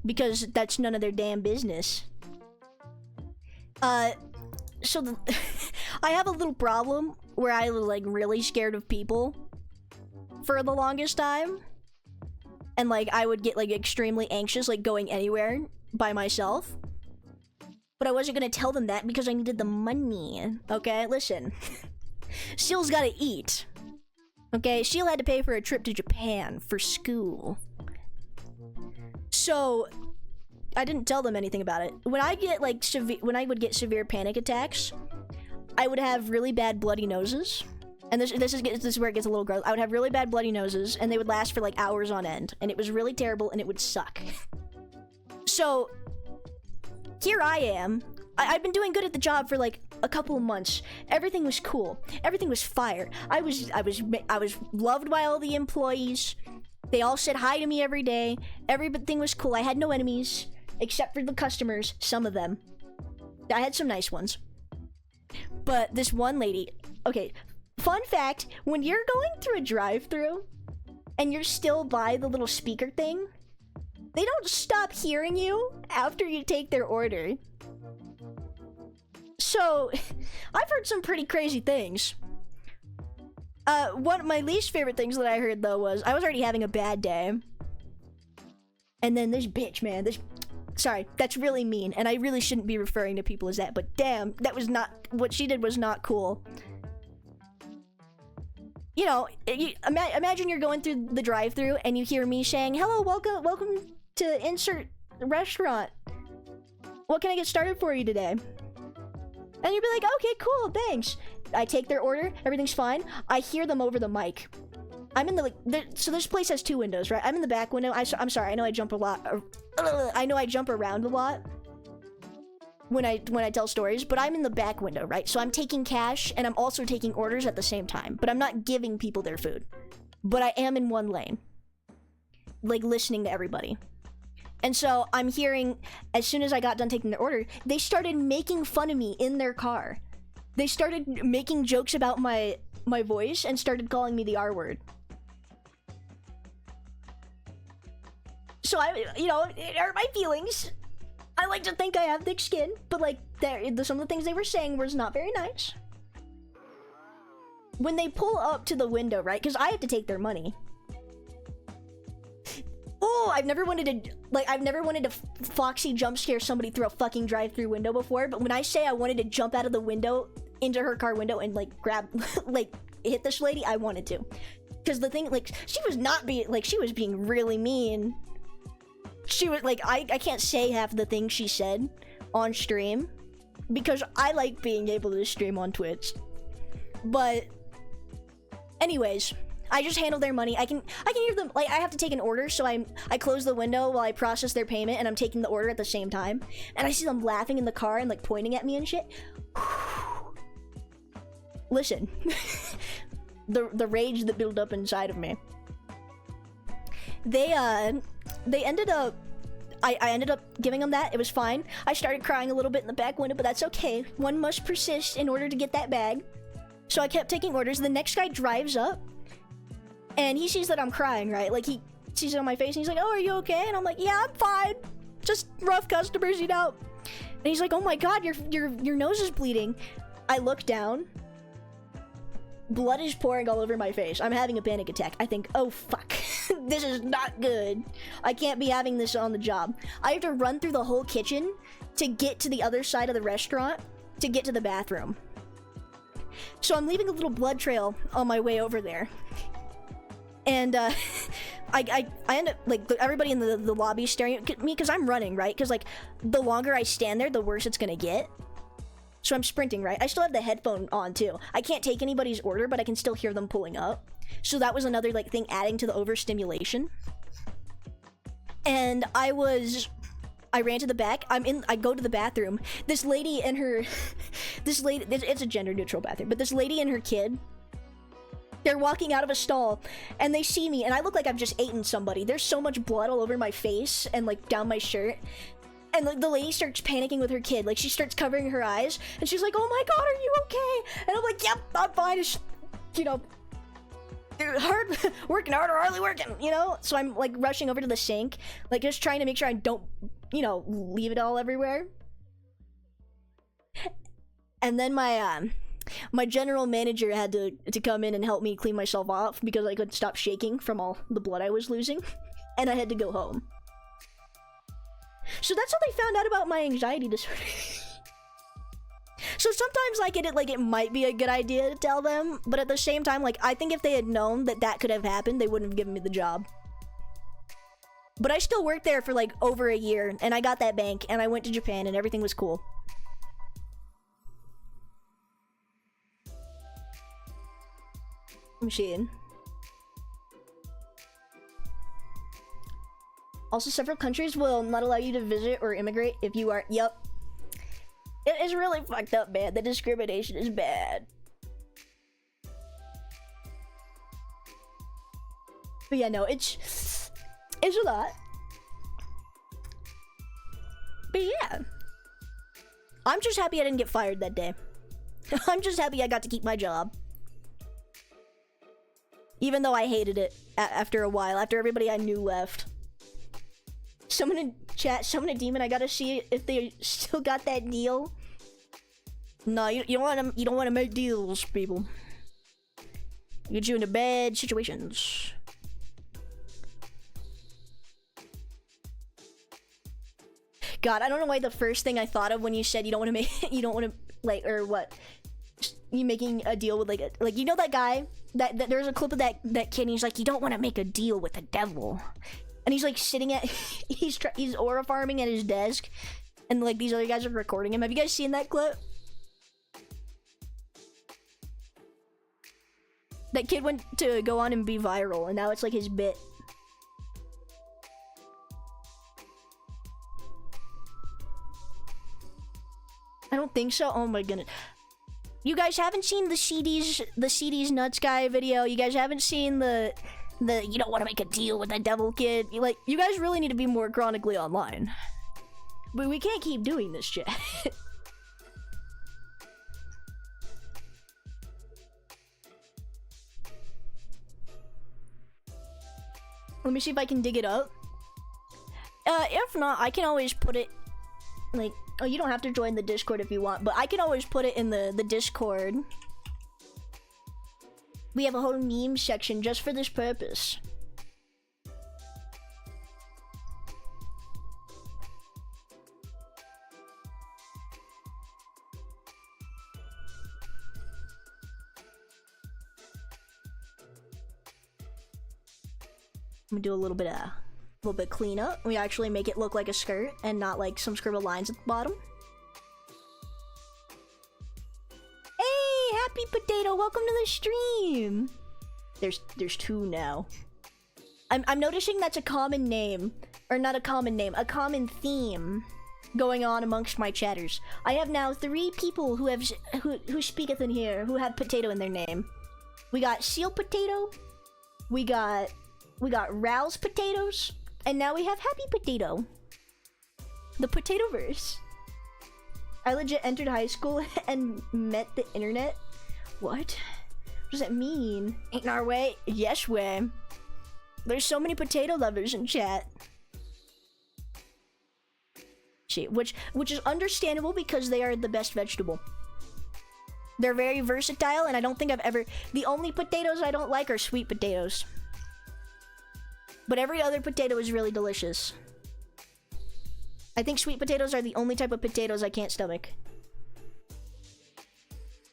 because that's none of their damn business. So I have a little problem where I was like really scared of people for the longest time. And like I would get like extremely anxious like going anywhere by myself. But I wasn't gonna tell them that because I needed the money. Okay, listen. Seal's gotta eat. Okay, Seal had to pay for a trip to Japan for school. So I didn't tell them anything about it. When I get like when I would get severe panic attacks, I would have really bad bloody noses. And this is where it gets a little gross. I would have really bad bloody noses, and they would last for like hours on end, and it was really terrible, and it would suck. So here I am. I've been doing good at the job for like a couple of months. Everything was cool. Everything was fire. I was loved by all the employees. They all said hi to me every day. Everything was cool. I had no enemies. Except for the customers, some of them. I had some nice ones. But this one lady, okay, fun fact, when you're going through a drive-thru and you're still by the little speaker thing, they don't stop hearing you after you take their order. So, I've heard some pretty crazy things. One of my least favorite things that I heard, though, was I was already having a bad day. And then this bitch, man, sorry, that's really mean, and I really shouldn't be referring to people as that, but damn, that was not, what she did was not cool. You know, imagine you're going through the drive-thru and you hear me saying, hello, welcome to insert restaurant. What can I get started for you today? And you'd be like, okay, cool, thanks. I take their order, everything's fine. I hear them over the mic. I'm in the, so this place has 2 windows, right? I'm in the back window. I'm sorry, I know I jump a lot. I know I jump around a lot when I tell stories, but I'm in the back window, right? So I'm taking cash and I'm also taking orders at the same time, but I'm not giving people their food. But I am in one lane, like listening to everybody. And so I'm hearing, as soon as I got done taking their order, they started making fun of me in their car. They started making jokes about my voice and started calling me the R word. So you know, it hurt my feelings. I like to think I have thick skin, but like, some of the things they were saying was not very nice. When they pull up to the window, right? Because I have to take their money. Oh, I've never wanted to foxy jump scare somebody through a fucking drive-through window before, but when I say I wanted to jump out of the window into her car window and like grab, like hit this lady, I wanted to. Because the thing, like, she was being really mean. She was like, I can't say half the things she said on stream because I like being able to stream on Twitch. But anyways, I just handle their money. I can hear them, like, I have to take an order, so I close the window while I process their payment and I'm taking the order at the same time. And I see them laughing in the car and like pointing at me and shit. Listen, the rage that built up inside of me. They ended up, I ended up giving them that. It was fine. I started crying a little bit in the back window, but that's okay. One must persist in order to get that bag. So I kept taking orders. The next guy drives up and he sees that I'm crying, right? Like, he sees it on my face and he's like, oh, are you okay? And I'm like, yeah, I'm fine. Just rough customers, you know? And he's like, oh my God, your nose is bleeding. I look down. Blood is pouring all over my face. I'm having a panic attack. I think, oh fuck, this is not good. I can't be having this on the job. I have to run through the whole kitchen to get to the other side of the restaurant to get to the bathroom. So I'm leaving a little blood trail on my way over there. And I end up, like, everybody in the lobby staring at me because I'm running, right? Because, like, the longer I stand there, the worse it's gonna get. So I'm sprinting, right? I still have the headphone on, too. I can't take anybody's order, but I can still hear them pulling up. So that was another, like, thing adding to the overstimulation. And I ran to the back. I go to the bathroom. This lady and her... it's a gender-neutral bathroom, but this lady and her kid, they're walking out of a stall, and they see me, and I look like I've just eaten somebody. There's so much blood all over my face and, like, down my shirt. And the lady starts panicking with her kid. Like, she starts covering her eyes. And she's like, oh my God, are you okay? And I'm like, yep, I'm fine. It's, you know, working hard or hardly working, you know? So I'm, like, rushing over to the sink. Like, just trying to make sure I don't, you know, leave it all everywhere. And then my general manager had to come in and help me clean myself off because I couldn't stop shaking from all the blood I was losing. And I had to go home. So that's how they found out about my anxiety disorder. So sometimes I get it, like, it might be a good idea to tell them, but at the same time, like, I think if they had known that that could have happened, they wouldn't have given me the job. But I still worked there for, like, over a year, and I got that bank, and I went to Japan, and everything was cool. Machine. Also, several countries will not allow you to visit or immigrate if you are... Yup. It is really fucked up, man. The discrimination is bad. But yeah, no, it's a lot. But yeah. I'm just happy I didn't get fired that day. I'm just happy I got to keep my job. Even though I hated it after a while, after everybody I knew left. Someone in chat, someone a demon, I gotta see if they still got that deal. No, you don't want to make deals, people. Get you into bad situations. God, I don't know why the first thing I thought of when you said you don't want to make, you don't want to, like, or what? You making a deal with, like, you know that guy? That there's a clip of that kid, and he's like, you don't want to make a deal with the devil. And he's, like, sitting at, he's aura farming at his desk, and, like, these other guys are recording him. Have you guys seen that clip? That kid went to go on and be viral, and now it's, like, his bit. I don't think so. Oh my goodness. You guys haven't seen the CD's nuts guy video. You guys haven't seen the you don't want to make a deal with the devil kid. You guys really need to be more chronically online. But we can't keep doing this shit. Let me see if I can dig it up. If not, I can always put it, like, oh, you don't have to join the Discord if you want, but I can always put it in the Discord. We have a whole meme section just for this purpose. I'm gonna do a little bit cleanup. We actually make it look like a skirt and not like some scribbled lines at the bottom. Hey, Happy Potato, welcome to the stream. There's two now. I'm noticing that's a common name, or not a common name, a common theme going on amongst my chatters. I have now 3 people who speaketh in here who have potato in their name. We got Seal Potato, we got Rouse Potatoes, and now we have Happy Potato. The Potatoverse. I legit entered high school and met the internet. What? What does that mean? Ain't our way? Yes way. There's so many potato lovers in chat. Which is understandable because they are the best vegetable. They're very versatile, and I don't think I've ever... The only potatoes I don't like are sweet potatoes. But every other potato is really delicious. I think sweet potatoes are the only type of potatoes I can't stomach.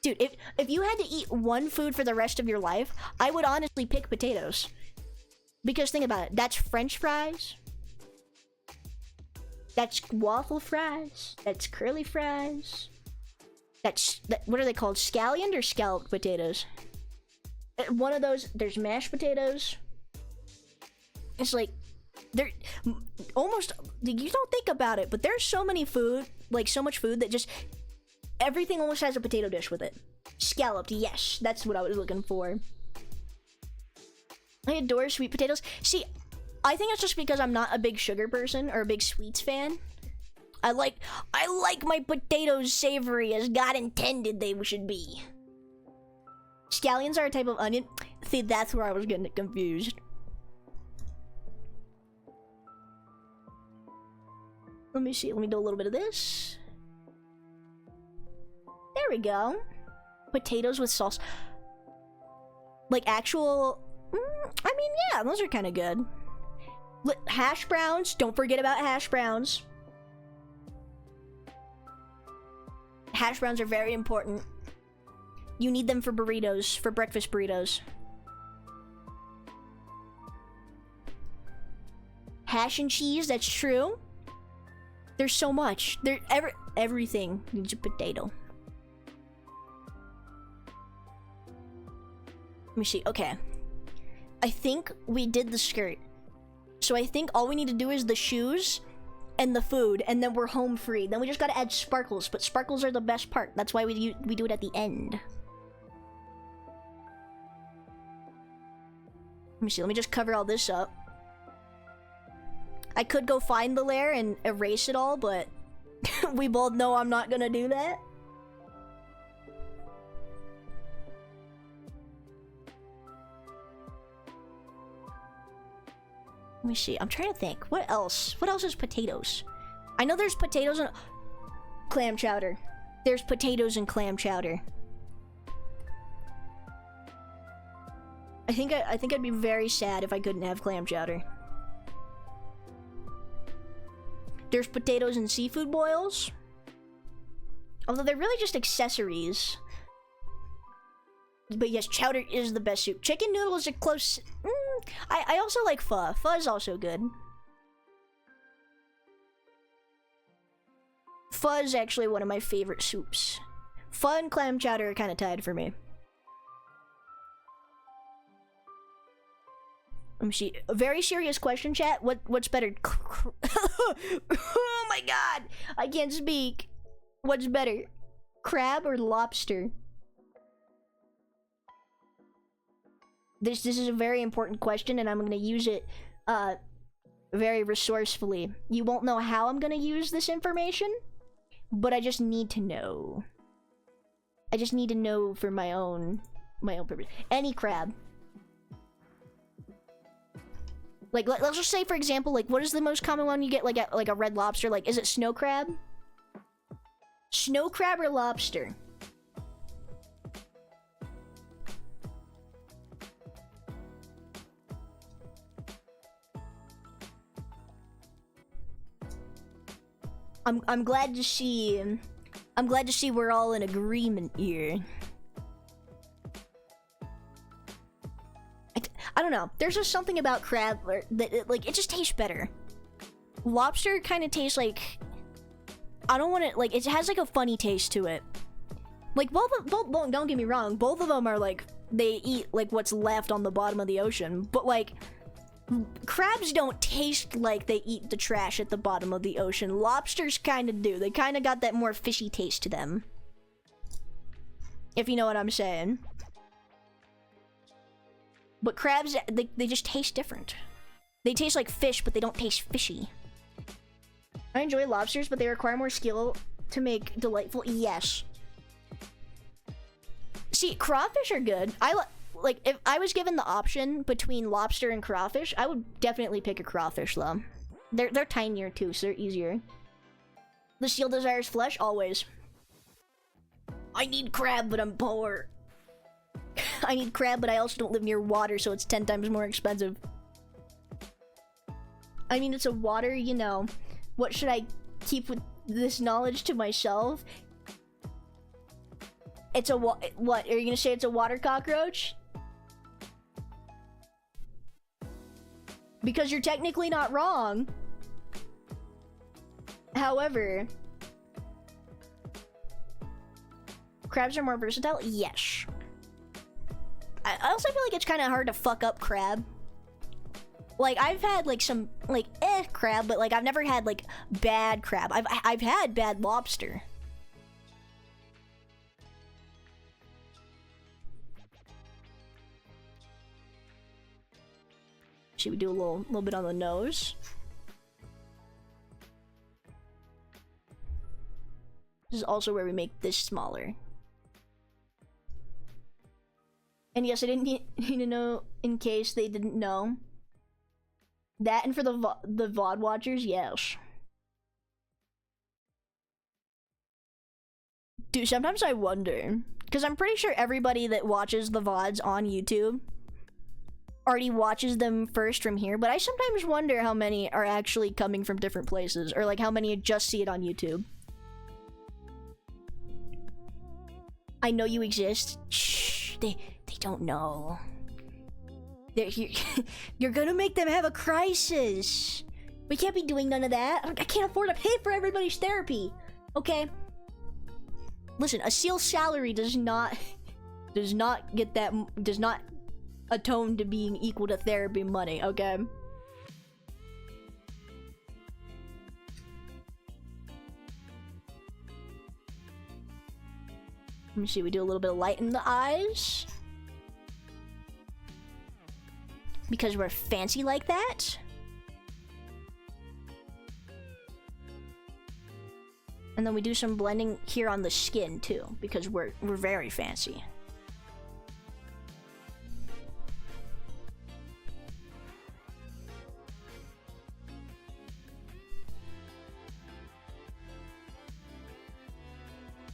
Dude, if you had to eat one food for the rest of your life, I would honestly pick potatoes. Because think about it, that's French fries. That's waffle fries. That's curly fries. What are they called? Scallioned or scalloped potatoes? One of those, there's mashed potatoes. It's like, they're almost, you don't think about it, but there's so many food, like so much food that just, everything almost has a potato dish with it. Scalloped, yes, that's what I was looking for. I adore sweet potatoes. See, I think it's just because I'm not a big sugar person or a big sweets fan. I like my potatoes savory as God intended they should be. Scallions are a type of onion. See, that's where I was getting confused. Let me see, let me do a little bit of this. There we go. Potatoes with sauce. Like actual... I mean, yeah, those are kind of good. Hash browns, don't forget about hash browns. Hash browns are very important. You need them for burritos, for breakfast burritos. Hash and cheese, that's true. There's so much. Everything needs a potato. Let me see. Okay. I think we did the skirt. So I think all we need to do is the shoes and the food, and then we're home free. Then we just gotta add sparkles, but sparkles are the best part. That's why we do it at the end. Let me see. Let me just cover all this up. I could go find the lair and erase it all, but we both know I'm not gonna do that. Let me see. I'm trying to think. What else? What else is potatoes? I know there's potatoes and clam chowder. There's potatoes and clam chowder. I think I'd be very sad if I couldn't have clam chowder. There's potatoes and seafood boils. Although they're really just accessories. But yes, chowder is the best soup. Chicken noodles are close. I also like pho. Pho is also good. Pho is actually one of my favorite soups. Pho and clam chowder are kind of tied for me. Let me see. A very serious question, chat. What's better? Oh my god! I can't speak. What's better? Crab or lobster? This is a very important question, and I'm gonna use it very resourcefully. You won't know how I'm gonna use this information, but I just need to know. I just need to know for my own purpose. Any crab. Like, let's just say, for example, like, what is the most common one you get, like, at, like, a Red Lobster? Like, is it snow crab? Snow crab or lobster? I'm glad to see, we're all in agreement here. I don't know. There's just something about crab that it just tastes better. Lobster kind of tastes like, I don't want to, like, it has like a funny taste to it. Like both don't get me wrong, both of them are like, they eat like what's left on the bottom of the ocean, but like crabs don't taste like they eat the trash at the bottom of the ocean. Lobsters kind of do. They kind of got that more fishy taste to them. If you know what I'm saying. But crabs, they just taste different. They taste like fish, but they don't taste fishy. I enjoy lobsters, but they require more skill to make delightful. Yes. See, crawfish are good. Like, if I was given the option between lobster and crawfish, I would definitely pick a crawfish, though. They're tinier, too, so they're easier. The seal desires flesh? Always. I need crab, but I'm poor. I need crab, but I also don't live near water, so it's 10 times more expensive. I mean, it's a water, you know. What should I keep with this knowledge to myself? It's a what? Are you gonna say it's a water cockroach? Because you're technically not wrong. However, crabs are more versatile? Yes. I also feel like it's kind of hard to fuck up crab. Like, I've had like some like crab, but like I've never had like bad crab. I've had bad lobster. Should we do a little bit on the nose? This is also where we make this smaller. And yes, I didn't need to know in case they didn't know. That, and for the VOD watchers, yes. Dude, sometimes I wonder, because I'm pretty sure everybody that watches the VODs on YouTube already watches them first from here, but I sometimes wonder how many are actually coming from different places, or like how many just see it on YouTube. I know you exist. Shh, they don't know. You're gonna make them have a crisis. We can't be doing none of that. I can't afford to pay for everybody's therapy. Okay. Listen, a SEAL's salary does not atone to being equal to therapy money, okay? Let me see, we do a little bit of light in the eyes. Because we're fancy like that. And then we do some blending here on the skin too, because we're very fancy.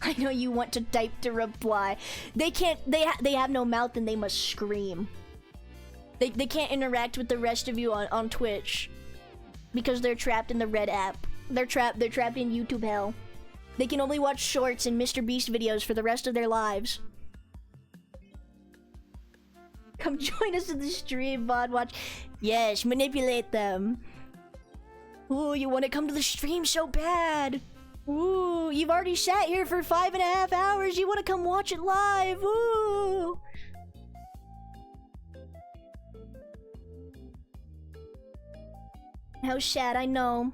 I know you want to type to reply. They can't. They have no mouth and they must scream. They can't interact with the rest of you on Twitch because they're trapped in the red app. They're trapped in YouTube hell. They can only watch shorts and Mr. Beast videos for the rest of their lives. Come join us in the stream, VOD watch. Yes, manipulate them. Ooh, you want to come to the stream so bad. Ooh, you've already sat here for 5.5 hours. You want to come watch it live. Ooh. How sad, I know.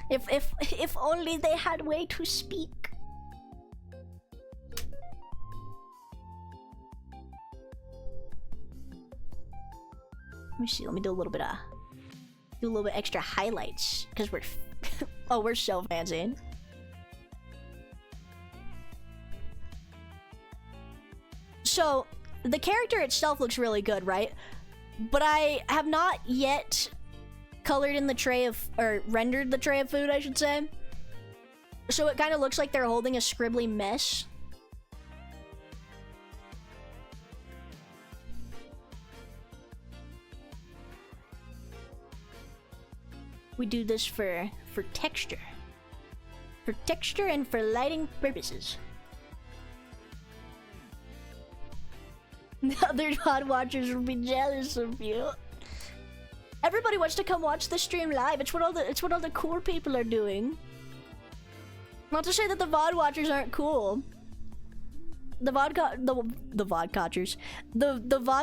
If only they had way to speak. Let me see. Let me do a little bit extra highlights because we're oh, we're so fancy. So the character itself looks really good, right? But I have not yet colored in the tray of, or rendered the tray of food, I should say. So it kind of looks like they're holding a scribbly mess. We do this for texture. For texture and for lighting purposes. The other VOD watchers will be jealous of you. Everybody wants to come watch the stream live. It's what all the cool people are doing. Not to say that the VOD watchers aren't cool. The VOD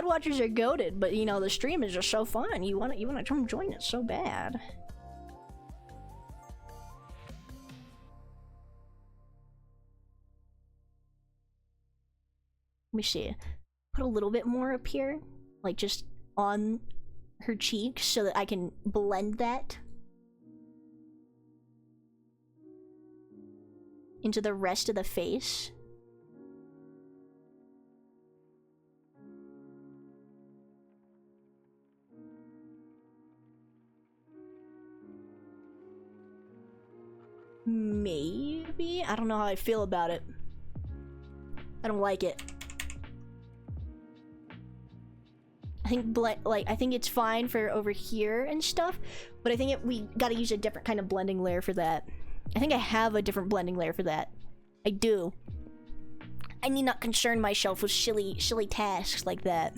watchers are goated, but you know the stream is just so fun. You wanna come join it so bad. Let me see. Put a little bit more up here, like just on her cheeks, so that I can blend that into the rest of the face. Maybe? I don't know how I feel about it. I don't like it. I think it's fine for over here and stuff, but I think we gotta use a different kind of blending layer for that. I think I have a different blending layer for that. I do. I need not concern myself with silly tasks like that.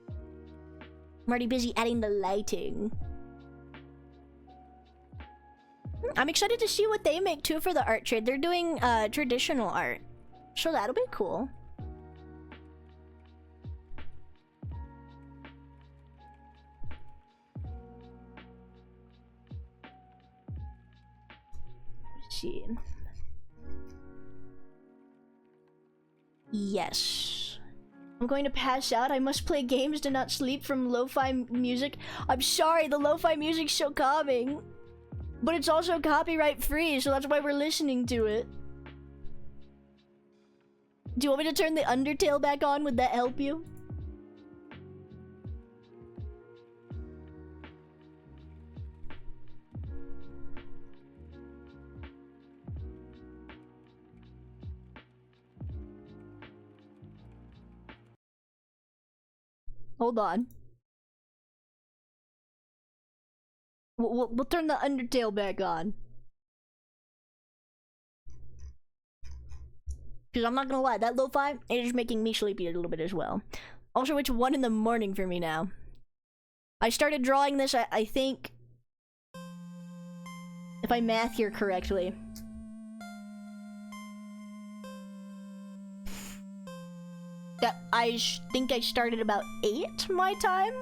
I'm already busy adding the lighting. I'm excited to see what they make too for the art trade. They're doing traditional art, so that'll be cool. See. Yes. I'm going to pass out. I must play games to not sleep from lo-fi music. I'm sorry, the lo-fi music's so calming. But it's also copyright free, so that's why we're listening to it. Do you want me to turn the Undertale back on? Would that help you? Hold on. We'll turn the Undertale back on. Because I'm not gonna lie, that lo-fi is making me sleepy a little bit as well. Also, it's 1 in the morning for me now. I started drawing this, I think, if I math here correctly, that I think I started about 8 my time.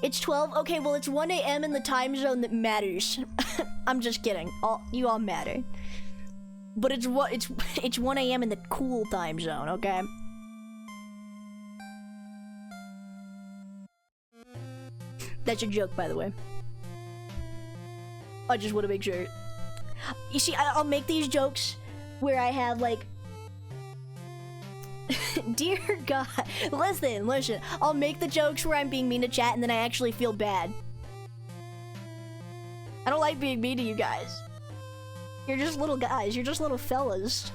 It's 12? Okay, well it's 1 AM in the time zone that matters. I'm just kidding. You all matter. But it's 1 AM in the cool time zone, okay? That's a joke, by the way. I just want to make sure. You see, I'll make these jokes where I have like... Dear God, listen. I'll make the jokes where I'm being mean to chat and then I actually feel bad. I don't like being mean to you guys. You're just little guys. You're just little fellas.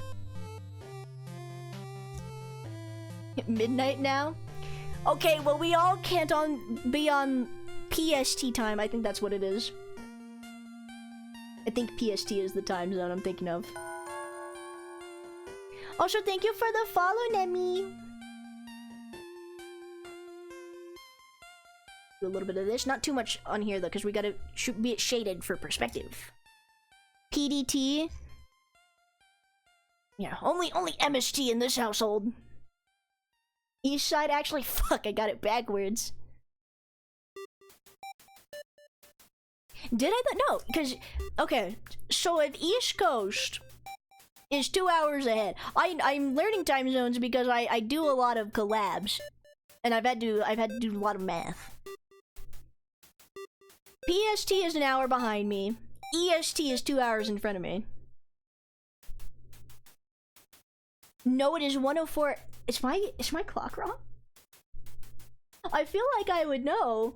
Midnight now? Okay, well we all can't be on PST time. I think that's what it is. I think PST is the time zone I'm thinking of. Also, thank you for the follow, Nemi. Do a little bit of this. Not too much on here though, because we gotta be shaded for perspective. PDT. Yeah, only MST in this household. East side, actually, fuck, I got it backwards. Did I? No, because, okay, so if East Coast is 2 hours ahead, I'm learning time zones because I do a lot of collabs, and I've had to do a lot of math. PST is an hour behind me. EST is 2 hours in front of me. No, it is 1:04. Is my clock wrong? I feel like I would know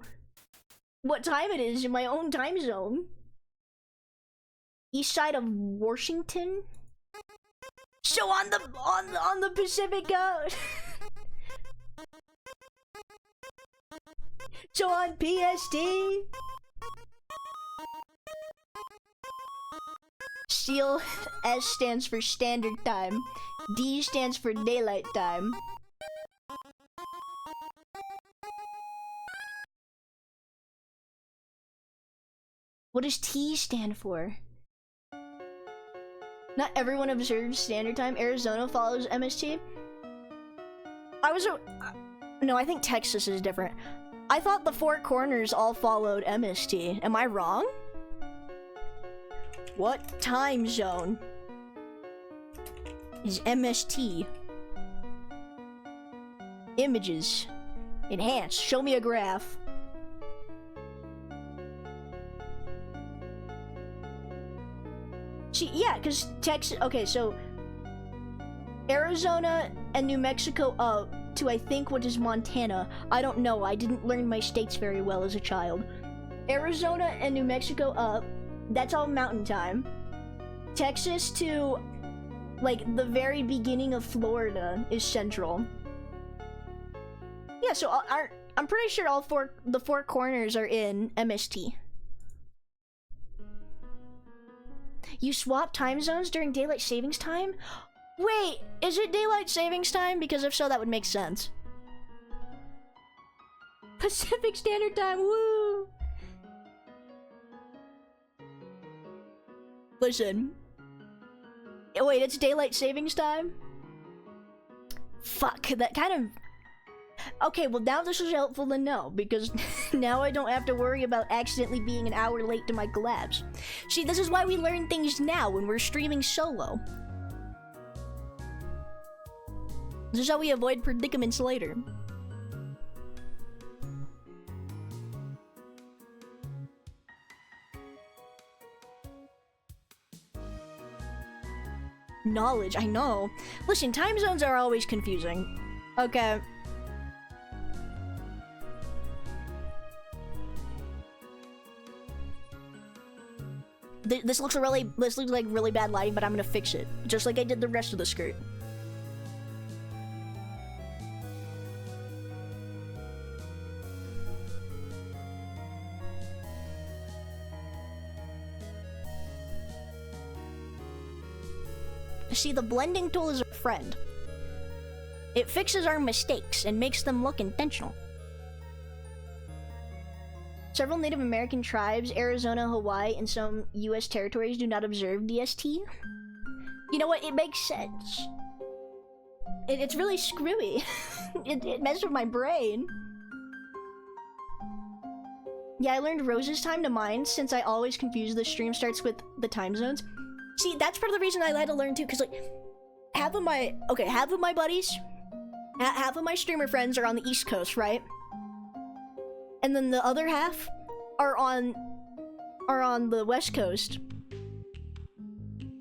what time it is in my own time zone. East side of Washington. So on the Pacific so on PST. Seal S stands for standard time. D stands for daylight time. What does T stand for? Not everyone observes standard time. Arizona follows MST. No, I think Texas is different. I thought the Four Corners all followed MST. Am I wrong? What time zone is MST? Images. Enhance. Show me a graph. See, yeah, because Texas... Okay, so... Arizona and New Mexico up to, I think, what is Montana. I don't know. I didn't learn my states very well as a child. Arizona and New Mexico up. That's all mountain time. Texas to, like, the very beginning of Florida is central. Yeah, so I'm pretty sure the four corners are in MST. You swap time zones during daylight savings time? Wait, is it daylight savings time? Because if so, that would make sense. Pacific Standard Time, woo! Listen. Wait, it's daylight savings time? Fuck, that kind of... Okay, well now this is helpful to know, because now I don't have to worry about accidentally being an hour late to my collabs. See, this is why we learn things now when we're streaming solo. This is how we avoid predicaments later. Knowledge, I know. Listen, time zones are always confusing. Okay. This looks like really bad lighting, but I'm gonna fix it. Just like I did the rest of the skirt. See, the blending tool is a friend. It fixes our mistakes and makes them look intentional. Several Native American tribes, Arizona, Hawaii, and some US territories do not observe DST. You know what? It makes sense. It's really screwy. it messes with my brain. Yeah, I learned Rose's time to mine since I always confuse the stream starts with the time zones. See, that's part of the reason I had to learn too, because like, half of my buddies, half of my streamer friends are on the East Coast, right? And then the other half are on the West Coast.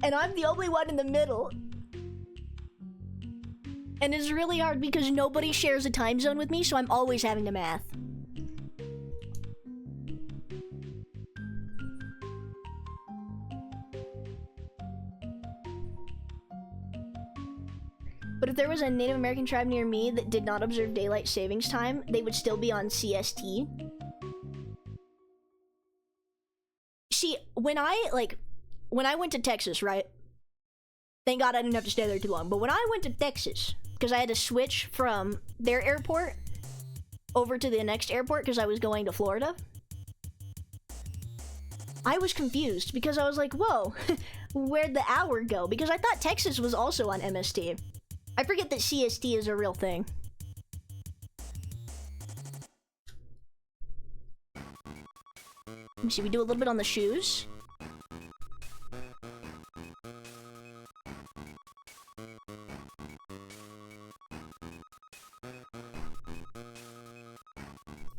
And I'm the only one in the middle. And it's really hard because nobody shares a time zone with me, so I'm always having to math. But if there was a Native American tribe near me that did not observe daylight savings time, they would still be on CST. See, when I went to Texas, right? Thank God I didn't have to stay there too long. But when I went to Texas, because I had to switch from their airport over to the next airport because I was going to Florida, I was confused because I was like, whoa, where'd the hour go? Because I thought Texas was also on MST. I forget that CST is a real thing. Let me see, we do a little bit on the shoes.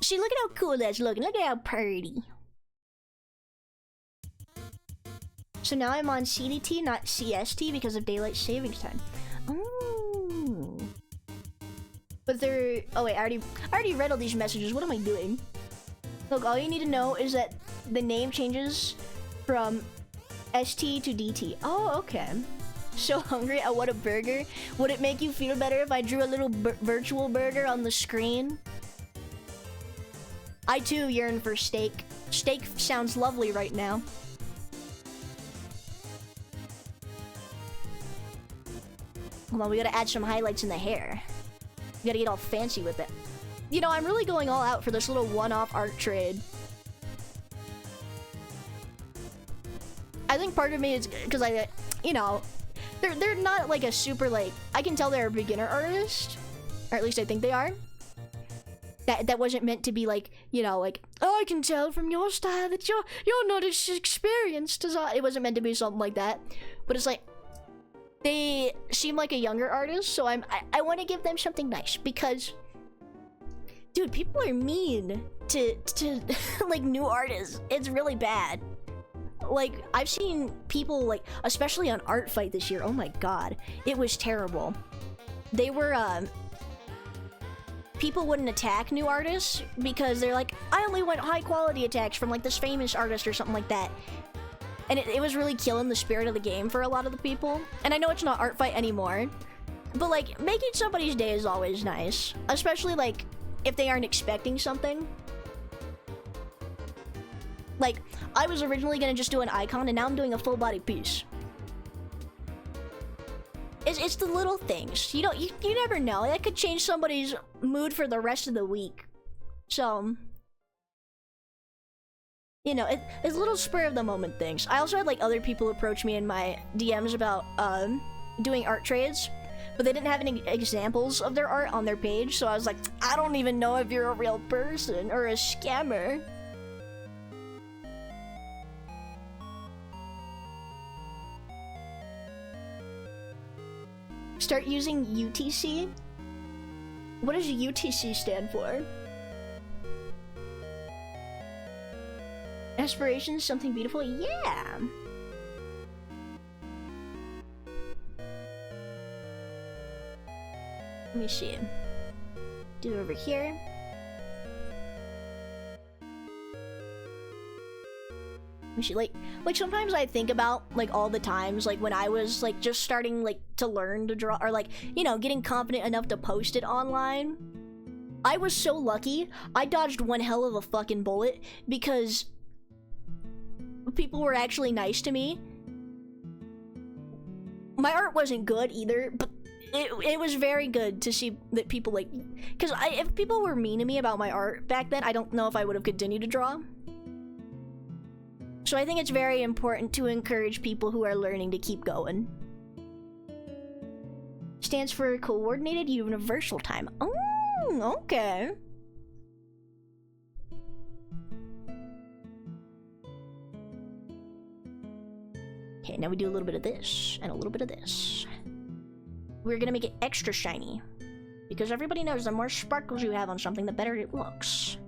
See, look at how cool that's looking. Look at how pretty. So now I'm on CDT, not CST, because of daylight savings time. Oh. But they're... Oh wait, I already read all these messages. What am I doing? Look, all you need to know is that the name changes from ST to DT. Oh, okay. So hungry, I want a burger. Would it make you feel better if I drew a little virtual burger on the screen? I too yearn for steak. Steak sounds lovely right now. Hold on, we gotta add some highlights in the hair. We gotta get all fancy with it. You know, I'm really going all out for this little one-off art trade. I think part of me is because you know, they're not like a super like, I can tell they're a beginner artist, or at least I think they are. That wasn't meant to be like, you know, like, oh, I can tell from your style that you're not as experienced as I. It wasn't meant to be something like that, but it's like they seem like a younger artist, so I want to give them something nice because, dude, people are mean to like new artists. It's really bad. Like, I've seen people like, especially on Art Fight this year. Oh my god, it was terrible. They were people wouldn't attack new artists because they're like, I only want high quality attacks from like this famous artist or something like that. And it was really killing the spirit of the game for a lot of the people. And I know it's not Art Fight anymore, but like, making somebody's day is always nice. Especially like, if they aren't expecting something. Like, I was originally gonna just do an icon and now I'm doing a full body piece. It's the little things. You never know. That could change somebody's mood for the rest of the week. So, you know, it's little spur of the moment things. I also had like other people approach me in my DMs about doing art trades, but they didn't have any examples of their art on their page. So I was like, I don't even know if you're a real person or a scammer. Start using UTC? What does UTC stand for? Aspirations, something beautiful? Yeah! Let me see. Do it over here. Like sometimes I think about like all the times like when I was like just starting like to learn to draw, or like, you know, getting confident enough to post it online. I was so lucky. I dodged one hell of a fucking bullet because people were actually nice to me. My art wasn't good either, but it was very good to see that people like, because if people were mean to me about my art back then, I don't know if I would have continued to draw. So I think it's very important to encourage people who are learning to keep going. Stands for Coordinated Universal Time. Oh, okay. Okay, now we do a little bit of this, and a little bit of this. We're gonna make it extra shiny. Because everybody knows the more sparkles you have on something, the better it looks.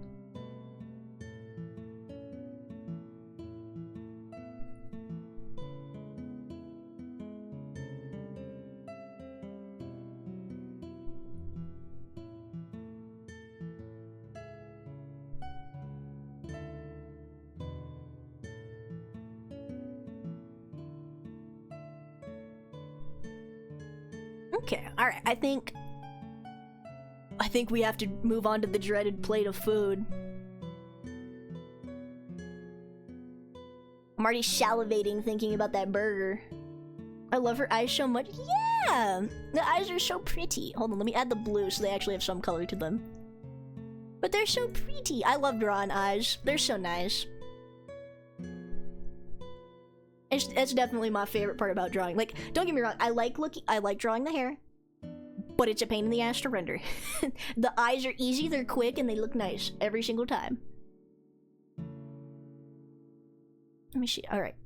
Okay, alright, I think we have to move on to the dreaded plate of food. I'm already salivating thinking about that burger. I love her eyes so much. Yeah! The eyes are so pretty. Hold on, let me add the blue so they actually have some color to them. But they're so pretty. I love drawing eyes. They're so nice. It's definitely my favorite part about drawing. Like, don't get me wrong, I like drawing the hair, but it's a pain in the ass to render. The eyes are easy, they're quick, and they look nice every single time. Let me see. Alright.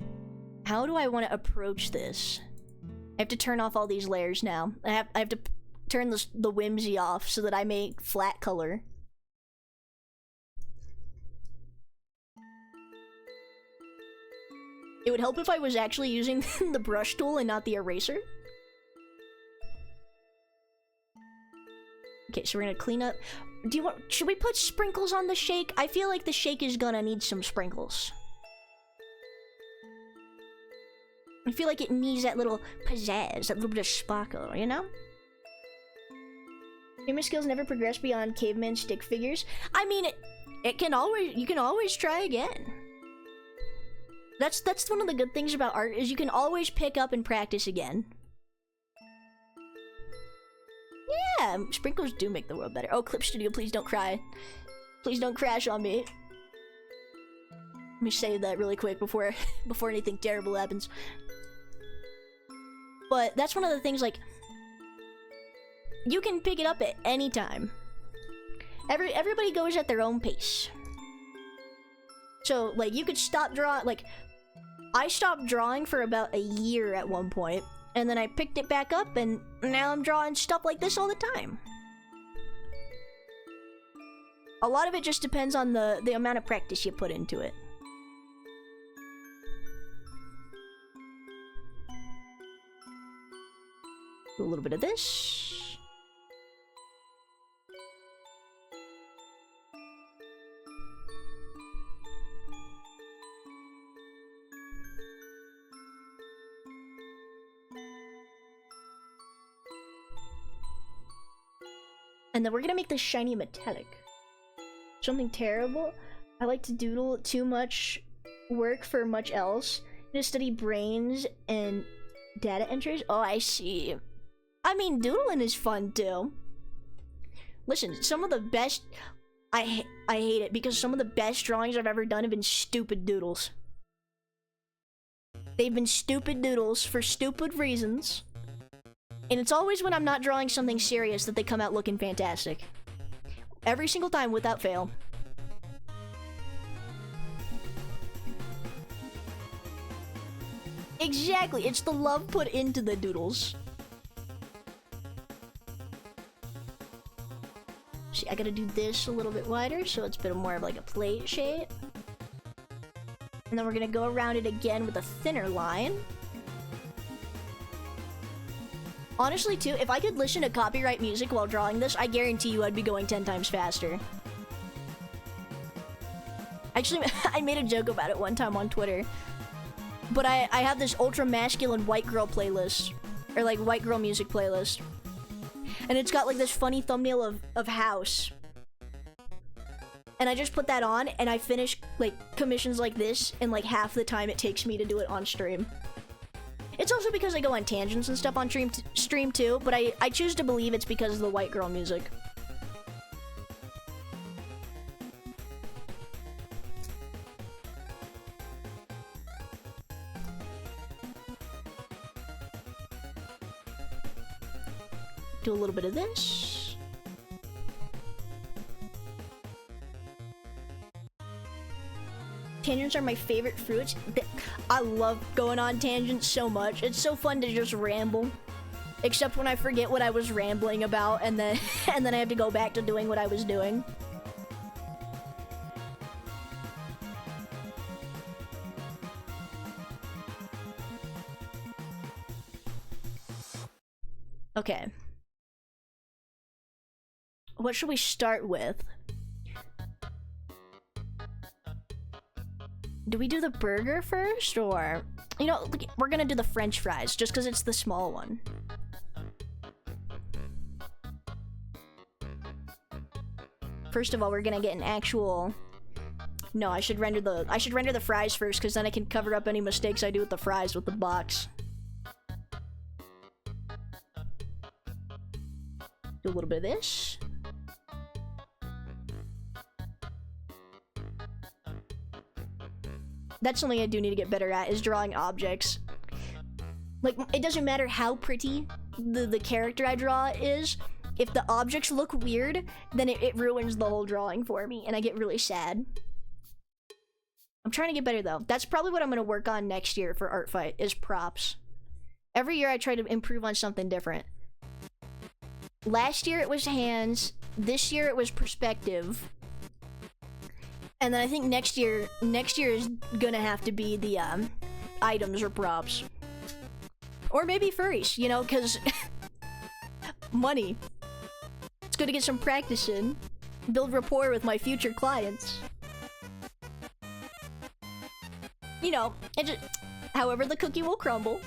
How do I want to approach this? I have to turn off all these layers now. I have to turn the whimsy off so that I make flat color. It would help if I was actually using the brush tool and not the eraser. Okay, so we're gonna clean up. Should we put sprinkles on the shake? I feel like the shake is gonna need some sprinkles. I feel like it needs that little pizzazz, that little bit of sparkle, you know? Gamer skills never progress beyond caveman stick figures. I mean, you can always try again. That's one of the good things about art, is you can always pick up and practice again. Yeah, sprinkles do make the world better. Oh, Clip Studio, please don't cry. Please don't crash on me. Let me say that really quick before anything terrible happens. But that's one of the things, like, you can pick it up at any time. Everybody goes at their own pace. So, like, you could stop drawing, like, I stopped drawing for about a year at one point, and then I picked it back up, and now I'm drawing stuff like this all the time. A lot of it just depends on the amount of practice you put into it. Do a little bit of this. And then we're gonna make this shiny metallic. Something terrible. I like to doodle too much work for much else. To study brains and data entries. Oh, I see. I mean, doodling is fun too. Listen, some of the best... I hate it because some of the best drawings I've ever done have been stupid doodles. They've been stupid doodles for stupid reasons. And it's always when I'm not drawing something serious that they come out looking fantastic. Every single time, without fail. Exactly, it's the love put into the doodles. See, I gotta do this a little bit wider, so it's a bit more of like a plate shape. And then we're gonna go around it again with a thinner line. Honestly, too, if I could listen to copyright music while drawing this, I guarantee you I'd be going 10 times faster. Actually, I made a joke about it one time on Twitter. But I have this ultra-masculine white girl playlist. Or, like, white girl music playlist. And it's got, like, this funny thumbnail of House. And I just put that on, and I finish, like, commissions like this in, like, half the time it takes me to do it on stream. It's also because I go on tangents and stuff on stream too, but I choose to believe it's because of the white girl music. Do a little bit of this. Tangents are my favorite fruits. I love going on tangents so much. It's so fun to just ramble. Except when I forget what I was rambling about and then I have to go back to doing what I was doing. Okay. What should we start with? Do we do the burger first, or... You know, we're gonna do the French fries, just because it's the small one. First of all, we're gonna get an actual... No, I should render the fries first, because then I can cover up any mistakes I do with the fries with the box. Do a little bit of this. That's something I do need to get better at, is drawing objects. Like, it doesn't matter how pretty the character I draw is. If the objects look weird, then it ruins the whole drawing for me, and I get really sad. I'm trying to get better, though. That's probably what I'm going to work on next year for Art Fight, is props. Every year I try to improve on something different. Last year it was hands. This year it was perspective. And then I think next year is going to have to be the items or props. Or maybe furries, you know, because money. It's good to get some practice in. Build rapport with my future clients. You know, and just, however the cookie will crumble.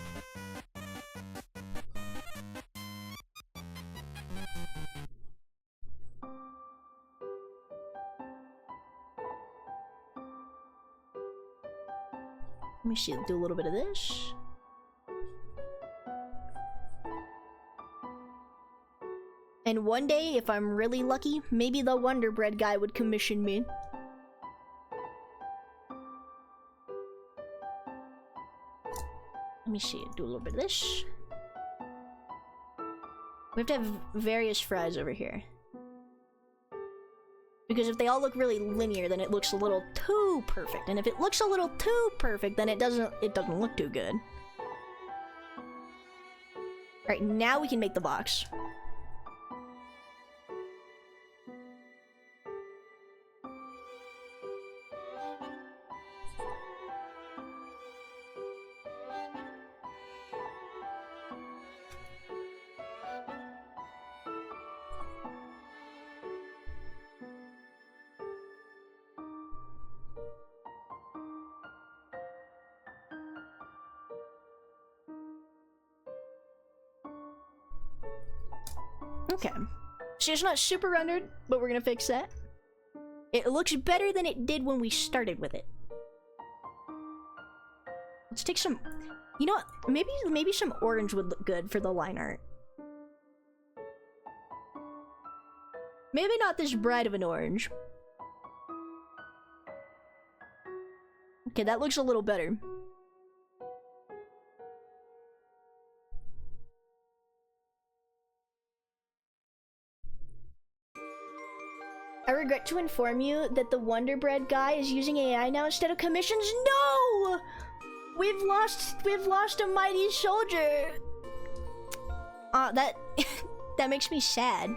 Let me see, do a little bit of this. And one day, if I'm really lucky, maybe the Wonder Bread guy would commission me. Let me see, do a little bit of this. We have to have various fries over here. Because if they all look really linear, then it looks a little too perfect. And if it looks a little too perfect, then it doesn't look too good. Alright, now we can make the box. Okay. So it's not super rendered, but we're gonna fix that. It looks better than it did when we started with it. Let's take some... You know what? Maybe some orange would look good for the line art. Maybe not this bright of an orange. Okay, that looks a little better. I regret to inform you that the Wonder Bread guy is using AI now instead of commissions. No! We've lost a mighty soldier. That makes me sad.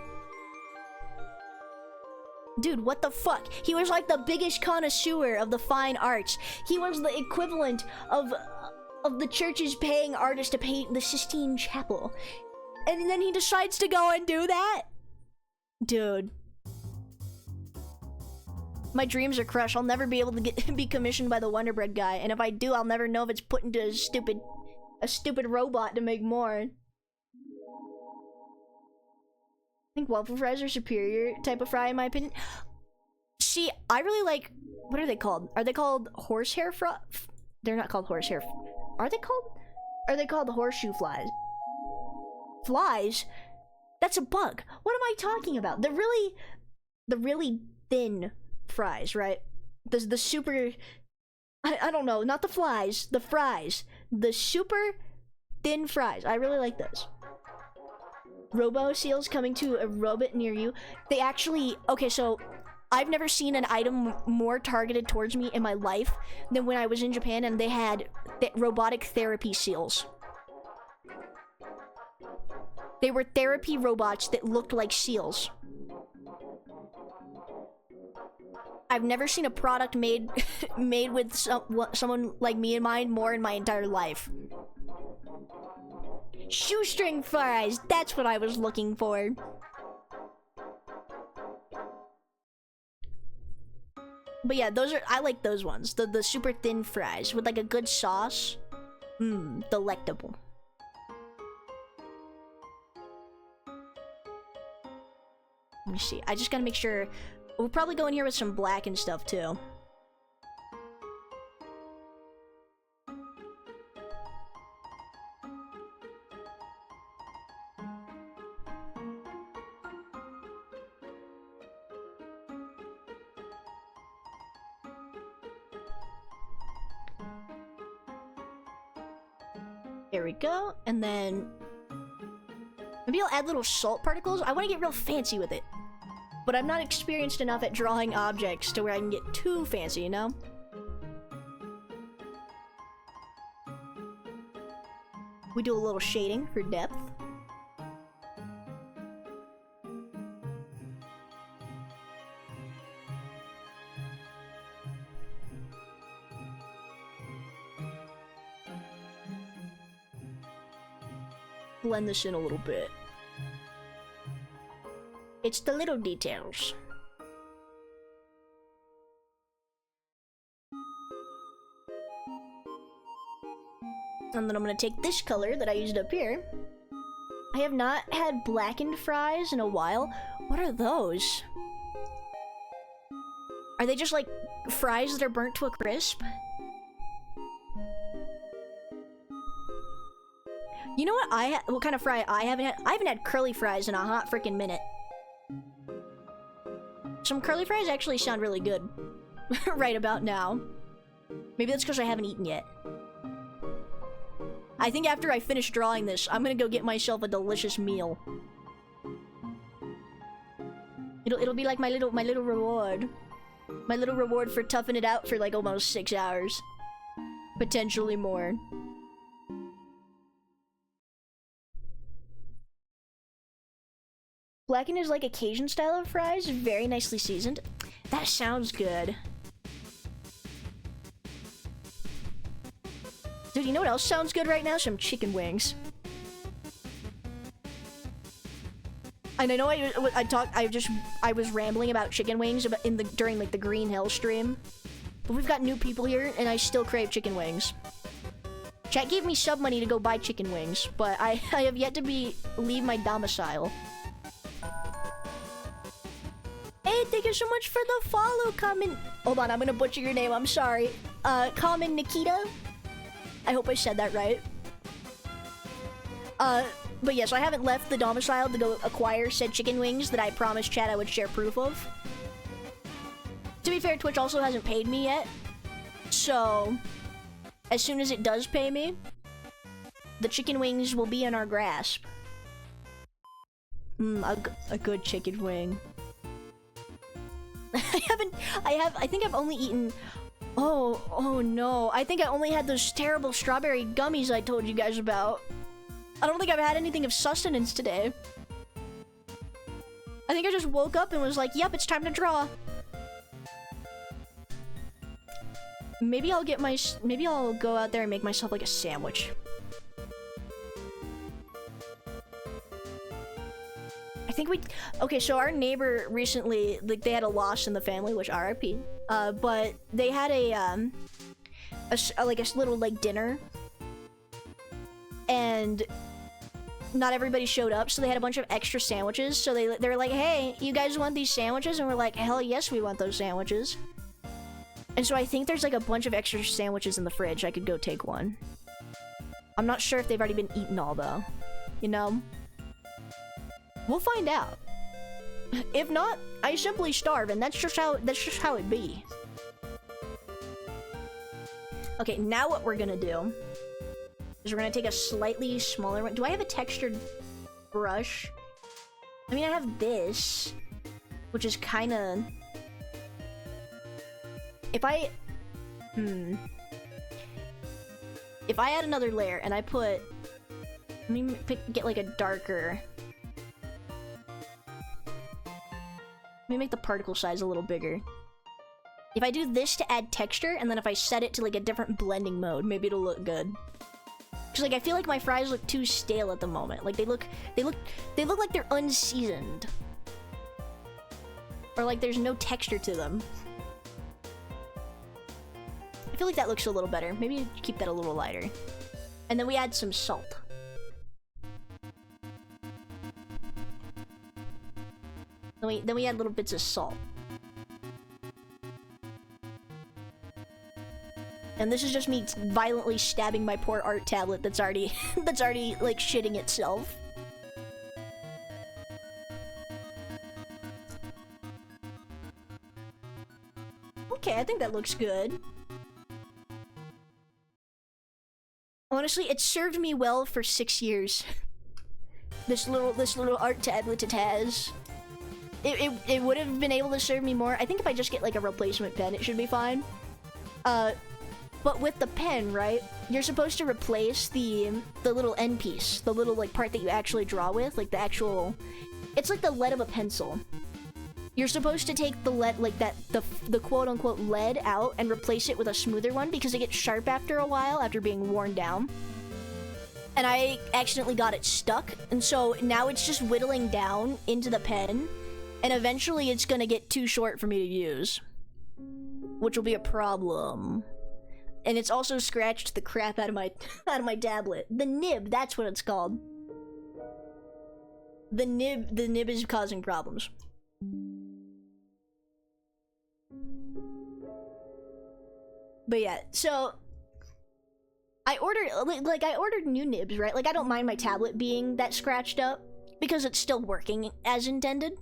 Dude, what the fuck? He was like the biggest connoisseur of the fine arts. He was the equivalent of the churches paying artists to paint the Sistine Chapel. And then he decides to go and do that? Dude. My dreams are crushed. I'll never be able to be commissioned by the Wonder Bread guy, and if I do, I'll never know if it's put into a stupid robot to make more. I think waffle fries are superior type of fry in my opinion. See, I really like, what are they called? Are they called horsehair fries? They're not called horsehair. Are they called horseshoe flies? Flies? That's a bug. What am I talking about? The really thin fries, right? The super... I don't know, not the flies, the fries. The super thin fries. I really like those. Robo seals coming to a robot near you. They actually... Okay, so I've never seen an item more targeted towards me in my life than when I was in Japan and they had robotic therapy seals. They were therapy robots that looked like seals. I've never seen a product made with someone like me in mind more in my entire life. Shoestring fries, that's what I was looking for. But yeah, I like those ones. The super thin fries with like a good sauce. Mmm, delectable. Let me see. I just gotta make sure We'll probably go in here with some black and stuff too. There we go, and then maybe I'll add little salt particles. I want to get real fancy with it, but I'm not experienced enough at drawing objects to where I can get too fancy, you know? We do a little shading for depth. Blend this in a little bit. It's the little details. And then I'm gonna take this color that I used up here. I have not had blackened fries in a while. What are those? Are they just like fries that are burnt to a crisp? You know what kind of fry I haven't had? I haven't had curly fries in a hot freaking minute. Some curly fries actually sound really good right about now. Maybe that's because I haven't eaten yet. I think after I finish drawing this, I'm gonna go get myself a delicious meal. It'll be like my little reward. My little reward for toughing it out for like almost 6 hours. Potentially more. Blackened is like a Cajun style of fries, very nicely seasoned. That sounds good. Dude, you know what else sounds good right now? Some chicken wings. And I know I was rambling about chicken wings during like the Green Hill stream. But we've got new people here and I still crave chicken wings. Chat gave me sub money to go buy chicken wings, but I have yet to leave my domicile. Hey, thank you so much for the follow, Common. Hold on, I'm gonna butcher your name, I'm sorry. Common Nikita? I hope I said that right. But yes, I haven't left the domicile to go acquire said chicken wings that I promised Chad I would share proof of. To be fair, Twitch also hasn't paid me yet. So, as soon as it does pay me, the chicken wings will be in our grasp. A good chicken wing. I think I've only eaten, oh no. I think I only had those terrible strawberry gummies I told you guys about. I don't think I've had anything of sustenance today. I think I just woke up and was like, yep, it's time to draw. Maybe I'll go out there and make myself like a sandwich. Okay, so our neighbor recently, like, they had a loss in the family, which RIP. But they had a little, like, dinner. And not everybody showed up, so they had a bunch of extra sandwiches. So they were like, hey, you guys want these sandwiches? And we're like, hell yes, we want those sandwiches. And so I think there's, like, a bunch of extra sandwiches in the fridge. I could go take one. I'm not sure if they've already been eaten all, though. You know? We'll find out. If not, I simply starve, and that's just how it be. Okay, now what we're gonna do is we're gonna take a slightly smaller one. Do I have a textured brush? I mean, I have this, which is kind of. If I add another layer and I put, let me get like a darker. Let me make the particle size a little bigger. If I do this to add texture, and then if I set it to like a different blending mode, maybe it'll look good. Cause like I feel like my fries look too stale at the moment. Like they look like they're unseasoned. Or like there's no texture to them. I feel like that looks a little better. Maybe keep that a little lighter. And then we add some salt. Then we add little bits of salt. And this is just me violently stabbing my poor art tablet that's already that's already like shitting itself. Okay, I think that looks good. Honestly, it served me well for 6 years. This little art tablet it has. It would have been able to serve me more. I think if I just get like a replacement pen, it should be fine. But with the pen, right? You're supposed to replace the little end piece, the little like part that you actually draw with, like the actual. It's like the lead of a pencil. You're supposed to take the lead, like that, the quote unquote lead out and replace it with a smoother one because it gets sharp after a while after being worn down. And I accidentally got it stuck, and so now it's just whittling down into the pen, and eventually it's gonna get too short for me to use, which will be a problem. And it's also scratched the crap out of my tablet. The nib, that's what it's called. The nib is causing problems. But yeah, so I ordered I ordered new nibs, right? Like I don't mind my tablet being that scratched up because it's still working as intended.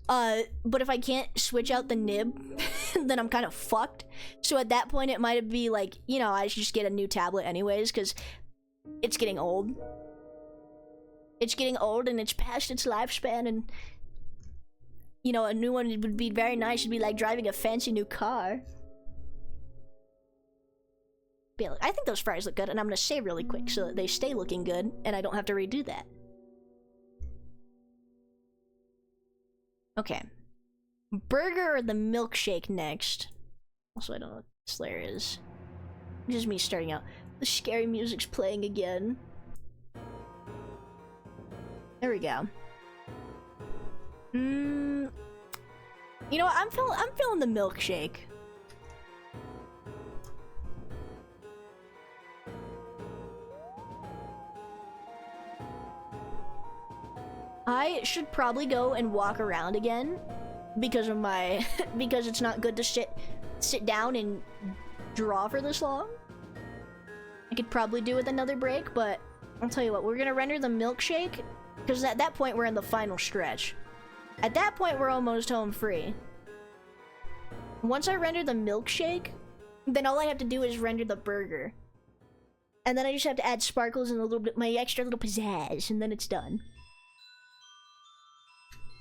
But if I can't switch out the nib, then I'm kind of fucked. So at that point, it might be like, you know, I should just get a new tablet anyways, because it's getting old. It's getting old and it's past its lifespan, and you know, a new one would be very nice. It'd be like driving a fancy new car. But yeah, I think those fries look good, and I'm gonna save really quick so that they stay looking good, and I don't have to redo that. Okay. Burger or the milkshake next? Also, I don't know what Slayer is. Just me starting out. The scary music's playing again. There we go. You know what? I'm feeling the milkshake. I should probably go and walk around again because of my because it's not good to sit down and draw for this long. I could probably do with another break, but I'll tell you what, we're gonna render the milkshake because at that point we're in the final stretch. At that point we're almost home free. Once I render the milkshake, then all I have to do is render the burger. And then I just have to add sparkles and a little bit my extra little pizzazz, and then it's done.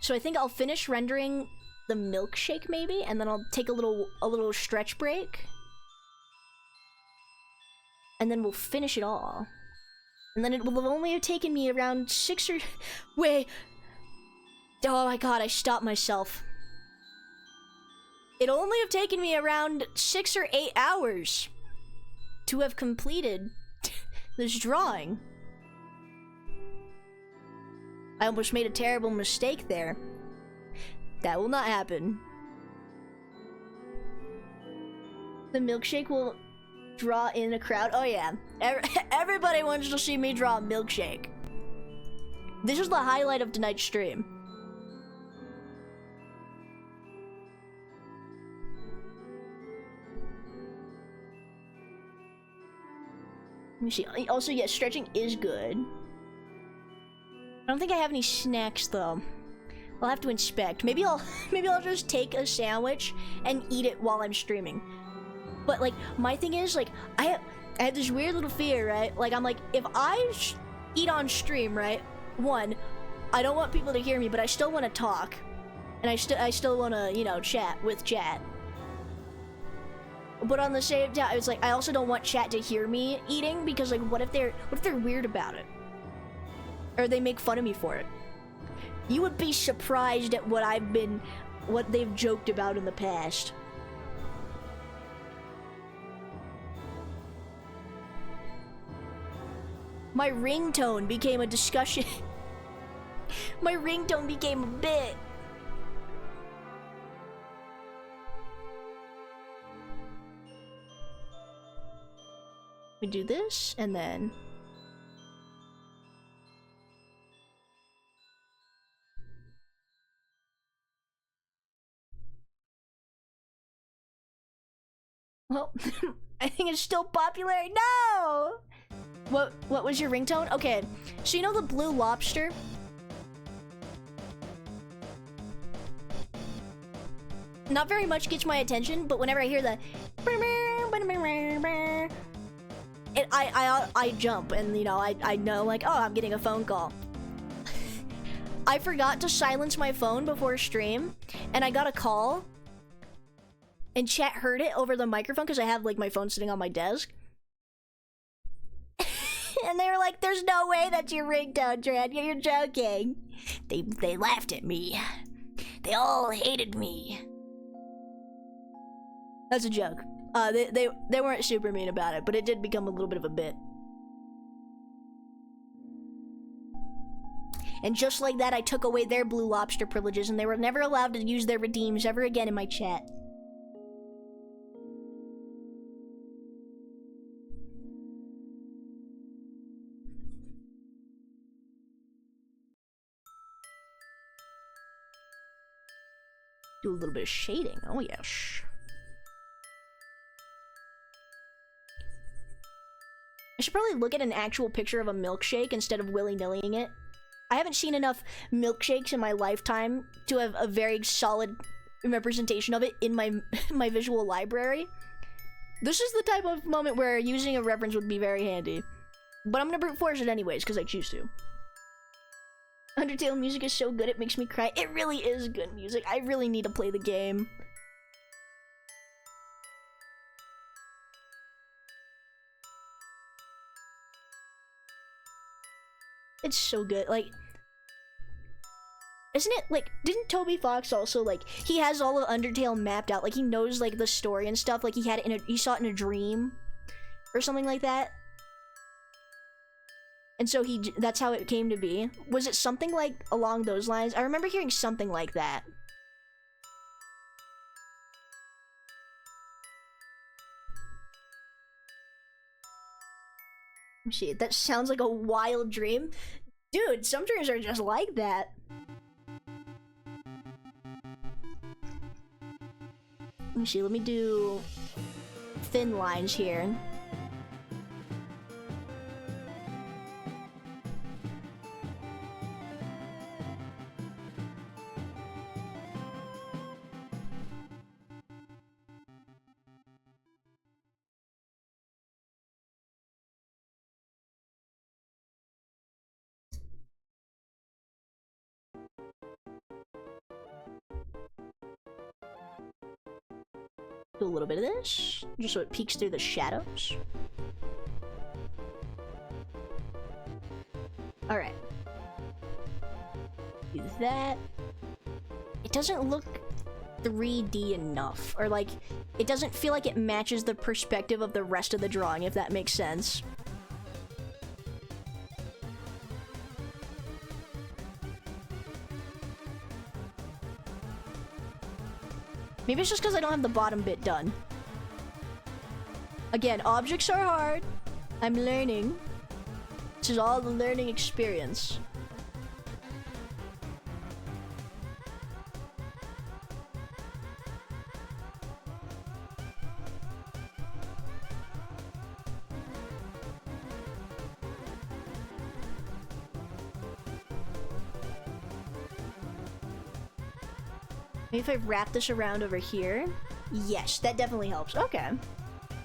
So I think I'll finish rendering the milkshake maybe, and then I'll take a little stretch break. And then we'll finish it all. And then it will have only have taken me around 6 or... Wait! Oh my god, I stopped myself. It'll only have taken me around 6 or 8 hours to have completed this drawing. I almost made a terrible mistake there. That will not happen. The milkshake will draw in a crowd. Oh yeah, everybody wants to see me draw a milkshake. This is the highlight of tonight's stream. Let me see. Also, yeah, stretching is good. I don't think I have any snacks though. I'll have to inspect. Maybe I'll just take a sandwich and eat it while I'm streaming. But like my thing is like I have this weird little fear, right? Like I'm like, if I eat on stream, right? One, I don't want people to hear me, but I still want to talk, and I still want to, you know, chat with chat. But on the same time, it's like I also don't want chat to hear me eating because like what if they're weird about it? Or they make fun of me for it. You would be surprised at what they've joked about in the past. My ringtone became a discussion. My ringtone became a bit. We do this, and then... Well, I think it's still popular. No! What was your ringtone? Okay, so you know the Blue Lobster? Not very much gets my attention, but whenever I hear the I jump, and you know, I know like, oh, I'm getting a phone call. I forgot to silence my phone before stream, and I got a call, and chat heard it over the microphone because I have like my phone sitting on my desk. And they were like, there's no way that's your ringtone, Tran. You're joking. They laughed at me. They all hated me. That's a joke. They weren't super mean about it, but it did become a little bit of a bit. And just like that, I took away their Blue Lobster privileges, and they were never allowed to use their redeems ever again in my chat. Do a little bit of shading. Oh yes. I should probably look at an actual picture of a milkshake instead of willy-nillying it. I haven't seen enough milkshakes in my lifetime to have a very solid representation of it in my my visual library. This is the type of moment where using a reference would be very handy. But I'm gonna brute force it anyways, because I choose to. Undertale music is so good it makes me cry. It really is good music. I really need to play the game. It's so good. Like, isn't it like, didn't Toby Fox also like, he has all of Undertale mapped out, like he knows like the story and stuff, like he had it in a, he saw it in a dream or something like that? And so that's how it came to be. Was it something like along those lines? I remember hearing something like that. Shit, that sounds like a wild dream. Dude, some dreams are just like that. Let me see, let me do thin lines here. Do a little bit of this, just so it peeks through the shadows. Alright. Do that. It doesn't look 3D enough, or like, it doesn't feel like it matches the perspective of the rest of the drawing, if that makes sense. Maybe it's just because I don't have the bottom bit done. Again, objects are hard. I'm learning. This is all the learning experience. Maybe if I wrap this around over here. Yes, that definitely helps. Okay.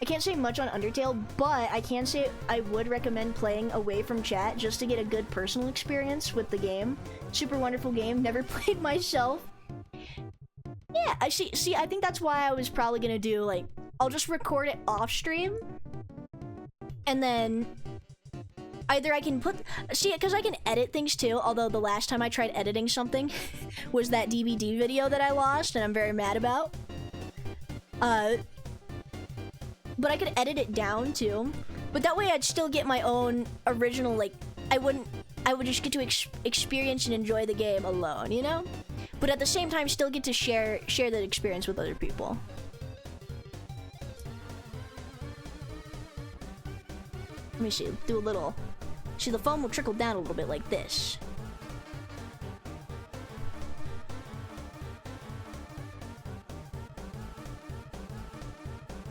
I can't say much on Undertale, but I can say I would recommend playing away from chat just to get a good personal experience with the game. Super wonderful game. Never played myself. Yeah, I see, I think that's why I was probably gonna do, like, I'll just record it off stream. And then either I can put, see, because I can edit things too, although the last time I tried editing something was that DVD video that I lost, and I'm very mad about. But I could edit it down too. But that way I'd still get my own original, like, I would just get to experience and enjoy the game alone, you know? But at the same time, still get to share that experience with other people. Let me see, do a little... See, the foam will trickle down a little bit like this.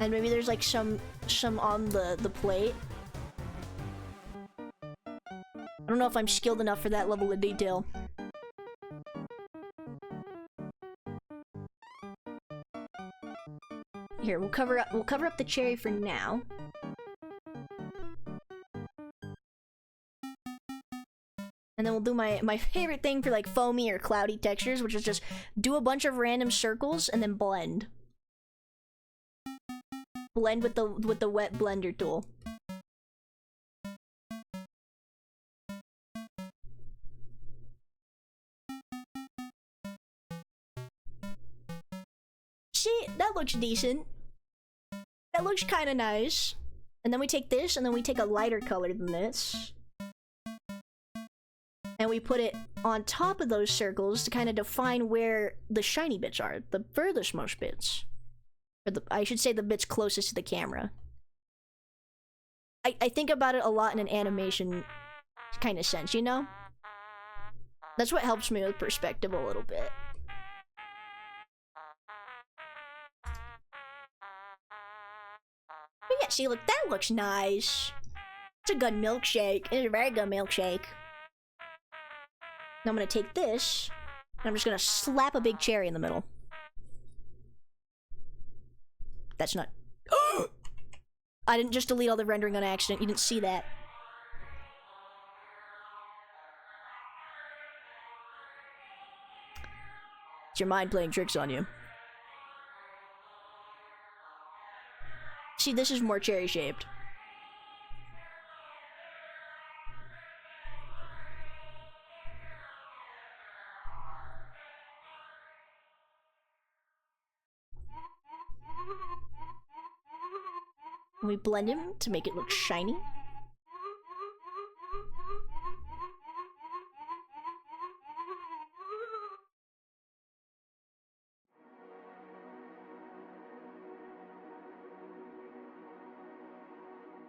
And maybe there's like some some on the plate. I don't know if I'm skilled enough for that level of detail. Here, we'll cover up the cherry for now. And then we'll do my favorite thing for like foamy or cloudy textures, which is just do a bunch of random circles and then blend. Blend with the wet blender tool. See, that looks decent. That looks kind of nice. And then we take this, and then we take a lighter color than this. And we put it on top of those circles to kind of define where the shiny bits are. The furthest most bits. Or I should say the bits closest to the camera. I think about it a lot in an animation kind of sense, you know? That's what helps me with perspective a little bit. But yeah, see, look, that looks nice. It's a good milkshake. It's a very good milkshake. Now I'm gonna take this, and I'm just gonna slap a big cherry in the middle. That's not... I didn't just delete all the rendering on accident. You didn't see that. It's your mind playing tricks on you. See, this is more cherry-shaped. We blend him to make it look shiny.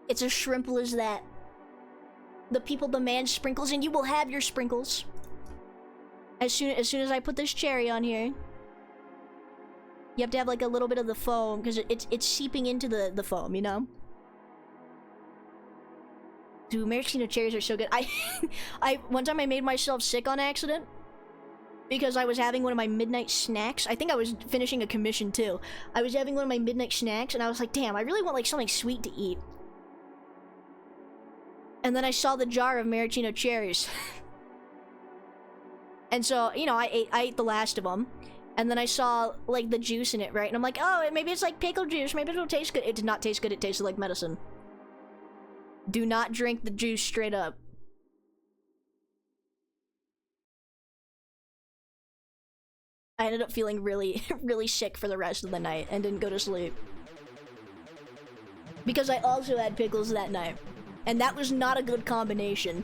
It's as simple as that. The people demand sprinkles, and you will have your sprinkles. As soon as I put this cherry on here, you have to have like a little bit of the foam because it's seeping into the foam, you know. Dude, maraschino cherries are so good. One time I made myself sick on accident because I was having one of my midnight snacks. I think I was finishing a commission too. I was having one of my midnight snacks, and I was like, damn, I really want like something sweet to eat. And then I saw the jar of maraschino cherries. And so, you know, I ate the last of them. And then I saw, like, the juice in it, right? And I'm like, oh, maybe it's like pickle juice. Maybe it'll taste good. It did not taste good. It tasted like medicine. Do not drink the juice straight up. I ended up feeling really, really sick for the rest of the night and didn't go to sleep. Because I also had pickles that night. And that was not a good combination.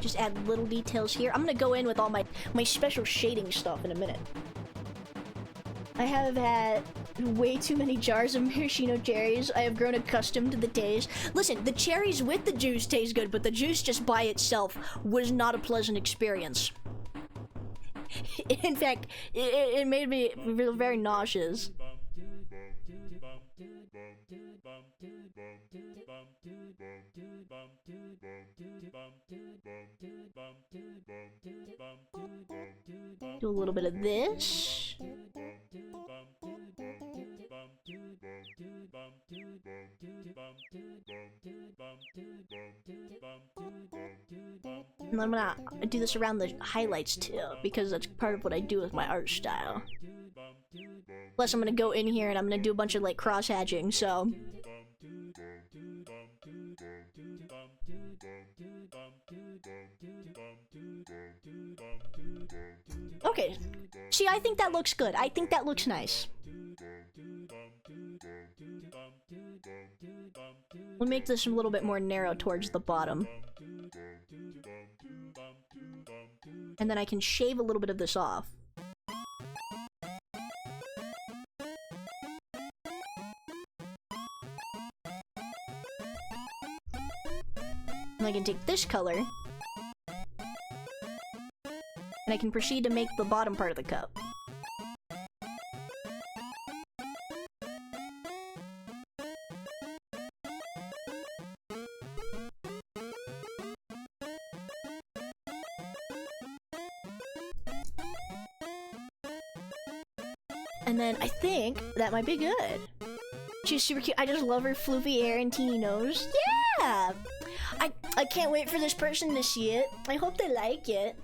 Just add little details here. I'm gonna go in with all my special shading stuff in a minute. I have had way too many jars of maraschino cherries. I have grown accustomed to the taste. Listen, the cherries with the juice taste good, but the juice just by itself was not a pleasant experience. In fact, it made me feel very nauseous. Do a little bit of this. And I'm gonna do this around the highlights too, because that's part of what I do with my art style. Plus, I'm gonna go in here and I'm gonna do a bunch of like cross-hatching, so... Okay. See, I think that looks good. I think that looks nice. We'll make this a little bit more narrow towards the bottom. And then I can shave a little bit of this off. And I can take this color, and I can proceed to make the bottom part of the cup. And then I think that might be good. She's super cute. I just love her floofy hair and teeny nose. Yeah! I can't wait for this person to see it. I hope they like it.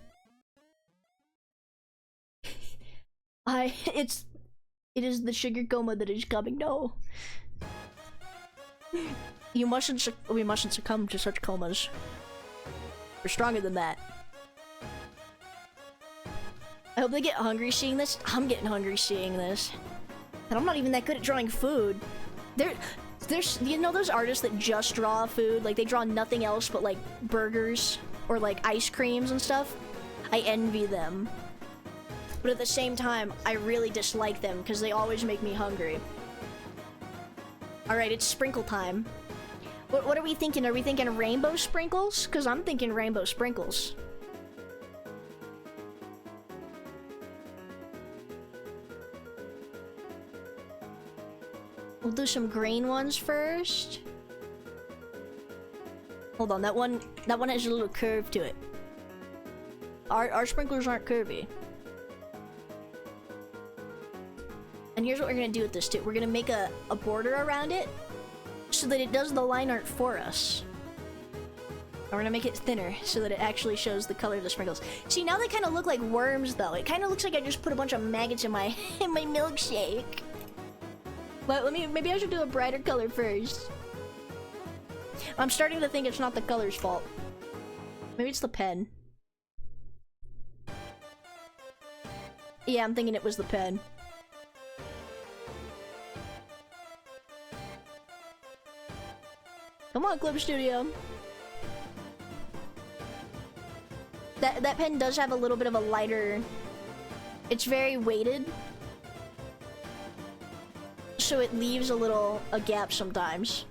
It is the sugar coma that is coming. No. We mustn't succumb to such comas. We're stronger than that. I hope they get hungry seeing this. I'm getting hungry seeing this. And I'm not even that good at drawing food. There's, you know those artists that just draw food? Like, they draw nothing else but, like, burgers or, like, ice creams and stuff? I envy them. But at the same time, I really dislike them because they always make me hungry. Alright, it's sprinkle time. What are we thinking? Are we thinking rainbow sprinkles? Because I'm thinking rainbow sprinkles. We'll do some green ones first. Hold on, that one has a little curve to it. Our sprinklers aren't curvy. And here's what we're gonna do with this too. We're gonna make a border around it so that it does the line art for us. And we're gonna make it thinner so that it actually shows the color of the sprinkles. See, now they kind of look like worms though. It kind of looks like I just put a bunch of maggots in my milkshake. But maybe I should do a brighter color first. I'm starting to think it's not the color's fault. Maybe it's the pen. Yeah, I'm thinking it was the pen. Come on, Clip Studio. That pen does have a little bit of a lighter... It's very weighted. So it leaves a gap sometimes.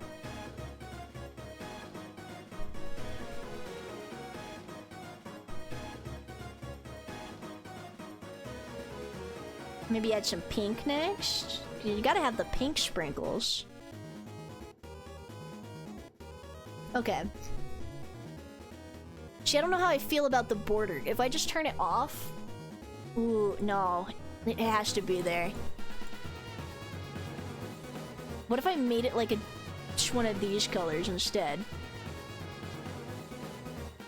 Maybe add some pink next. You gotta have the pink sprinkles. Okay. See, I don't know how I feel about the border. If I just turn it off... Ooh, no. It has to be there. What if I made it like just one of these colors instead?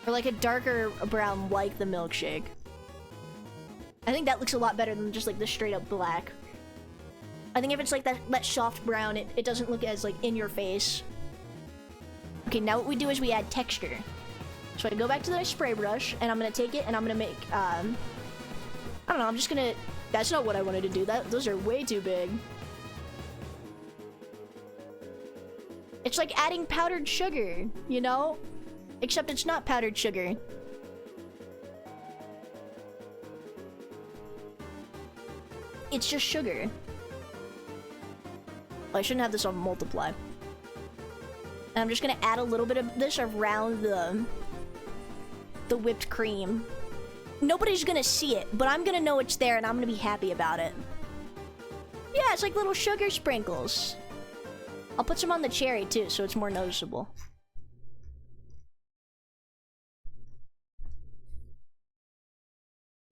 Or like a darker brown like the milkshake. I think that looks a lot better than just like the straight up black. I think if it's like that soft brown, it doesn't look as like in your face. Okay, now what we do is we add texture. So I go back to the spray brush and I'm gonna take it and I'm gonna make, I don't know, I'm just gonna, that's not what I wanted to do. Those are way too big. It's like adding powdered sugar, you know? Except it's not powdered sugar. It's just sugar. Oh, I shouldn't have this on multiply. And I'm just gonna add a little bit of this around the whipped cream. Nobody's gonna see it, but I'm gonna know it's there and I'm gonna be happy about it. Yeah, it's like little sugar sprinkles. I'll put some on the cherry too, so it's more noticeable.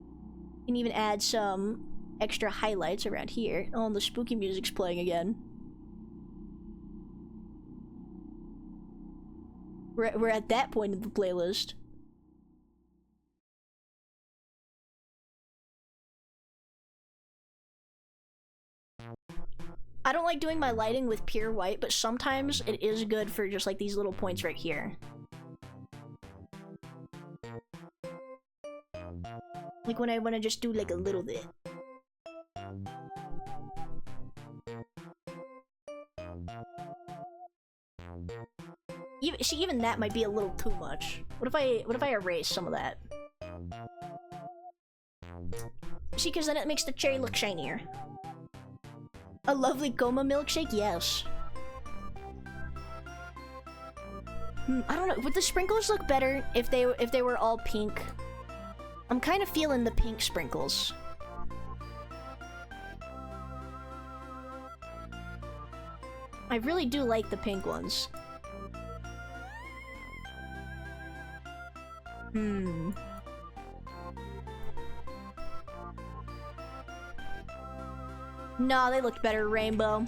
You can even add some extra highlights around here. Oh, and the spooky music's playing again. We're at that point of the playlist. I don't like doing my lighting with pure white, but sometimes it is good for just like these little points right here. Like when I want to just do like a little bit. Even that might be a little too much. What if I erase some of that? See, because then it makes the cherry look shinier. A lovely Goma milkshake? Yes. I don't know. Would the sprinkles look better if they were all pink? I'm kind of feeling the pink sprinkles. I really do like the pink ones. No, they looked better rainbow.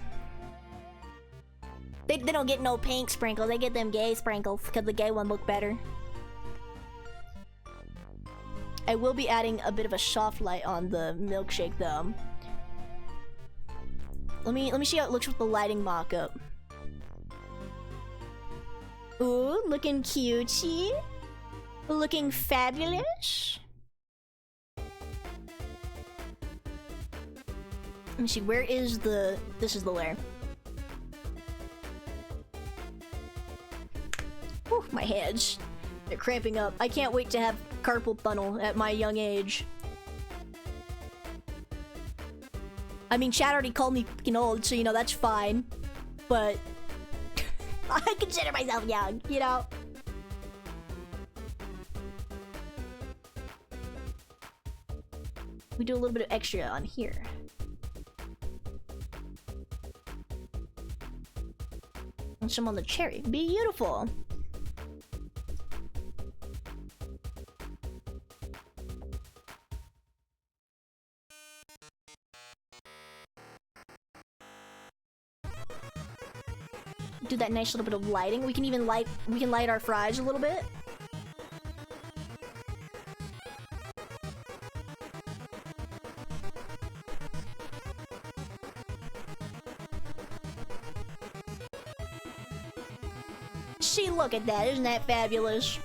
They don't get no pink sprinkles, they get them gay sprinkles, because the gay one looked better. I will be adding a bit of a soft light on the milkshake though. Let me see how it looks with the lighting mock-up. Ooh, looking cutesy. Looking fabulous. Let me see, where is the... This is the layer. Whew, my hands. They're cramping up. I can't wait to have carpal tunnel at my young age. I mean, Chad already called me fucking old, so you know, that's fine. But... I consider myself young, you know? We do a little bit of extra on here. And some on the cherry. Beautiful! Do that nice little bit of lighting. We can even light our fries a little bit. See, look at that. Isn't that fabulous?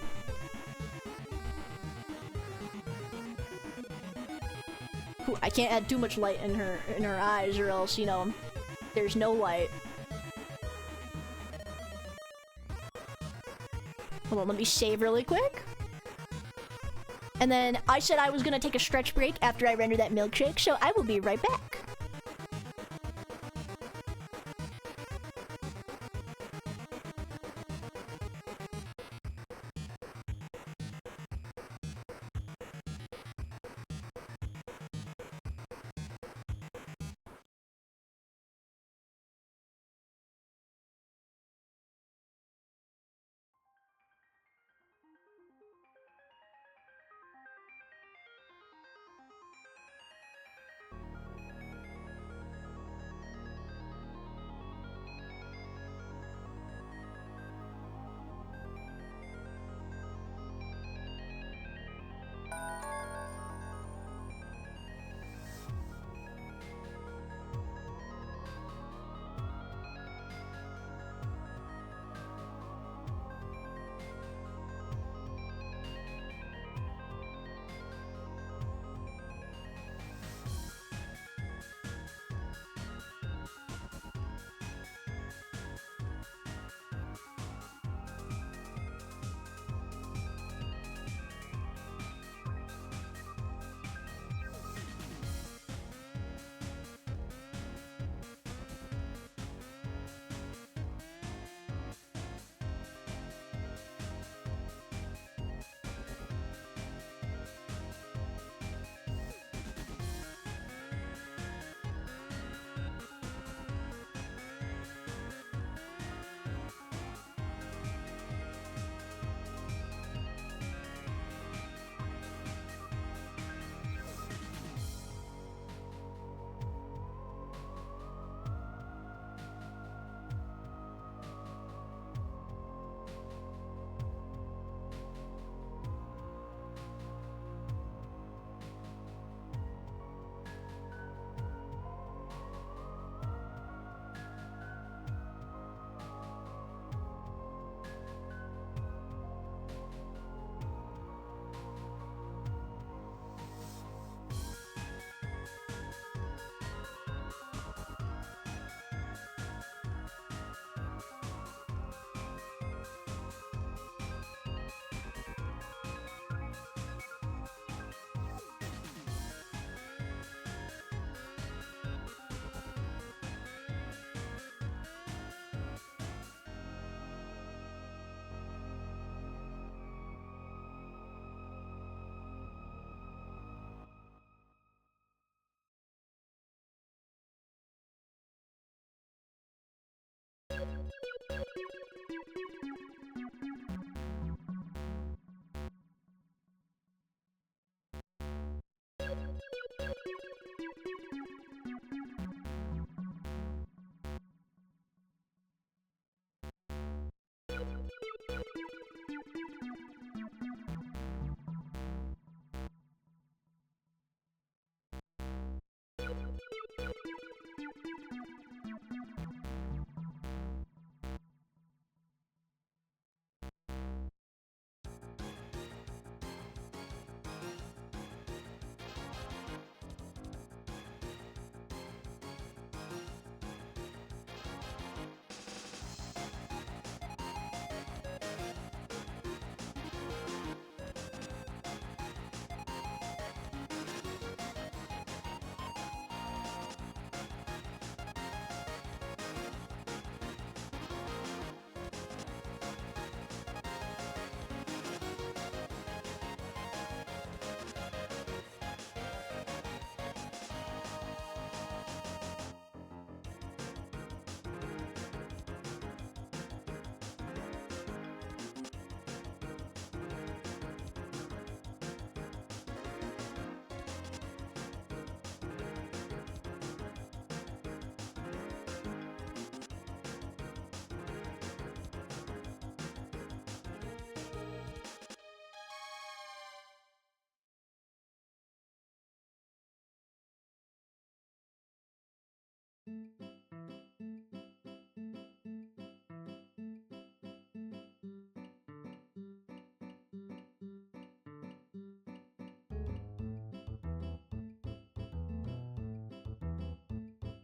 Ooh, I can't add too much light in her eyes or else, you know, there's no light. Hold on, let me save really quick. And then I said I was gonna take a stretch break after I render that milkshake, so I will be right back.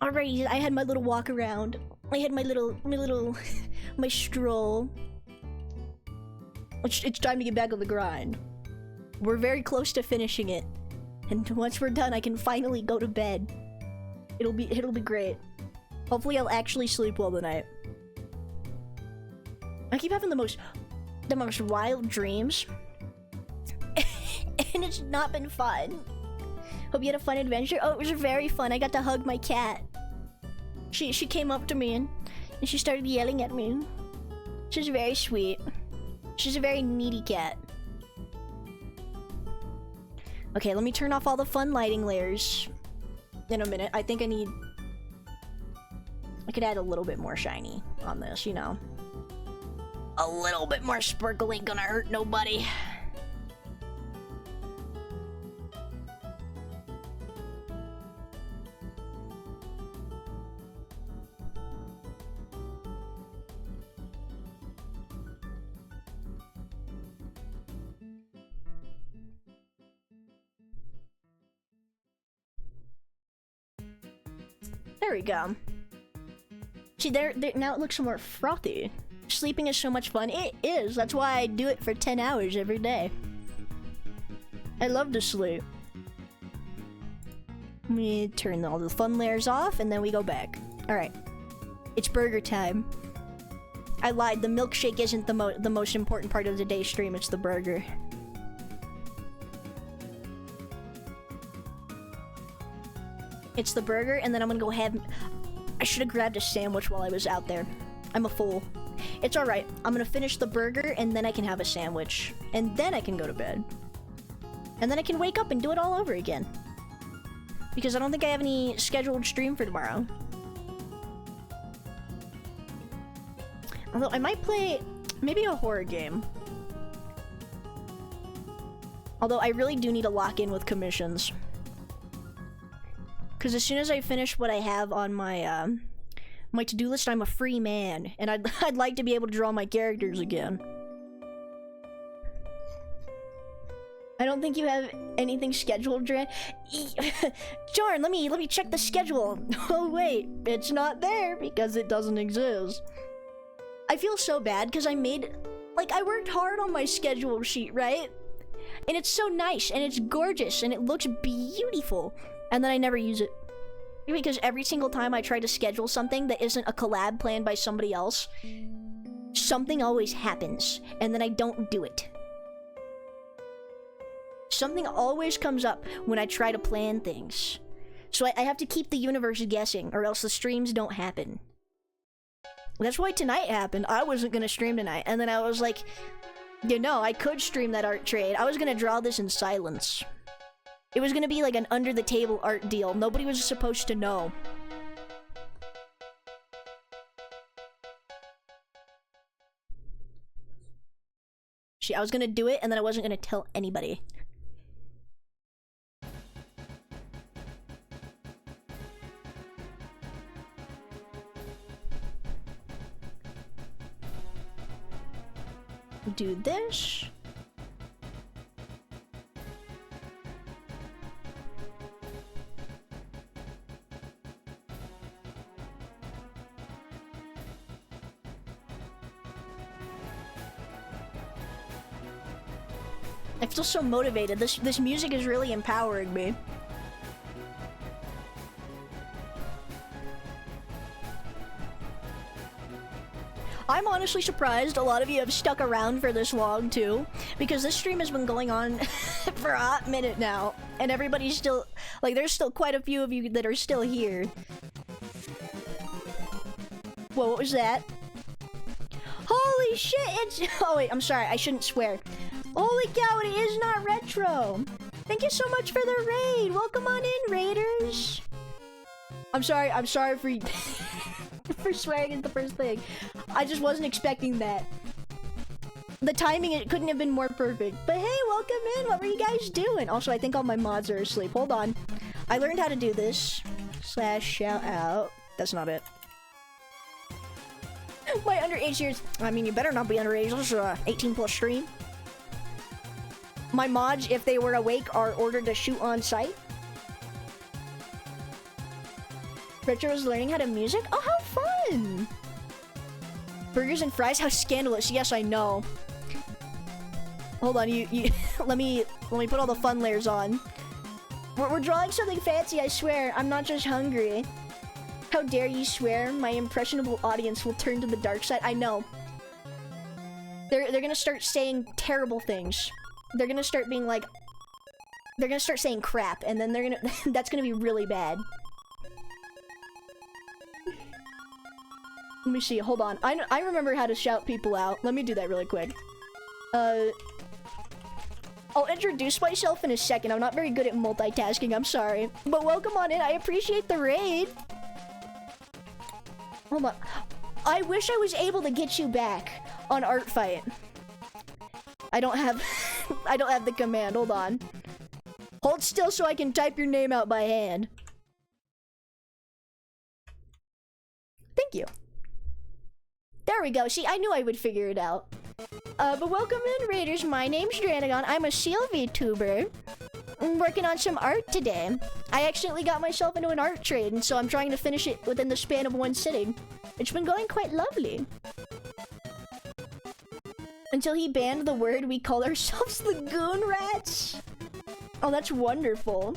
Alright, I had my little walk around. I had my my stroll. It's time to get back on the grind. We're very close to finishing it. And once we're done, I can finally go to bed. It'll be great. Hopefully I'll actually sleep well tonight. I keep having the most wild dreams. And it's not been fun. Hope you had a fun adventure. Oh, it was very fun. I got to hug my cat. She came up to me and she started yelling at me. She's very sweet. She's a very needy cat. Okay, let me turn off all the fun lighting layers in a minute. I think I could add a little bit more shiny on this, you know. A little bit more sparkle ain't gonna hurt nobody. There we go. See, there now it looks more frothy. Sleeping is so much fun. It is. That's why I do it for 10 hours every day. I love to sleep. Let me turn all the fun layers off and then we go back. Alright. It's burger time. I lied. The milkshake isn't the most important part of the day stream. It's the burger. It's the burger, and then I'm gonna go have... I should have grabbed a sandwich while I was out there. I'm a fool. It's alright. I'm gonna finish the burger, and then I can have a sandwich. And then I can go to bed. And then I can wake up and do it all over again. Because I don't think I have any scheduled stream for tomorrow. Although I might play maybe a horror game. Although I really do need to lock in with commissions. Because as soon as I finish what I have on my my to-do list, I'm a free man, and I'd like to be able to draw my characters again. I don't think you have anything scheduled, Dran. Darn, let me check the schedule. Oh wait, it's not there because it doesn't exist. I feel so bad because I worked hard on my schedule sheet, right? And it's so nice and it's gorgeous and it looks beautiful. And then I never use it. Because every single time I try to schedule something that isn't a collab planned by somebody else, something always happens, and then I don't do it. Something always comes up when I try to plan things. So I have to keep the universe guessing, or else the streams don't happen. That's why tonight happened. I wasn't gonna stream tonight, and then I was like, you know, I could stream that art trade. I was gonna draw this in silence. It was gonna be like an under-the-table art deal. Nobody was supposed to know. I was gonna do it, and then I wasn't gonna tell anybody. Do this. I feel so motivated. This music is really empowering me. I'm honestly surprised a lot of you have stuck around for this long too, because this stream has been going on for a hot minute now, and everybody's still, like, there's still quite a few of you that are still here. Whoa, what was that? Holy shit, it's- oh wait, I'm sorry, I shouldn't swear. Holy cow, it is not retro! Thank you so much for the raid! Welcome on in, raiders! I'm sorry for for swearing is the first thing. I just wasn't expecting that. The timing, it couldn't have been more perfect. But hey, welcome in! What were you guys doing? Also, I think all my mods are asleep. Hold on. I learned how to do this. /shout out. That's not it. My underage years. I mean, you better not be underage. This is a 18 plus stream. My mods, if they were awake, are ordered to shoot on site. Retro is learning how to music. Oh, how fun! Burgers and fries. How scandalous. Yes, I know. Hold on, you let me put all the fun layers on. We're drawing something fancy, I swear. I'm not just hungry. How dare you swear? My impressionable audience will turn to the dark side. I know. They're gonna start saying terrible things. They're gonna start being like, they're gonna start saying crap, and then they're gonna that's gonna be really bad. Let me see. Hold on. I remember how to shout people out. Let me do that really quick. I'll introduce myself in a second. I'm not very good at multitasking. I'm sorry. But welcome on in. I appreciate the raid. Hold on. I wish I was able to get you back on Art Fight. I don't have I don't have the command. Hold on. Hold still so I can type your name out by hand. Thank you. There we go. See, I knew I would figure it out. But welcome in, Raiders. My name's Dranagon. I'm a seal VTuber. I'm working on some art today. I accidentally got myself into an art trade, and so I'm trying to finish it within the span of one sitting. It's been going quite lovely. Until he banned the word, we call ourselves the Goon Rats. Oh, that's wonderful.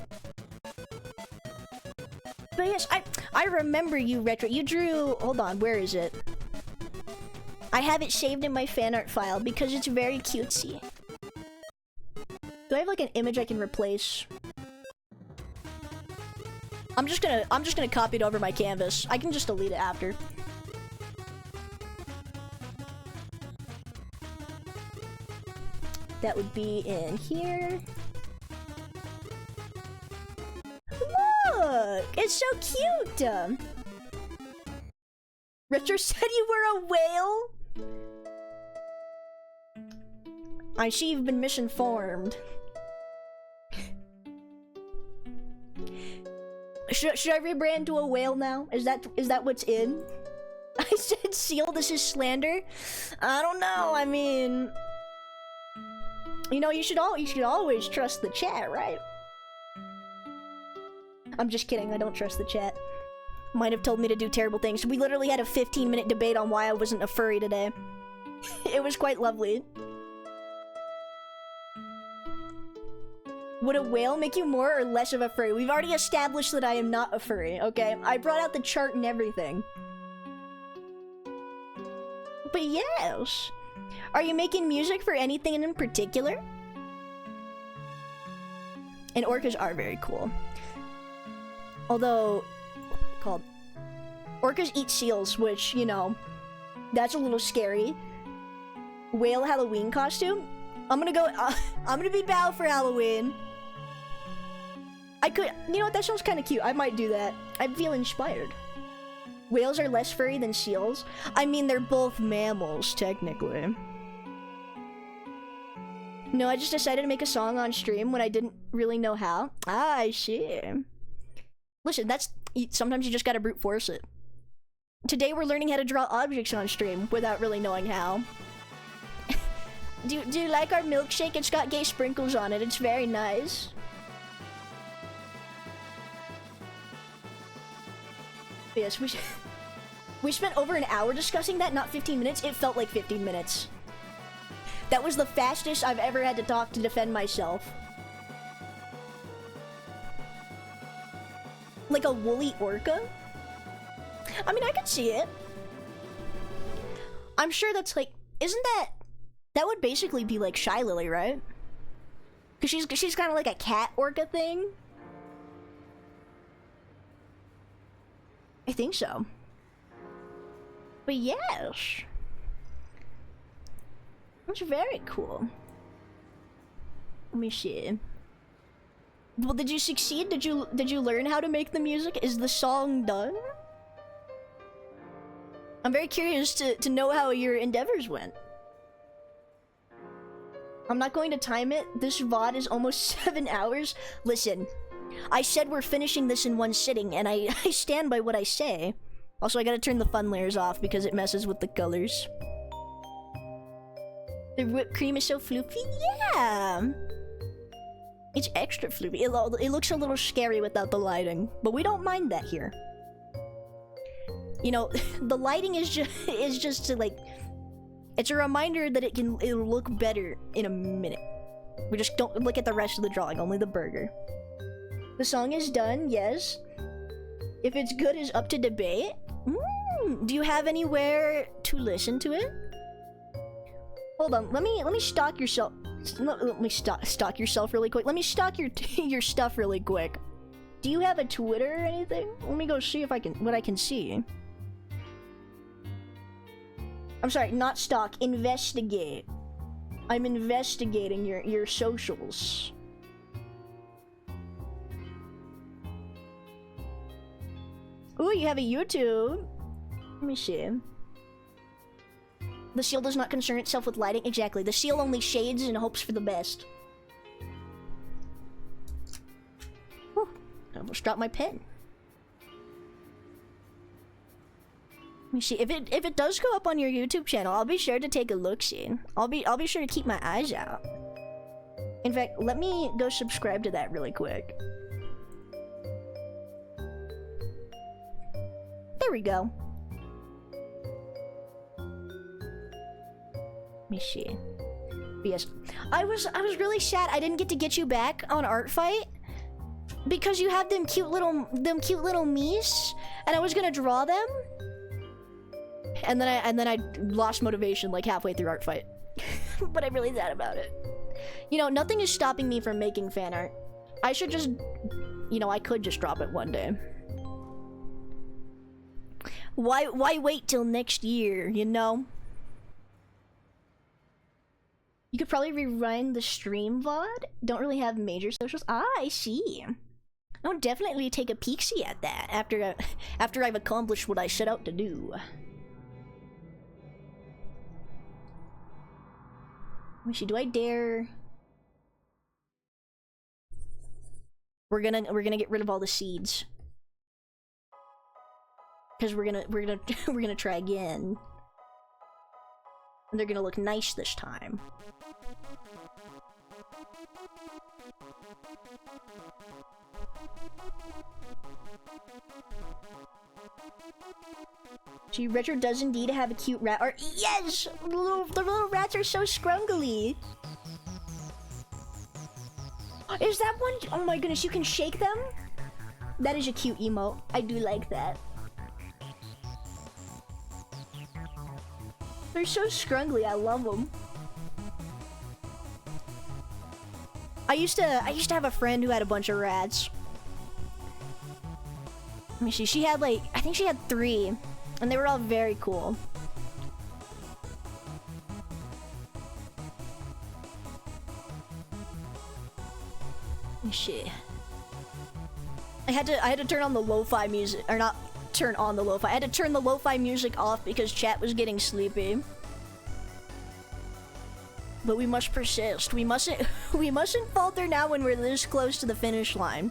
But yes, I remember you, Retro. You drew... Hold on, where is it? I have it saved in my fan art file because it's very cutesy. Do I have like an image I can replace? I'm just gonna copy it over my canvas. I can just delete it after. That would be in here. Look! It's so cute! Retro said you were a whale? I see you've been misinformed. Should I rebrand to a whale now? Is that what's in? I said seal, this is slander? I don't know, I mean... You know, you should always trust the chat, right? I'm just kidding, I don't trust the chat. Might have told me to do terrible things. We literally had a 15-minute debate on why I wasn't a furry today. It was quite lovely. Would a whale make you more or less of a furry? We've already established that I am not a furry, okay? I brought out the chart and everything. But yes. Are you making music for anything in particular? And orcas are very cool. Although... called... Orcas eat seals, which, you know... That's a little scary. Whale Halloween costume? I'm gonna go... I'm gonna be Bao for Halloween. I could... You know what? That sounds kind of cute. I might do that. I feel inspired. Whales are less furry than seals. I mean, they're both mammals, technically. No, I just decided to make a song on stream when I didn't really know how. Ah, I see. Listen, that's... Sometimes you just gotta brute force it. Today we're learning how to draw objects on stream without really knowing how. Do you like our milkshake? It's got gay sprinkles on it. It's very nice. Yes, we spent over an hour discussing that, not 15 minutes. It felt like 15 minutes. That was the fastest I've ever had to talk to defend myself. Like a woolly orca? I mean, I could see it. I'm sure that's like... Isn't that... That would basically be like Shy Lily, right? Because she's kind of like a cat orca thing. I think so. But yes. That's very cool. Let me see. Well, did you succeed? Did you learn how to make the music? Is the song done? I'm very curious to know how your endeavors went. I'm not going to time it. This VOD is almost 7 hours. Listen, I said we're finishing this in one sitting, and I stand by what I say. Also, I gotta turn the fun layers off because it messes with the colors. The whipped cream is so floofy. Yeah! It's extra floofy. It looks a little scary without the lighting, but we don't mind that here. You know, the lighting is just to like... It's a reminder that it'll look better in a minute. We just don't look at the rest of the drawing, only the burger. The song is done, yes. If it's good is up to debate. Do you have anywhere to listen to it? Hold on, let me stalk yourself. Let me stalk yourself really quick. Let me stalk your stuff really quick. Do you have a Twitter or anything? Let me go see if what I can see. I'm sorry, not stalk, investigate. I'm investigating your socials. Ooh, you have a YouTube. Let me see. The seal does not concern itself with lighting. Exactly. The seal only shades and hopes for the best. Whew. I almost dropped my pen. Let me see. If it does go up on your YouTube channel, I'll be sure to take a look-see. I'll be sure to keep my eyes out. In fact, let me go subscribe to that really quick. There we go. Let me see. But yes, I was really sad I didn't get you back on Art Fight because you have them cute little me's, and I was gonna draw them, and then I lost motivation like halfway through Art Fight. But I'm really sad about it. You know, nothing is stopping me from making fan art. I should just, you know, I could just drop it one day. Why wait till next year, you know? You could probably rerun the stream VOD. Don't really have major socials. Ah, I see. I'll definitely take a peek-see at that after I've accomplished what I set out to do. Let me see, do I dare? We're gonna get rid of all the seeds. Cause we're gonna try again. And they're gonna look nice this time. Gee, Retro does indeed have a cute rat art. Yes! The little rats are so scrungly. Is that one? Oh my goodness, you can shake them? That is a cute emote. I do like that. They're so scrungly, I love them. I used to have a friend who had a bunch of rats. Let me see, she had like, I think she had 3. And they were all very cool. Let me see. I had to turn on the lo-fi music, or not turn on the lo-fi. I had to turn the lo-fi music off because chat was getting sleepy. But we must persist. We mustn't falter now when we're this close to the finish line.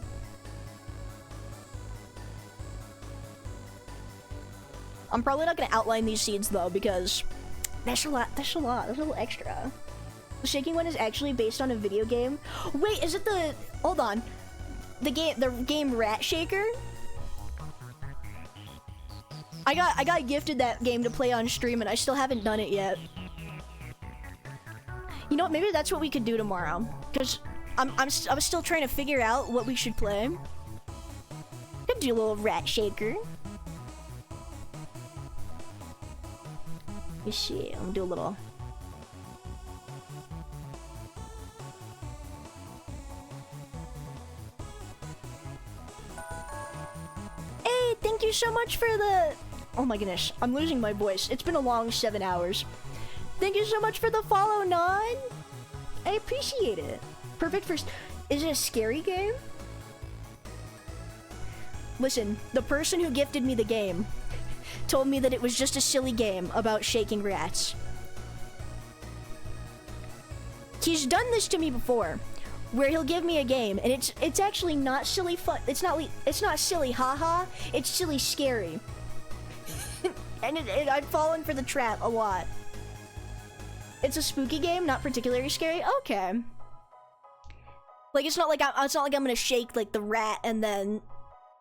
I'm probably not gonna outline these seeds though because that's a lot. That's a little extra. The shaking one is actually based on a video game. Wait, is it the? Hold on. The game Rat Shaker. I got gifted that game to play on stream and I still haven't done it yet. You know what? Maybe that's what we could do tomorrow. Cause I'm still trying to figure out what we should play. Could do a little Rat Shaker. Let me see. I'm gonna do a little. Hey, thank you so much for the. Oh my goodness, I'm losing my voice. It's been a long 7 hours. Thank you so much for the follow, Non. I appreciate it. Perfect for. Is it a scary game? Listen, the person who gifted me the game told me that it was just a silly game about shaking rats. He's done this to me before, where he'll give me a game and it's actually not silly fun. It's not silly haha. It's silly scary. And I've fallen for the trap a lot. It's a spooky game, not particularly scary. Okay. Like it's not like I'm gonna shake like the rat and then,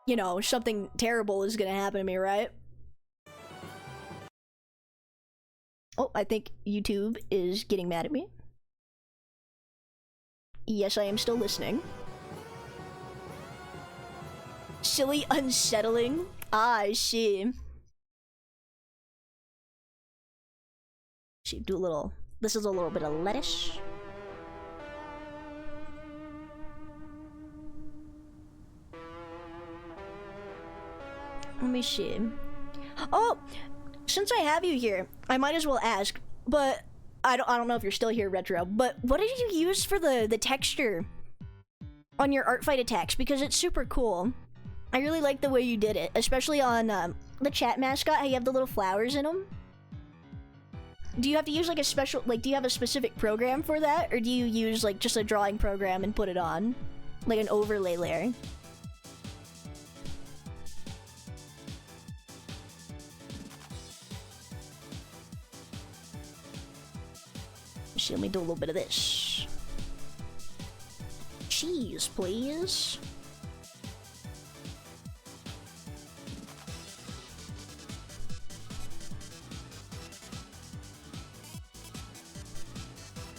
you know, something terrible is gonna happen to me, right? Oh, I think YouTube is getting mad at me. Yes, I am still listening. Silly, unsettling. Ah, I see. Should do a little. This is a little bit of lettuce. Let me see. Oh, since I have you here, I might as well ask. But I don't know if you're still here, Retro. But what did you use for the texture on your art fight attacks? Because it's super cool. I really like the way you did it, especially on the chat mascot. How you have the little flowers in them. Do you have to use like a special, like, do you have a specific program for that, or do you use like just a drawing program and put it on, like an overlay layer? So let me do a little bit of this. Cheese, please.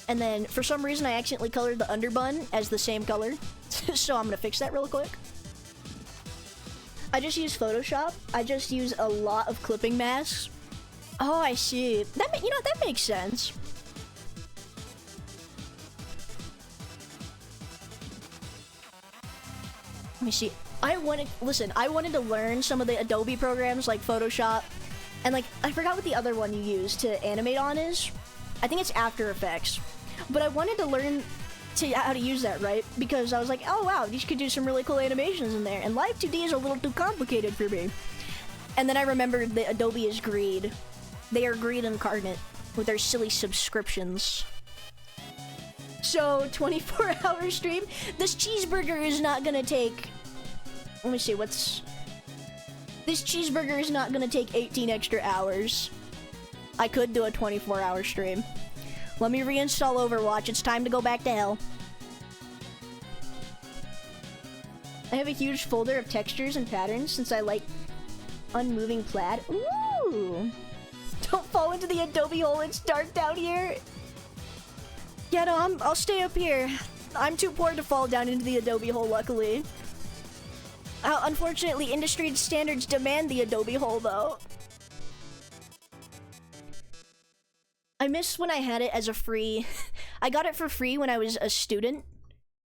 And then, for some reason, I accidentally colored the underbun as the same color. So I'm gonna fix that real quick. I just use Photoshop. I just use a lot of clipping masks. Oh, I see. That, you know, that makes sense. Let me see. I wanted to learn some of the Adobe programs like Photoshop. And like, I forgot what the other one you use to animate on is. I think it's After Effects. But I wanted to learn how to use that, right? Because I was like, oh wow, these could do some really cool animations in there. And Live 2D is a little too complicated for me. And then I remembered that Adobe is greed. They are greed incarnate with their silly subscriptions. So, 24-hour stream? This cheeseburger is not gonna take... Let me see, what's... This cheeseburger is not gonna take 18 extra hours. I could do a 24-hour stream. Let me reinstall Overwatch. It's time to go back to hell. I have a huge folder of textures and patterns since I like unmoving plaid. Ooh! Don't fall into the Adobe hole. It's dark down here. Yeah, no, I'll stay up here. I'm too poor to fall down into the Adobe hole, luckily. Unfortunately, industry standards demand the Adobe hole, though. I miss when I had it as a free... I got it for free when I was a student,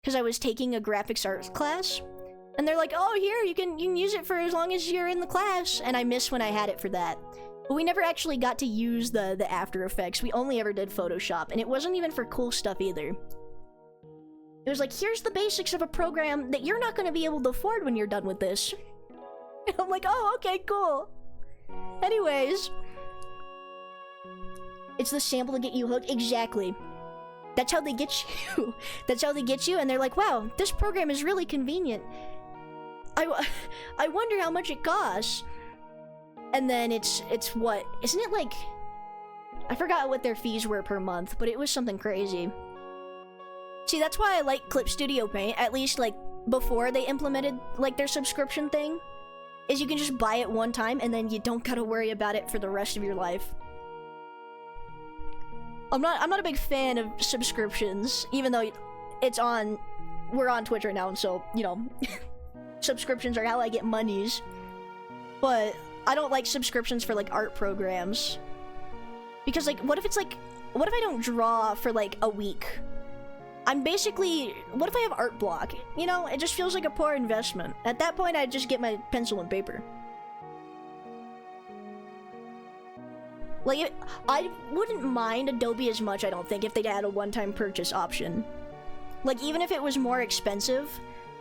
because I was taking a graphics arts class. And they're like, oh, here, you can use it for as long as you're in the class. And I miss when I had it for that. But we never actually got to use the After Effects. We only ever did Photoshop, and it wasn't even for cool stuff either. It was like, here's the basics of a program that you're not going to be able to afford when you're done with this. And I'm like, oh, okay, cool. Anyways... It's the sample to get you hooked. Exactly. That's how they get you. That's how they get you, and they're like, wow, this program is really convenient. I wonder how much it costs. And then it's what? Isn't it like... I forgot what their fees were per month, but it was something crazy. See, that's why I like Clip Studio Paint, at least like before they implemented like their subscription thing, is you can just buy it one time and then you don't gotta worry about it for the rest of your life. I'm not a big fan of subscriptions, even though we're on Twitch right now, and so, you know, subscriptions are how I get monies. But I don't like subscriptions for like art programs. Because like, what if I don't draw for like a week? I'm basically, what if I have art block? You know, it just feels like a poor investment. At that point, I'd just get my pencil and paper. Like, I wouldn't mind Adobe as much, I don't think, if they'd had a one-time purchase option. Like, even if it was more expensive.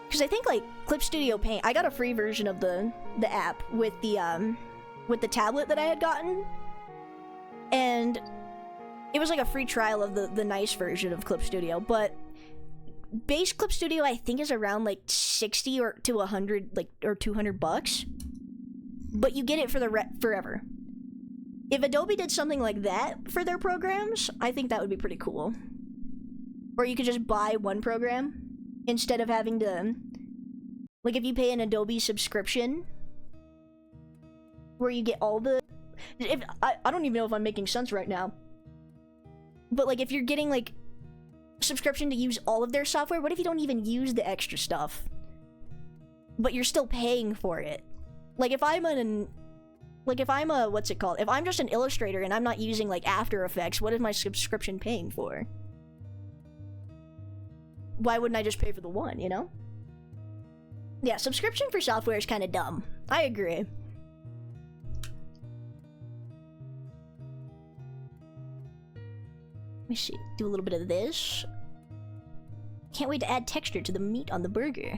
Because I think, like, Clip Studio Paint, I got a free version of the app with the tablet that I had gotten. And it was like a free trial of the nice version of Clip Studio, but base Clip Studio, I think, is around, like, 60 or to 100, like, or $200. But you get it for forever. If Adobe did something like that for their programs, I think that would be pretty cool. Or you could just buy one program instead of having to... Like, if you pay an Adobe subscription, where you get all the... I don't even know if I'm making sense right now. But, like, if you're getting, like, subscription to use all of their software, what if you don't even use the extra stuff? But you're still paying for it. Like, if I'm a, what's it called? If I'm just an illustrator and I'm not using, like, After Effects, what is my subscription paying for? Why wouldn't I just pay for the one, you know? Yeah, subscription for software is kind of dumb. I agree. Let me see. Do a little bit of this. Can't wait to add texture to the meat on the burger.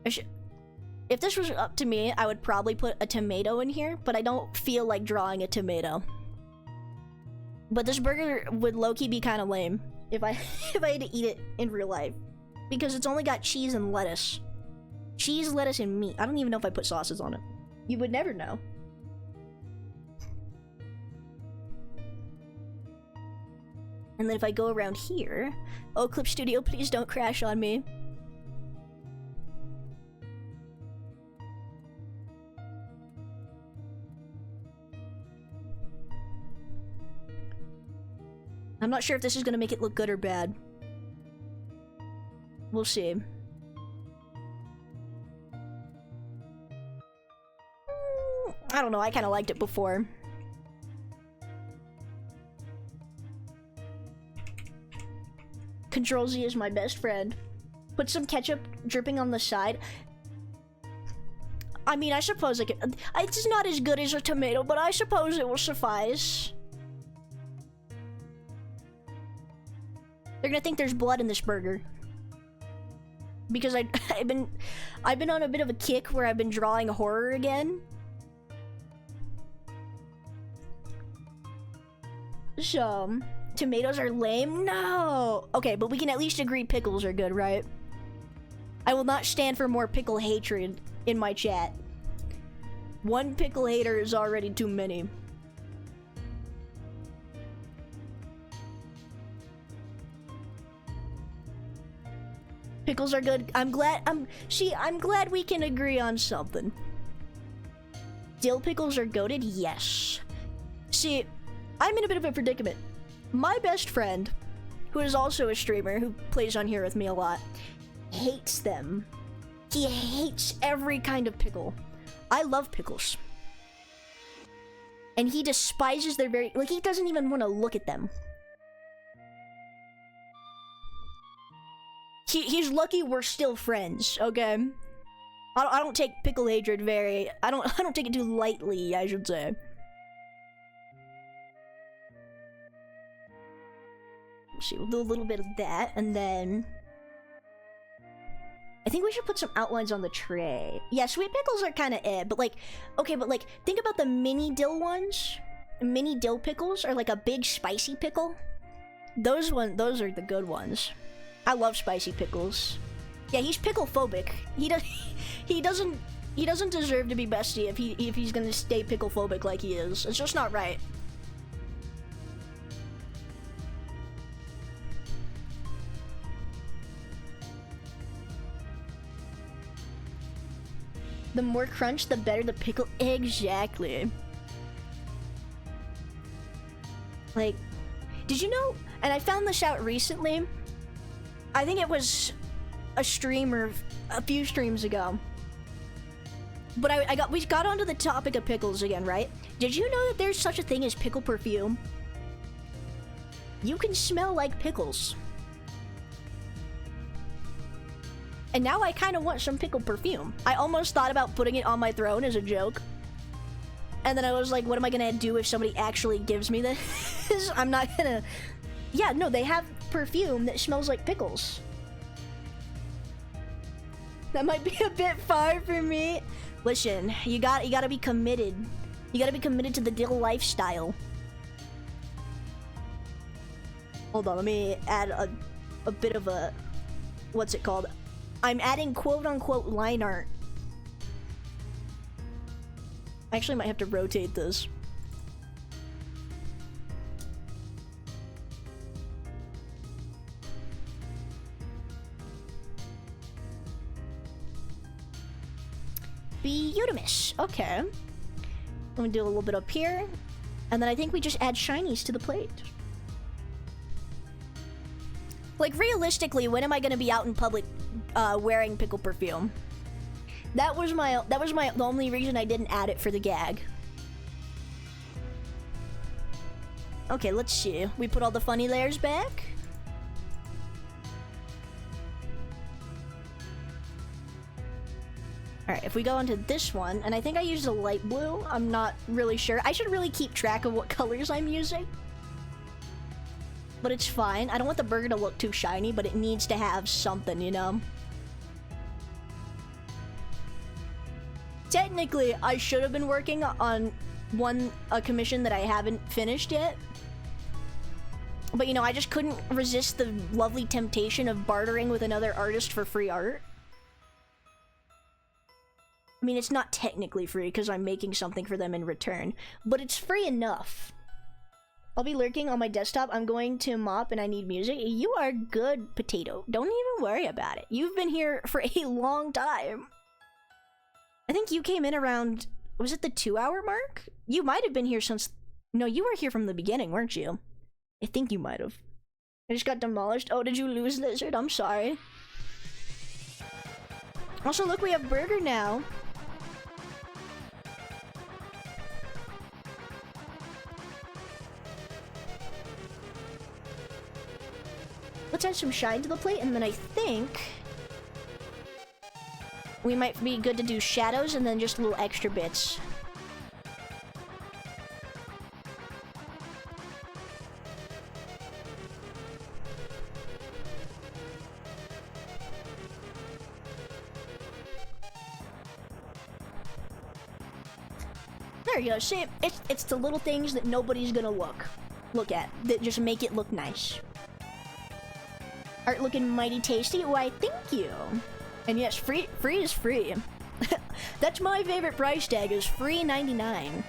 If this was up to me, I would probably put a tomato in here, but I don't feel like drawing a tomato. But this burger would low-key be kind of lame if I had to eat it in real life. Because it's only got cheese and lettuce. Cheese, lettuce, and meat. I don't even know if I put sauces on it. You would never know. And then if I go around here... Oh, Clip Studio, please don't crash on me. I'm not sure if this is gonna make it look good or bad. We'll see. I don't know, I kinda liked it before. Control Z is my best friend. Put some ketchup dripping on the side. I mean, I suppose it's not as good as a tomato, but I suppose it will suffice. They're gonna think there's blood in this burger. Because I've been on a bit of a kick where I've been drawing horror again. So, tomatoes are lame? No! Okay, but we can at least agree pickles are good, right? I will not stand for more pickle hatred in my chat. One pickle hater is already too many. Pickles are good. I'm glad we can agree on something. Dill pickles are goated? Yes. See, I'm in a bit of a predicament. My best friend, who is also a streamer, who plays on here with me a lot, hates them. He hates every kind of pickle. I love pickles. And he despises their like, he doesn't even want to look at them. He's lucky we're still friends, okay? I don't take pickle hatred I don't take it too lightly, I should say. See, we'll do a little bit of that, and then... I think we should put some outlines on the tray. Yeah, sweet pickles are kind of but like... Okay, but like, think about the mini dill ones. Mini dill pickles are like a big spicy pickle. Those are the good ones. I love spicy pickles. Yeah, he's pickle phobic. He doesn't deserve to be bestie if he's gonna stay pickle phobic like he is. It's just not right. The more crunch, the better the pickle. Exactly. Like, did you know? And I found this out recently. I think it was a stream or a few streams ago. But we got onto the topic of pickles again, right? Did you know that there's such a thing as pickle perfume? You can smell like pickles. And now I kind of want some pickle perfume. I almost thought about putting it on my throne as a joke. And then I was like, what am I gonna do if somebody actually gives me this? I'm not gonna... Yeah, no, they have perfume that smells like pickles. That might be a bit far for me. Listen, you gotta be committed. You gotta be committed to the dill lifestyle. Hold on, let me add a bit of a... What's it called? I'm adding quote-unquote line art. I actually might have to rotate this. Beautimus. Okay. I'm gonna do a little bit up here. And then I think we just add shinies to the plate. Like, realistically, when am I gonna be out in public wearing pickle perfume? That was the only reason I didn't add it for the gag. Okay, let's see. We put all the funny layers back. Alright, if we go into this one, and I think I used a light blue, I'm not really sure. I should really keep track of what colors I'm using. But it's fine. I don't want the burger to look too shiny, but it needs to have something, you know? Technically, I should have been working on a commission that I haven't finished yet. But, you know, I just couldn't resist the lovely temptation of bartering with another artist for free art. I mean, it's not technically free because I'm making something for them in return, but it's free enough. I'll be lurking on my desktop. I'm going to mop and I need music. You are good, Potato. Don't even worry about it. You've been here for a long time. I think you came in around... Was it the 2-hour mark? You might have been here since... No, you were here from the beginning, weren't you? I think you might have. I just got demolished. Oh, did you lose, Lizard? I'm sorry. Also, look, we have burger now. Let's add some shine to the plate, and then I think we might be good to do shadows and then just little extra bits. There you go. See, it's the little things that nobody's gonna look at that just make it look nice. Art looking mighty tasty. Why, thank you. And yes, free is free. That's my favorite price tag, is free 99.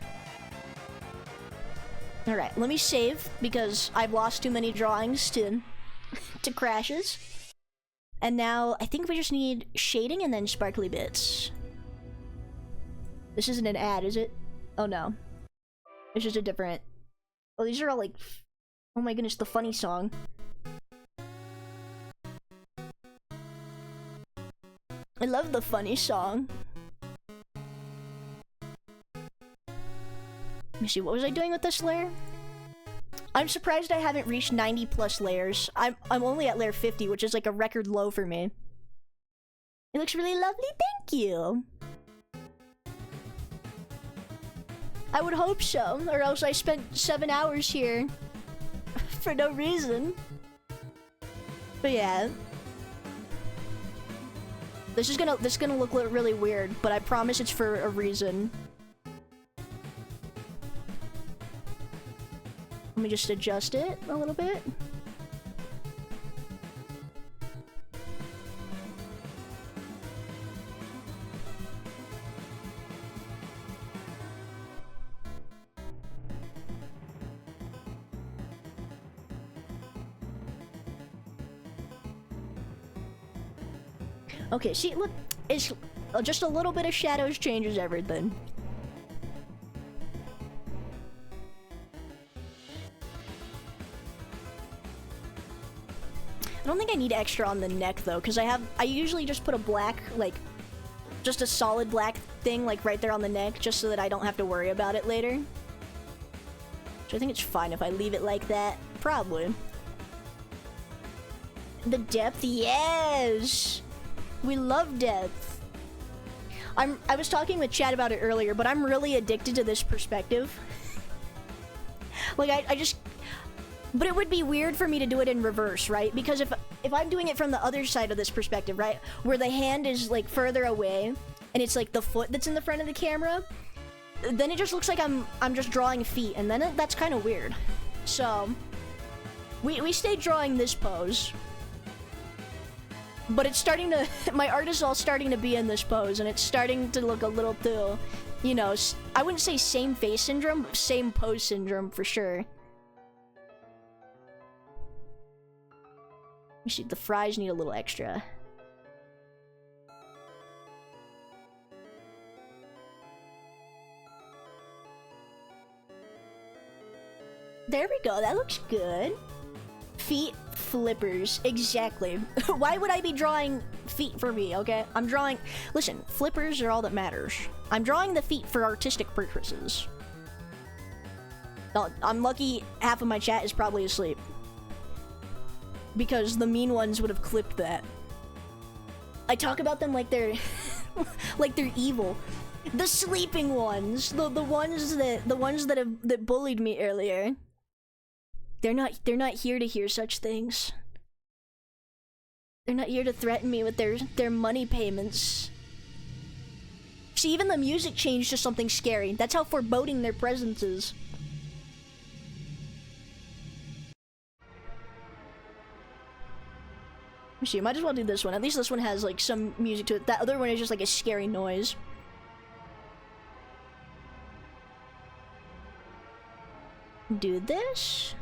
All right, let me save because I've lost too many drawings to crashes. And now I think we just need shading and then sparkly bits. This isn't an ad, is it? Oh no. It's just a different... Oh, these are all like... Oh my goodness, the funny song. I love the funny song. Let me see, what was I doing with this layer? I'm surprised I haven't reached 90 plus layers. I'm only at layer 50, which is like a record low for me. It looks really lovely, thank you! I would hope so, or else I spent 7 hours here for no reason. But yeah. This is gonna look really weird, but I promise it's for a reason. Let me just adjust it a little bit. Okay, see, look, it's just a little bit of shadows changes everything. I don't think I need extra on the neck though, because I usually just put a black, like, just a solid black thing, like, right there on the neck, just so that I don't have to worry about it later. So I think it's fine if I leave it like that. Probably. The depth, yes! We love depth. I was talking with Chad about it earlier, but I'm really addicted to this perspective. Like, I just... But it would be weird for me to do it in reverse, right? Because if I'm doing it from the other side of this perspective, right? Where the hand is, like, further away, and it's, like, the foot that's in the front of the camera, then it just looks like I'm just drawing feet, and then that's kind of weird. So, we stayed drawing this pose. But it's starting to... My art is all starting to be in this pose, and it's starting to look a little too... You know, I wouldn't say same face syndrome, but same pose syndrome for sure. Let me see, the fries need a little extra. There we go, that looks good. Feet flippers, exactly. Why would I be drawing feet for me, okay? I'm drawing... Listen, flippers are all that matters. I'm drawing the feet for artistic purposes. I'm lucky half of my chat is probably asleep. Because the mean ones would have clipped that. I talk about them like they're... like they're evil. The sleeping ones, the ones that bullied me earlier. They're not here to hear such things. They're not here to threaten me with their money payments. See, even the music changed to something scary. That's how foreboding their presence is. Let me see, might as well do this one. At least this one has like some music to it. That other one is just like a scary noise. Do this.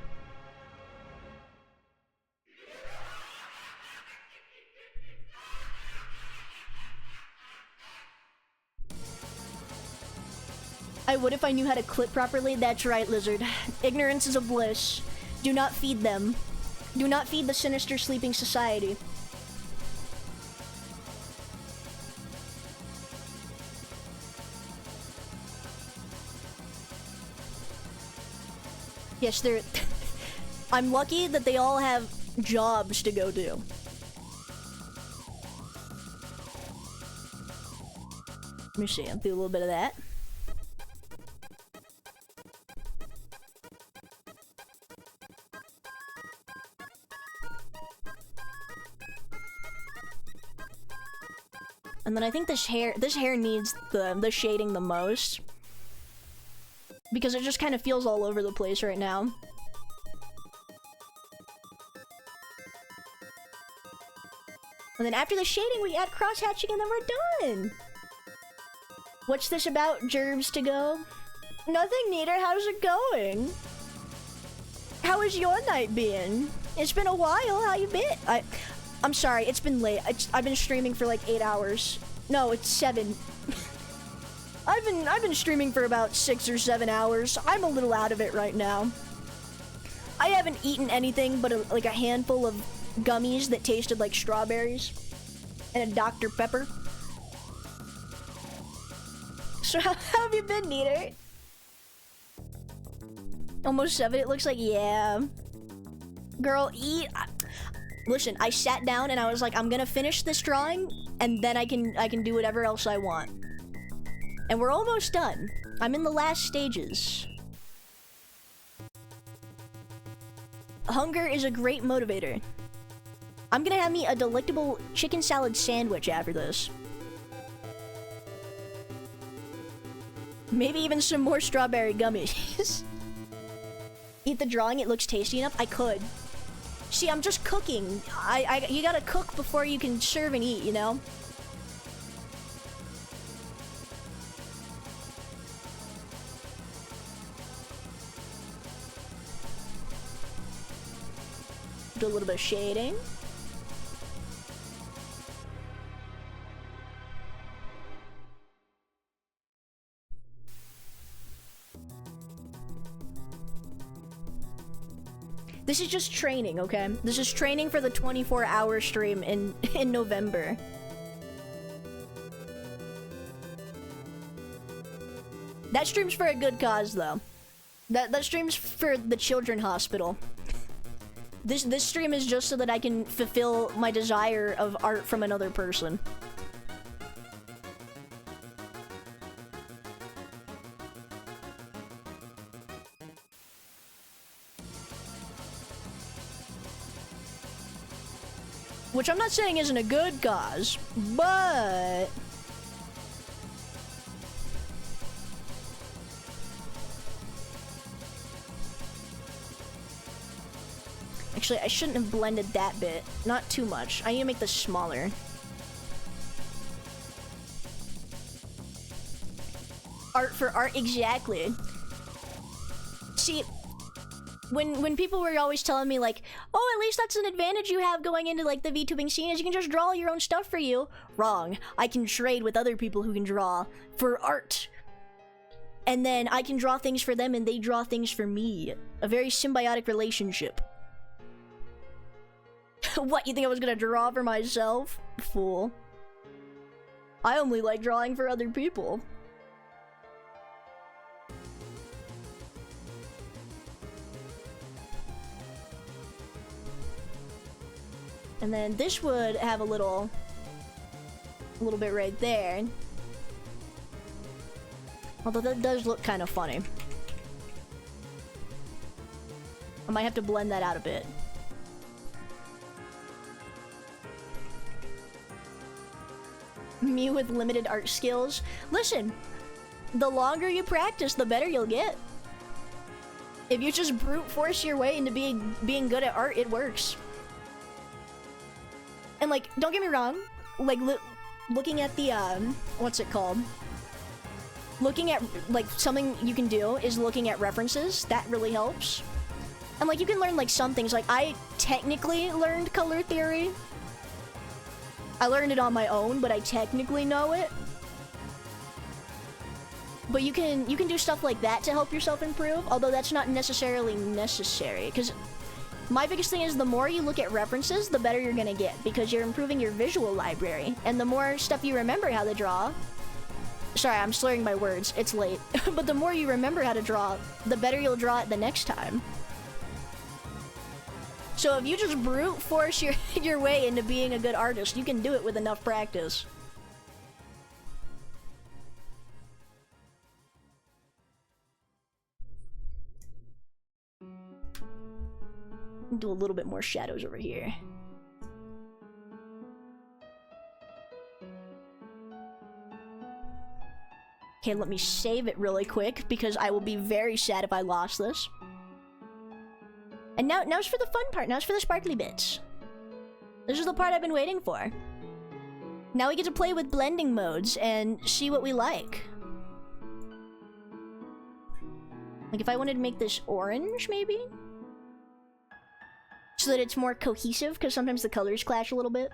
I would if I knew how to clip properly. That's right, Lizard. Ignorance is a bliss. Do not feed them. Do not feed the sinister sleeping society. Yes, they're... I'm lucky that they all have jobs to go do. Let me see, I'll do a little bit of that. And then I think this hair needs the shading the most. Because it just kind of feels all over the place right now. And then after the shading, we add cross-hatching and then we're done! What's this about, Gerbs to go? Nothing, Neater, how's it going? How has your night been? It's been a while, how you been? I'm sorry, it's been late. I've been streaming for like 8 hours. No, it's 7. I've been streaming for about 6 or 7 hours. I'm a little out of it right now. I haven't eaten anything but like a handful of gummies that tasted like strawberries and a Dr. Pepper. So how have you been, Neater? Almost 7, it looks like, yeah. Girl, eat. Listen, I sat down and I was like, I'm gonna finish this drawing and then I can do whatever else I want. And we're almost done. I'm in the last stages. Hunger is a great motivator. I'm gonna have me a delectable chicken salad sandwich after this. Maybe even some more strawberry gummies. Eat the drawing, it looks tasty enough? I could. See, I'm just cooking. You gotta cook before you can serve and eat, you know? Do a little bit of shading. This is just training, okay? This is training for the 24-hour stream in November. That stream's for a good cause, though. That stream's for the Children's Hospital. This stream is just so that I can fulfill my desire of art from another person. Which I'm not saying isn't a good cause, but... Actually, I shouldn't have blended that bit. Not too much. I need to make this smaller. Art for art, exactly. See, when people were always telling me like, oh, at least that's an advantage you have going into like the VTubing scene is you can just draw your own stuff for you. Wrong. I can trade with other people who can draw for art. and then I can draw things for them and they draw things for me. A very symbiotic relationship. What, you think I was gonna draw for myself? Fool. I only like drawing for other people. And then this would have a little bit right there. Although that does look kind of funny. I might have to blend that out a bit. Me with limited art skills. Listen, the longer you practice, the better you'll get. If you just brute force your way into being good at art, it works. And like, don't get me wrong, like looking at the what's it called? Looking at, like, something you can do is looking at references. That really helps. And like, you can learn like some things. Like, I technically learned color theory. I learned it on my own, but I technically know it. But you can do stuff like that to help yourself improve, although that's not necessarily necessary, because my biggest thing is the more you look at references, the better you're gonna get, because you're improving your visual library, and the more stuff you remember how to draw. Sorry, I'm slurring my words, it's late. But the more you remember how to draw, the better you'll draw it the next time. So if you just brute force your way into being a good artist, you can do it with enough practice. Do a little bit more shadows over here. Okay, let me save it really quick because I will be very sad if I lost this. And now's for the fun part. Now's for the sparkly bits. This is the part I've been waiting for. Now we get to play with blending modes and see what we like. Like if I wanted to make this orange, maybe? So that it's more cohesive, because sometimes the colors clash a little bit.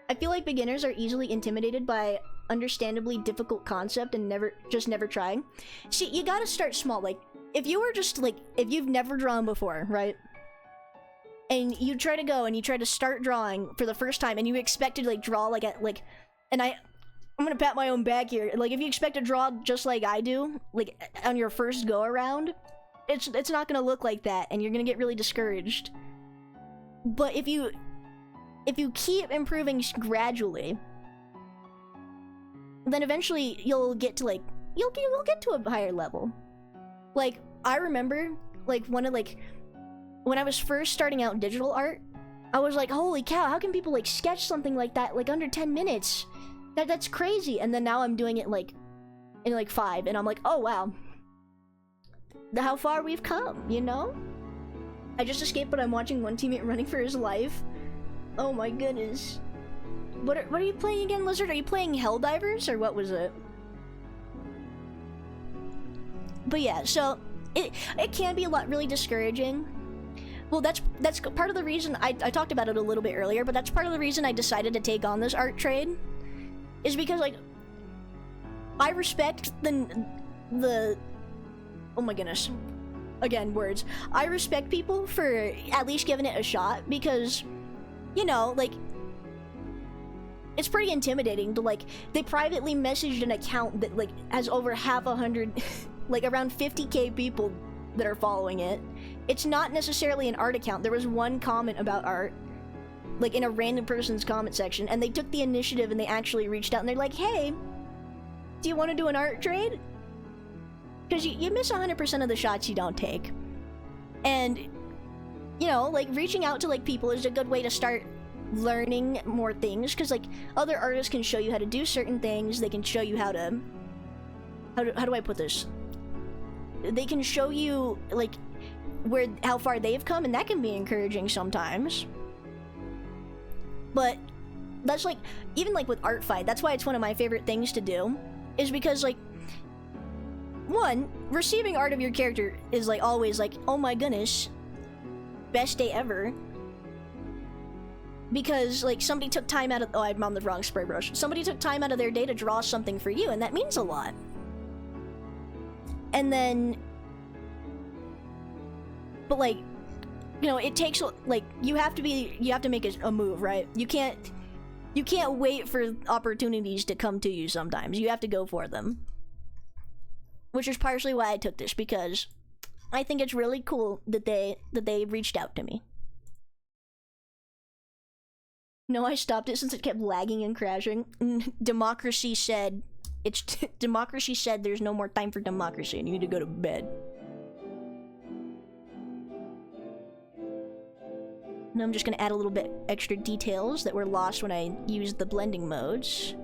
I feel like beginners are easily intimidated by understandably difficult concept and never trying. See, you gotta start small. Like, if you were just like, if you've never drawn before, right? And you try to go and you try to start drawing for the first time and you expect to like draw like at like, and I'm gonna pat my own back here. Like, if you expect to draw just like I do, like on your first go around, it's not gonna look like that and you're gonna get really discouraged. But if you keep improving gradually, then eventually you'll get to like, you'll get to a higher level. Like, I remember, like, when I was first starting out in digital art, I was like, holy cow, how can people, like, sketch something like that, like, under 10 minutes? That's crazy. And then now I'm doing it, like, in, like, 5, and I'm like, oh, wow. How far we've come, you know? I just escaped, but I'm watching one teammate running for his life. Oh my goodness. What are you playing again, Lizard? Are you playing Helldivers, or what was it? But yeah, so it can be a lot really discouraging. Well, that's part of the reason I talked about it a little bit earlier, but that's part of the reason I decided to take on this art trade, is because like I respect the oh my goodness, again words. I respect people for at least giving it a shot, because you know, like, it's pretty intimidating to like, they privately messaged an account that like has over 100 like around 50k people that are following it. It's not necessarily an art account. There was one comment about art, like in a random person's comment section, and they took the initiative and they actually reached out and they're like, hey, do you want to do an art trade? Because you miss 100% of the shots you don't take. And, you know, like, reaching out to like people is a good way to start learning more things, because like other artists can show you how to do certain things. They can show you how do I put this? They can show you like how far they've come, and that can be encouraging sometimes. But that's like, even like with Art Fight, that's why it's one of my favorite things to do, is because like, one, receiving art of your character is like always like, oh my goodness, best day ever. Because like somebody took time out of, oh, I'm on the wrong spray brush. Somebody took time out of their day to draw something for you, and that means a lot. And then, but like, you know, it takes, like, you have to make a move, right? You can't wait for opportunities to come to you sometimes. You have to go for them. Which is partially why I took this, because I think it's really cool that they reached out to me. No, I stopped it since it kept lagging and crashing. Democracy said democracy said there's no more time for democracy and you need to go to bed. Now I'm just gonna add a little bit extra details that were lost when I used the blending modes.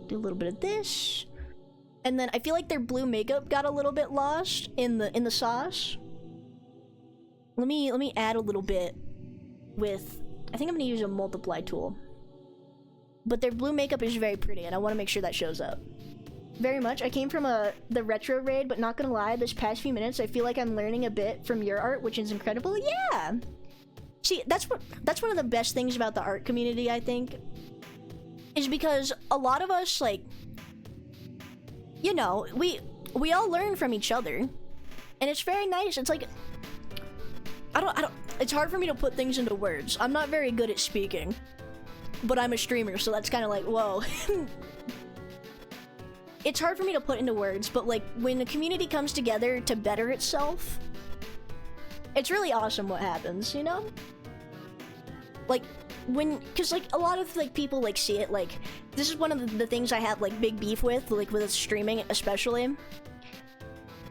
Do a little bit of this, and then I feel like their blue makeup got a little bit lost in the sauce. Let me add a little bit with, I think I'm gonna use a multiply tool. But their blue makeup is very pretty, and I want to make sure that shows up. Very much. I came from the retro raid, but not gonna lie, this past few minutes I feel like I'm learning a bit from your art, which is incredible. Yeah. See, that's one of the best things about the art community, I think. Is because a lot of us, like, you know, we all learn from each other, and it's very nice. It's like, I don't, it's hard for me to put things into words. I'm not very good at speaking, but I'm a streamer, so that's kind of like, whoa. It's hard for me to put into words, but like, when the community comes together to better itself, it's really awesome what happens, you know? Like, cause like a lot of like people like see it, like, this is one of the things I have like big beef with, like with streaming especially.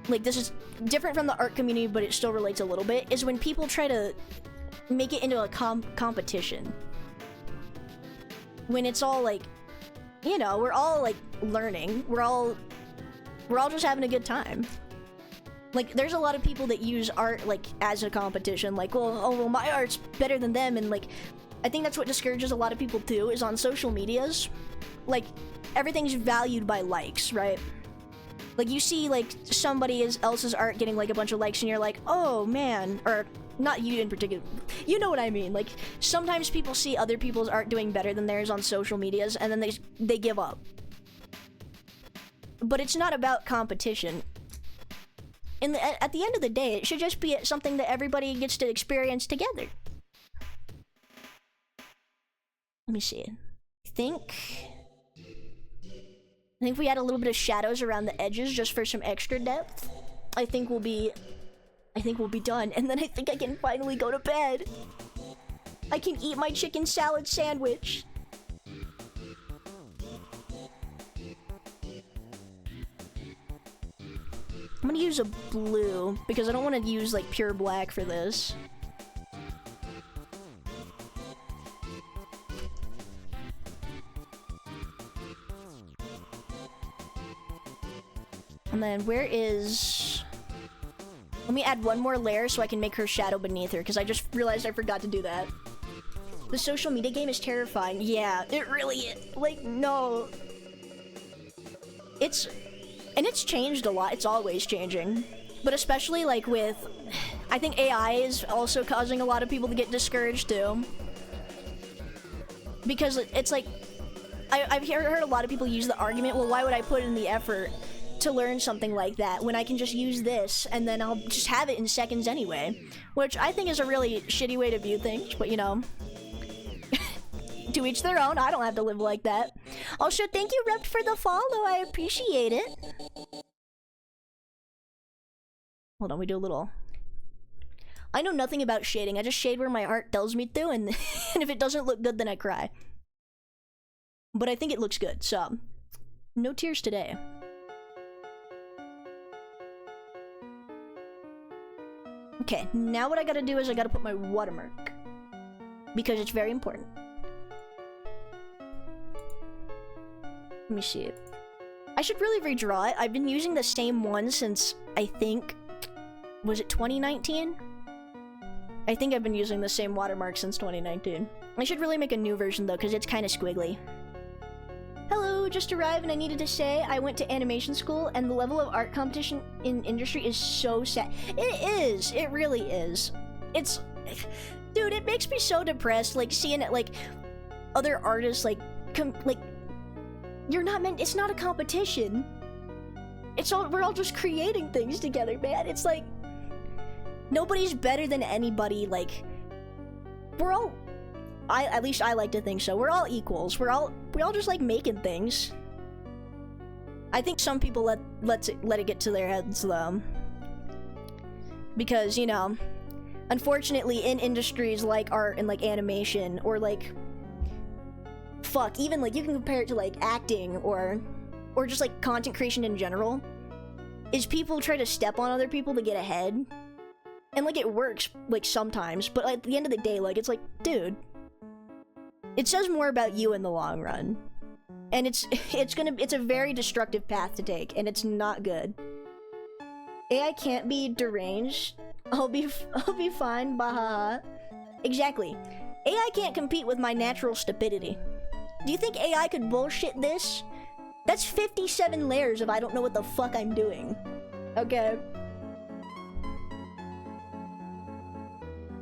Like, this is different from the art community, but it still relates a little bit, is when people try to make it into a competition. When it's all like, you know, we're all like learning, we're all just having a good time. Like, there's a lot of people that use art like as a competition, like, well, my art's better than them, and like, I think that's what discourages a lot of people too, is on social medias, like, everything's valued by likes, right? Like, you see like somebody else's art getting like a bunch of likes and you're like, oh man, or not you in particular, you know what I mean. Like, sometimes people see other people's art doing better than theirs on social medias and then they give up. But it's not about competition. At the end of the day, it should just be something that everybody gets to experience together. Let me see. I think if we add a little bit of shadows around the edges just for some extra depth, I think we'll be done. And then I think I can finally go to bed. I can eat my chicken salad sandwich. I'm gonna use a blue because I don't want to use like pure black for this. And then where is... Let me add one more layer so I can make her shadow beneath her, because I just realized I forgot to do that. The social media game is terrifying. Yeah, it really is. Like, no. It's changed a lot. It's always changing. But especially, like, with... I think AI is also causing a lot of people to get discouraged, too. Because it's like... I've heard a lot of people use the argument, well, why would I put in the effort to learn something like that when I can just use this and then I'll just have it in seconds anyway? Which I think is a really shitty way to view things, but you know. To each their own. I don't have to live like that. Also, thank you, Rept, for the follow. I appreciate it. Hold on, we do a little... I know nothing about shading. I just shade where my art tells me to, and, and if it doesn't look good, then I cry. But I think it looks good, so... No tears today. Okay, now what I gotta do is I gotta put my watermark. Because it's very important. Let me see it. I should really redraw it. I've been using the same one since, I think... Was it 2019? I think I've been using the same watermark since 2019. I should really make a new version though, because it's kind of squiggly. Hello, just arrived and I needed to say I went to animation school and the level of art competition in industry is so sad. It is. It really is. It's... Dude, it makes me so depressed, like, seeing it, like, other artists, like, you're not meant... It's not a competition. It's all... We're all just creating things together, man. It's like... Nobody's better than anybody, like... We're all... at least I like to think so. We're all equals. We all just like making things. I think some people let it get to their heads though. Because, you know, unfortunately in industries like art and like animation or like fuck, even like you can compare it to like acting or just like content creation in general, is people try to step on other people to get ahead. And like it works like sometimes, but at the end of the day, like it's like, dude, it says more about you in the long run. And it's a very destructive path to take, and it's not good. AI can't be deranged. I'll be fine, bahaha. Exactly. AI can't compete with my natural stupidity. Do you think AI could bullshit this? That's 57 layers of I don't know what the fuck I'm doing. Okay?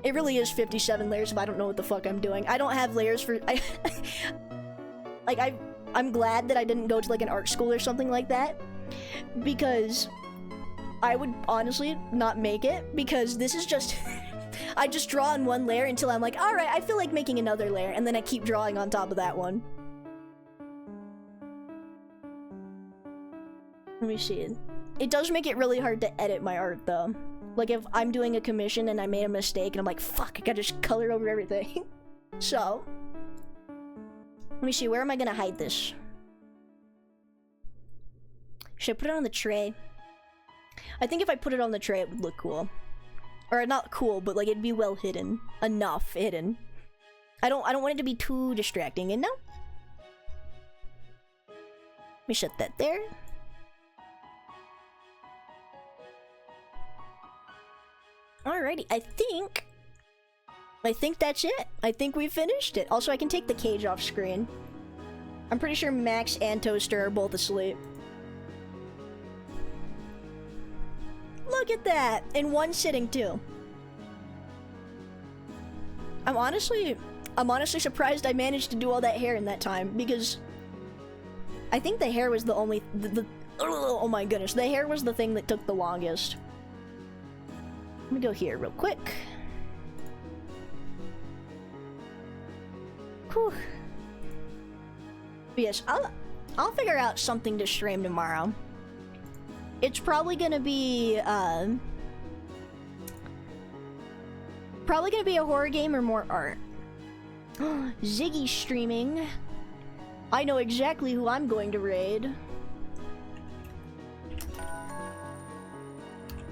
It really is 57 layers of I don't know what the fuck I'm doing. I don't have layers for... I'm glad that I didn't go to like an art school or something like that, because I would honestly not make it, because this is just... I just draw on one layer until I'm like, alright, I feel like making another layer, and then I keep drawing on top of that one. Let me see. It does make it really hard to edit my art though. Like if I'm doing a commission and I made a mistake and I'm like, fuck, I gotta just color over everything. So, let me see, where am I gonna hide this? Should I put it on the tray? I think if I put it on the tray, it would look cool. Or not cool, but like it'd be well hidden. Enough hidden. I don't want it to be too distracting, you know? Let me shut that there. Alrighty, I think that's it. I think we finished it. Also, I can take the cage off screen. I'm pretty sure Max and Toaster are both asleep. Look at that! In one sitting, too. I'm honestly surprised I managed to do all that hair in that time, because I think the hair was the only... oh my goodness, the hair was the thing that took the longest. Let me go here real quick. Whew. But yes, I'll figure out something to stream tomorrow. It's probably gonna be a horror game or more art. Ziggy streaming. I know exactly who I'm going to raid.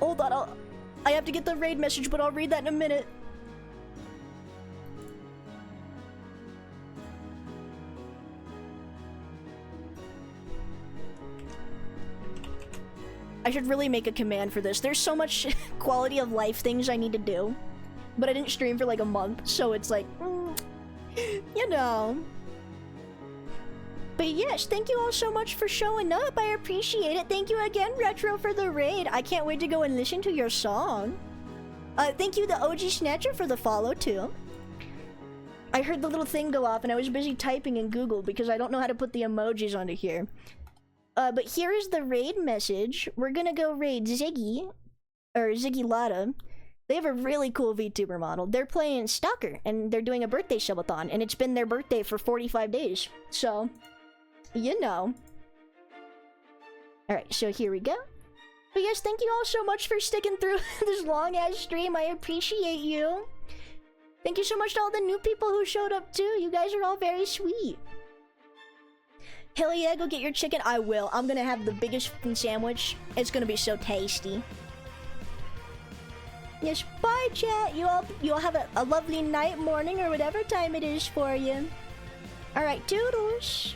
Hold on, I have to get the raid message, but I'll read that in a minute. I should really make a command for this. There's so much quality of life things I need to do, but I didn't stream for like a month, so it's like, you know. But yes, thank you all so much for showing up. I appreciate it. Thank you again, Retro, for the raid. I can't wait to go and listen to your song. Thank you, the OG Snatcher, for the follow, too. I heard the little thing go off, and I was busy typing in Google because I don't know how to put the emojis onto here. But here is the raid message. We're gonna go raid Ziggy, or Ziggy Lotta. They have a really cool VTuber model. They're playing Stalker, and they're doing a birthday subathon, and it's been their birthday for 45 days. So... you know. Alright, so here we go. But yes, thank you all so much for sticking through this long-ass stream. I appreciate you. Thank you so much to all the new people who showed up too. You guys are all very sweet. Hell yeah, go get your chicken. I will. I'm gonna have the biggest fucking sandwich. It's gonna be so tasty. Yes, bye chat. You all have a lovely night, morning, or whatever time it is for you. Alright, toodles.